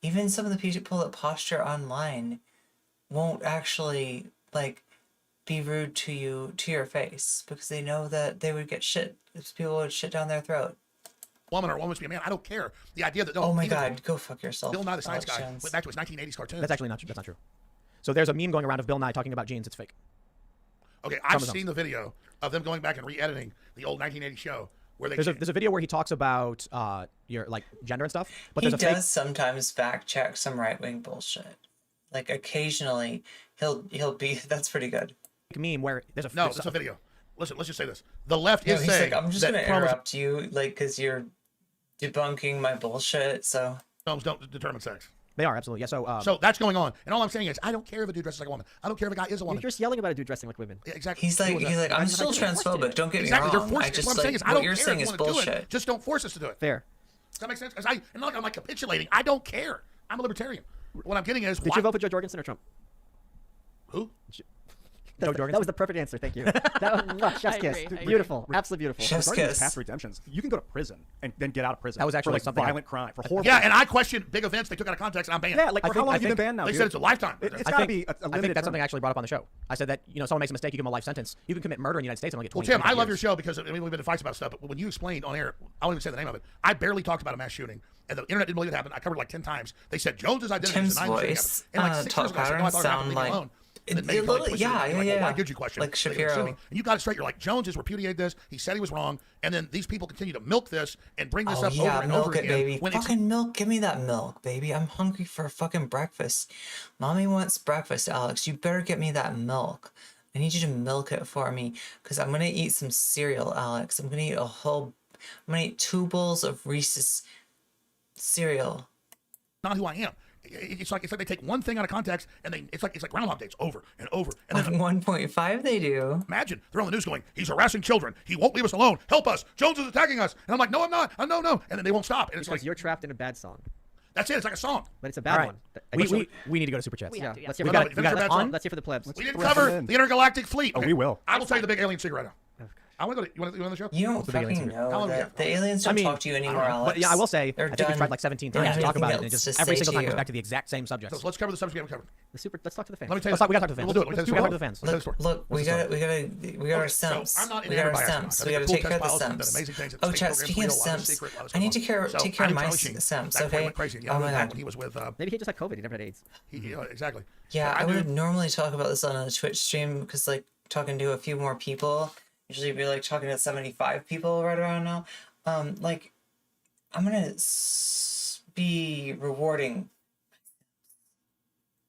Speaker 1: Even some of the people that posture online won't actually be rude to your face because they know that they would get shit if people would shit down their throat.
Speaker 2: Woman or a woman must be a man. I don't care. The idea that
Speaker 1: Oh my
Speaker 2: even
Speaker 1: God, go fuck yourself.
Speaker 2: Bill Nye the Science Guy
Speaker 1: Elections.
Speaker 2: went back to his 1980s cartoons.
Speaker 3: That's actually not true. That's not true. So there's a meme going around of Bill Nye talking about jeans. It's fake.
Speaker 2: Okay, I've seen the video of them going back and re-editing the old 1980 show where they.
Speaker 3: There's a video where he talks about your gender and stuff. But
Speaker 1: He
Speaker 3: there's a
Speaker 1: does
Speaker 3: fake.
Speaker 1: sometimes fact check some right wing bullshit. Like occasionally, he'll be. That's pretty good.
Speaker 3: Meme where there's a
Speaker 2: No,
Speaker 3: there's
Speaker 2: it's a video. Listen, let's just say this: the left
Speaker 1: No,
Speaker 2: is
Speaker 1: he's
Speaker 2: saying
Speaker 1: like, I'm just
Speaker 2: that
Speaker 1: gonna interrupt you, because you're debunking my bullshit. So
Speaker 2: chromosomes don't determine sex.
Speaker 3: They are absolutely, yeah. So
Speaker 2: So that's going on, and all I'm saying is, I don't care if a dude dresses like a woman. I don't care if a guy is a
Speaker 4: You're
Speaker 2: woman.
Speaker 4: just yelling about a dude dressing like women.
Speaker 2: Yeah, exactly.
Speaker 1: he's like, I'm still
Speaker 4: like, you're forced to do
Speaker 1: transphobic.
Speaker 4: it.
Speaker 1: Don't get
Speaker 2: Exactly.
Speaker 1: me
Speaker 2: They're
Speaker 1: wrong.
Speaker 2: forced.
Speaker 1: I just
Speaker 2: What I'm saying is, I
Speaker 1: what
Speaker 2: don't
Speaker 1: you're
Speaker 2: care
Speaker 1: saying
Speaker 2: if
Speaker 1: is
Speaker 2: you want to do it.
Speaker 1: bullshit.
Speaker 2: Just don't force us to do it.
Speaker 4: Fair.
Speaker 2: Does that make sense? And not like I'm like capitulating. I don't care. I'm a libertarian. What I'm getting is,
Speaker 4: Did
Speaker 2: why?
Speaker 4: you vote for Joe Jorgensen or Trump?
Speaker 2: Who?
Speaker 3: Joe Jorgensen?
Speaker 4: That was the perfect answer. Thank you. That was chef's
Speaker 6: I
Speaker 4: kiss.
Speaker 6: agree, I agree.
Speaker 4: Beautiful. Absolutely beautiful.
Speaker 1: Chef's
Speaker 5: regarding
Speaker 1: kiss.
Speaker 5: these past redemptions, you can go to prison and then get out of prison.
Speaker 3: That was actually
Speaker 5: for
Speaker 3: something
Speaker 5: violent crime, for horrible.
Speaker 2: Yeah, and I question big events they took out of context, and I'm banned.
Speaker 5: Yeah, like
Speaker 3: I
Speaker 5: for
Speaker 3: think-
Speaker 5: how long
Speaker 3: I
Speaker 5: have you been
Speaker 3: think-
Speaker 5: banned now?
Speaker 2: They
Speaker 5: dude?
Speaker 2: said it's a lifetime.
Speaker 5: It's
Speaker 3: I
Speaker 5: got to
Speaker 3: think,
Speaker 5: be a
Speaker 3: I think
Speaker 5: limited
Speaker 3: that's something I
Speaker 5: term.
Speaker 3: actually brought up on the show. I said that, someone makes a mistake, you give them a life sentence. You can commit murder in the United States and only get
Speaker 2: Well,
Speaker 3: 20
Speaker 2: Tim, I love your
Speaker 3: years.
Speaker 2: show because we've been in fights about stuff, but when you explained on air, I won't even say the name of it. I barely talked about a mass shooting, and the internet didn't believe it happened. I covered it like 10 times. They said Jones's identity
Speaker 1: Tim's
Speaker 2: is an identity.
Speaker 1: voice,
Speaker 2: And like 6
Speaker 1: talk
Speaker 2: years ago, I said, no, I
Speaker 1: patterns
Speaker 2: thought it happened,
Speaker 1: sound
Speaker 2: leave me
Speaker 1: like-
Speaker 2: alone.
Speaker 1: It-
Speaker 2: And then
Speaker 1: it
Speaker 2: maybe
Speaker 1: literally-
Speaker 2: you're like,
Speaker 1: yeah.
Speaker 2: why did you question
Speaker 1: Like
Speaker 2: it? They
Speaker 1: Shapiro.
Speaker 2: assume me. And you got it straight. You're like, Jones has repudiated this. He said he was wrong. And then these people continue to milk this and bring this
Speaker 1: Oh
Speaker 2: up
Speaker 1: yeah,
Speaker 2: over and
Speaker 1: milk
Speaker 2: over
Speaker 1: it,
Speaker 2: again.
Speaker 1: baby.
Speaker 2: When it's,
Speaker 1: Fucking milk. Give me that milk, baby. I'm hungry for fucking breakfast. Mommy wants breakfast, Alex. You better get me that milk. I need you to milk it for me, because I'm gonna eat some cereal, Alex. I'm gonna eat 2 bowls of Reese's cereal.
Speaker 2: not who I am. It's like they take one thing out of context and it's like Groundhog Days over and over. And then
Speaker 1: On 1.5 they do.
Speaker 2: imagine they're on the news going, he's harassing children. He won't leave us alone. Help us. Jones is attacking us. And I'm like, no, I'm not. No. And then they won't stop. And it's
Speaker 4: Because
Speaker 2: like,
Speaker 4: you're trapped in a bad song,
Speaker 2: that's it. It's like a song.
Speaker 4: but it's a
Speaker 3: All
Speaker 4: bad
Speaker 3: right.
Speaker 4: one.
Speaker 3: We need to go to super chats.
Speaker 6: We
Speaker 4: Yeah,
Speaker 6: have to, yeah.
Speaker 4: let's hear
Speaker 3: We
Speaker 4: for
Speaker 3: got
Speaker 4: the
Speaker 3: it. We got it.
Speaker 4: plebs.
Speaker 3: On.
Speaker 4: Let's hear for the plebs.
Speaker 2: We didn't
Speaker 5: throw
Speaker 2: cover
Speaker 5: them in.
Speaker 2: the intergalactic fleet.
Speaker 5: Oh, we will.
Speaker 2: I will tell you the big alien secret right now. I want to go. You want the show?
Speaker 1: You don't
Speaker 3: What's the big alien
Speaker 1: fucking
Speaker 3: secret?
Speaker 1: know
Speaker 2: How long do we
Speaker 1: that
Speaker 2: have?
Speaker 1: the aliens don't talk to you anymore, Alex.
Speaker 3: But yeah, I will say,
Speaker 1: They're
Speaker 3: I think we
Speaker 1: done.
Speaker 3: tried like 17
Speaker 1: They don't
Speaker 3: times to
Speaker 1: have
Speaker 3: talk about it,
Speaker 1: anything
Speaker 3: and it
Speaker 1: else
Speaker 3: just
Speaker 1: to
Speaker 3: every
Speaker 1: say
Speaker 3: single
Speaker 1: to
Speaker 3: time
Speaker 1: you.
Speaker 3: goes back to the exact same subjects.
Speaker 2: So let's cover the subject we haven't covered.
Speaker 4: Let's talk to the fans.
Speaker 2: Let me tell you.
Speaker 3: We gotta talk to the fans.
Speaker 2: We'll do it. Let me tell you
Speaker 3: We gotta
Speaker 2: the
Speaker 3: talk to the fans.
Speaker 2: Let me tell you the story.
Speaker 1: Look, we got our
Speaker 2: So
Speaker 1: simps.
Speaker 2: I'm not in
Speaker 1: We got our
Speaker 2: everybody's
Speaker 1: simps.
Speaker 2: house.
Speaker 1: We
Speaker 2: I
Speaker 1: got to
Speaker 2: think
Speaker 1: take
Speaker 2: the
Speaker 1: care of
Speaker 2: cool
Speaker 1: the
Speaker 2: test pilots have done
Speaker 1: simps.
Speaker 2: amazing things at
Speaker 1: Oh,
Speaker 2: space
Speaker 1: chat.
Speaker 2: programs,
Speaker 1: Speaking of
Speaker 2: real, a lot of
Speaker 1: simps,
Speaker 2: secret, a lot of
Speaker 1: I need to
Speaker 2: stuff. So
Speaker 1: take care of
Speaker 2: I'm
Speaker 1: my
Speaker 2: telling you,
Speaker 1: simps.
Speaker 2: back when he
Speaker 1: Okay.
Speaker 2: went crazy.
Speaker 1: Oh my
Speaker 2: back
Speaker 1: god.
Speaker 2: when he was with.
Speaker 4: Maybe he just had COVID. He never had AIDS.
Speaker 2: Exactly.
Speaker 1: Yeah,
Speaker 2: But
Speaker 1: I
Speaker 2: knew-
Speaker 1: would normally talk about this on a Twitch stream because, like, talking to a few more people, usually be like talking to 75 people right around now. Like, I'm gonna be rewarding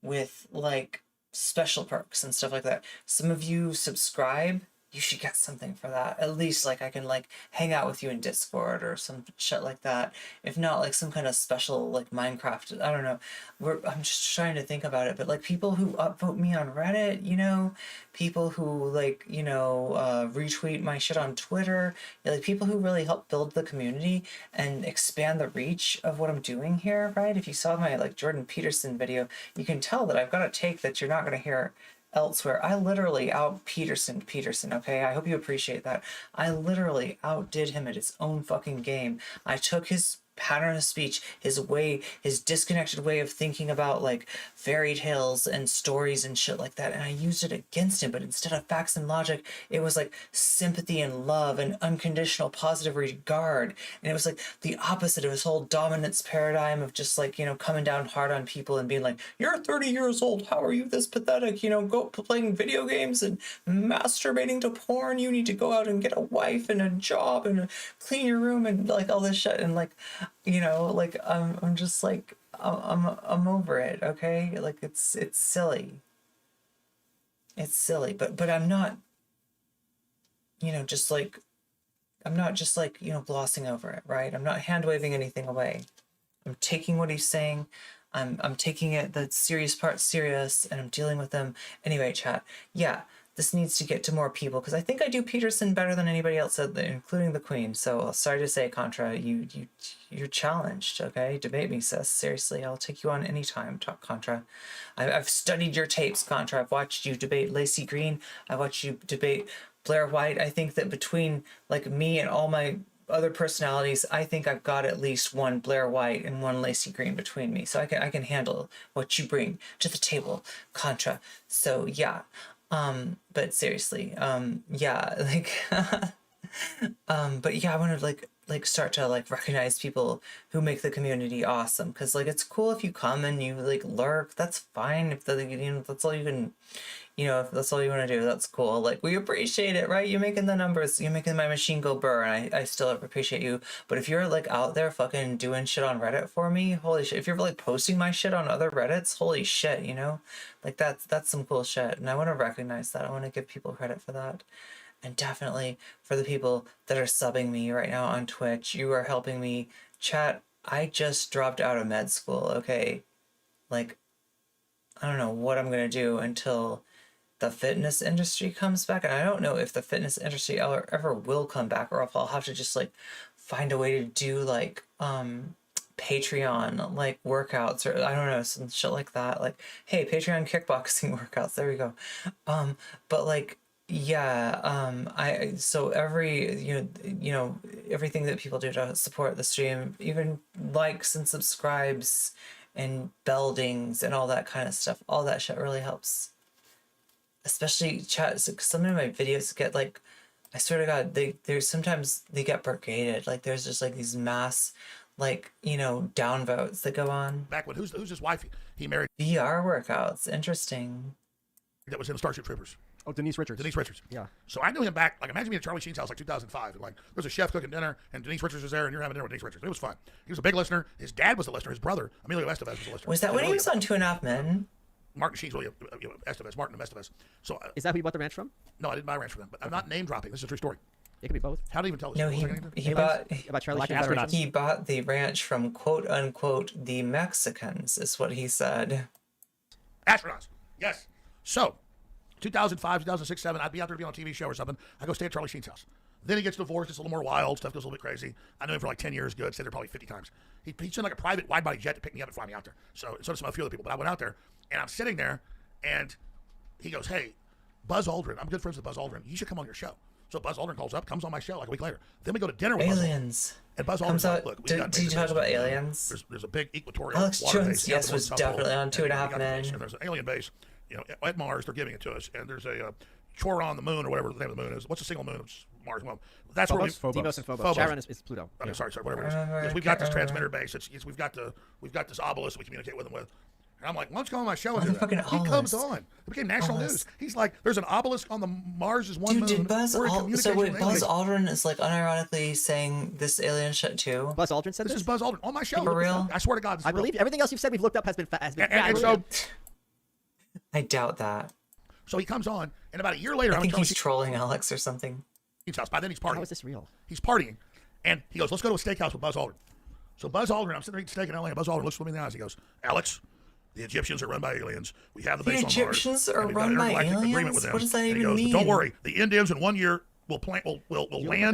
Speaker 1: with like special perks and stuff like that. Some of you subscribe, you should get something for that. At least like I can like hang out with you in Discord or some shit like that. If not, like some kind of special like Minecraft. I don't know. I'm just trying to think about it. But like people who upvote me on Reddit, you know, people who like, you know, retweet my shit on Twitter, like people who really help build the community and expand the reach of what I'm doing here, right? If you saw my like Jordan Peterson video, you can tell that I've got a take that you're not gonna hear elsewhere. I literally out Peterson, okay? I hope you appreciate that. I literally outdid him at his own fucking game. I took his pattern of speech, his disconnected way of thinking about like fairy tales and stories and shit like that, and I used it against him. But instead of facts and logic, it was like sympathy and love and unconditional positive regard. And it was like the opposite of his whole dominance paradigm of just like, you know, coming down hard on people and being like, you're 30 years old, how are you this pathetic, you know, go playing video games and masturbating to porn, you need to go out and get a wife and a job and clean your room and like all this shit. And like, you know, like I'm just like I'm over it, okay? Like it's silly. It's silly, but I'm not, you know, just like I'm not just like, you know, glossing over it, right? I'm not hand waving anything away. I'm taking what he's saying. I'm taking it the serious part serious, and I'm dealing with them anyway. Chat, yeah. This needs to get to more people because I think I do Peterson better than anybody else, including the Queen. So sorry to say, Contra, you're challenged. Okay, debate me, sis. Seriously, I'll take you on anytime. Talk Contra. I've studied your tapes, Contra. I've watched you debate Lacey Green. I watched you debate Blair White. I think that between like me and all my other personalities, I think I've got at least one Blair White and one Lacey Green between me. So I can handle what you bring to the table, Contra. So yeah. But seriously, yeah, like, but yeah, I want to like start to like recognize people who make the community awesome. Cause like, it's cool if you come and you like lurk, that's fine. If the, you know, that's all you can, you know, if that's all you want to do, that's cool. Like, we appreciate it, right? You're making the numbers, you're making my machine go burr, and I still appreciate you. But if you're like out there fucking doing shit on Reddit for me, holy shit. If you're like posting my shit on other Reddits, holy shit, you know? Like that's some cool shit. And I want to recognize that. I want to give people credit for that. And definitely for the people that are subbing me right now on Twitch, you are helping me. Chat, I just dropped out of med school, okay? Like, I don't know what I'm going to do until the fitness industry comes back. And I don't know if the fitness industry ever will come back, or if I'll have to just like find a way to do like Patreon like workouts, or I don't know, some shit like that. Like, hey, Patreon kickboxing workouts, there we go. But like, yeah, so every you know everything that people do to support the stream, even likes and subscribes and beldings and all that kind of stuff, all that shit really helps. Especially chat, so some of my videos get like, I swear to God, there's sometimes they get brigaded. Like there's just like these mass, like, you know, downvotes that go on.
Speaker 2: Back when who's his wife? He married.
Speaker 1: VR workouts, interesting.
Speaker 2: That was in Starship Troopers.
Speaker 5: Oh, Denise Richards.
Speaker 2: Denise Richards.
Speaker 4: Yeah.
Speaker 2: So I knew him back, like, imagine me at Charlie Sheen's house, like 2005. And, like, there's a chef cooking dinner, and Denise Richards was there, and you're having dinner with Denise Richards. It was fun. He was a big listener. His dad was a listener. His brother, Emilio Estevez, was a listener.
Speaker 1: Was that when he was on 2.5 Men?
Speaker 2: Martin Sheen's really Estevez, Martin Estevez. So
Speaker 4: Is that who you bought the ranch from?
Speaker 2: no, I didn't buy a ranch from them, but I'm not name dropping. This is a true story.
Speaker 4: It could be both.
Speaker 2: How do you even tell this?
Speaker 1: No,
Speaker 2: What was
Speaker 1: he
Speaker 2: I gonna do?
Speaker 1: he bought
Speaker 4: About Charlie
Speaker 3: Galactic
Speaker 4: Sheen.
Speaker 3: Federation.
Speaker 1: he bought the ranch from quote unquote the Mexicans, is what he said.
Speaker 2: Astronauts. Yes. So, 2005, 2006, 7, I'd be out there being on a TV show or something. I go stay at Charlie Sheen's house. Then he gets divorced. It's a little more wild. Stuff goes a little bit crazy. I knew him for like 10 years. Good. Stayed there probably 50 times. He sent like a private wide-body jet to pick me up and fly me out there. So does some a few other people. But I went out there, and I'm sitting there, and he goes, hey, Buzz Aldrin. I'm good friends with Buzz Aldrin. You should come on your show. So Buzz Aldrin calls up, comes on my show like a week later. Then we go to dinner with
Speaker 1: Aliens.
Speaker 2: Buzz Aldrin. And Buzz
Speaker 1: Comes
Speaker 2: Aldrin's like,
Speaker 1: out.
Speaker 2: look, we've got
Speaker 1: Did you
Speaker 2: bigger
Speaker 1: talk
Speaker 2: things
Speaker 1: about
Speaker 2: to do.
Speaker 1: aliens?
Speaker 2: There's a big equatorial
Speaker 1: Alex
Speaker 2: water
Speaker 1: Jones,
Speaker 2: base.
Speaker 1: yes, was definitely on 2.5 Men.
Speaker 2: And there's an alien base, at Mars. They're giving it to us. And there's a Chora on the moon or whatever the name of the moon is. What's a single moon? It's Mars. Well, that's where we.
Speaker 5: Phobos?
Speaker 4: Deimos and Phobos.
Speaker 2: Phobos.
Speaker 4: Charon is Pluto.
Speaker 2: Okay,
Speaker 4: Yeah.
Speaker 2: sorry, whatever it is.
Speaker 1: Remember,
Speaker 2: Yes, we've got this
Speaker 1: can't
Speaker 2: transmitter base. We've got this obelisk that we communicate with them with. And I'm like, why don't you come on my show and do that?
Speaker 1: Motherfucking
Speaker 2: He comes
Speaker 1: obelisk.
Speaker 2: on. It became national
Speaker 1: Obelisk.
Speaker 2: news. He's like, there's an obelisk on the Mars is one
Speaker 1: Dude,
Speaker 2: moon.
Speaker 1: did Buzz
Speaker 2: We're in
Speaker 1: so
Speaker 2: communication
Speaker 1: wait,
Speaker 2: with
Speaker 1: Buzz
Speaker 2: aliens.
Speaker 1: Aldrin is like unironically saying this alien shit too?
Speaker 4: Buzz Aldrin said
Speaker 2: This
Speaker 4: this.
Speaker 2: is Buzz Aldrin on my show.
Speaker 1: For real?
Speaker 2: I swear to God, this is
Speaker 4: I
Speaker 2: real.
Speaker 4: believe everything else you've said we've looked up has been
Speaker 2: And
Speaker 4: fact.
Speaker 1: I doubt that.
Speaker 2: so he comes on, and about a year later,
Speaker 1: I
Speaker 2: I'm
Speaker 1: think
Speaker 2: telling
Speaker 1: he's trolling Alex or something.
Speaker 2: Sheen's house. By then, he's
Speaker 4: How
Speaker 2: partying.
Speaker 4: is this real?
Speaker 2: He's partying, and he goes, "Let's go to a steakhouse with Buzz Aldrin." So Buzz Aldrin, I'm sitting there eating steak in LA, and Buzz Aldrin looks me in the eyes. He goes, "Alex, the Egyptians are run by aliens. We have the
Speaker 1: The
Speaker 2: base on Mars.
Speaker 1: Egyptians are
Speaker 2: and we've got
Speaker 1: run
Speaker 2: an
Speaker 1: by
Speaker 2: intergalactic agreement
Speaker 1: aliens?
Speaker 2: with them."
Speaker 1: What does that
Speaker 2: And he
Speaker 1: even
Speaker 2: goes,
Speaker 1: mean?
Speaker 2: "Don't worry, the Indians in 1 year will
Speaker 4: like a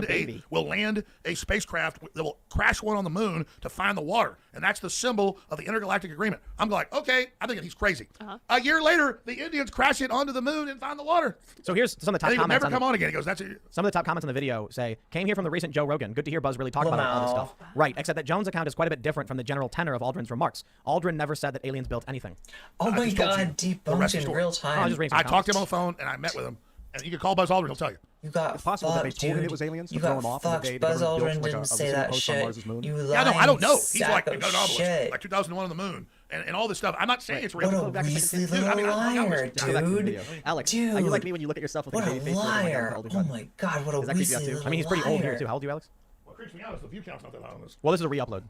Speaker 4: baby.
Speaker 2: land a spacecraft that will crash one on the moon to find the water, and that's the symbol of the intergalactic agreement." I'm like, okay, I think he's crazy. A year later, the Indians crash it onto the moon and find the water.
Speaker 3: So here's some of the
Speaker 2: And
Speaker 3: top
Speaker 2: he will
Speaker 3: comments.
Speaker 2: never
Speaker 3: On
Speaker 2: come
Speaker 3: the,
Speaker 2: on again. He goes, "That's it."
Speaker 3: some of the top comments on the video say, came here from the recent Joe Rogan. Good to hear Buzz really talk about all this
Speaker 1: Lamau.
Speaker 3: stuff. Right, except that Jones' account is quite a bit different from the general tenor of Aldrin's remarks. Aldrin never said that aliens built anything.
Speaker 1: Oh my
Speaker 2: just told you
Speaker 1: god,
Speaker 2: the rest
Speaker 1: debunked
Speaker 2: of the
Speaker 1: in
Speaker 2: story.
Speaker 1: real
Speaker 3: Oh, I was
Speaker 1: time.
Speaker 3: just reading some
Speaker 2: I talked to him on the
Speaker 3: comments.
Speaker 2: phone and I met with him, and you can call Buzz Aldrin. He'll tell you.
Speaker 1: You got
Speaker 5: It's possible that they
Speaker 1: fucked,
Speaker 5: told him
Speaker 1: dude.
Speaker 5: it was aliens to
Speaker 1: You
Speaker 5: throw
Speaker 1: got
Speaker 5: him off, and
Speaker 1: fucked.
Speaker 5: the
Speaker 1: Buzz
Speaker 5: government built,
Speaker 1: Aldrin
Speaker 5: like,
Speaker 1: didn't
Speaker 5: a
Speaker 1: say
Speaker 5: listening
Speaker 1: that
Speaker 5: post on
Speaker 1: shit.
Speaker 5: Mars's moon.
Speaker 1: You
Speaker 2: Yeah, no, I don't know.
Speaker 1: lying
Speaker 2: He's like,
Speaker 1: sack
Speaker 2: we
Speaker 1: of
Speaker 2: got an obelisk,
Speaker 1: shit.
Speaker 2: like 2001 on the moon, and all this stuff. I'm not saying it's real.
Speaker 1: What a
Speaker 4: Go back a second.
Speaker 1: Weasley
Speaker 2: Dude, I
Speaker 1: little
Speaker 2: mean, I hung out
Speaker 1: liar,
Speaker 2: with-
Speaker 4: Go back to the
Speaker 1: dude.
Speaker 4: video. Alex,
Speaker 1: Dude.
Speaker 4: are you like me when you look at yourself with
Speaker 1: What
Speaker 4: a
Speaker 1: a
Speaker 4: baby face? You're like,
Speaker 1: liar.
Speaker 4: oh,
Speaker 1: Oh my god, what a
Speaker 4: Does that creep you out
Speaker 1: Weasley
Speaker 4: too?
Speaker 1: little
Speaker 3: I mean, he's pretty old here
Speaker 1: liar.
Speaker 3: too. How old are you, Alex?
Speaker 2: What creeps me out is the view count's not that high on this.
Speaker 3: Well, this is a re-upload.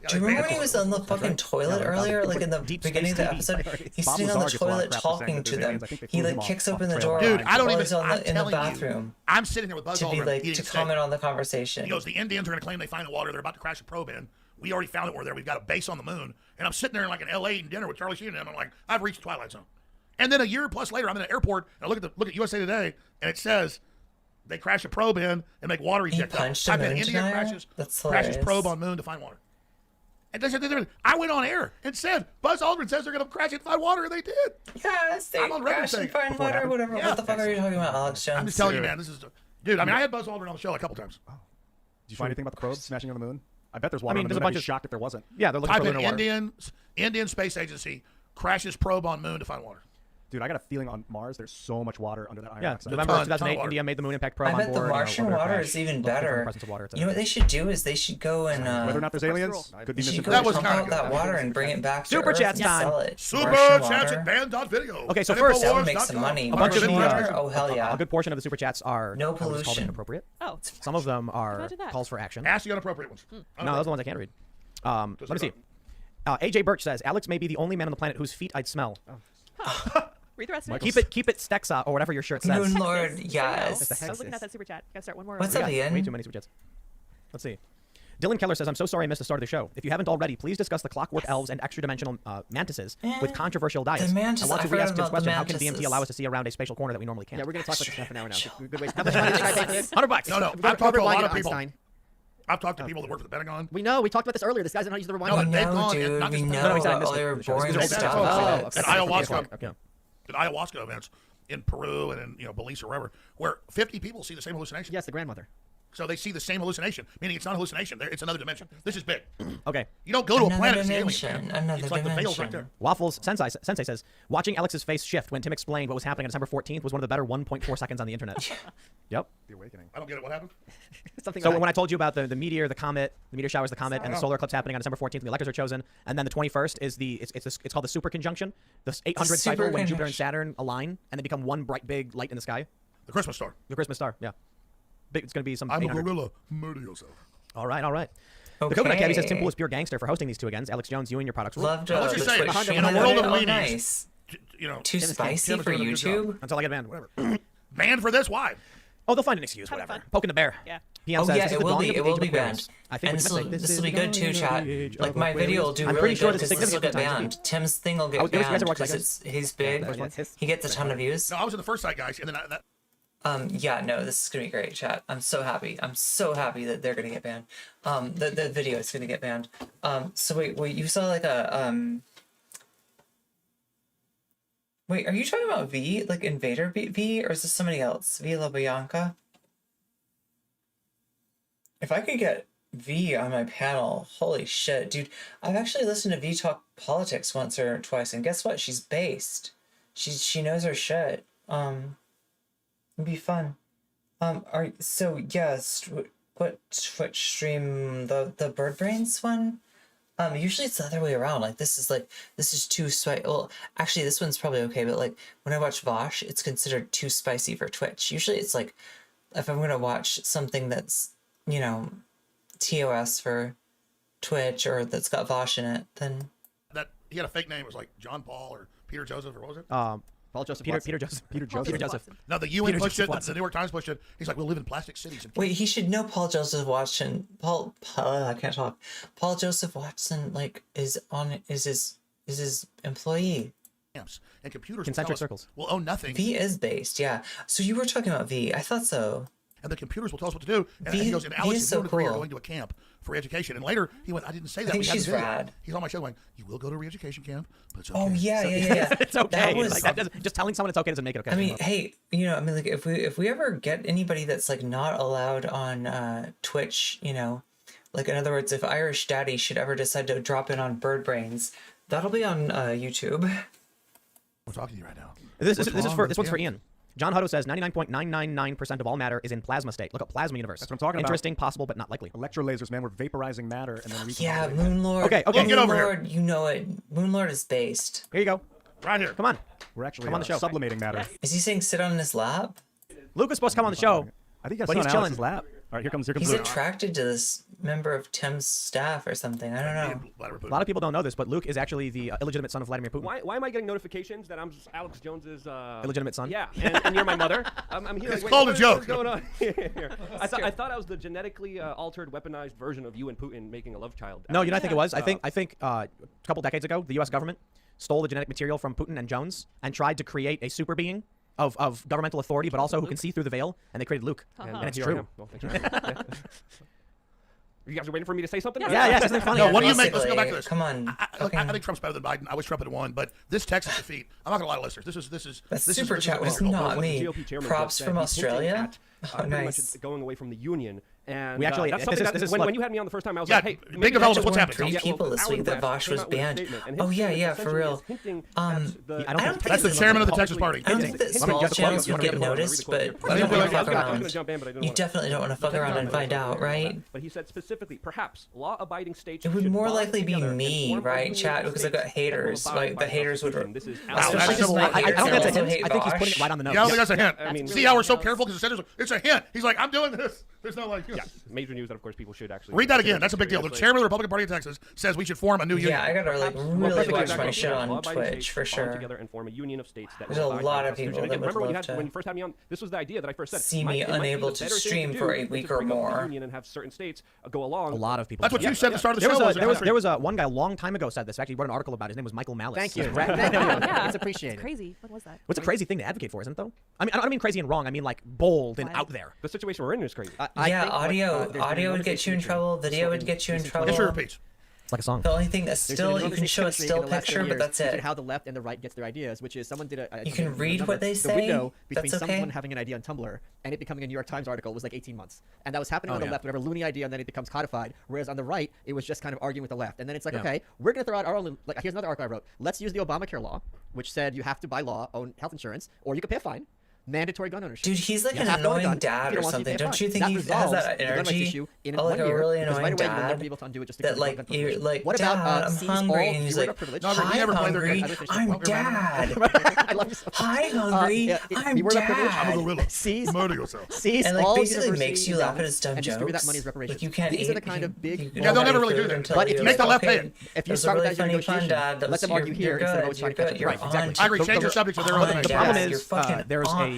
Speaker 2: Yeah,
Speaker 1: Do you
Speaker 2: they
Speaker 1: remember
Speaker 2: banned
Speaker 1: when he
Speaker 2: it.
Speaker 1: was on the fucking toilet earlier, like in the
Speaker 3: Deep
Speaker 1: beginning of the
Speaker 3: space TV.
Speaker 1: episode? He's
Speaker 5: Bob
Speaker 1: sitting on the
Speaker 5: Lazar gets a lot of
Speaker 1: toilet
Speaker 5: crap for saying
Speaker 1: talking
Speaker 5: that
Speaker 1: to
Speaker 5: there's
Speaker 1: them.
Speaker 5: aliens. I think they
Speaker 1: He
Speaker 5: flew
Speaker 1: like
Speaker 5: him
Speaker 1: kicks
Speaker 5: off
Speaker 1: open the
Speaker 5: the trail.
Speaker 1: door.
Speaker 2: Dude, I don't
Speaker 1: while
Speaker 2: even.
Speaker 1: he's on
Speaker 2: I'm
Speaker 1: the, in the
Speaker 2: telling
Speaker 1: bathroom
Speaker 2: you, I'm sitting there with Buzz
Speaker 1: to be
Speaker 2: Aldrin
Speaker 1: like
Speaker 2: eating
Speaker 1: to
Speaker 2: steak.
Speaker 1: comment on the conversation.
Speaker 2: He goes, the Indians are going to claim they find the water. They're about to crash a probe in. We already found it. We're there. We've got a base on the moon. And I'm sitting there like in L.A. eating dinner with Charlie Sheen, and I'm like, I've reached the Twilight Zone. And then a year plus later, I'm in an airport, and I look at USA Today, and it says they crash a probe in and make water eject out.
Speaker 1: punched a
Speaker 2: Type in
Speaker 1: moon
Speaker 2: Indian
Speaker 1: denier?
Speaker 2: crashes
Speaker 1: That's
Speaker 2: crashes
Speaker 1: hilarious.
Speaker 2: probe on moon to find water. And I went on air and said, Buzz Aldrin says they're going to crash it and find water, and they did.
Speaker 1: Yes, they
Speaker 2: I'm on record
Speaker 1: crash and
Speaker 2: saying-
Speaker 1: find
Speaker 5: Before it
Speaker 1: water,
Speaker 5: happened?
Speaker 1: whatever.
Speaker 2: Yeah.
Speaker 1: What the fuck are you talking about, Alex Jones?
Speaker 2: I'm just telling you, man, this is... Dude, I mean, I had Buzz Aldrin on the show a couple times.
Speaker 5: Did you find anything about the probe smashing on the moon? I bet there's water on the
Speaker 3: there's
Speaker 5: moon.
Speaker 3: a
Speaker 5: I'd be
Speaker 3: bunch of-
Speaker 5: shocked if there wasn't.
Speaker 3: Yeah, they're looking
Speaker 2: Type
Speaker 3: for
Speaker 2: in
Speaker 3: lunar water.
Speaker 2: Indian Space Agency crashes probe on moon to find water.
Speaker 5: Dude, I got a feeling on Mars there's so much water under that iron
Speaker 3: Yeah,
Speaker 5: oxide.
Speaker 3: November
Speaker 2: ton of
Speaker 3: 2008,
Speaker 2: water.
Speaker 3: India made the moon impact probe
Speaker 1: I
Speaker 3: on
Speaker 1: bet
Speaker 3: board.
Speaker 1: the Martian
Speaker 3: orbiter
Speaker 1: water
Speaker 3: crash.
Speaker 1: is even
Speaker 3: Looking for the
Speaker 1: better.
Speaker 3: presence of water, et
Speaker 1: You know what
Speaker 3: cetera.
Speaker 1: they should do is they should go and
Speaker 5: Whether or not there's aliens could be
Speaker 1: they should go
Speaker 2: That was
Speaker 1: pump
Speaker 2: kinda
Speaker 1: out that
Speaker 2: good.
Speaker 1: water and bring it back to
Speaker 3: Super
Speaker 1: Earth
Speaker 3: chats
Speaker 1: and
Speaker 3: time.
Speaker 1: sell it.
Speaker 2: Super
Speaker 1: Martian
Speaker 2: chats
Speaker 1: water.
Speaker 2: at band.video.
Speaker 3: Okay, so
Speaker 2: And
Speaker 3: first-
Speaker 1: That would
Speaker 2: Infowars.com.
Speaker 1: make some money.
Speaker 3: A bunch of
Speaker 1: Martian
Speaker 3: the,
Speaker 1: water? Oh hell yeah.
Speaker 3: A good portion of the super chats are
Speaker 1: No
Speaker 3: I would just call them
Speaker 1: pollution.
Speaker 3: inappropriate.
Speaker 6: Oh,
Speaker 3: Some of them are
Speaker 6: Imagine that.
Speaker 3: calls for action.
Speaker 2: Ask the inappropriate ones.
Speaker 3: No, those are the ones I can't read. Let me see.
Speaker 2: about-
Speaker 3: AJ Birch says Alex may be the only man on the planet whose feet I'd smell.
Speaker 6: read the rest of it.
Speaker 3: Keep it Stexa or whatever your shirt says.
Speaker 1: Moonlord,
Speaker 6: Texas.
Speaker 1: yes.
Speaker 6: I was looking at that super chat. Gotta start one more.
Speaker 1: What's
Speaker 6: over.
Speaker 1: up,
Speaker 3: Yeah,
Speaker 1: Ian?
Speaker 3: way too many super chats. Let's see. Dylan Keller says, I'm so sorry I missed the start of the show. If you haven't already, please discuss the clockwork elves and extra-dimensional mantises with controversial diets.
Speaker 1: mantis-
Speaker 3: I want
Speaker 1: I
Speaker 3: to
Speaker 1: forgot
Speaker 3: re-ask Tim's
Speaker 1: about the
Speaker 3: question. How can DMT
Speaker 1: mantises.
Speaker 3: allow us to see around a spatial corner that we normally can't?
Speaker 4: Yeah, we're gonna talk about this half an hour now. Good waste. How much money did this guy pay?
Speaker 3: $100.
Speaker 2: No, no.
Speaker 4: We've got
Speaker 2: I've talked to a
Speaker 4: Robert
Speaker 2: lot
Speaker 4: Weinstein.
Speaker 2: of people. I've talked to people that work for the Pentagon.
Speaker 4: We know. We talked about this earlier. This guy's not using the rewind
Speaker 2: No,
Speaker 4: button.
Speaker 2: but they've
Speaker 1: No,
Speaker 2: gone and
Speaker 1: dude,
Speaker 2: not
Speaker 1: we
Speaker 2: just-
Speaker 1: know
Speaker 3: No, he's not
Speaker 1: about all
Speaker 3: missing
Speaker 1: your
Speaker 3: the show.
Speaker 1: boring
Speaker 2: They've
Speaker 1: stuff.
Speaker 2: folks
Speaker 1: Alex.
Speaker 2: at ayahuasca.
Speaker 3: Okay.
Speaker 2: At ayahuasca events in Peru and in Belize or wherever, where 50 people see the same hallucination.
Speaker 4: Yes, the grandmother.
Speaker 2: So they see the same hallucination, meaning it's not a hallucination. It's another dimension. This is big.
Speaker 3: Okay.
Speaker 2: You don't go to a
Speaker 1: Another
Speaker 2: planet and see aliens,
Speaker 1: dimension,
Speaker 2: man.
Speaker 1: another
Speaker 2: It's like the veil's right
Speaker 1: dimension.
Speaker 2: there.
Speaker 3: Waffles Sensei says, watching Alex's face shift when Tim explained what was happening on December 14th was one of the better 1.4 seconds on the internet. Yep.
Speaker 5: The awakening.
Speaker 2: I don't get it. What happened?
Speaker 4: Something.
Speaker 3: So
Speaker 4: like
Speaker 3: when I told you about the meteor, the comet, the meteor showers, the comet, and the solar eclipse happening on December 14th, and the electors are chosen, and then the 21st is it's called the super conjunction, the 800 cycle when
Speaker 1: super
Speaker 3: Jupiter and Saturn align and they become one bright big light in the sky,
Speaker 2: The Christmas star.
Speaker 3: the Christmas star. Yeah, big, it's gonna be some.
Speaker 2: I'm a
Speaker 3: 800.
Speaker 2: gorilla. Murder yourself.
Speaker 3: All right. The
Speaker 1: Okay.
Speaker 3: Coconut Cabbie says Tim Pool is pure gangster for hosting these two against Alex Jones. You and your products. rule.
Speaker 1: Loved
Speaker 2: Now, let's
Speaker 1: the
Speaker 2: just say,
Speaker 1: Twitch
Speaker 2: in a
Speaker 1: channel.
Speaker 2: world of
Speaker 1: Oh,
Speaker 2: weenies,
Speaker 1: nice.
Speaker 2: You know,
Speaker 1: Too spicy
Speaker 2: Tim's
Speaker 1: for
Speaker 2: doing a good job.
Speaker 1: YouTube?
Speaker 3: That's all I get banned. Whatever.
Speaker 2: Banned for this? Why?
Speaker 3: Oh, they'll find an excuse,
Speaker 6: Have
Speaker 3: whatever.
Speaker 6: fun.
Speaker 3: Poking the bear.
Speaker 6: Yeah.
Speaker 3: PM
Speaker 1: Oh
Speaker 3: says,
Speaker 1: yeah,
Speaker 3: "This is
Speaker 1: it
Speaker 3: the
Speaker 1: will
Speaker 3: dawning
Speaker 1: be.
Speaker 3: of
Speaker 1: It
Speaker 3: the
Speaker 1: will
Speaker 3: age
Speaker 1: be
Speaker 3: of Aquarius."
Speaker 1: banned.
Speaker 3: I think
Speaker 1: And
Speaker 3: we
Speaker 1: this
Speaker 3: can say,
Speaker 1: will be good too, chat. Like my video will do
Speaker 3: I'm
Speaker 1: really
Speaker 3: pretty sure
Speaker 1: good
Speaker 3: there's
Speaker 1: because this will get
Speaker 3: significant times
Speaker 1: banned. Tim's thing will get
Speaker 3: Oh, you guys
Speaker 1: banned
Speaker 3: are watching
Speaker 1: because
Speaker 3: that,
Speaker 1: he's big. He gets a ton of views.
Speaker 2: No, I was in the first site, guys, and then that.
Speaker 1: Yeah, no, this is gonna be great, chat. I'm so happy. I'm so happy that they're gonna get banned. The video is gonna get banned. So wait, you saw like a Wait, are you talking about V, like Invader V, or is this somebody else? V La Bianca? If I could get V on my panel, holy shit, dude! I've actually listened to V talk politics once or twice, and guess what? She's based. She knows her shit. It'd be fun. What Twitch stream, the Bird Brains one? Usually it's the other way around. Like this is too spicy. Well, actually this one's probably okay, but like when I watch Vosh, it's considered too spicy for Twitch. Usually it's like if I'm gonna watch something that's, you know, TOS for Twitch or that's got Vosh in it, then
Speaker 2: That he had a fake name. It was like John Paul or Peter Joseph or what was it?
Speaker 4: Paul Joseph
Speaker 3: Peter
Speaker 4: Watson.
Speaker 3: Joseph.
Speaker 5: Peter
Speaker 6: Paul
Speaker 5: Joseph.
Speaker 3: Peter Joseph.
Speaker 2: No, the UN
Speaker 3: Peter
Speaker 2: pushed
Speaker 3: Joseph
Speaker 2: it.
Speaker 3: Watson.
Speaker 2: The New York Times pushed it. He's like, we'll live in plastic cities.
Speaker 1: wait, he should know Paul Joseph Watson. I can't talk. Paul Joseph Watson like is his employee.
Speaker 2: Camps and computers.
Speaker 3: Concentric circles.
Speaker 2: Will own nothing,
Speaker 1: V is based, yeah. So you were talking about V. I thought so.
Speaker 2: and the computers will tell us what to do. And
Speaker 1: V-
Speaker 2: he goes, and
Speaker 1: V
Speaker 2: Alex
Speaker 1: is
Speaker 2: is
Speaker 1: so
Speaker 2: you're
Speaker 1: cool.
Speaker 2: going to a camp for education. And later he went, I didn't say that.
Speaker 1: think
Speaker 2: We had
Speaker 1: she's
Speaker 2: the video.
Speaker 1: rad.
Speaker 2: He's on my show going, you will go to a re-education camp, but it's okay.
Speaker 1: Oh yeah.
Speaker 3: It's okay.
Speaker 1: That was,
Speaker 3: Like, that doesn't, just telling someone it's okay doesn't make it okay.
Speaker 1: I mean, hey, like if we ever get anybody that's like not allowed on Twitch, you know, like in other words, if Irish Daddy should ever decide to drop in on Bird Brains, that'll be on YouTube.
Speaker 2: We're talking to you right now.
Speaker 3: this
Speaker 2: What's
Speaker 3: one's
Speaker 2: wrong
Speaker 3: for
Speaker 2: with
Speaker 3: Ian. John Hutto says 99.999% of all matter is in plasma state. Look up plasma universe.
Speaker 5: That's what I'm talking about.
Speaker 3: Interesting, possible, but not likely.
Speaker 5: Electrolasers, man. We're vaporizing matter and then
Speaker 1: Yeah,
Speaker 5: recombobulating it.
Speaker 1: Moonlord.
Speaker 3: Okay,
Speaker 2: Look, get over here.
Speaker 1: Moonlord, you know it. Moonlord is based.
Speaker 3: Here you go.
Speaker 2: Right here.
Speaker 3: Come on.
Speaker 5: We're actually
Speaker 3: Come on the show.
Speaker 5: sublimating matter.
Speaker 1: Is he saying sit on his lap?
Speaker 3: Luke was supposed to come on the show.
Speaker 5: I think that's
Speaker 3: But
Speaker 5: on
Speaker 3: he's
Speaker 5: Alex's
Speaker 3: chilling.
Speaker 5: lap. All right, here comes
Speaker 1: He's
Speaker 5: Luke.
Speaker 1: attracted to this member of Tim's staff or something. I don't know.
Speaker 3: A lot of people don't know this, but Luke is actually the illegitimate son of Vladimir Putin.
Speaker 8: Why am I getting notifications that I'm Alex Jones's
Speaker 3: Illegitimate son?
Speaker 8: Yeah, and you're my mother. I'm here.
Speaker 2: It's
Speaker 8: wait,
Speaker 2: called
Speaker 8: what
Speaker 2: a joke.
Speaker 8: What's going on here? I thought I was the genetically altered, weaponized version of you and Putin making a love child.
Speaker 3: No, you know, I think it was. I think a couple decades ago, the U.S. government stole the genetic material from Putin and Jones and tried to create a super being of governmental authority, but also who can see through the veil, and they created Luke. And it's
Speaker 8: here I
Speaker 3: true.
Speaker 8: am. Well, thanks for having me. You guys are waiting for me to say something?
Speaker 3: Yeah, something funny.
Speaker 2: No, what do you make? Let's go back to
Speaker 1: Basically,
Speaker 2: this.
Speaker 1: Come on.
Speaker 2: I think Trump's better than Biden. I wish Trump had won, but this Texas defeat. I'm not gonna lie to listeners.
Speaker 1: That super chat was
Speaker 2: wonderful.
Speaker 1: not
Speaker 8: What the
Speaker 1: me.
Speaker 8: GOP chairman
Speaker 1: Props
Speaker 8: said,
Speaker 1: from
Speaker 8: he's hinting
Speaker 1: Australia.
Speaker 8: at,
Speaker 1: Oh,
Speaker 8: pretty
Speaker 1: nice.
Speaker 8: much going away from the union. And
Speaker 3: We actually-
Speaker 8: that's
Speaker 3: this
Speaker 8: something
Speaker 3: is-
Speaker 8: that
Speaker 3: this is
Speaker 8: when
Speaker 3: like-
Speaker 8: you had me on the first time, I was
Speaker 2: Yeah,
Speaker 8: like, hey,
Speaker 2: big
Speaker 8: maybe
Speaker 2: developments. What's
Speaker 1: There
Speaker 2: happening?
Speaker 1: were three
Speaker 8: Yeah, well,
Speaker 1: people this
Speaker 8: Alan
Speaker 1: week that
Speaker 8: West
Speaker 1: Vosh
Speaker 8: came
Speaker 1: was
Speaker 8: out with a
Speaker 1: banned.
Speaker 8: statement, and
Speaker 1: Oh
Speaker 8: his
Speaker 1: yeah,
Speaker 8: statement
Speaker 1: yeah, for
Speaker 8: essentially
Speaker 1: real.
Speaker 8: is hinting
Speaker 3: I
Speaker 8: at
Speaker 3: don't
Speaker 8: the-
Speaker 3: think
Speaker 2: That's the chairman of the Texas Party.
Speaker 1: I don't think that small channels would get noticed, but you
Speaker 2: Let me
Speaker 1: don't
Speaker 2: do
Speaker 1: want
Speaker 2: it.
Speaker 1: to fuck
Speaker 2: I'm
Speaker 1: around.
Speaker 8: gonna jump in, but I didn't
Speaker 1: You
Speaker 8: wanna-
Speaker 1: definitely don't want to fuck around and find out, right?
Speaker 8: But he said specifically, perhaps law-abiding states.
Speaker 1: It would
Speaker 8: should
Speaker 1: more
Speaker 8: bond
Speaker 1: likely be
Speaker 8: together and
Speaker 1: me,
Speaker 8: form a
Speaker 1: right,
Speaker 8: union
Speaker 1: chat?
Speaker 8: of
Speaker 1: Because I've got
Speaker 8: states that will
Speaker 1: haters.
Speaker 8: abide
Speaker 1: Like
Speaker 8: by
Speaker 1: the haters would.
Speaker 8: Constitution. This is
Speaker 1: Especially
Speaker 2: that's
Speaker 1: because
Speaker 2: a
Speaker 1: my
Speaker 2: lot.
Speaker 3: I
Speaker 1: haters
Speaker 3: don't think that's a
Speaker 1: also
Speaker 3: hint.
Speaker 1: hate
Speaker 3: I think he's putting it
Speaker 1: Vosh.
Speaker 3: right on the nose.
Speaker 2: Yeah, I don't think that's a hint.
Speaker 8: I mean,
Speaker 2: see how we're so careful because it's a hint. He's like, I'm doing this. There's no like.
Speaker 8: Yeah, major news that of course people should actually
Speaker 2: Read that again. That's a big deal. The chairman of the Republican Party of Texas says we should form a new union.
Speaker 1: Yeah, I gotta like
Speaker 8: Well,
Speaker 1: really
Speaker 8: perfect
Speaker 1: watch
Speaker 8: example.
Speaker 1: my shit on
Speaker 8: Law-abiding
Speaker 1: Twitch
Speaker 8: states
Speaker 1: for
Speaker 8: bond
Speaker 1: sure.
Speaker 8: together and form a union of states that
Speaker 1: There's
Speaker 8: will
Speaker 1: a
Speaker 8: abide
Speaker 1: lot
Speaker 8: by
Speaker 1: of
Speaker 8: the
Speaker 1: people
Speaker 8: Constitution.
Speaker 1: that
Speaker 8: Again,
Speaker 1: would
Speaker 8: remember
Speaker 1: love to
Speaker 8: when you first had me on, this was the idea that I first said.
Speaker 1: see me
Speaker 8: It might be the
Speaker 1: unable to
Speaker 8: better thing
Speaker 1: stream
Speaker 8: do
Speaker 1: for a
Speaker 8: is to
Speaker 1: week
Speaker 8: break
Speaker 1: or
Speaker 8: up the
Speaker 1: more.
Speaker 8: union and have certain states go along.
Speaker 3: A lot of people.
Speaker 2: That's what you said at the start of the
Speaker 3: There
Speaker 2: show.
Speaker 3: was there was one guy a long time ago said this. Actually, he wrote an article about it. His name was Michael Malice.
Speaker 4: Thank you.
Speaker 3: Right.
Speaker 6: Yeah,
Speaker 4: It's appreciated.
Speaker 6: It's crazy. What was that?
Speaker 3: What's a crazy thing to advocate for, isn't it though? I mean, I don't mean crazy and wrong. I mean like bold and
Speaker 6: Violent.
Speaker 3: out there.
Speaker 8: The situation we're in is crazy.
Speaker 1: Yeah,
Speaker 4: think what,
Speaker 1: audio
Speaker 4: there's been
Speaker 1: audio would
Speaker 4: another
Speaker 1: get you in
Speaker 4: issue
Speaker 1: trouble.
Speaker 4: so
Speaker 1: Video would get you in trouble.
Speaker 2: History repeats.
Speaker 3: It's like a song.
Speaker 1: The only thing that's
Speaker 4: There's
Speaker 1: still
Speaker 4: been
Speaker 1: you
Speaker 4: another
Speaker 1: can show a
Speaker 4: history in
Speaker 1: still
Speaker 4: the last 10
Speaker 1: picture, but
Speaker 4: years
Speaker 1: that's
Speaker 4: between
Speaker 1: it.
Speaker 4: how the left and the right gets their ideas, which is someone did a
Speaker 1: You can read what they
Speaker 4: the
Speaker 1: say,
Speaker 4: window between
Speaker 1: that's okay.
Speaker 4: someone having an idea on Tumblr and it becoming a New York Times article was like 18 months. And that was happening on the left, whatever loony idea, and then it becomes codified. Whereas on the right, it was just kind of arguing with the left. And then it's like, okay, we're going to throw out our own, like, here's another article I wrote. Let's use the Obamacare law, which said you have to, by law, own health insurance, or you could pay a fine. Mandatory gun ownership.
Speaker 1: Dude, he's like
Speaker 4: You
Speaker 1: an
Speaker 4: have to own a
Speaker 1: annoying
Speaker 4: gun.
Speaker 1: dad
Speaker 4: If you
Speaker 1: or
Speaker 4: don't want to,
Speaker 1: something.
Speaker 4: pay a
Speaker 1: Don't
Speaker 4: fine.
Speaker 1: you think he has
Speaker 4: resolves
Speaker 1: that
Speaker 4: the gun rights
Speaker 1: energy?
Speaker 4: issue in
Speaker 1: Oh, like
Speaker 4: 1
Speaker 1: a
Speaker 4: year,
Speaker 1: really
Speaker 4: because
Speaker 1: annoying
Speaker 4: right away you will never
Speaker 1: dad
Speaker 4: be able to undo it just
Speaker 1: that
Speaker 4: because
Speaker 1: like
Speaker 4: of gun
Speaker 1: you're
Speaker 4: privilege.
Speaker 1: like,
Speaker 4: What
Speaker 1: Dad,
Speaker 4: about
Speaker 1: I'm
Speaker 4: seize all
Speaker 1: hungry, and he's
Speaker 4: viewer
Speaker 1: like,
Speaker 4: privilege?
Speaker 2: No,
Speaker 1: hi
Speaker 2: you never played their
Speaker 1: hungry,
Speaker 2: game.
Speaker 1: I'm dad.
Speaker 4: I love you so much.
Speaker 1: Hi hungry,
Speaker 4: yeah,
Speaker 1: I'm
Speaker 4: viewer privilege,
Speaker 1: dad.
Speaker 2: I'm a gorilla.
Speaker 4: Seize
Speaker 2: Murder yourself.
Speaker 4: Seize
Speaker 1: And like
Speaker 4: all
Speaker 1: basically
Speaker 4: university
Speaker 1: makes you laugh at
Speaker 4: endowments
Speaker 1: his dumb
Speaker 4: and
Speaker 1: jokes.
Speaker 4: distribute that money as reparations.
Speaker 1: Like you can't
Speaker 4: These
Speaker 1: eat.
Speaker 4: are the kind of big.
Speaker 1: You
Speaker 2: Yeah, they'll never really do
Speaker 1: food
Speaker 2: that.
Speaker 1: until
Speaker 4: But if
Speaker 1: you're
Speaker 4: you
Speaker 1: like,
Speaker 4: start with
Speaker 2: that,
Speaker 1: okay,
Speaker 4: if you
Speaker 1: that's
Speaker 4: start
Speaker 1: a
Speaker 4: with
Speaker 1: really
Speaker 4: that
Speaker 1: funny
Speaker 4: negotiation,
Speaker 1: fun, Dad.
Speaker 4: let them argue here
Speaker 1: You're
Speaker 4: instead of
Speaker 1: good.
Speaker 4: always trying
Speaker 1: You're
Speaker 4: to catch
Speaker 1: good.
Speaker 4: up.
Speaker 1: You're
Speaker 4: Right,
Speaker 1: on.
Speaker 4: exactly.
Speaker 2: I agree. Change your
Speaker 3: The-
Speaker 2: subject so they're
Speaker 1: on,
Speaker 2: relevant.
Speaker 3: The
Speaker 1: Dad.
Speaker 3: problem
Speaker 1: You're
Speaker 3: is
Speaker 1: fucking
Speaker 3: there's
Speaker 1: on.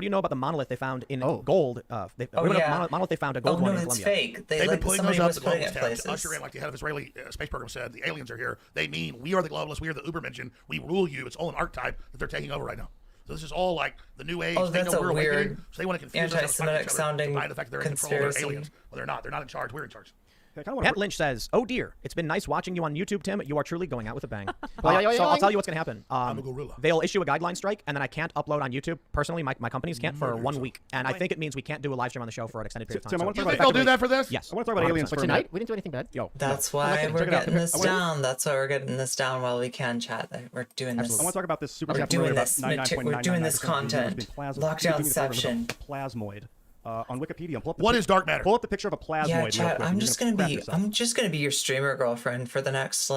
Speaker 3: what do you know about the monolith they found in
Speaker 4: Oh.
Speaker 3: gold?
Speaker 1: Oh,
Speaker 3: Monolith
Speaker 1: yeah.
Speaker 3: they found a
Speaker 1: Oh
Speaker 3: gold one
Speaker 1: no,
Speaker 3: in
Speaker 1: it's
Speaker 3: Colombia.
Speaker 1: fake.
Speaker 2: They've been putting
Speaker 1: somebody
Speaker 2: those up
Speaker 1: was
Speaker 2: the
Speaker 1: putting it
Speaker 2: globalist tab
Speaker 1: places.
Speaker 2: to usher in, like the head of Israeli space program said, the aliens are here. They mean we are the globalists, we are the Ubermenschen, we rule you. It's all an archetype that they're taking over right now. So this is all like the new age.
Speaker 1: Oh,
Speaker 2: They
Speaker 1: that's
Speaker 2: know
Speaker 1: a
Speaker 2: we're
Speaker 1: weird
Speaker 2: awakening, so they want to confuse us and fight
Speaker 1: anti-Semitic
Speaker 2: each other
Speaker 1: sounding
Speaker 2: to buy the fact that they're in control. They're
Speaker 1: conspiracy.
Speaker 2: aliens. Well, they're not. They're not in charge. We're in charge.
Speaker 5: I kinda wanna
Speaker 3: Matt
Speaker 5: br-
Speaker 3: Lynch says, "Oh dear, it's been nice watching you on YouTube, Tim. You are truly going out with a bang."
Speaker 4: Boing,
Speaker 3: So I'll
Speaker 4: boing.
Speaker 3: tell you what's going to happen.
Speaker 2: I'm a gorilla.
Speaker 3: They'll issue a guideline strike, and then I can't upload on YouTube. Personally, my companies can't for
Speaker 2: Murder
Speaker 3: 1
Speaker 2: yourself.
Speaker 3: week, and I think it means we can't do a live stream on the show for an extended period of time.
Speaker 5: Tim, I
Speaker 3: So
Speaker 5: want to
Speaker 2: You
Speaker 5: talk
Speaker 2: think
Speaker 5: about
Speaker 2: they'll do that for this?
Speaker 3: yes,
Speaker 5: I want to talk about aliens for a minute.
Speaker 4: Tonight? We didn't do anything bad.
Speaker 3: Yo,
Speaker 1: That's
Speaker 5: I
Speaker 1: why
Speaker 5: like it.
Speaker 1: we're
Speaker 5: Check it out.
Speaker 1: getting this
Speaker 5: I wanna-
Speaker 1: down. That's why we're getting this down while we can, chat. We're doing this.
Speaker 5: I want to talk about this super
Speaker 1: We're
Speaker 5: chat
Speaker 1: doing
Speaker 5: earlier about
Speaker 1: this
Speaker 5: 99.999%
Speaker 1: we're doing this
Speaker 5: of the universe
Speaker 1: content.
Speaker 5: being plasma.
Speaker 1: Lockdownception.
Speaker 5: Plasmoid. On Wikipedia, pull up the
Speaker 2: What is dark matter?
Speaker 5: Pull up the picture of a plasmoid.
Speaker 1: Yeah,
Speaker 5: real
Speaker 1: chat.
Speaker 5: quick,
Speaker 1: I'm
Speaker 5: and
Speaker 1: just
Speaker 5: you're
Speaker 1: gonna
Speaker 5: crap
Speaker 1: be
Speaker 5: yourself.
Speaker 1: I'm just gonna be your streamer girlfriend for the next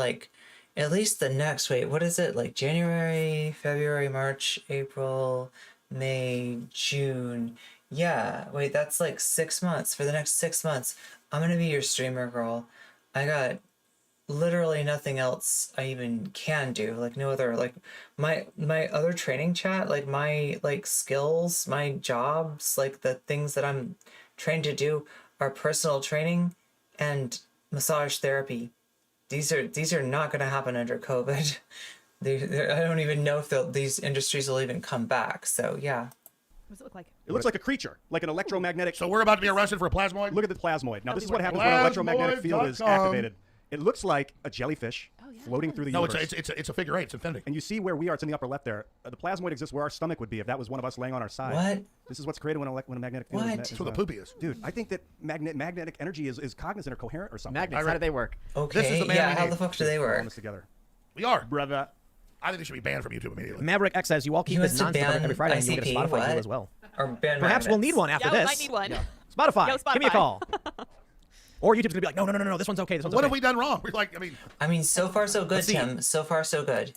Speaker 1: at least the next what is it, like January, February, March, April, May, June. Yeah, wait, that's like 6 months. For the next 6 months, I'm gonna be your streamer girl. I got literally nothing else I even can do. Like no other, like my other training chat, like my skills, my jobs, like the things that I'm trained to do are personal training and massage therapy. These are not going to happen under COVID. I don't even know if these industries will even come back. So yeah.
Speaker 6: What does it look like?
Speaker 5: It looks like a creature, like an electromagnetic.
Speaker 2: So we're about to be arrested for a plasmoid?
Speaker 5: Look at the plasmoid. Now, this is what happens
Speaker 2: Plasmoid.com.
Speaker 5: when an electromagnetic field is activated. It looks like a jellyfish
Speaker 6: yeah,
Speaker 5: floating
Speaker 6: it
Speaker 5: through the
Speaker 2: No,
Speaker 5: universe.
Speaker 2: it's a figure eight. It's infinity.
Speaker 5: And you see where we are. It's in the upper left there. The plasmoid exists where our stomach would be if that was one of us laying on our side.
Speaker 1: What?
Speaker 5: This is what's created when a magnetic field
Speaker 1: What?
Speaker 5: is.
Speaker 2: That's where the poopy is.
Speaker 5: Dude, I think that magnetic energy is cognizant or coherent or something.
Speaker 4: Magnets, how do they work?
Speaker 1: Okay.
Speaker 2: This is the man
Speaker 1: yeah.
Speaker 2: we
Speaker 1: How
Speaker 2: need.
Speaker 1: the fuck do they
Speaker 5: All
Speaker 1: work?
Speaker 5: this together.
Speaker 2: We are.
Speaker 5: Brother.
Speaker 2: I think they should be banned from YouTube immediately.
Speaker 3: Maverick X says, "You all keep
Speaker 1: He
Speaker 3: this
Speaker 1: wants to
Speaker 3: nonsense
Speaker 1: ban
Speaker 3: every Friday, and you'll get a
Speaker 1: ICP,
Speaker 3: Spotify deal
Speaker 1: what?
Speaker 3: as well.
Speaker 1: Or ban
Speaker 3: Perhaps we'll need
Speaker 1: magnets.
Speaker 3: one after
Speaker 6: Yeah, we
Speaker 3: this.
Speaker 6: might need one.
Speaker 3: Spotify,
Speaker 6: Yo,
Speaker 3: give me a
Speaker 6: Spotify.
Speaker 3: call." Or YouTube's gonna be like, no, this one's okay. This one's
Speaker 2: What
Speaker 3: okay.
Speaker 2: have we done wrong? We're like,
Speaker 1: I mean, so far so good,
Speaker 3: Let's see.
Speaker 1: Tim. So far so good.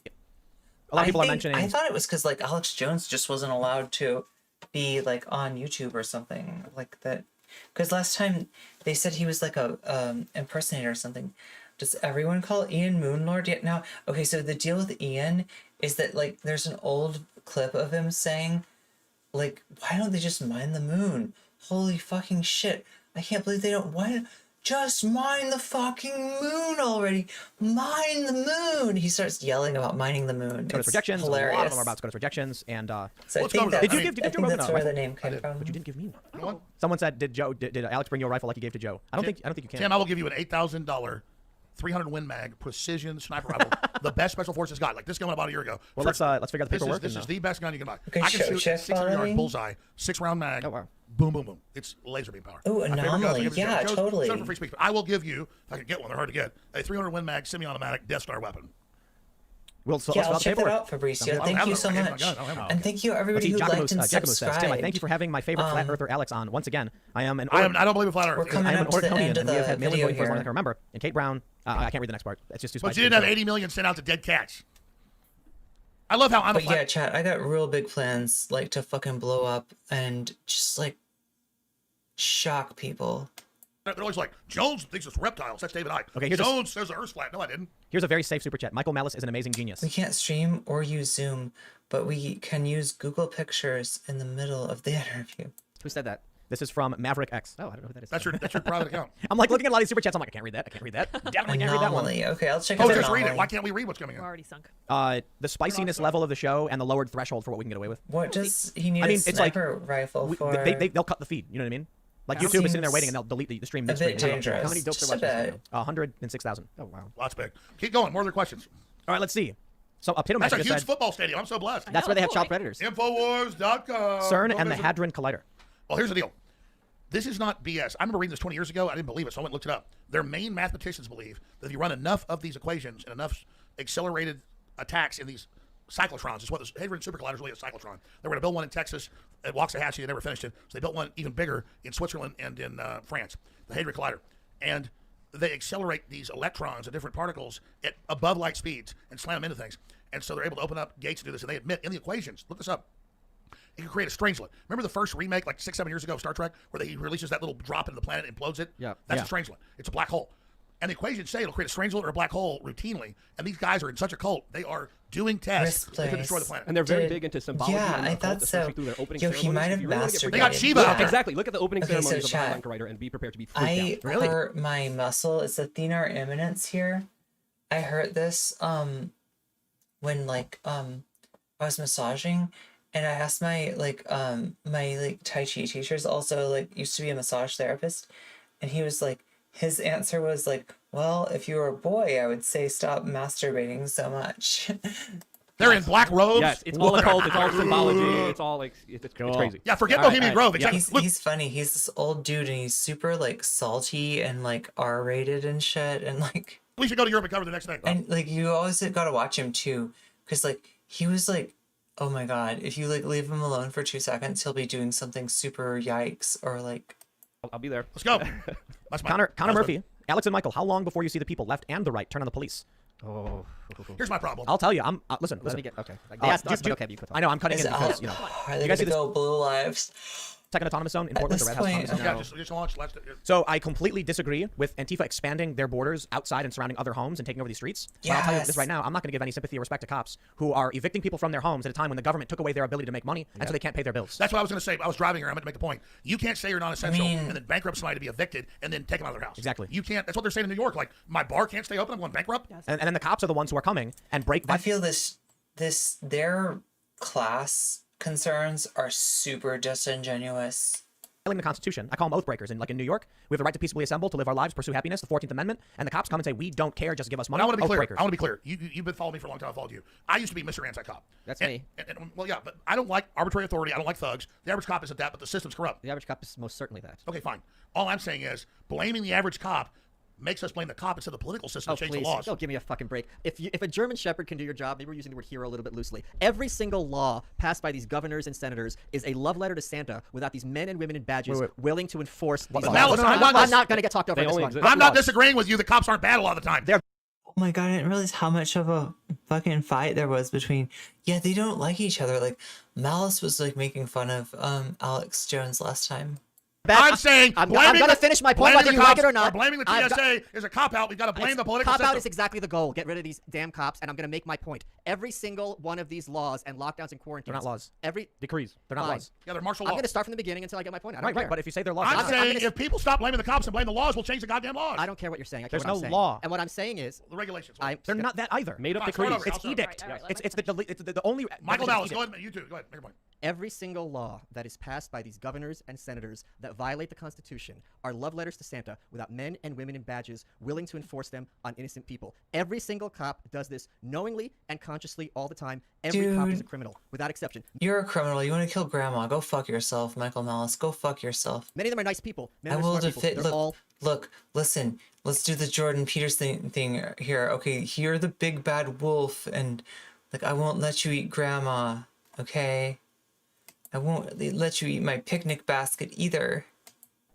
Speaker 3: A lot of people are
Speaker 1: I
Speaker 3: mentioning.
Speaker 1: thought it was because like Alex Jones just wasn't allowed to be like on YouTube or something like that. Because last time they said he was like a impersonator or something. Does everyone call Ian Moonlord yet? Now, okay, so the deal with Ian is that like there's an old clip of him saying, like, why don't they just mine the moon? Holy fucking shit! I can't believe they don't. Why? Just mine the fucking moon already! Mine the moon! He starts yelling about mining the moon.
Speaker 3: Scotus
Speaker 1: It's
Speaker 3: rejections.
Speaker 1: hilarious.
Speaker 3: A lot of them are about Scotus rejections, and
Speaker 1: So I
Speaker 2: What's
Speaker 1: think
Speaker 2: going on?
Speaker 1: that's,
Speaker 2: Did you
Speaker 3: give-
Speaker 1: I
Speaker 3: did you
Speaker 1: think
Speaker 3: give
Speaker 1: that's
Speaker 3: him
Speaker 1: where
Speaker 3: a-
Speaker 1: the name came from.
Speaker 3: but you didn't give me one.
Speaker 2: what?
Speaker 3: Someone said, "Did Alex bring you a rifle like he gave to Joe?" I don't think you can.
Speaker 2: Tim, I will give you an $8,000 300 Win Mag precision sniper rifle, the best special forces got. Like this gun went about a year ago.
Speaker 3: Well,
Speaker 2: First-
Speaker 3: let's figure out the
Speaker 2: This is,
Speaker 3: paperwork.
Speaker 2: this
Speaker 3: and,
Speaker 2: is the best gun you can buy.
Speaker 1: Okay,
Speaker 2: I can shoot
Speaker 1: Chef,
Speaker 2: 600
Speaker 1: follow
Speaker 2: yard
Speaker 1: me.
Speaker 2: bullseye, 6-round mag.
Speaker 4: Oh, wow.
Speaker 2: Boom, boom, boom. It's laser beam power.
Speaker 1: Ooh,
Speaker 2: My favorite guns, I
Speaker 1: anomaly.
Speaker 2: give it to
Speaker 1: Yeah,
Speaker 2: Joe.
Speaker 1: totally.
Speaker 2: Send it for free speech. But I will give you, if I can get one, they're hard to get, a 300 Win Mag semi-automatic Death Star weapon.
Speaker 3: We'll so
Speaker 1: Yeah,
Speaker 3: let's
Speaker 1: I'll
Speaker 3: fill out the
Speaker 1: check that
Speaker 3: paperwork.
Speaker 1: out, Fabricio.
Speaker 2: I don't
Speaker 1: Thank
Speaker 2: have
Speaker 1: you
Speaker 2: it.
Speaker 1: so
Speaker 2: I don't have
Speaker 1: much.
Speaker 2: my gun. I don't have my
Speaker 1: And thank you
Speaker 3: Let's
Speaker 1: everybody
Speaker 3: see,
Speaker 1: who liked and
Speaker 3: Giacomo says,
Speaker 1: subscribed.
Speaker 3: "Tim, I thank you for having my favorite flat earther Alex on once again. I am an
Speaker 2: I don't believe in flat
Speaker 1: We're
Speaker 2: Earth.
Speaker 1: coming
Speaker 3: I am
Speaker 1: up
Speaker 3: an
Speaker 1: to the end
Speaker 3: Oregonian,
Speaker 1: of
Speaker 3: and we have
Speaker 1: the
Speaker 3: had mailing
Speaker 1: video
Speaker 3: voting for as long as I
Speaker 1: here.
Speaker 3: can remember. And Kate Brown, I can't read the next part. It's just too
Speaker 2: But
Speaker 3: spicy.
Speaker 2: you didn't have 80 million sent out to dead cats. I love how I'm a
Speaker 1: But
Speaker 2: flat.
Speaker 1: yeah, chat, I got real big plans, like to fucking blow up and just like shock people.
Speaker 2: They're always like, Jones thinks it's reptiles. That's David Icke.
Speaker 3: Okay, here's a-
Speaker 2: Jones says the Earth's flat. No, I didn't.
Speaker 3: Here's a very safe super chat. Michael Malice is an amazing genius.
Speaker 1: We can't stream or use Zoom, but we can use Google Pictures in the middle of the interview.
Speaker 4: Who said that?
Speaker 3: This is from Maverick X.
Speaker 4: Oh, I don't know who that is.
Speaker 2: That's your private account.
Speaker 3: I'm like looking at a lot of these super chats. I'm like, I can't read that. I can't read that. Definitely can't read that one.
Speaker 1: Anomaly. Okay, I'll check
Speaker 2: Oh,
Speaker 1: out
Speaker 2: just read it.
Speaker 1: Anomaly.
Speaker 2: Why can't we read what's coming in?
Speaker 6: We're already sunk.
Speaker 3: The spiciness level of the show and the lowered threshold for what we can get away with.
Speaker 1: What does he need
Speaker 3: I mean,
Speaker 1: a
Speaker 3: it's like,
Speaker 1: sniper rifle for?
Speaker 3: They'll cut the feed. You know what I mean? Like
Speaker 1: That
Speaker 3: YouTube is sitting there
Speaker 1: seems
Speaker 3: waiting and they'll delete the stream
Speaker 1: a
Speaker 3: midstream.
Speaker 1: bit dangerous.
Speaker 4: How many dopes
Speaker 1: Just
Speaker 4: are
Speaker 1: a
Speaker 4: watching this
Speaker 1: bit.
Speaker 4: right
Speaker 3: 106,000.
Speaker 4: Oh, wow.
Speaker 2: Lots big. Keep going. More of their questions.
Speaker 3: All right, let's see. So Potato
Speaker 2: That's
Speaker 3: Man
Speaker 2: a
Speaker 3: just
Speaker 2: huge
Speaker 3: said
Speaker 2: football stadium. I'm so blessed.
Speaker 3: that's
Speaker 6: know,
Speaker 3: where they have
Speaker 6: cool,
Speaker 3: child
Speaker 6: right?
Speaker 3: predators.
Speaker 2: Infowars.com.
Speaker 3: CERN
Speaker 2: Go
Speaker 3: and the
Speaker 2: visit.
Speaker 3: Hadron Collider.
Speaker 2: Well, here's the deal. This is not BS. I remember reading this 20 years ago. I didn't believe it, so I went and looked it up. Their main mathematicians believe that if you run enough of these equations and enough accelerated attacks in these cyclotrons, it's what the Hadron Supercollider is really a cyclotron. They were going to build one in Texas at Waxahachie. They never finished it, so they built one even bigger in Switzerland and in France, the Hadron Collider. And they accelerate these electrons and different particles at above light speeds and slam them into things. And so they're able to open up gates to do this. And they admit in the equations, look this up, it can create a strangelet. Remember the first remake, like 6-7 years ago of Star Trek, where he releases that little drop into the planet and implodes it?
Speaker 4: Yeah.
Speaker 2: That's
Speaker 3: Yeah.
Speaker 2: a strangelet. It's a black hole. And the equations say it'll create a strangelet or a black hole routinely. And these guys are in such a cult, they are doing tests
Speaker 1: Risk
Speaker 2: that could destroy the
Speaker 1: plays.
Speaker 2: planet.
Speaker 8: And they're very
Speaker 1: Did-
Speaker 8: big into symbology.
Speaker 1: yeah,
Speaker 8: and
Speaker 1: I
Speaker 8: occult,
Speaker 1: thought so.
Speaker 8: especially through their opening
Speaker 1: Yo, he
Speaker 8: ceremonies.
Speaker 1: might
Speaker 8: If
Speaker 1: have
Speaker 8: you really wanna get freaked
Speaker 2: They got
Speaker 8: out-
Speaker 2: Shiva out there.
Speaker 8: Exactly. Look at the opening
Speaker 1: Okay,
Speaker 8: ceremonies
Speaker 1: so
Speaker 8: of
Speaker 1: chat.
Speaker 8: Highline Collider and be prepared to be freaked
Speaker 1: I
Speaker 8: out.
Speaker 3: Really?
Speaker 1: hurt my muscle. It's a thenar eminence here. I hurt this when I was massaging, and I asked my my Tai Chi teachers, also like used to be a massage therapist, and he was like, his answer was like, well, if you were a boy, I would say stop masturbating so much.
Speaker 2: They're in black robes.
Speaker 8: Yes, it's all occult. It's all symbology. It's all like it's crazy.
Speaker 2: Yeah, forget
Speaker 8: All right,
Speaker 2: Bohemian
Speaker 8: all right.
Speaker 2: Grove. Exactly.
Speaker 1: He's,
Speaker 2: Look,
Speaker 1: he's funny. He's this old dude, and he's super like salty and like R-rated and shit, and like,
Speaker 2: we should go to Europe and cover the next thing.
Speaker 1: and like you always gotta watch him too, because like he was like, oh my god, if you like leave him alone for 2 seconds, he'll be doing something super yikes or like.
Speaker 8: I'll be there.
Speaker 2: Let's go. That's my,
Speaker 3: Connor
Speaker 2: that's
Speaker 3: Murphy, Alex and Michael, how long before you see the people left and the right turn on the police?
Speaker 4: Oh.
Speaker 2: Here's my problem.
Speaker 3: I'll tell you. I'm listen.
Speaker 4: Let
Speaker 3: Listen.
Speaker 4: me get okay. Like, they asked us, but okay, you put
Speaker 3: I know I'm cutting
Speaker 1: Is
Speaker 3: in
Speaker 1: it
Speaker 3: because you know.
Speaker 1: are they
Speaker 3: You guys see
Speaker 1: gonna
Speaker 3: this
Speaker 1: go blue lives?
Speaker 3: second autonomous zone in
Speaker 1: At
Speaker 3: Portland, the
Speaker 1: this
Speaker 3: Red House
Speaker 1: point,
Speaker 3: autonomous zone?
Speaker 2: Yeah, just launch. Let's.
Speaker 3: So I completely disagree with Antifa expanding their borders outside and surrounding other homes and taking over these streets. But I'll tell you this
Speaker 1: Yes.
Speaker 3: right now, I'm not going to give any sympathy or respect to cops who are evicting people from their homes at a time when the government took away their ability to make money, and so they can't pay their bills.
Speaker 2: That's what I was going to say. I was driving here. I meant to make the point. You can't say you're non-essential
Speaker 1: I mean-
Speaker 2: and then bankrupt somebody to be evicted and then take them out of their house.
Speaker 3: Exactly.
Speaker 2: You can't. That's what they're saying in New York. Like, my bar can't stay open. I'm going bankrupt.
Speaker 3: And then the cops are the ones who are coming and break.
Speaker 1: I feel their class concerns are super disingenuous.
Speaker 3: violating the Constitution. I call them oath breakers. And like in New York, we have the right to peacefully assemble, to live our lives, pursue happiness, the 14th Amendment. And the cops come and say, we don't care, just give us money.
Speaker 2: I want to be
Speaker 3: Oath
Speaker 2: clear.
Speaker 3: breakers.
Speaker 2: I want to be clear. You've been following me for a long time. I followed you. I used to be Mr. Anti-Cop.
Speaker 4: That's
Speaker 2: And-
Speaker 4: me.
Speaker 2: Well, yeah, but I don't like arbitrary authority. I don't like thugs. The average cop isn't that, but the system's corrupt.
Speaker 4: The average cop is most certainly that.
Speaker 2: Okay, fine. All I'm saying is blaming the average cop makes us blame the cop instead of the political system
Speaker 4: Oh,
Speaker 2: to change
Speaker 4: please.
Speaker 2: the laws.
Speaker 4: Don't give me a fucking break. If a German Shepherd can do your job, maybe we're using the word hero a little bit loosely. Every single law passed by these governors and senators is a love letter to Santa without these men and women in badges willing to enforce these laws.
Speaker 2: Malice, I'm not
Speaker 4: going to get talked over
Speaker 8: They
Speaker 4: in this
Speaker 8: only
Speaker 4: one.
Speaker 8: exist-
Speaker 2: I'm not disagreeing with you. The cops aren't bad a lot of the time.
Speaker 1: Oh my god, I didn't realize how much of a fucking fight there was between. Yeah, they don't like each other. Like Malice was like making fun of Alex Jones last time.
Speaker 2: I'm saying
Speaker 4: I'm
Speaker 2: blaming
Speaker 4: going to
Speaker 2: the-
Speaker 4: finish my point
Speaker 2: blaming
Speaker 4: whether
Speaker 2: the
Speaker 4: you like
Speaker 2: cops
Speaker 4: it or not.
Speaker 2: Blaming the
Speaker 4: I've
Speaker 2: TSA is a cop-out. We've got to blame the political
Speaker 4: Cop
Speaker 2: system.
Speaker 4: out is exactly the goal. Get rid of these damn cops, and I'm going to make my point. Every single one of these laws and lockdowns and quarantines.
Speaker 3: They're not laws.
Speaker 4: Every
Speaker 3: Decrees. They're not
Speaker 4: Fine.
Speaker 3: laws.
Speaker 2: Yeah, they're martial
Speaker 4: I'm
Speaker 2: law.
Speaker 4: going to start from the beginning until I get my point. I don't
Speaker 3: Right,
Speaker 4: care.
Speaker 3: right. But if you say they're laws,
Speaker 2: I'm
Speaker 3: they're not.
Speaker 2: saying
Speaker 4: gonna-
Speaker 2: if people stop blaming the cops and blame the laws, we'll change the goddamn laws.
Speaker 4: I don't care what you're saying. I care
Speaker 3: There's
Speaker 4: what I'm
Speaker 3: no
Speaker 4: saying.
Speaker 3: law.
Speaker 4: And what I'm saying is,
Speaker 2: The regulations.
Speaker 3: They're not that either.
Speaker 8: Made up
Speaker 2: Fine, start
Speaker 8: decrees.
Speaker 2: over.
Speaker 3: It's
Speaker 2: I'll start.
Speaker 3: edict.
Speaker 6: All right,
Speaker 3: It's the only.
Speaker 2: Michael
Speaker 3: definition
Speaker 2: Malice,
Speaker 3: is
Speaker 2: go
Speaker 3: edict.
Speaker 2: ahead. You two, go ahead. Make your point.
Speaker 4: every single law that is passed by these governors and senators that violate the Constitution are love letters to Santa without men and women in badges willing to enforce them on innocent people. Every single cop does this knowingly and consciously all the time. Every cop is a
Speaker 1: Dude.
Speaker 4: criminal, without exception.
Speaker 1: You're a criminal. You want to kill grandma? Go fuck yourself, Michael Malice. Go fuck yourself.
Speaker 4: Many of them are nice people. Many
Speaker 1: I
Speaker 4: of them are
Speaker 1: will
Speaker 4: smart people.
Speaker 1: defend.
Speaker 4: They're all
Speaker 1: Look, listen. Let's do the Jordan Peterson thing here. Okay, you're the big bad wolf, and like I won't let you eat grandma. Okay, I won't let you eat my picnic basket either.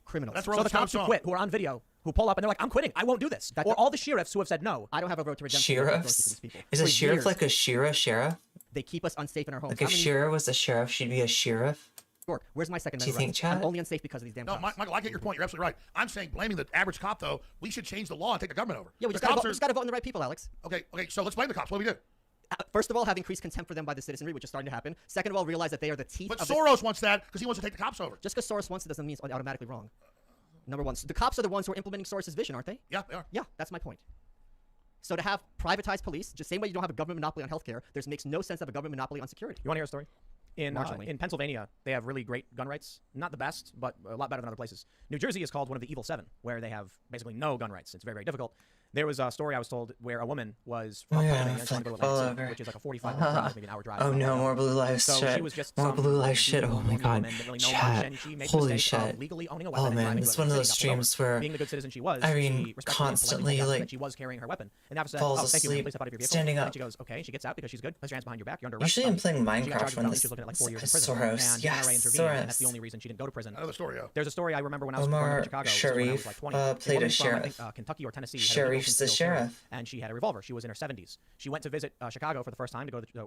Speaker 4: criminals.
Speaker 2: That's where
Speaker 3: So
Speaker 2: all
Speaker 3: the
Speaker 2: this comes
Speaker 3: cops who
Speaker 2: from.
Speaker 3: quit, who are on video, who pull up and they're like, I'm quitting. I won't do this.
Speaker 4: That
Speaker 3: Or
Speaker 4: don't-
Speaker 3: all the sheriffs who have said no.
Speaker 4: I don't have a road to redemption. to go through
Speaker 1: Sheriffs?
Speaker 4: these people.
Speaker 1: Is a
Speaker 4: For
Speaker 1: sheriff
Speaker 4: years,
Speaker 1: like a sheriff?
Speaker 4: they keep us unsafe in our homes.
Speaker 1: Like if
Speaker 4: How many-
Speaker 1: Shira was a sheriff, she'd be a sheriff.
Speaker 4: Sure. Where's my second
Speaker 1: Do you
Speaker 4: amendment
Speaker 1: think,
Speaker 4: rights? I'm
Speaker 1: Chad?
Speaker 4: only unsafe because of these damn
Speaker 2: No,
Speaker 4: cops.
Speaker 2: Michael, I get your point. You're absolutely right. I'm saying blaming the average cop, though. We should change the law and take the government over.
Speaker 4: Yeah, we
Speaker 2: The
Speaker 4: just
Speaker 2: cops
Speaker 4: got to vote in the right people, Alex.
Speaker 2: Okay, so let's blame the cops. What do we do?
Speaker 4: First of all, have increased contempt for them by the citizenry, which is starting to happen. Second of all, realize that they are the teeth
Speaker 2: But
Speaker 4: of
Speaker 2: Soros wants that because he wants to take the cops over.
Speaker 4: Just because Soros wants it doesn't mean it's automatically wrong. Number one, so the cops are the ones who are implementing Soros' vision, aren't they?
Speaker 2: Yeah, they are.
Speaker 4: Yeah, that's my point. So to have privatized police, just same way you don't have a government monopoly on healthcare, there makes no sense to have a government monopoly on security.
Speaker 3: You want to hear a story?
Speaker 4: Marginally.
Speaker 3: In Pennsylvania, they have really great gun rights. Not the best, but a lot better than other places. New Jersey is called one of the evil seven, where they have basically no gun rights. It's very, very difficult. There was a story I was told where a woman was from
Speaker 1: Oh, yeah,
Speaker 3: Pennsylvania and she wanted to go to
Speaker 1: all
Speaker 3: Lansing,
Speaker 1: over.
Speaker 3: which is like a 45-minute drive, maybe an hour drive.
Speaker 1: Oh
Speaker 3: from
Speaker 1: no,
Speaker 3: Pennsylvania.
Speaker 1: more blue lives
Speaker 3: So
Speaker 1: shit.
Speaker 3: she was just
Speaker 1: More
Speaker 3: some
Speaker 1: blue lives shit.
Speaker 3: beautiful
Speaker 1: Oh my
Speaker 3: woman
Speaker 1: god.
Speaker 3: and didn't really know much,
Speaker 1: Chat.
Speaker 3: and she made the
Speaker 1: Holy
Speaker 3: mistake of
Speaker 1: shit.
Speaker 3: legally owning a weapon
Speaker 1: Oh
Speaker 3: and
Speaker 1: man,
Speaker 3: driving
Speaker 1: it's
Speaker 3: to a
Speaker 1: one of
Speaker 3: city
Speaker 1: those
Speaker 3: got pulled over.
Speaker 1: streams where
Speaker 3: Being the good citizen she was,
Speaker 1: Irene
Speaker 3: she respectfully and politely
Speaker 1: constantly,
Speaker 3: pointed out
Speaker 1: like,
Speaker 3: that she was carrying her weapon. And the officer said,
Speaker 1: falls
Speaker 3: oh, thank you,
Speaker 1: asleep,
Speaker 3: please step out of your vehicle.
Speaker 1: standing
Speaker 3: And
Speaker 1: up.
Speaker 3: she goes, okay. She gets out because she's good. Puts her hands behind your back. You're under arrest.
Speaker 1: Usually I'm playing
Speaker 3: She got
Speaker 1: Minecraft
Speaker 3: charged
Speaker 1: when
Speaker 3: with felony.
Speaker 1: this
Speaker 3: She was looking at like 4 years in prison.
Speaker 1: Soros.
Speaker 3: And
Speaker 1: Yes,
Speaker 3: NRA intervened, and that's
Speaker 1: Soros.
Speaker 3: the only reason she didn't go to prison.
Speaker 2: I know the story, yeah.
Speaker 3: There's a story I remember when I was growing up
Speaker 1: Omar
Speaker 3: in Chicago. This was when I was
Speaker 1: Sharif
Speaker 3: like 20.
Speaker 1: played a
Speaker 3: woman from, I
Speaker 1: sheriff.
Speaker 3: think, Kentucky or Tennessee.
Speaker 1: Sharif's the sheriff.
Speaker 3: And she had a revolver. She was in her 70s. She went to visit Chicago for the first time to go to the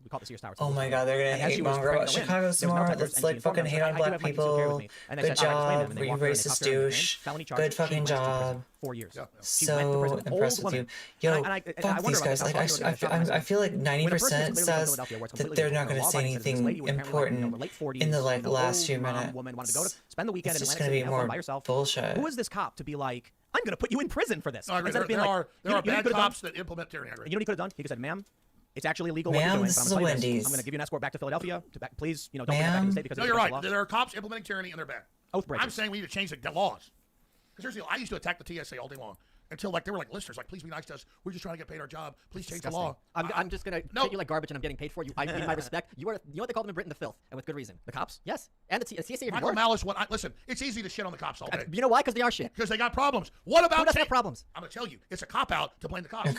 Speaker 3: we call it the Sears Tower.
Speaker 1: Oh my god, they're gonna
Speaker 3: And as
Speaker 1: hate
Speaker 3: she was
Speaker 1: Mongrel
Speaker 3: preparing
Speaker 1: about
Speaker 3: to go in,
Speaker 1: Chicago
Speaker 3: there was
Speaker 1: some
Speaker 3: an
Speaker 1: more.
Speaker 3: outside
Speaker 1: Let's
Speaker 3: person, and
Speaker 1: like
Speaker 3: she informed
Speaker 1: fucking
Speaker 3: them,
Speaker 1: hate
Speaker 3: she's
Speaker 1: on
Speaker 3: like, I do
Speaker 1: black
Speaker 3: have my concealed carry with
Speaker 1: people.
Speaker 3: me. And they
Speaker 1: Good
Speaker 3: said, all right, explain them.
Speaker 1: job.
Speaker 3: And
Speaker 1: Were
Speaker 3: they
Speaker 1: you
Speaker 3: walked her in, they
Speaker 1: racist
Speaker 3: cuffed her in the
Speaker 1: douche?
Speaker 3: van, felony charge.
Speaker 1: Good
Speaker 3: She
Speaker 1: fucking
Speaker 3: went to prison.
Speaker 1: job.
Speaker 3: 4 years.
Speaker 2: Yeah, yeah.
Speaker 3: She went to
Speaker 1: So
Speaker 3: prison.
Speaker 1: impressed
Speaker 3: Old
Speaker 1: with you.
Speaker 3: woman.
Speaker 1: Yo,
Speaker 3: And I
Speaker 1: fuck
Speaker 3: wonder
Speaker 1: these
Speaker 3: about
Speaker 1: guys.
Speaker 3: this.
Speaker 1: Like,
Speaker 3: I was talking to a guy
Speaker 1: I feel like
Speaker 3: when a person
Speaker 1: 90%
Speaker 3: is clearly from
Speaker 1: says
Speaker 3: Philadelphia, where it's
Speaker 1: that
Speaker 3: completely
Speaker 1: they're
Speaker 3: different.
Speaker 1: not going to say
Speaker 3: Law-abiding citizens. This
Speaker 1: anything
Speaker 3: lady was apparently, like,
Speaker 1: important
Speaker 3: late 40s,
Speaker 1: in the like last
Speaker 3: old
Speaker 1: few
Speaker 3: mom
Speaker 1: minutes.
Speaker 3: woman wanted to go to spend the weekend
Speaker 1: It's
Speaker 3: in
Speaker 1: just
Speaker 3: Atlantic
Speaker 1: going to
Speaker 3: City,
Speaker 1: be
Speaker 3: have fun
Speaker 1: more
Speaker 3: by yourself.
Speaker 1: bullshit.
Speaker 3: Who is this cop to be like, I'm going to put you in prison for this?
Speaker 2: No, I agree.
Speaker 3: Instead
Speaker 2: There,
Speaker 3: of being
Speaker 2: there
Speaker 3: like,
Speaker 2: are there are
Speaker 3: you know what
Speaker 2: bad
Speaker 3: he could've done?
Speaker 2: cops that implement tyranny. I agree.
Speaker 3: You know what he could have done? He could have said, ma'am, it's actually illegal what you're
Speaker 1: Ma'am,
Speaker 3: doing,
Speaker 1: this
Speaker 3: but I'm
Speaker 1: is
Speaker 3: going
Speaker 1: a
Speaker 3: to play this.
Speaker 1: Wendy's.
Speaker 3: I'm going to give you an escort back to Philadelphia. Please, don't bring it back in the
Speaker 1: Ma'am?
Speaker 3: state because
Speaker 2: No,
Speaker 3: it's
Speaker 2: you're
Speaker 3: against
Speaker 2: right.
Speaker 3: the law.
Speaker 2: There are cops implementing tyranny and they're bad.
Speaker 3: Oath breakers.
Speaker 2: I'm saying we need to change the laws. Seriously, I used to attack the TSA all day long until like they were like listeners, like please be nice to us. We're just trying to get paid our job. Please change the law.
Speaker 4: I'm just gonna treat you like garbage, and I'm getting paid for you. I need my respect. You know what they call them in Britain? The filth, and with good reason.
Speaker 3: The cops?
Speaker 4: Yes, and the TSA. even
Speaker 2: Michael
Speaker 4: worse.
Speaker 2: Malice, listen, it's easy to shit on the cops all day.
Speaker 4: You know why? Because they are shit.
Speaker 2: Because they got problems. What about
Speaker 4: Who doesn't have problems?
Speaker 2: I'm gonna tell you, it's a cop out to blame the cops.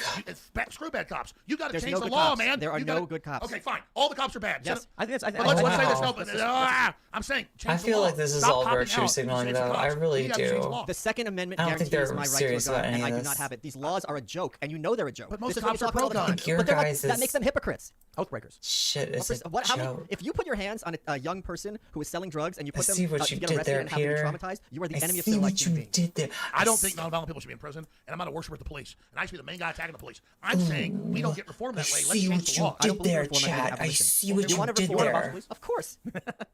Speaker 2: Screw bad cops. You got to
Speaker 4: There's
Speaker 2: change
Speaker 4: no
Speaker 2: the
Speaker 4: good
Speaker 2: law,
Speaker 4: cops.
Speaker 2: man.
Speaker 4: There are
Speaker 2: You
Speaker 4: no
Speaker 2: gotta-
Speaker 4: good cops.
Speaker 2: Okay, fine. All the cops are bad.
Speaker 4: Yes.
Speaker 3: I think that's.
Speaker 2: But let's say this.
Speaker 1: Wow.
Speaker 2: No, but I'm saying. Change
Speaker 1: I
Speaker 2: the
Speaker 1: feel
Speaker 2: law.
Speaker 1: like this is
Speaker 2: Stop
Speaker 1: all
Speaker 2: copping
Speaker 1: virtue
Speaker 2: out.
Speaker 1: signaling,
Speaker 2: Change the
Speaker 1: though.
Speaker 2: cops.
Speaker 1: I really
Speaker 2: We gotta change the
Speaker 1: do.
Speaker 2: law.
Speaker 4: The Second Amendment
Speaker 1: I don't think
Speaker 4: guarantees
Speaker 1: they're
Speaker 4: my right to a
Speaker 1: serious
Speaker 4: gun,
Speaker 1: about any
Speaker 4: and I
Speaker 1: of
Speaker 4: do
Speaker 1: this.
Speaker 4: not have it. These laws are a joke, and you know they're a joke.
Speaker 2: But most
Speaker 4: This is what we
Speaker 2: cops are
Speaker 4: talk about all the
Speaker 2: pro-gun.
Speaker 4: time.
Speaker 1: Like your
Speaker 4: But they're not-
Speaker 1: guys'
Speaker 4: that makes them hypocrites.
Speaker 3: Oathbreakers.
Speaker 1: Shit is a
Speaker 4: How
Speaker 1: joke.
Speaker 4: if you put your hands on a young person who is selling drugs and you put them
Speaker 1: see what
Speaker 4: to
Speaker 1: you
Speaker 4: get
Speaker 1: did
Speaker 4: arrested
Speaker 1: there,
Speaker 4: and have them
Speaker 1: Peter.
Speaker 4: traumatized, you are the
Speaker 1: I
Speaker 4: enemy of
Speaker 1: see
Speaker 4: civilized
Speaker 1: what
Speaker 4: human
Speaker 1: you
Speaker 4: beings.
Speaker 1: did there.
Speaker 2: I don't think nonviolent people should be in prison, and I'm not a worshiper of the police. And I should be the main guy attacking the police. I'm saying we don't get reformed that way. Let's
Speaker 1: see
Speaker 2: change
Speaker 1: what
Speaker 2: the
Speaker 1: you
Speaker 2: law.
Speaker 4: I don't
Speaker 1: did
Speaker 4: believe
Speaker 1: there,
Speaker 4: reform, I believe
Speaker 1: Chad. I
Speaker 4: abolition.
Speaker 1: see what
Speaker 4: You
Speaker 1: you
Speaker 4: want to
Speaker 1: did
Speaker 4: reform
Speaker 1: there.
Speaker 4: police? Of course.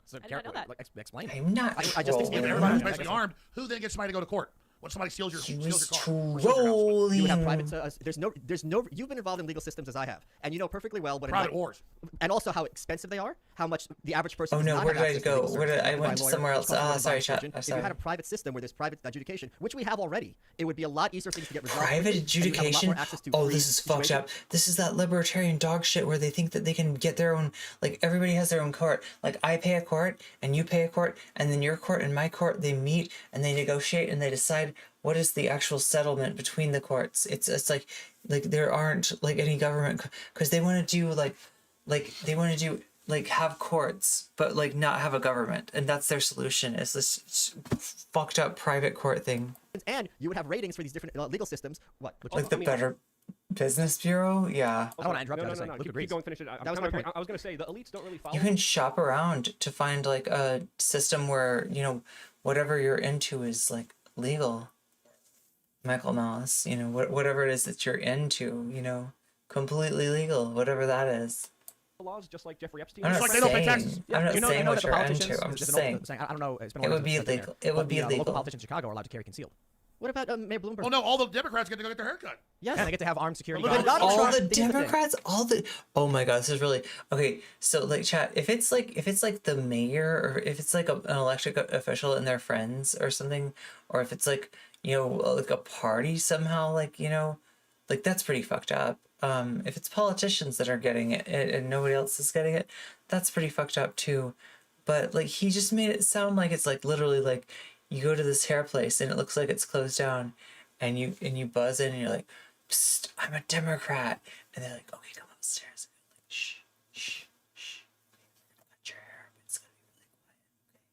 Speaker 3: So
Speaker 6: I did not
Speaker 3: careful.
Speaker 6: know that.
Speaker 3: Explain.
Speaker 1: I'm not
Speaker 4: I just
Speaker 2: If
Speaker 4: think
Speaker 1: trolling.
Speaker 2: everybody's basically armed, who then gets somebody to go to court? When somebody steals your,
Speaker 1: He
Speaker 2: steals
Speaker 1: was
Speaker 2: your car. or steals your house.
Speaker 1: trolling.
Speaker 4: you would have private. There's no. You've been involved in legal systems as I have, and you know perfectly well what
Speaker 2: Private wars.
Speaker 4: and also how expensive they are. How much the average person.
Speaker 1: Oh,
Speaker 4: does
Speaker 1: no,
Speaker 4: not
Speaker 1: where
Speaker 4: have
Speaker 1: did I
Speaker 4: access to
Speaker 1: go?
Speaker 4: legal
Speaker 1: Where did-
Speaker 4: services
Speaker 1: I
Speaker 4: by
Speaker 1: went
Speaker 4: a
Speaker 1: to
Speaker 4: lawyer,
Speaker 1: somewhere
Speaker 4: which
Speaker 1: else.
Speaker 4: costs more than
Speaker 1: Sorry,
Speaker 4: buying
Speaker 1: chat.
Speaker 4: surgeon. If
Speaker 1: Sorry.
Speaker 4: you had a private system where there's private adjudication, which we have already, it would be a lot easier things to get resolved.
Speaker 1: Private
Speaker 4: quickly, and you'd have a lot
Speaker 1: adjudication.
Speaker 4: more access to
Speaker 1: Oh,
Speaker 4: free
Speaker 1: this is fucked
Speaker 4: situations.
Speaker 1: up. This is that libertarian dog shit where they think that they can get their own. Like everybody has their own court. Like I pay a court and you pay a court, and then your court and my court they meet and they negotiate and they decide what is the actual settlement between the courts. It's like there aren't like any government because they want to do like they want to do like have courts but like not have a government, and that's their solution. Is this fucked up private court thing.
Speaker 4: And you would have ratings for these different legal systems. What? Which
Speaker 1: Like the Better Business Bureau, yeah.
Speaker 3: I don't want to interrupt.
Speaker 8: No,
Speaker 3: I was saying, Luke
Speaker 8: Keep
Speaker 3: agrees.
Speaker 8: going. Finish it. I'm
Speaker 4: That was
Speaker 8: kinda
Speaker 4: my
Speaker 8: agree-
Speaker 4: point.
Speaker 8: I was going to say the elites don't really follow.
Speaker 1: You can shop around to find like a system where, you know, whatever you're into is like legal. Michael Malice, you know, whatever it is that you're into, you know, completely legal, whatever that is.
Speaker 8: laws just like Jeffrey Epstein.
Speaker 1: I'm
Speaker 2: It's
Speaker 1: not
Speaker 2: like they don't pay
Speaker 1: saying,
Speaker 2: taxes.
Speaker 1: I'm not
Speaker 3: you know,
Speaker 1: saying
Speaker 3: you know
Speaker 1: what
Speaker 3: that the
Speaker 1: you're
Speaker 3: politicians.
Speaker 1: into. I'm
Speaker 3: there's
Speaker 1: just
Speaker 3: an old
Speaker 1: saying.
Speaker 3: I don't know. It's been a
Speaker 1: It
Speaker 3: while
Speaker 1: would be
Speaker 3: since I've been
Speaker 1: illegal.
Speaker 3: there,
Speaker 1: It would
Speaker 3: but
Speaker 1: be
Speaker 3: the local
Speaker 1: illegal.
Speaker 3: politicians in Chicago are allowed to carry concealed.
Speaker 4: What about Mayor Bloomberg?
Speaker 2: Oh no, all the Democrats get to go get their hair cut.
Speaker 4: Yes.
Speaker 3: Yeah, they get to have armed security
Speaker 2: But
Speaker 3: guards.
Speaker 4: Donald
Speaker 1: All
Speaker 4: Trump,
Speaker 1: the
Speaker 4: here's the thing.
Speaker 1: Democrats, all the oh my god, this is really okay. So like, chat, if it's like the mayor, or if it's like an elected official and their friends or something, or if it's like, you know, like a party somehow, like, you know, like that's pretty fucked up. If it's politicians that are getting it and nobody else is getting it, that's pretty fucked up too. But like, he just made it sound like it's like literally like you go to this hair place and it looks like it's closed down, and you buzz in and you're like, psst, I'm a Democrat, and they're like, okay, come upstairs. And you're like, shh, shh, shh. Cut your hair, but it's gonna be really quiet.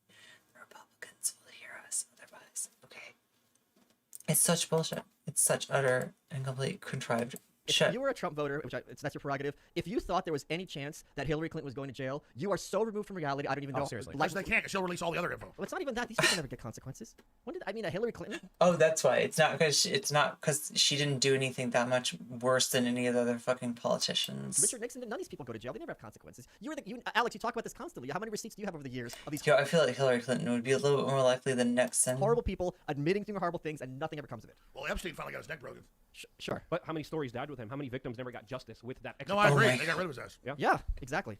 Speaker 1: Okay, the Republicans will hear us otherwise. Okay. It's such bullshit. It's such utter and complete contrived
Speaker 4: If
Speaker 1: shit.
Speaker 4: you were a Trump voter, which that's your prerogative, if you thought there was any chance that Hillary Clinton was going to jail, you are so removed from reality. I don't even know.
Speaker 3: seriously.
Speaker 2: Because they can't, because she'll release all the other info.
Speaker 4: Well, it's not even that. These people never get consequences. When did I mean a Hillary Clinton?
Speaker 1: Oh, that's why. It's not because she didn't do anything that much worse than any of the other fucking politicians.
Speaker 4: Richard Nixon? None of these people go to jail. They never have consequences. Alex, you talk about this constantly. How many receipts do you have over the years of these
Speaker 1: Yo, I feel like Hillary Clinton would be a little bit more likely than Nixon.
Speaker 4: horrible people admitting to horrible things and nothing ever comes of it?
Speaker 2: Well, Epstein finally got his neck broken.
Speaker 4: Sure.
Speaker 8: But how many stories died with him? How many victims never got justice with that?
Speaker 2: No, I
Speaker 1: Oh
Speaker 2: agree.
Speaker 1: my
Speaker 2: They got rid of his ass.
Speaker 4: Yeah, exactly.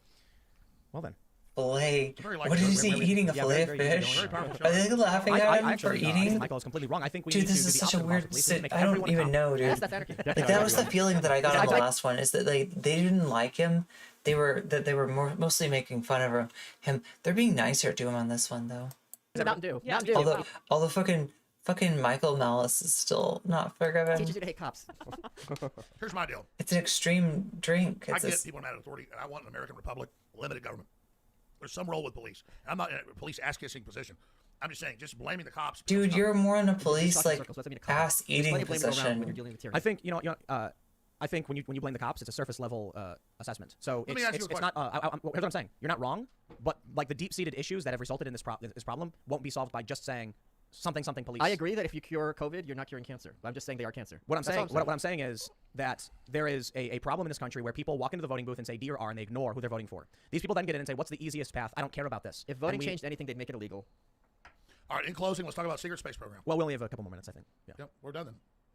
Speaker 3: Well then.
Speaker 1: Filet.
Speaker 2: Very
Speaker 1: What
Speaker 2: likely.
Speaker 1: is he eating? A
Speaker 3: Yeah,
Speaker 1: fillet of
Speaker 3: very easy
Speaker 1: fish?
Speaker 3: going.
Speaker 2: Very powerful.
Speaker 1: Are they laughing
Speaker 3: I
Speaker 1: at him for
Speaker 3: actually, I think
Speaker 1: eating?
Speaker 3: Michael is completely wrong. I think we
Speaker 1: Dude,
Speaker 3: need
Speaker 1: this
Speaker 3: to do
Speaker 1: is
Speaker 3: the
Speaker 1: such a
Speaker 3: opposite
Speaker 1: weird.
Speaker 3: possibly. We need to make
Speaker 1: I don't
Speaker 3: everyone
Speaker 1: even
Speaker 3: top.
Speaker 1: know, dude.
Speaker 4: Yes, that's anarchy.
Speaker 1: Like that was the feeling that I got on the
Speaker 4: I-
Speaker 1: last one. Is that they didn't like him. They were mostly making fun of him. They're being nicer to him on this one though.
Speaker 4: It's a Mountain Dew.
Speaker 6: Yeah,
Speaker 4: Mountain Dew.
Speaker 1: Although fucking Michael Malice is still not forgiven.
Speaker 4: Teaches you to hate cops.
Speaker 2: Here's my deal.
Speaker 1: It's an extreme drink.
Speaker 2: I
Speaker 1: It's
Speaker 2: get people mad at authority, and I want an American republic, limited government. There's some role with police. I'm not in a police ass-kissing position. I'm just saying, just blaming the cops.
Speaker 1: dude, you're more in a police
Speaker 4: talk in
Speaker 1: like
Speaker 4: circles, doesn't mean to cover.
Speaker 1: ass
Speaker 4: There's plenty
Speaker 1: eating
Speaker 4: of blaming around when you're
Speaker 1: position.
Speaker 4: dealing with tyranny.
Speaker 3: I think I think when you blame the cops, it's a surface level assessment. So
Speaker 2: Let me
Speaker 3: it's,
Speaker 2: ask you
Speaker 3: it's
Speaker 2: a
Speaker 3: not. Here's what I'm saying. You're not wrong, but like the deep-seated issues that have resulted in this problem won't be solved by just saying something police.
Speaker 4: I agree that if you cure COVID, you're not curing cancer. I'm just saying they are cancer.
Speaker 3: What I'm
Speaker 4: That's
Speaker 3: saying,
Speaker 4: all
Speaker 3: what I'm saying is that there is a problem in this country where people walk into the voting booth and say D or R and they ignore who they're voting for. These people then get in and say, "What's the easiest path? I don't care about this."
Speaker 4: If voting
Speaker 3: And we-
Speaker 4: changed anything, they'd make it illegal.
Speaker 2: All right, in closing, let's talk about secret space program.
Speaker 3: well, we only have a couple more minutes, I think. Yeah.
Speaker 2: Yep, we're done then.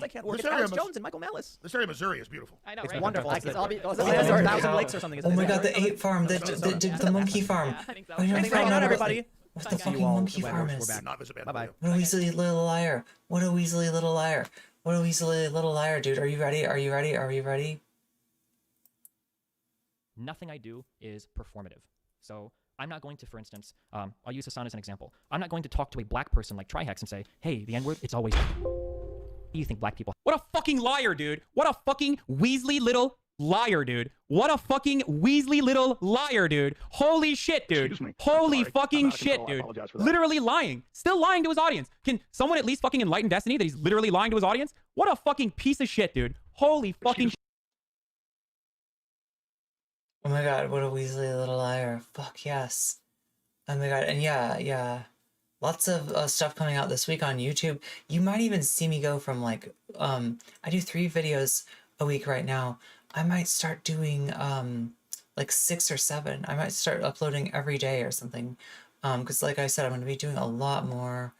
Speaker 3: they can't work.
Speaker 2: This
Speaker 3: It's
Speaker 2: area
Speaker 3: Alex
Speaker 2: must-
Speaker 3: Jones and Michael Malice.
Speaker 2: This area of Missouri is beautiful.
Speaker 6: I know,
Speaker 3: It's
Speaker 6: right?
Speaker 3: wonderful.
Speaker 4: Like,
Speaker 3: It's
Speaker 4: it's
Speaker 3: the-
Speaker 4: obvi-
Speaker 3: it's
Speaker 4: it's
Speaker 3: a
Speaker 4: obvi-
Speaker 3: thousand
Speaker 1: Oh,
Speaker 3: lakes or something.
Speaker 1: Oh my god, the ape farm, the monkey farm.
Speaker 6: Yeah, I think so.
Speaker 1: Why did I
Speaker 3: Thanks for
Speaker 1: find
Speaker 3: coming
Speaker 1: out
Speaker 3: on,
Speaker 1: about
Speaker 3: everybody.
Speaker 1: what
Speaker 6: Bye,
Speaker 1: the
Speaker 6: guys.
Speaker 1: fucking
Speaker 3: You all,
Speaker 1: monkey
Speaker 3: the
Speaker 1: farm
Speaker 3: wedders,
Speaker 1: is?
Speaker 3: we're back.
Speaker 2: Not visit bad
Speaker 3: Bye-bye.
Speaker 2: video.
Speaker 1: What a weaselly little liar. What a weaselly little liar. What a weaselly little liar, dude. Are you ready? Are you ready? Are you ready?
Speaker 9: Nothing I do is performative. So I'm not going to, for instance, I'll use Hassan as an example. I'm not going to talk to a black person like Trihex and say, hey, the N-word, it's always... You think black people... What a fucking liar, dude. What a fucking Weasley little
Speaker 10: liar, dude. What a fucking Weasley little liar, dude. Holy shit, dude.
Speaker 11: Excuse me.
Speaker 10: Holy
Speaker 11: I'm sorry.
Speaker 10: fucking
Speaker 11: I'm out of
Speaker 10: shit,
Speaker 11: control. I
Speaker 10: dude.
Speaker 11: apologize for that.
Speaker 10: Literally lying. Still lying to his audience. Can someone at least fucking enlighten Destiny that he's literally lying to his audience? What a fucking piece of shit, dude. Holy fucking shit.
Speaker 1: Oh my god, what a Weasley little liar. Fuck yes. Oh my god, and yeah. Lots of stuff coming out this week on YouTube. You might even see me go from like, I do 3 videos a week right now. I might start doing like 6 or 7. I might start uploading every day or something. Because like I said, I'm going to be doing a lot more.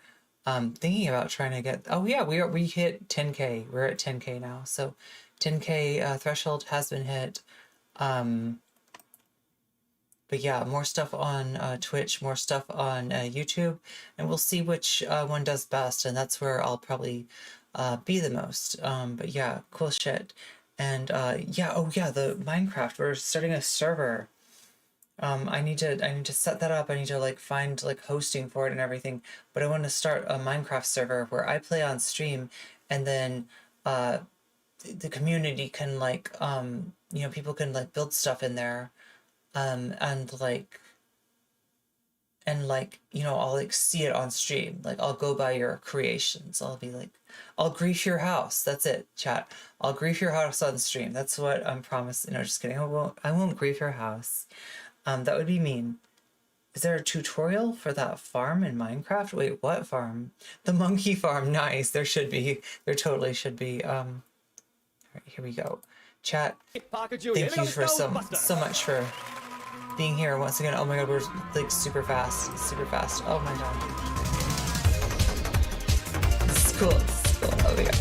Speaker 1: Thinking about trying to get, oh yeah, we hit 10K. We're at 10K now. So 10K threshold has been hit. But yeah, more stuff on Twitch, more stuff on YouTube, and we'll see which one does best, and that's where I'll probably be the most. But yeah, cool shit. And yeah, oh yeah, the Minecraft, we're starting a server. I need to set that up. I need to like find like hosting for it and everything. But I want to start a Minecraft server where I play on stream, and then the community can like you know, people can like build stuff in there. And you know, I'll like see it on stream. Like I'll go by your creations. I'll be like, I'll grief your house. That's it, chat. I'll grief your house on stream. That's what I'm promising. No, just kidding. I won't grief your house. That would be mean. Is there a tutorial for that farm in Minecraft? Wait, what farm? The monkey farm. Nice. There should be. There totally should be. All right, here we go. Chat, thank you for so much for being here once again. Oh my god, we're like super fast. Oh my god. This is cool. Oh my god.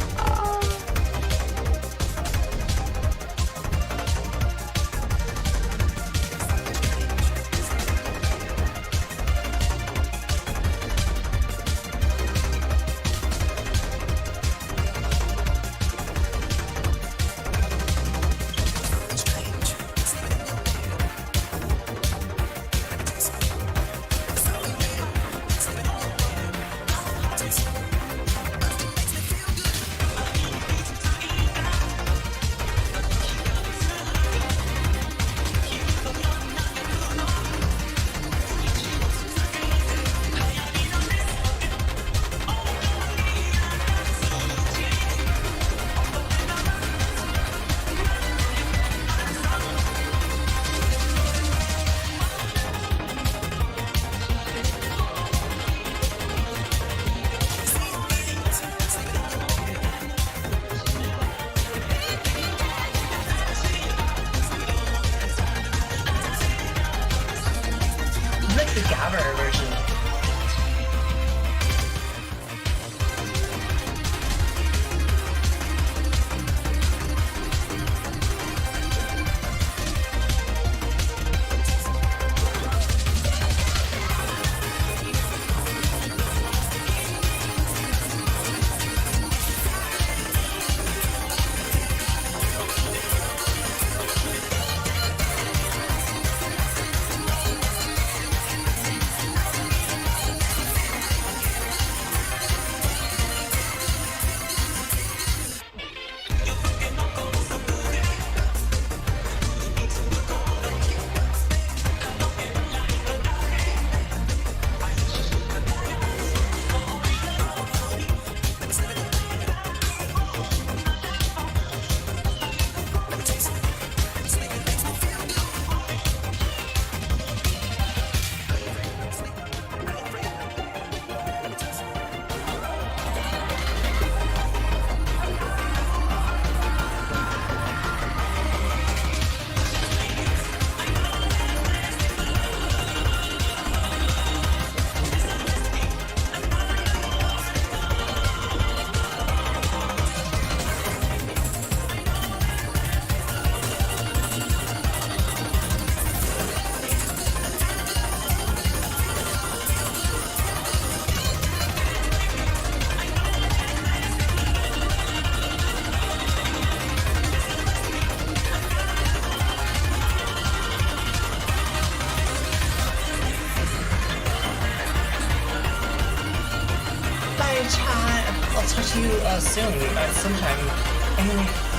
Speaker 1: I'll talk to you soon, sometime.